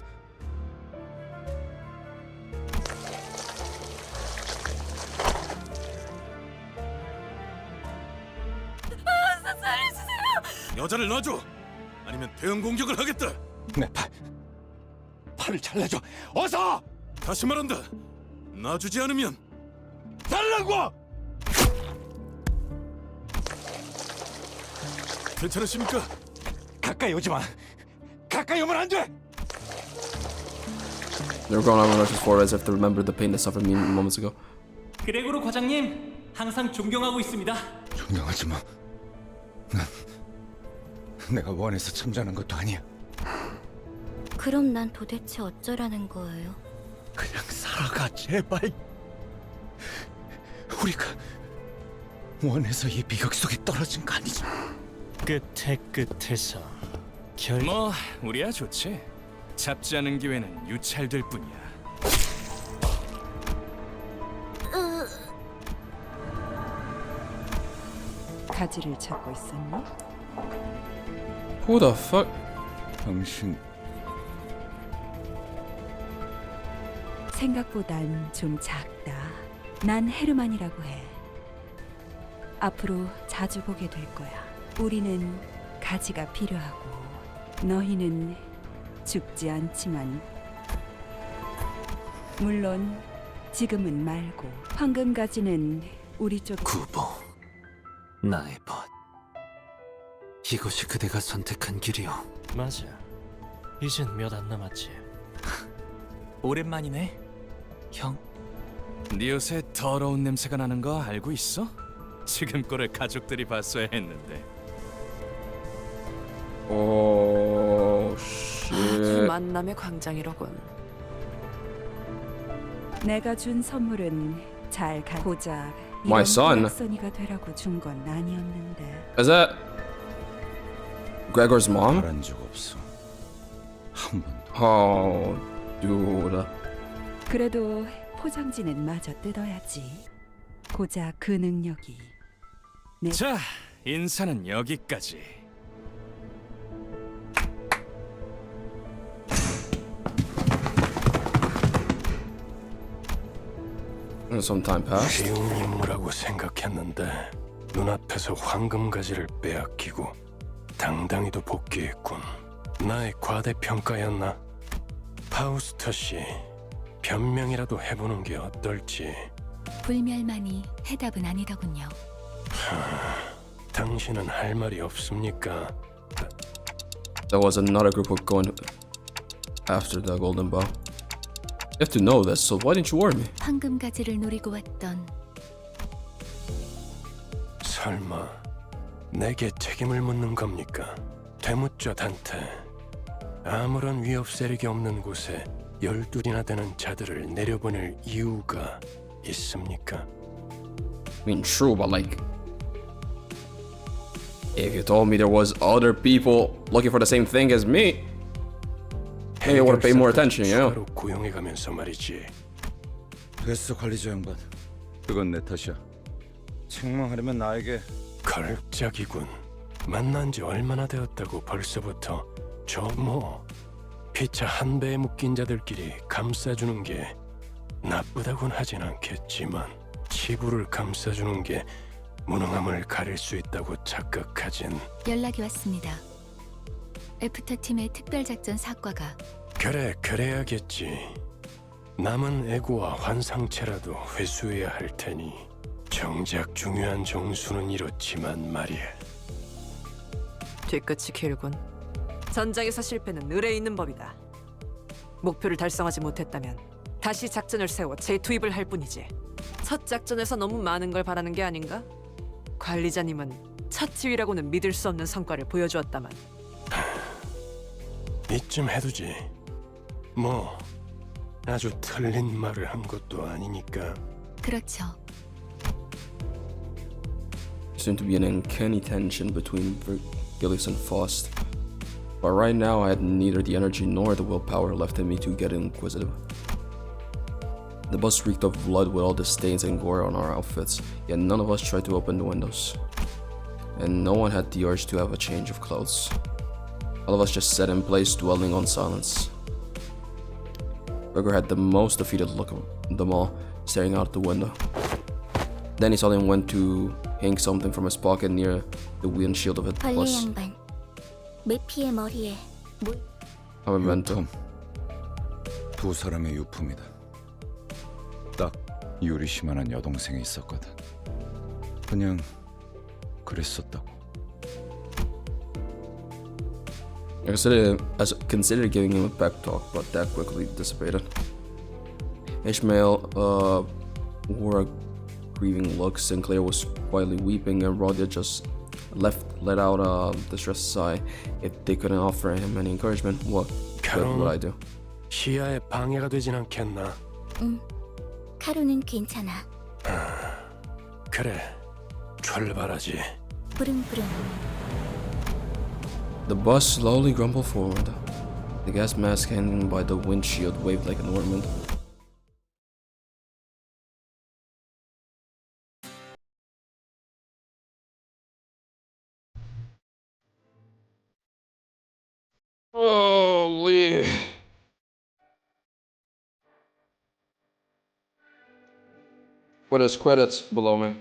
살려주세요. 여자를 놔줘. 아니면 대응 공격을 하겠다. 내 팔을 잘라줘. 어서! 다시 말한다. 놔주지 않으면 달라고! 괜찮으십니까? 가까이 오지 마. 가까이 오면 안 돼. They were going on rushes forward as if to remember the pain they suffered moments ago. 그레고로 과장님 항상 존경하고 있습니다. 존경하지 마. 난 내가 원해서 참전한 것도 아니야. 그럼 난 도대체 어쩌라는 거예요? 그냥 살아가 제발. 우리가 원해서 이 비극 속에 떨어진 거 아니지? 끝에 끝에서 뭐 우리야 좋지. 잡지 않은 기회는 유찰될 뿐이야. 가지를 찾고 있었니? Who the fuck? 당신 생각보단 좀 작다. 난 헤르만이라고 해. 앞으로 자주 보게 될 거야. 우리는 가지가 필요하고 너희는 죽지 않지만 물론 지금은 말고 황금 가지는 우리 쪽 구보, 나의 벗. 이것이 그대가 선택한 길이오. 맞아. 이젠 몇 안 남았지. 오랜만이네. 형, 네 옷에 더러운 냄새가 나는 거 알고 있어? 지금 꼴을 가족들이 봤어야 했는데. Oh 아주 shit. 만남의 광장이로군. 내가 준 선물은 잘 가. 고작 My son. 선이가 되라고 준 건 아니었는데. Is that Gregor's mom? 말한 적 없어. 한 번도. Oh, dude. 그래도 포장지는 마저 뜯어야지. 고작 그 능력이. 자, 인사는 여기까지. Some time passed. 쉬운 임무라고 생각했는데 눈앞에서 황금 가지를 빼앗기고 당당히도 복귀했군. 나의 과대평가였나? 파우스터 씨, 변명이라도 해보는 게 어떨지. 불멸만이 해답은 아니더군요. 당신은 할 말이 없습니까? There was another group of going after the golden bow. You have to know this, so why didn't you warn me? 황금 가지를 노리고 왔던 설마 내게 책임을 묻는 겁니까? 되묻죠, 단테. 아무런 위협 세력이 없는 곳에 12이나 되는 자들을 내려보낼 이유가 있습니까? I mean, true, but like, if you told me there was other people looking for the same thing as me, maybe I would have paid more attention, you know? 추가로 고용해가면서 말이지. 됐어, 관리자 양반. 그건 내 탓이야. 책망하려면 나에게. 걸작이군. 만난 지 얼마나 되었다고 벌써부터 피차 한 배에 묶인 자들끼리 감싸주는 게 나쁘다곤 하진 않겠지만 치부를 감싸주는 게 무능함을 가릴 수 있다고 착각하진. 연락이 왔습니다. 애프터 팀의 특별작전 사과가 그래야겠지. 남은 애고와 환상체라도 회수해야 할 테니. 정작 중요한 정수는 이렇지만 말이야. 뒤끝이 길군. 전장에서 실패는 을에 있는 법이다. 목표를 달성하지 못했다면 다시 작전을 세워 재투입을 할 뿐이지. 첫 작전에서 너무 많은 걸 바라는 게 아닌가? 관리자님은 첫 지휘라고는 믿을 수 없는 성과를 보여주었다만. 이쯤 해두지. 뭐 아주 틀린 말을 한 것도 아니니까. 그렇죠. Seemed to be an uncanny tension between Gillis and Faust. But right now, I had neither the energy nor the willpower left in me to get inquisitive. The bus reeked of blood with all the stains and gore on our outfits, yet none of us tried to open the windows. And no one had the urge to have a change of clothes. All of us just sat in place, dwelling on silence. Gregor had the most defeated look of them all, staring out the window. Then he suddenly went to hang something from his pocket near the windshield of his 관리 bus. 양반, 메피의 머리에 A memento. 유품. 두 사람의 유품이다. 딱 유리시만한 여동생이 있었거든. 그냥 그랬었다고. I considered giving him a pep talk, but that quickly dissipated. Ishmael wore a grieving look. Sinclair was quietly weeping, and Rodia just let out a distressed sigh. If they couldn't offer him any encouragement, what good would I do? 시야에 방해가 되진 않겠나? 응, 카루는 괜찮아. 그래, 출발하지. 부릉부릉. The bus slowly grumbled forward. The gas mask hanging by the windshield waved like an ornament. Holy. What is credits below me?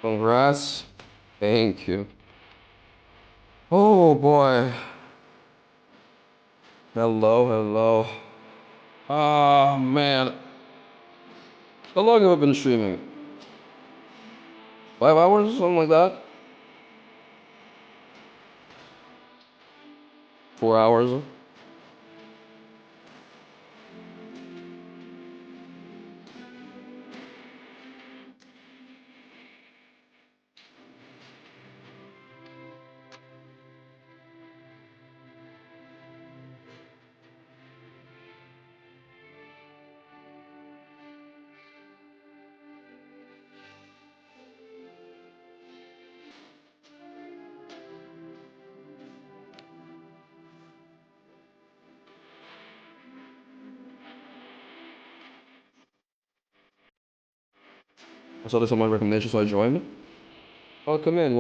Congrats. Thank you. Oh boy. Hello. Ah man. How long have I been streaming? 5 hours or something like that? 4 hours? I saw this on my recommendation, so I joined. Welcome in.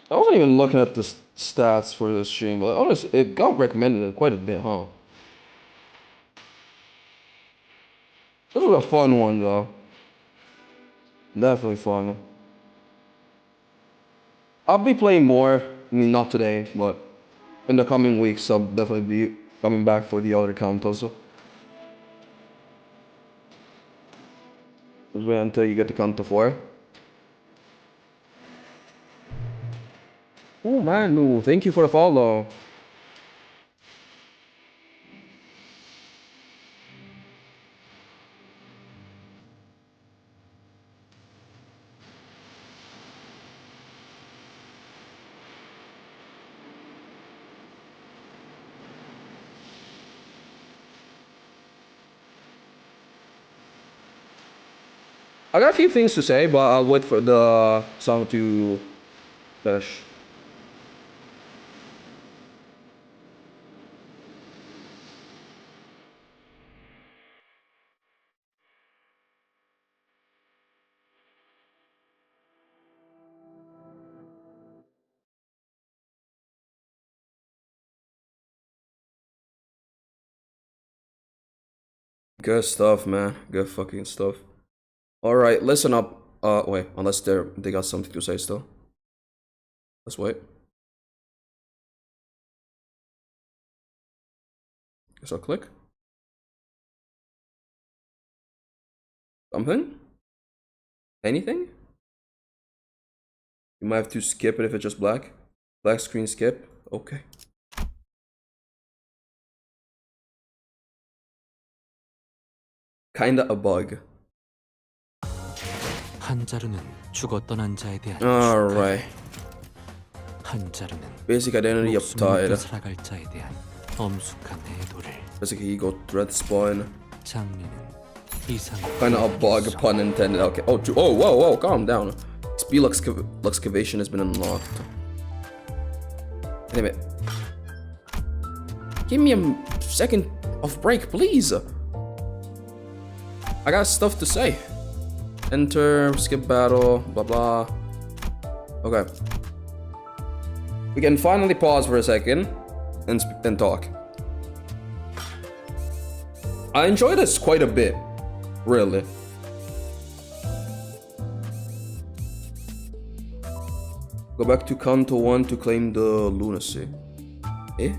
I wasn't even looking at the stats for this stream, but honestly, it got recommended quite a bit, huh? This was a fun one, though. Definitely fun. I'll be playing more. I mean, not today, but in the coming weeks, I'll definitely be coming back for the other account also. Just wait until you get to count to 4. Oh man, ooh, thank you for the follow. I got a few things to say, but I'll wait for the song to finish. Good stuff, man. Good fucking stuff. Alright, listen up. Wait, unless they got something to say still. Let's wait. Guess I'll click. Something? Anything? You might have to skip it if it's just black. Black screen skip. Okay. Kinda a bug. 한자루는 죽었던 한자에 대한 Alright. 한자루는 Basic identity up 목숨을 top. 살아갈 자에 대한 엄숙한 애도를 Basic ego threat spawn. 장미는 이상 Kind of a bug, pun intended. Okay. Oh, oh, whoa, whoa, calm down. Speed excavation has been unlocked. Damn it. Give me a second of break, please. I got stuff to say. Enter, skip battle, blah blah. Okay. We can finally pause for a second and talk. I enjoy this quite a bit, really. Go back to Kanto 1 to claim the lunacy. Eh?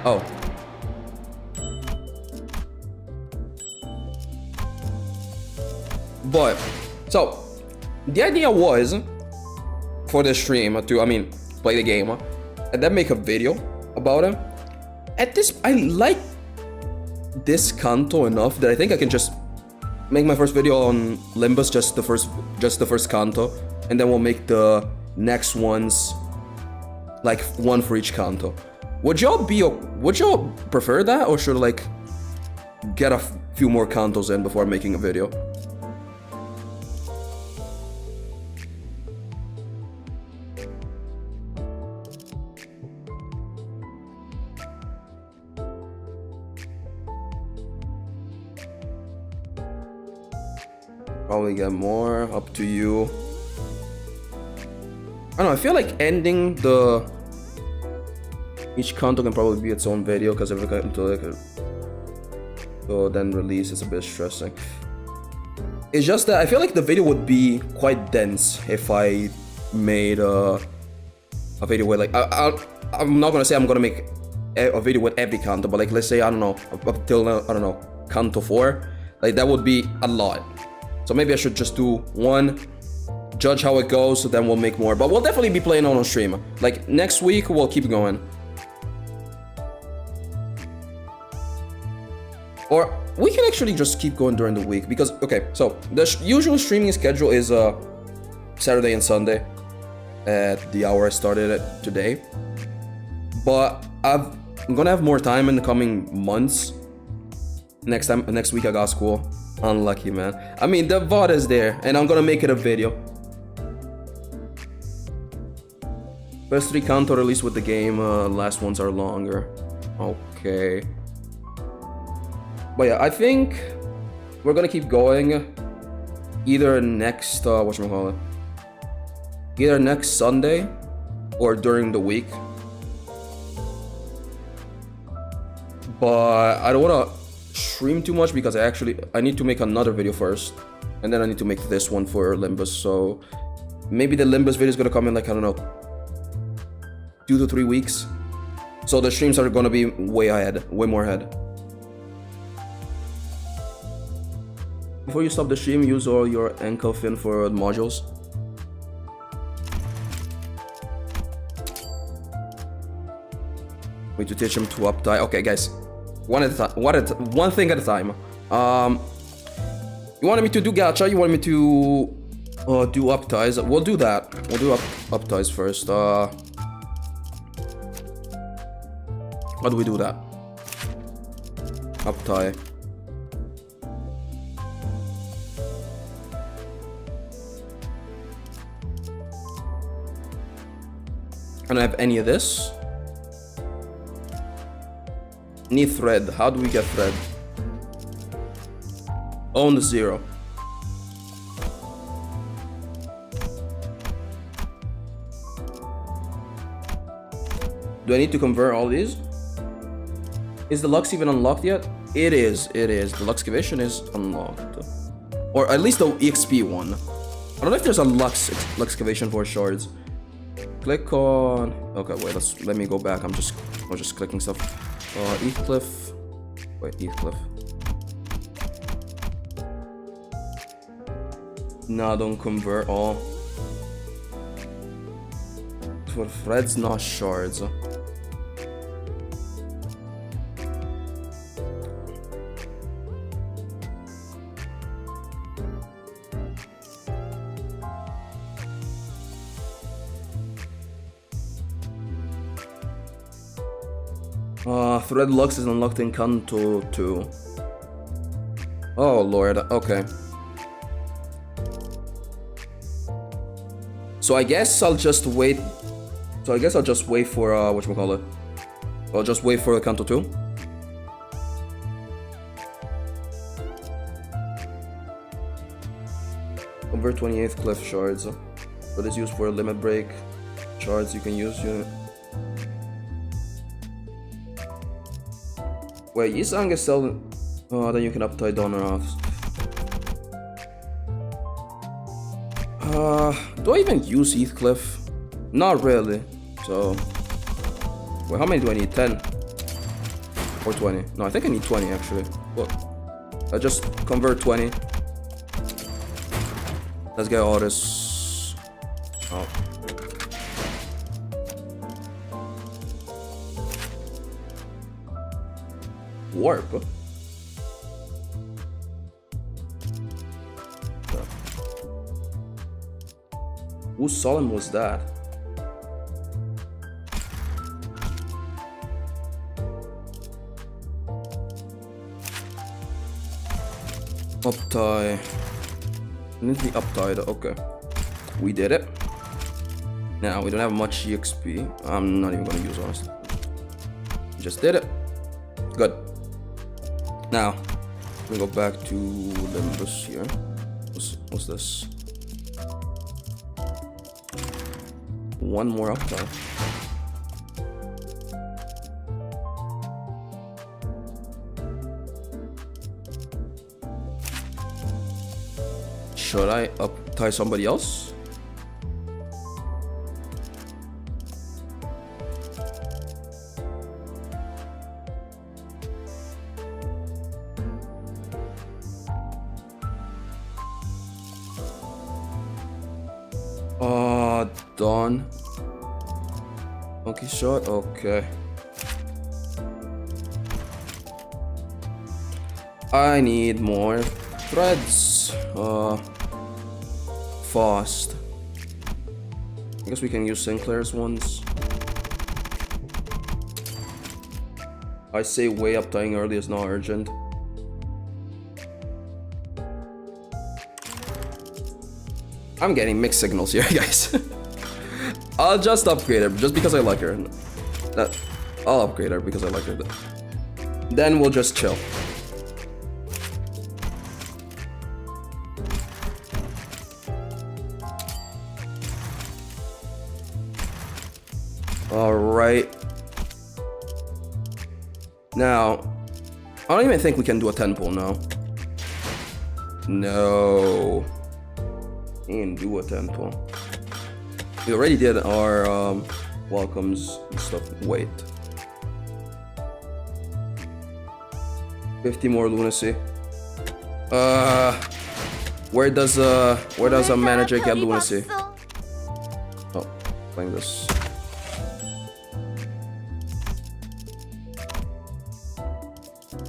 Oh. But, so, the idea was for the stream to, play the game and then make a video about it. At this, I like this Kanto enough that I think I can just make my first video on Limbus, just the first Kanto, and then we'll make the next ones like one for each Kanto. Would y'all prefer that, or should I like get a few more Kantos in before making a video? Probably get more, up to you. I don't know, I feel like ending each Kanto can probably be its own video, because every Kanto so then release is a bit stressing. It's just that I feel like the video would be quite dense if I made a video with like I'm not gonna say I'm gonna make a video with every Kanto, but like let's say I don't know up till I don't know Kanto 4, like that would be a lot. So maybe I should just do one, judge how it goes, so then we'll make more. But we'll definitely be playing on stream. Like next week we'll keep going. Or we can actually just keep going during the week, because okay, so the usual streaming schedule is Saturday and Sunday at the hour I started it today. But I'm gonna have more time in the coming months. Next week I got school. Unlucky, man. I mean, the VOD is there, and I'm gonna make it a video. First 3 Kanto released with the game, last ones are longer. Okay. But yeah, I think we're gonna keep going. Either next, whatchamacallit? Either next Sunday or during the week. But I don't wanna stream too much, because I need to make another video first, and then I need to make this one for Limbus. So maybe the Limbus video is gonna come in like, I don't know, 2 to 3 weeks. So the streams are gonna be way more ahead. Before you stop the stream, use all your ankle fin for modules. Wait to teach him to up tie. Okay, guys. One thing at a time. You wanted me to do gacha, you wanted me to do up ties. We'll do that. We'll do up ties first. How do we do that? Up tie. I don't have any of this. Need thread. How do we get thread? Own the 0. Do I need to convert all these? Is the Lux even unlocked yet? It is. The Luxcavation is unlocked. Or at least the EXP one. I don't know if there's a Luxcavation for shards. Click on... Okay, wait, let me go back. I'm just clicking stuff. Heathcliff. Wait, Heathcliff. No, don't convert all. For threads, not shards. Thread Lux is unlocked in Kanto 2. Oh lord, okay. So I guess I'll just wait. So I guess I'll just wait for whatchamacallit. I'll just wait for the Kanto 2. Convert 28th cliff shards. But it's used for limit break shards you can use. Wait, Yisang is still. Oh, then you can uptie Donner off. Do I even use Heathcliff? Not really. So, wait, how many do I need? 10 or 20? No, I think I need 20 actually. Look, I just convert 20. Let's get all this. Oh. Warp. Whose solemn was that? Uptie. Need the uptie, okay. We did it. Now we don't have much EXP. I'm not even gonna use honestly. Just did it. Good. Now we go back to Limbus here. What's this? One more uptie. Should I uptie somebody else? Dawn. Monkey shot, okay. I need more threads. Fast. I guess we can use Sinclair's ones. I say way up tying early is not urgent. I'm getting mixed signals here, guys. I'll just upgrade her just because I like her. I'll upgrade her because I like her. Then we'll just chill. Alright. Now, I don't even think we can do a 10 pull now. No. We can do a 10 pull. We already did our welcomes and stuff. Wait. 50 more lunacy. Where does a manager get lunacy? Oh, playing this.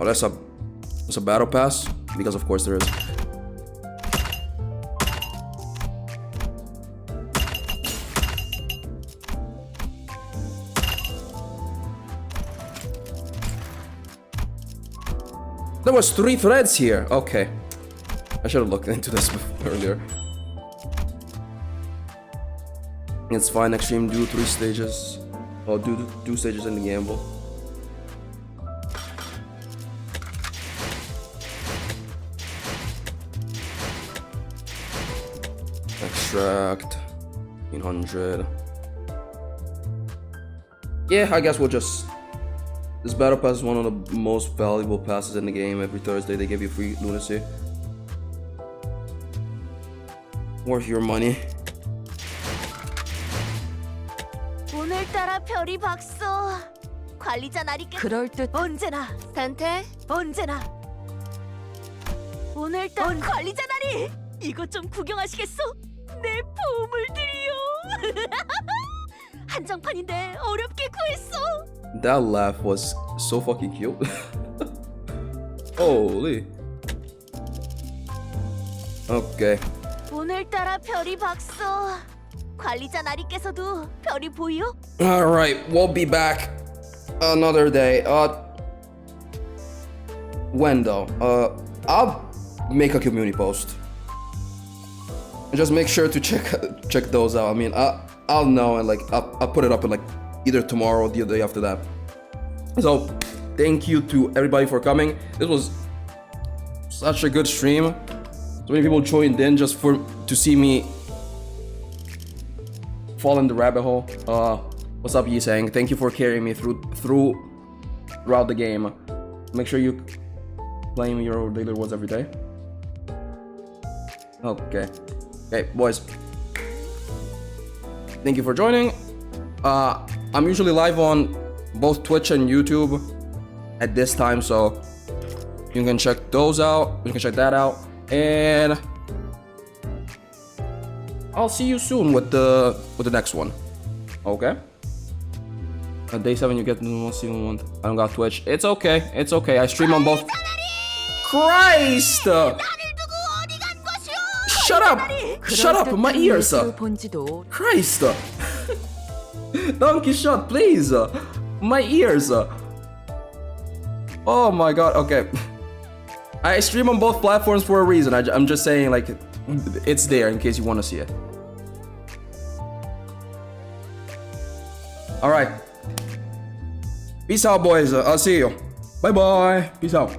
Oh, that's a battle pass? Because of course there is. There was 3 threads here. Okay. I should have looked into this earlier. It's fine. Next stream, do 3 stages. Oh, do 2 stages in the gamble. Extract. 100. Yeah, I guess we'll just. This battle pass is one of the most valuable passes in the game. Every Thursday they give you free lunacy. Worth your money. 오늘따라 별이 박소. 관리자 날이겠. 그럴 듯. 언제나. 단테? 언제나. 오늘따라 관리자 날이. 이것 좀 구경하시겠소? 내 보물들이요. 한정판인데 어렵게 구했어. That laugh was so fucking cute. Holy. Okay. 오늘따라 별이 박소. 관리자 나리께서도 별이 보여? Alright, we'll be back another day. When though? make a community post. And just make sure to check those out. I mean, I'll know, and like I'll put it up in like either tomorrow or the day after that. So thank you to everybody for coming. This was such a good stream. So many people joined in just to see me fall in the rabbit hole. What's up, Yisang? Thank you for carrying me throughout the game. Make sure you claim your daily rewards every day. Okay, boys. Thank you for joining. I'm usually live on both Twitch and YouTube at this time, so you can check those out. You can check that out, and I'll see you soon with the next one. Okay. At day 7, you get one season 1. I don't got Twitch. It's okay. It's okay. I stream on both. Christ! Shut up! Shut up! My ears! Christ! Donkey shot, please! My ears! Oh my god, okay. I stream on both platforms for a reason. I'm just saying, like, it's there in case you want to see it. Alright. Peace out, boys. I'll see you. Bye bye. Peace out.